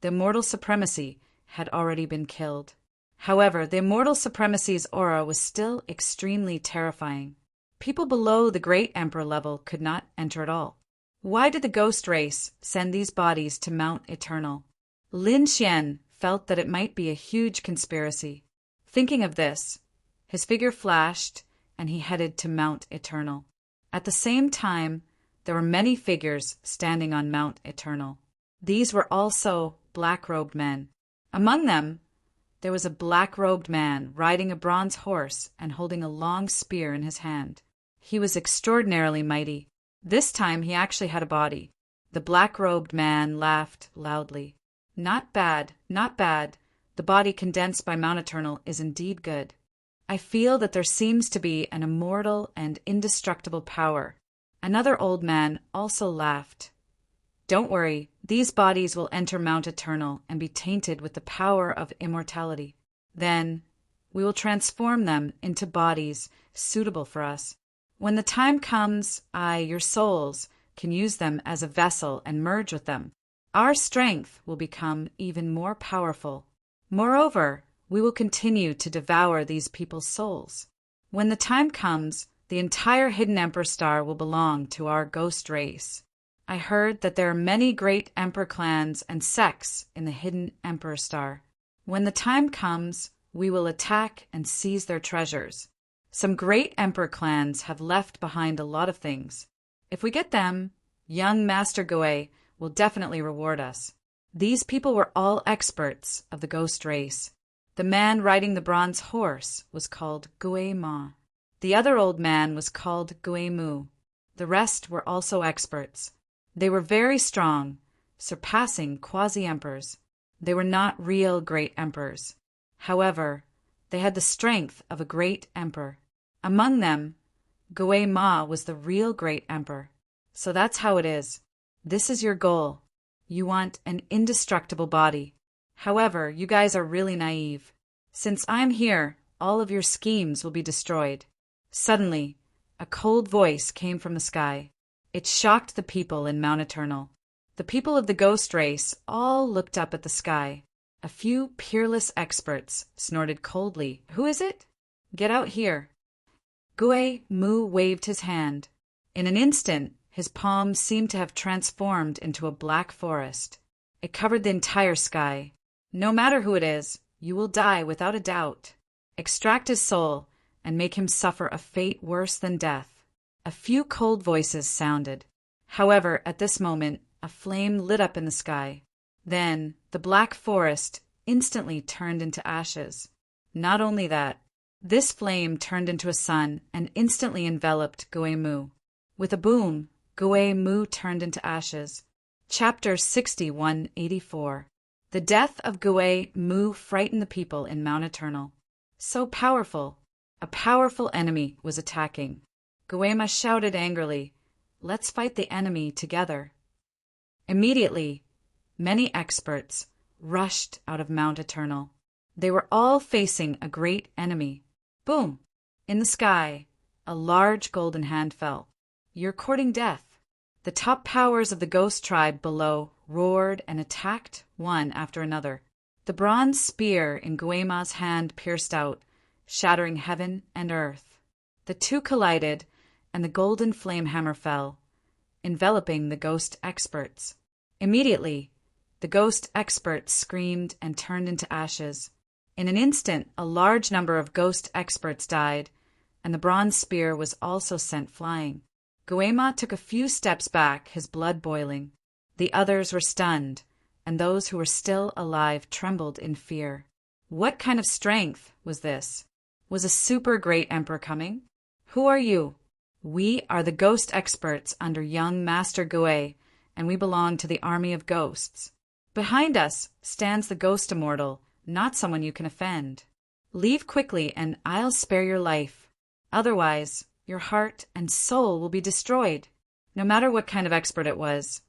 the immortal supremacy had already been killed. However, the immortal supremacy's aura was still extremely terrifying. People below the great emperor level could not enter at all. Why did the ghost race send these bodies to Mount Eternal? Lin Xian felt that it might be a huge conspiracy. Thinking of this, his figure flashed and he headed to Mount Eternal. At the same time, there were many figures standing on Mount Eternal. These were also black-robed men. Among them, there was a black-robed man riding a bronze horse and holding a long spear in his hand. He was extraordinarily mighty. This time he actually had a body. The black-robed man laughed loudly. Not bad, not bad. The body condensed by Mount Eternal is indeed good. I feel that there seems to be an immortal and indestructible power. Another old man also laughed. Don't worry, These bodies will enter Mount Eternal and be tainted with the power of immortality. Then we will transform them into bodies suitable for us. When the time comes, your souls, can use them as a vessel and merge with them. Our strength will become even more powerful. Moreover, we will continue to devour these people's souls. When the time comes, the entire Hidden Emperor Star will belong to our ghost race. I heard that there are many great Emperor clans and sects in the Hidden Emperor Star. When the time comes, we will attack and seize their treasures. Some great Emperor clans have left behind a lot of things. If we get them, young Master Goe will definitely reward us. These people were all experts of the ghost race. The man riding the bronze horse was called Goe Ma. The other old man was called Goe Mu. The rest were also experts. They were very strong, surpassing quasi-emperors. They were not real great emperors. However, they had the strength of a great emperor. Among them, Goe Ma was the real great emperor. So that's how it is. This is your goal. You want an indestructible body. However, you guys are really naive. Since I'm here, all of your schemes will be destroyed. Suddenly, a cold voice came from the sky. It shocked the people in Mount Eternal. The people of the ghost race all looked up at the sky. A few peerless experts snorted coldly. Who is it? Get out here. Goe Mu waved his hand. In an instant, his palm seemed to have transformed into a black forest. It covered the entire sky. No matter who it is, you will die without a doubt. Extract his soul and make him suffer a fate worse than death. A few cold voices sounded. However, at this moment, a flame lit up in the sky. Then, the black forest instantly turned into ashes. Not only that, this flame turned into a sun and instantly enveloped Goe Mu. With a boom, Goe Mu turned into ashes. Chapter 6184. The death of Goe Mu frightened the people in Mount Eternal. So powerful! A powerful enemy was attacking. Goe Ma shouted angrily, "Let's fight the enemy together." Immediately, many experts rushed out of Mount Eternal. They were all facing a great enemy. Boom! In the sky, a large golden hand fell. "You're courting death." The top powers of the ghost tribe below roared and attacked one after another. The bronze spear in Goe Ma's hand pierced out, shattering heaven and earth. The two collided, and the golden flame hammer fell, enveloping the ghost experts. Immediately, the ghost experts screamed and turned into ashes. In an instant, a large number of ghost experts died, and the bronze spear was also sent flying. Goe Ma took a few steps back, his blood boiling. The others were stunned, and those who were still alive trembled in fear. What kind of strength was this? Was a super great emperor coming? Who are you? We are the ghost experts under young Master Goe, and we belong to the army of ghosts. Behind us stands the ghost immortal, not someone you can offend. Leave quickly and I'll spare your life. Otherwise, your heart and soul will be destroyed. No matter what kind of expert it was.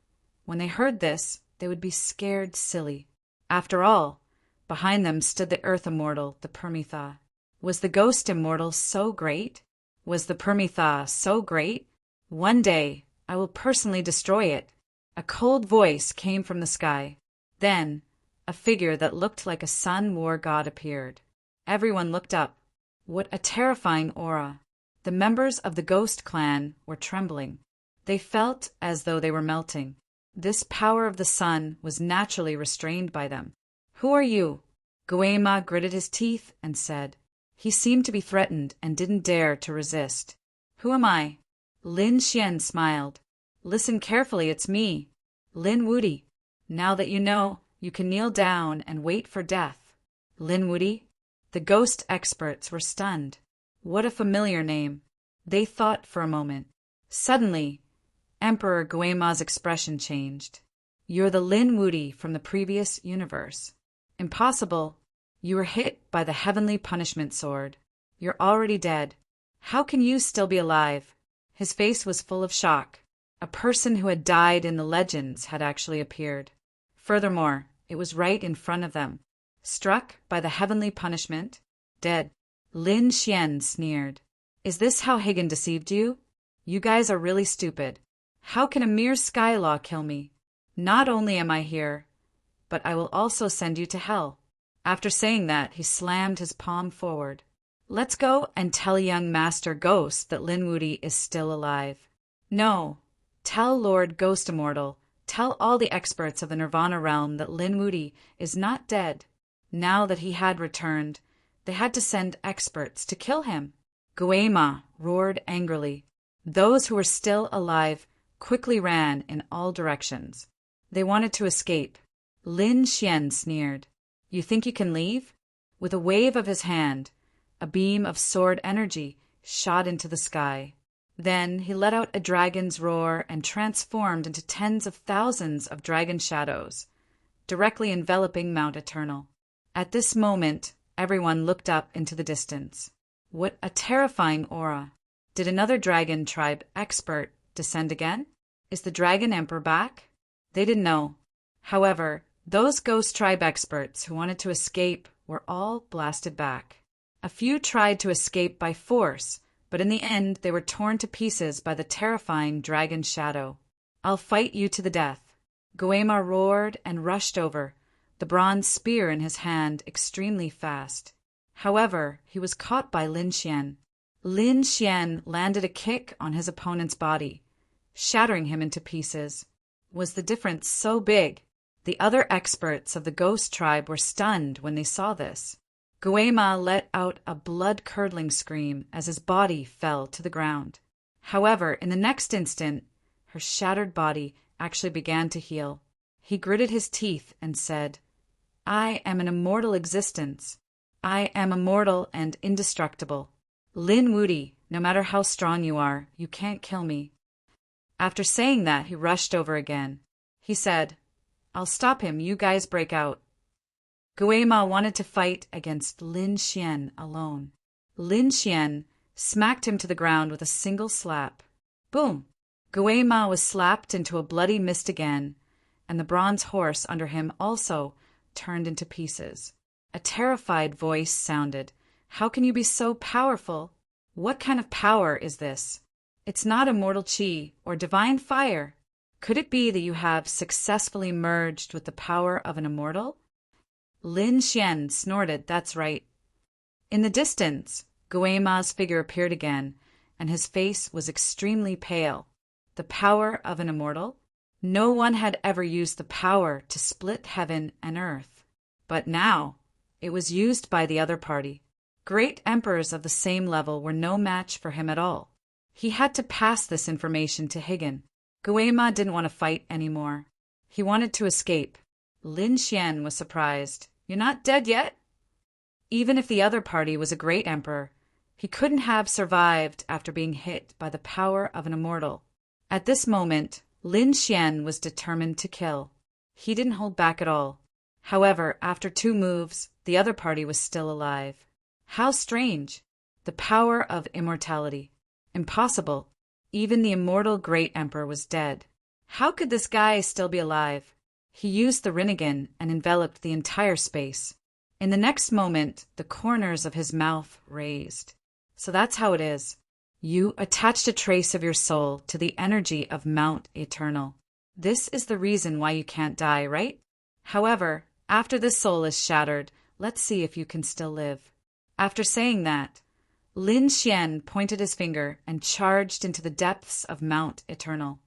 When they heard this, they would be scared silly. After all, behind them stood the earth immortal, the Permitha. Was the ghost immortal so great? Was the Permitha so great? One day, I will personally destroy it. A cold voice came from the sky. Then, a figure that looked like a sun war god appeared. Everyone looked up. What a terrifying aura! The members of the ghost clan were trembling. They felt as though they were melting. This power of the sun was naturally restrained by them. Who are you? Goe Ma gritted his teeth and said. He seemed to be threatened and didn't dare to resist. Who am I? Lin Xian smiled. Listen carefully, it's me, Lin Wudi. Now that you know, you can kneel down and wait for death. Lin Wudi? The ghost experts were stunned. What a familiar name. They thought for a moment. Suddenly, Emperor Goe Ma's expression changed. You're the Lin Wudi from the previous universe. Impossible. You were hit by the heavenly punishment sword. You're already dead. How can you still be alive? His face was full of shock. A person who had died in the legends had actually appeared. Furthermore, it was right in front of them. Struck by the heavenly punishment, dead. Lin Xian sneered. Is this how Higgin deceived you? You guys are really stupid. How can a mere Skylaw kill me? Not only am I here, but I will also send you to hell. After saying that, he slammed his palm forward. Let's go and tell young Master Ghost that Lin Wudy is still alive. No, tell Lord Ghost Immortal, tell all the experts of the Nirvana realm that Lin Wudy is not dead. Now that he had returned, they had to send experts to kill him. Guema roared angrily. Those who were still alive quickly ran in all directions. They wanted to escape. Lin Xian sneered. You think you can leave? With a wave of his hand, a beam of sword energy shot into the sky. Then he let out a dragon's roar and transformed into tens of thousands of dragon shadows, directly enveloping Mount Eternal. At this moment, everyone looked up into the distance. What a terrifying aura! Did another dragon tribe expert descend again? Is the Dragon Emperor back? They didn't know. However, those ghost tribe experts who wanted to escape were all blasted back. A few tried to escape by force, but in the end they were torn to pieces by the terrifying dragon shadow. I'll fight you to the death. Guema roared and rushed over, the bronze spear in his hand extremely fast. However, he was caught by Lin Xian. Lin Xian landed a kick on his opponent's body, shattering him into pieces. Was the difference so big? The other experts of the ghost tribe were stunned when they saw this. Guema let out a blood-curdling scream as his body fell to the ground. However, in the next instant, her shattered body actually began to heal. He gritted his teeth and said, I am an immortal existence. I am immortal and indestructible. Lin Wudy, no matter how strong you are, you can't kill me. After saying that, he rushed over again. He said, I'll stop him, you guys break out. Guema wanted to fight against Lin Xian alone. Lin Xian smacked him to the ground with a single slap. Boom! Guema was slapped into a bloody mist again, and the bronze horse under him also turned into pieces. A terrified voice sounded. How can you be so powerful? What kind of power is this? It's not immortal chi or divine fire. Could it be that you have successfully merged with the power of an immortal? Lin Xian snorted, that's right. In the distance, Guema's figure appeared again, and his face was extremely pale. The power of an immortal? No one had ever used the power to split heaven and earth. But now, it was used by the other party. Great emperors of the same level were no match for him at all. He had to pass this information to Higgin. Guema didn't want to fight anymore. He wanted to escape. Lin Xian was surprised. You're not dead yet? Even if the other party was a great emperor, he couldn't have survived after being hit by the power of an immortal. At this moment, Lin Xian was determined to kill. He didn't hold back at all. However, after 2 moves, the other party was still alive. How strange! The power of immortality. Impossible. Even the immortal great emperor was dead. How could this guy still be alive? He used the Rinnegan and enveloped the entire space. In the next moment, the corners of his mouth raised. So that's how it is. You attached a trace of your soul to the energy of Mount Eternal. This is the reason why you can't die, right? However, after this soul is shattered, let's see if you can still live. After saying that, Lin Xian pointed his finger and charged into the depths of Mount Eternal.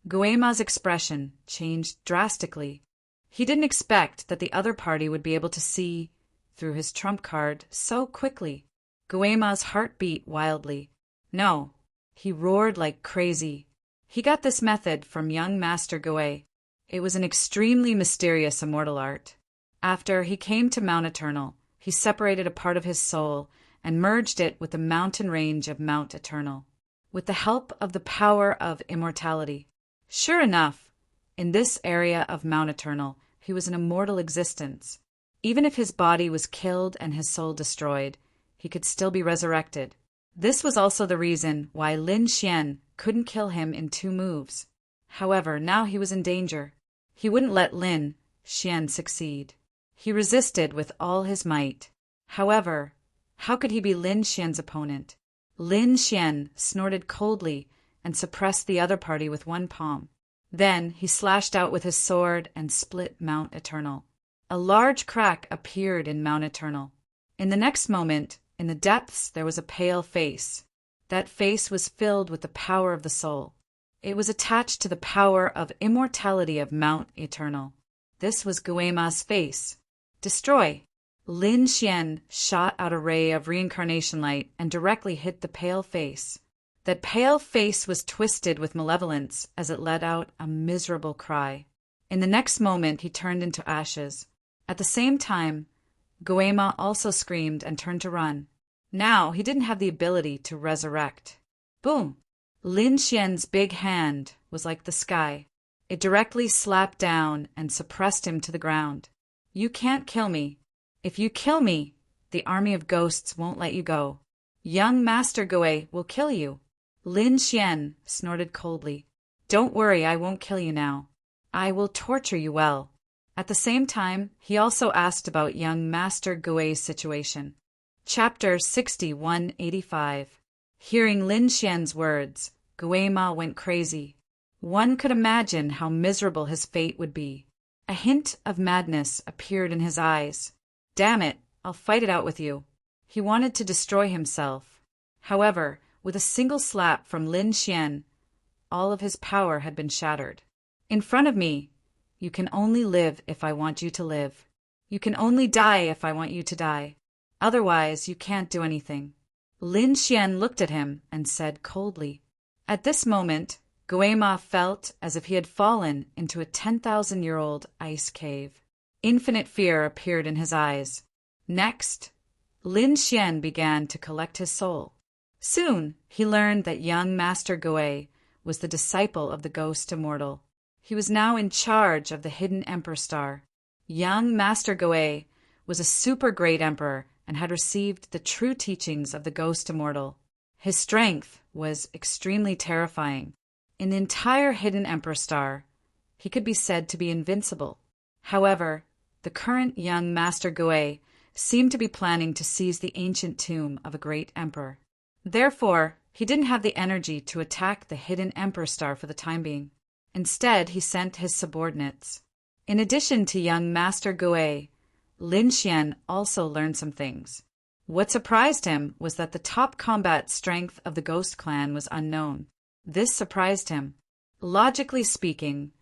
Guema's expression changed drastically. He didn't expect that the other party would be able to see through his trump card so quickly. Guema's heart beat wildly. No, he roared like crazy. He got this method from young Master Gue. It was an extremely mysterious immortal art. After he came to Mount Eternal, he separated a part of his soul and merged it with the mountain range of Mount Eternal, with the help of the power of immortality. Sure enough, in this area of Mount Eternal, he was an immortal existence. Even if his body was killed and his soul destroyed, he could still be resurrected. This was also the reason why Lin Xian couldn't kill him in 2 moves. However, now he was in danger. He wouldn't let Lin Xian succeed. He resisted with all his might. However, how could he be Lin Xian's opponent? Lin Xian snorted coldly and suppressed the other party with one palm. Then he slashed out with his sword and split Mount Eternal. A large crack appeared in Mount Eternal. In the next moment, in the depths, there was a pale face. That face was filled with the power of the soul. It was attached to the power of immortality of Mount Eternal. This was Guema's face. Destroy! Lin Xian shot out a ray of reincarnation light and directly hit the pale face. That pale face was twisted with malevolence as it let out a miserable cry. In the next moment, he turned into ashes. At the same time, Guema also screamed and turned to run. Now, he didn't have the ability to resurrect. Boom! Lin Xian's big hand was like the sky. It directly slapped down and suppressed him to the ground. You can't kill me. If you kill me, the army of ghosts won't let you go. Young Master Gui will kill you. Lin Xian snorted coldly. Don't worry, I won't kill you now. I will torture you well. At the same time, he also asked about young Master Gui's situation. Chapter 6185. Hearing Lin Xian's words, Guema went crazy. One could imagine how miserable his fate would be. A hint of madness appeared in his eyes. Damn it, I'll fight it out with you. He wanted to destroy himself. However, with a single slap from Lin Xian, all of his power had been shattered. In front of me, you can only live if I want you to live. You can only die if I want you to die. Otherwise, you can't do anything. Lin Xian looked at him and said coldly. At this moment, Guema felt as if he had fallen into a 10,000-year-old ice cave. Infinite fear appeared in his eyes. Next, Lin Xian began to collect his soul. Soon, he learned that young Master Gui was the disciple of the Ghost Immortal. He was now in charge of the Hidden Emperor Star. Young Master Gui was a super great emperor and had received the true teachings of the Ghost Immortal. His strength was extremely terrifying. In the entire Hidden Emperor Star, he could be said to be invincible. However, the current young Master Gui seemed to be planning to seize the ancient tomb of a great emperor. Therefore, he didn't have the energy to attack the Hidden Emperor Star for the time being. Instead, he sent his subordinates. In addition to young Master Gui, Lin Xian also learned some things. What surprised him was that the top combat strength of the Ghost Clan was unknown. This surprised him. Logically speaking,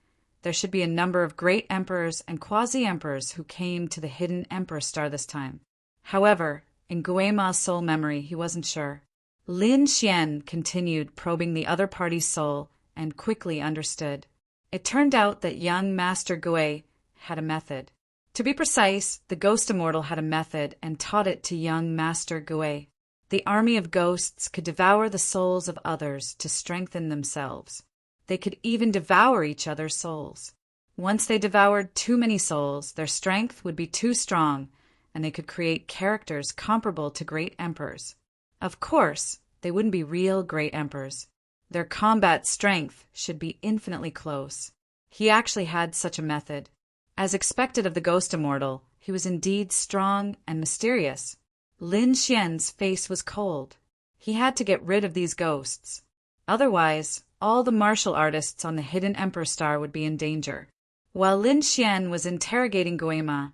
there should be a number of great emperors and quasi-emperors who came to the Hidden Emperor Star this time. However, in Guema's soul memory, he wasn't sure. Lin Xian continued probing the other party's soul and quickly understood. It turned out that young Master Gui had a method. To be precise, the Ghost Immortal had a method and taught it to young Master Gui. The army of ghosts could devour the souls of others to strengthen themselves. They could even devour each other's souls. Once they devoured too many souls, their strength would be too strong, and they could create characters comparable to great emperors. Of course, they wouldn't be real great emperors. Their combat strength should be infinitely close. He actually had such a method. As expected of the Ghost Immortal, he was indeed strong and mysterious. Lin Xian's face was cold. He had to get rid of these ghosts. Otherwise, all the martial artists on the Hidden Emperor Star would be in danger. While Lin Xian was interrogating Guema,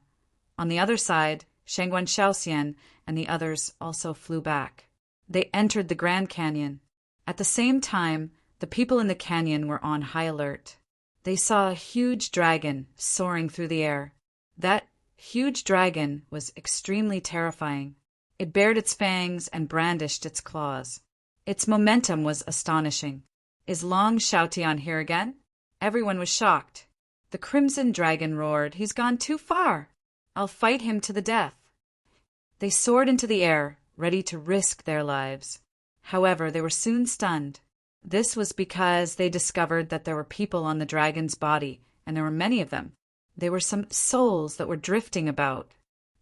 on the other side, Shangguan Shaoxian and the others also flew back. They entered the Grand Canyon. At the same time, the people in the canyon were on high alert. They saw a huge dragon soaring through the air. That huge dragon was extremely terrifying. It bared its fangs and brandished its claws. Its momentum was astonishing. Is Long Xiaotian here again? Everyone was shocked. The Crimson Dragon roared, "He's gone too far. I'll fight him to the death." They soared into the air, ready to risk their lives. However, they were soon stunned. This was because they discovered that there were people on the dragon's body, and there were many of them. There were some souls that were drifting about.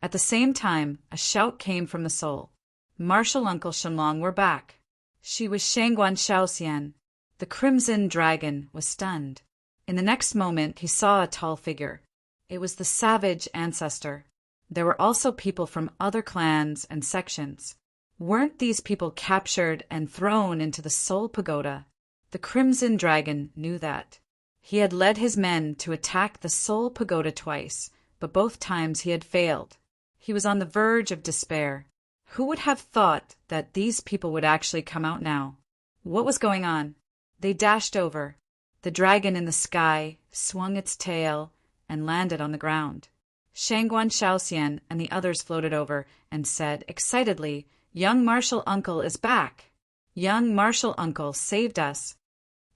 At the same time, a shout came from the soul. Martial Uncle Shenlong were back. She was Shangguan Shaoxian. The crimson dragon was stunned. In the next moment, he saw a tall figure. It was the savage ancestor. There were also people from other clans and sections. Weren't these people captured and thrown into the Soul Pagoda? The crimson dragon knew that. He had led his men to attack the Soul Pagoda twice, but both times he had failed. He was on the verge of despair. Who would have thought that these people would actually come out now? What was going on? They dashed over. The dragon in the sky swung its tail and landed on the ground. Shangguan Shaoxian and the others floated over and said excitedly, "Young martial uncle is back! Young martial uncle saved us!"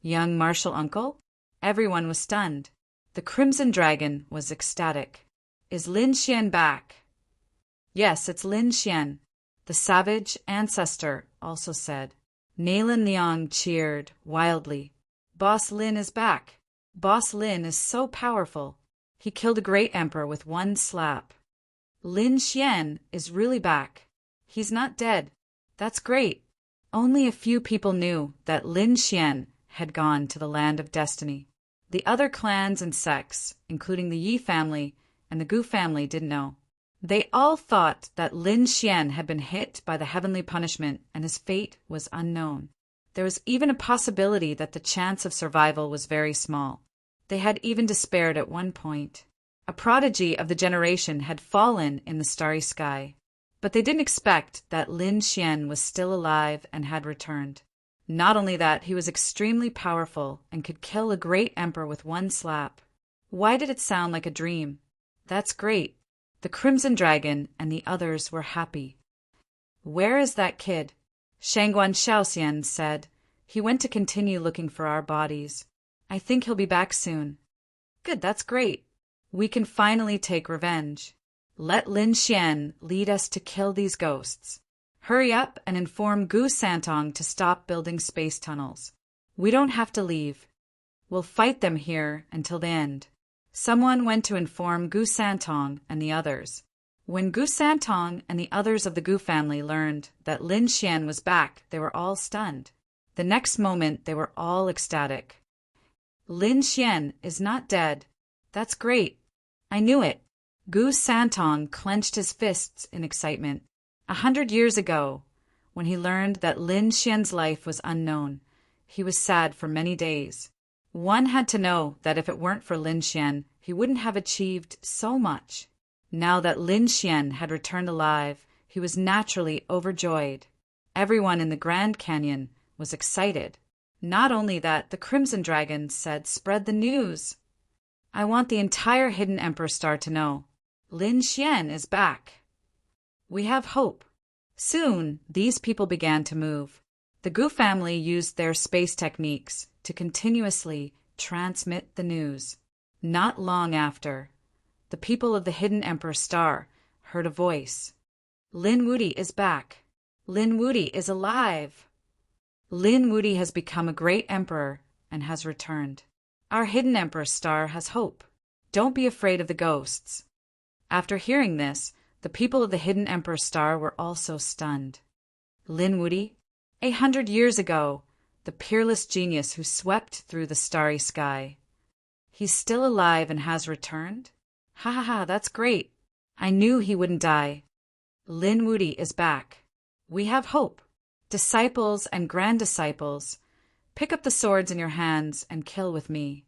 Young martial uncle? Everyone was stunned. The crimson dragon was ecstatic. "Is Lin Xian back?" "Yes, it's Lin Xian," the savage ancestor also said. Naylan Liang cheered wildly. "Boss Lin is back. Boss Lin is so powerful. He killed a great emperor with one slap. Lin Xian is really back. He's not dead. That's great." Only a few people knew that Lin Xian had gone to the land of destiny. The other clans and sects, including the Yi family and the Gu family, didn't know. They all thought that Lin Xian had been hit by the heavenly punishment and his fate was unknown. There was even a possibility that the chance of survival was very small. They had even despaired at one point. A prodigy of the generation had fallen in the starry sky. But they didn't expect that Lin Xian was still alive and had returned. Not only that, he was extremely powerful and could kill a great emperor with one slap. Why did it sound like a dream? That's great. The crimson dragon and the others were happy. "Where is that kid?" Shangguan Shaoxian said. "He went to continue looking for our bodies. I think he'll be back soon." "Good, that's great. We can finally take revenge. Let Lin Xian lead us to kill these ghosts. Hurry up and inform Gu Santong to stop building space tunnels. We don't have to leave. We'll fight them here until the end." Someone went to inform Gu Santong and the others. When Gu Santong and the others of the Gu family learned that Lin Xian was back, they were all stunned. The next moment, they were all ecstatic. "Lin Xian is not dead. That's great. I knew it." Gu Santong clenched his fists in excitement. 100 years ago, when he learned that Lin Xian's life was unknown, he was sad for many days. One had to know that if it weren't for Lin Xian, he wouldn't have achieved so much. Now that Lin Xian had returned alive, he was naturally overjoyed. Everyone in the Grand Canyon was excited. Not only that, the Crimson Dragon said, "Spread the news. I want the entire Hidden Emperor Star to know. Lin Xian is back. We have hope." Soon, these people began to move. The Gu family used their space techniques to continuously transmit the news. Not long after, the people of the Hidden Emperor Star heard a voice. "Lin Wuti is back. Lin Wuti is alive. Lin Wuti has become a great emperor and has returned. Our Hidden Emperor Star has hope. Don't be afraid of the ghosts." After hearing this, the people of the Hidden Emperor Star were also stunned. Lin Wuti, 100 years ago, the peerless genius who swept through the starry sky. He's still alive and has returned? Ha ha ha, that's great. I knew he wouldn't die. Lin Wuti is back. We have hope. Disciples and grand disciples, pick up the swords in your hands and kill with me.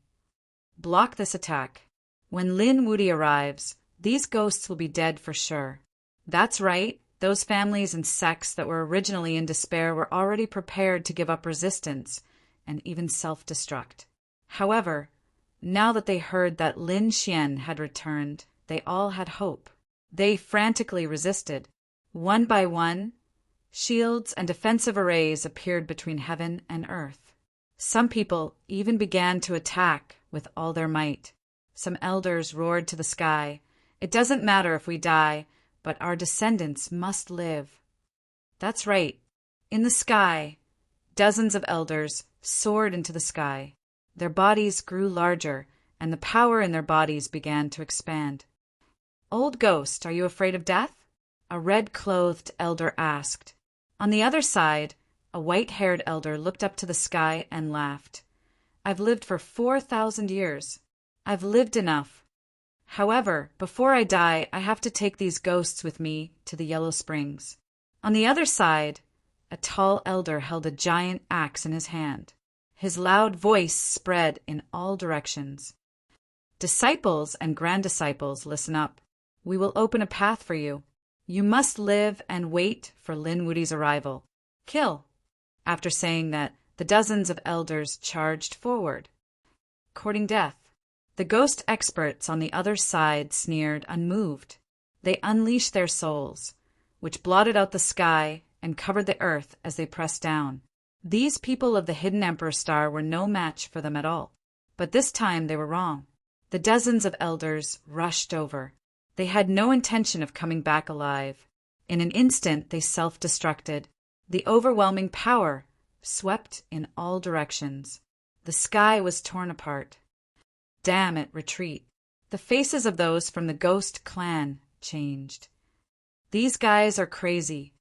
Block this attack. When Lin Wuti arrives, these ghosts will be dead for sure. That's right. Those families and sects that were originally in despair were already prepared to give up resistance and even self-destruct. However, now that they heard that Lin Xian had returned, they all had hope. They frantically resisted. One by one, shields and defensive arrays appeared between heaven and earth. Some people even began to attack with all their might. Some elders roared to the sky, "It doesn't matter if we die, but our descendants must live." That's right. In the sky, dozens of elders soared into the sky. Their bodies grew larger, and the power in their bodies began to expand. "Old ghost, are you afraid of death?" a red-clothed elder asked. On the other side, A white-haired elder looked up to the sky and laughed. I've lived for 4,000 years. I've lived enough. However, before I die, I have to take these ghosts with me to the Yellow Springs. On the other side, a tall elder held a giant axe in his hand. His loud voice spread in all directions. Disciples and grand-disciples, listen up. We will open a path for you. You must live and wait for Linwoody's arrival. Kill. After saying that, the dozens of elders charged forward, courting death. The ghost experts on the other side sneered, unmoved. They unleashed their souls, which blotted out the sky and covered the earth as they pressed down. These people of the Hidden Emperor Star were no match for them at all. But this time they were wrong. The dozens of elders rushed over. They had no intention of coming back alive. In an instant they self-destructed. The overwhelming power swept in all directions. The sky was torn apart. Damn it, retreat. The faces of those from the Ghost clan changed. These guys are crazy.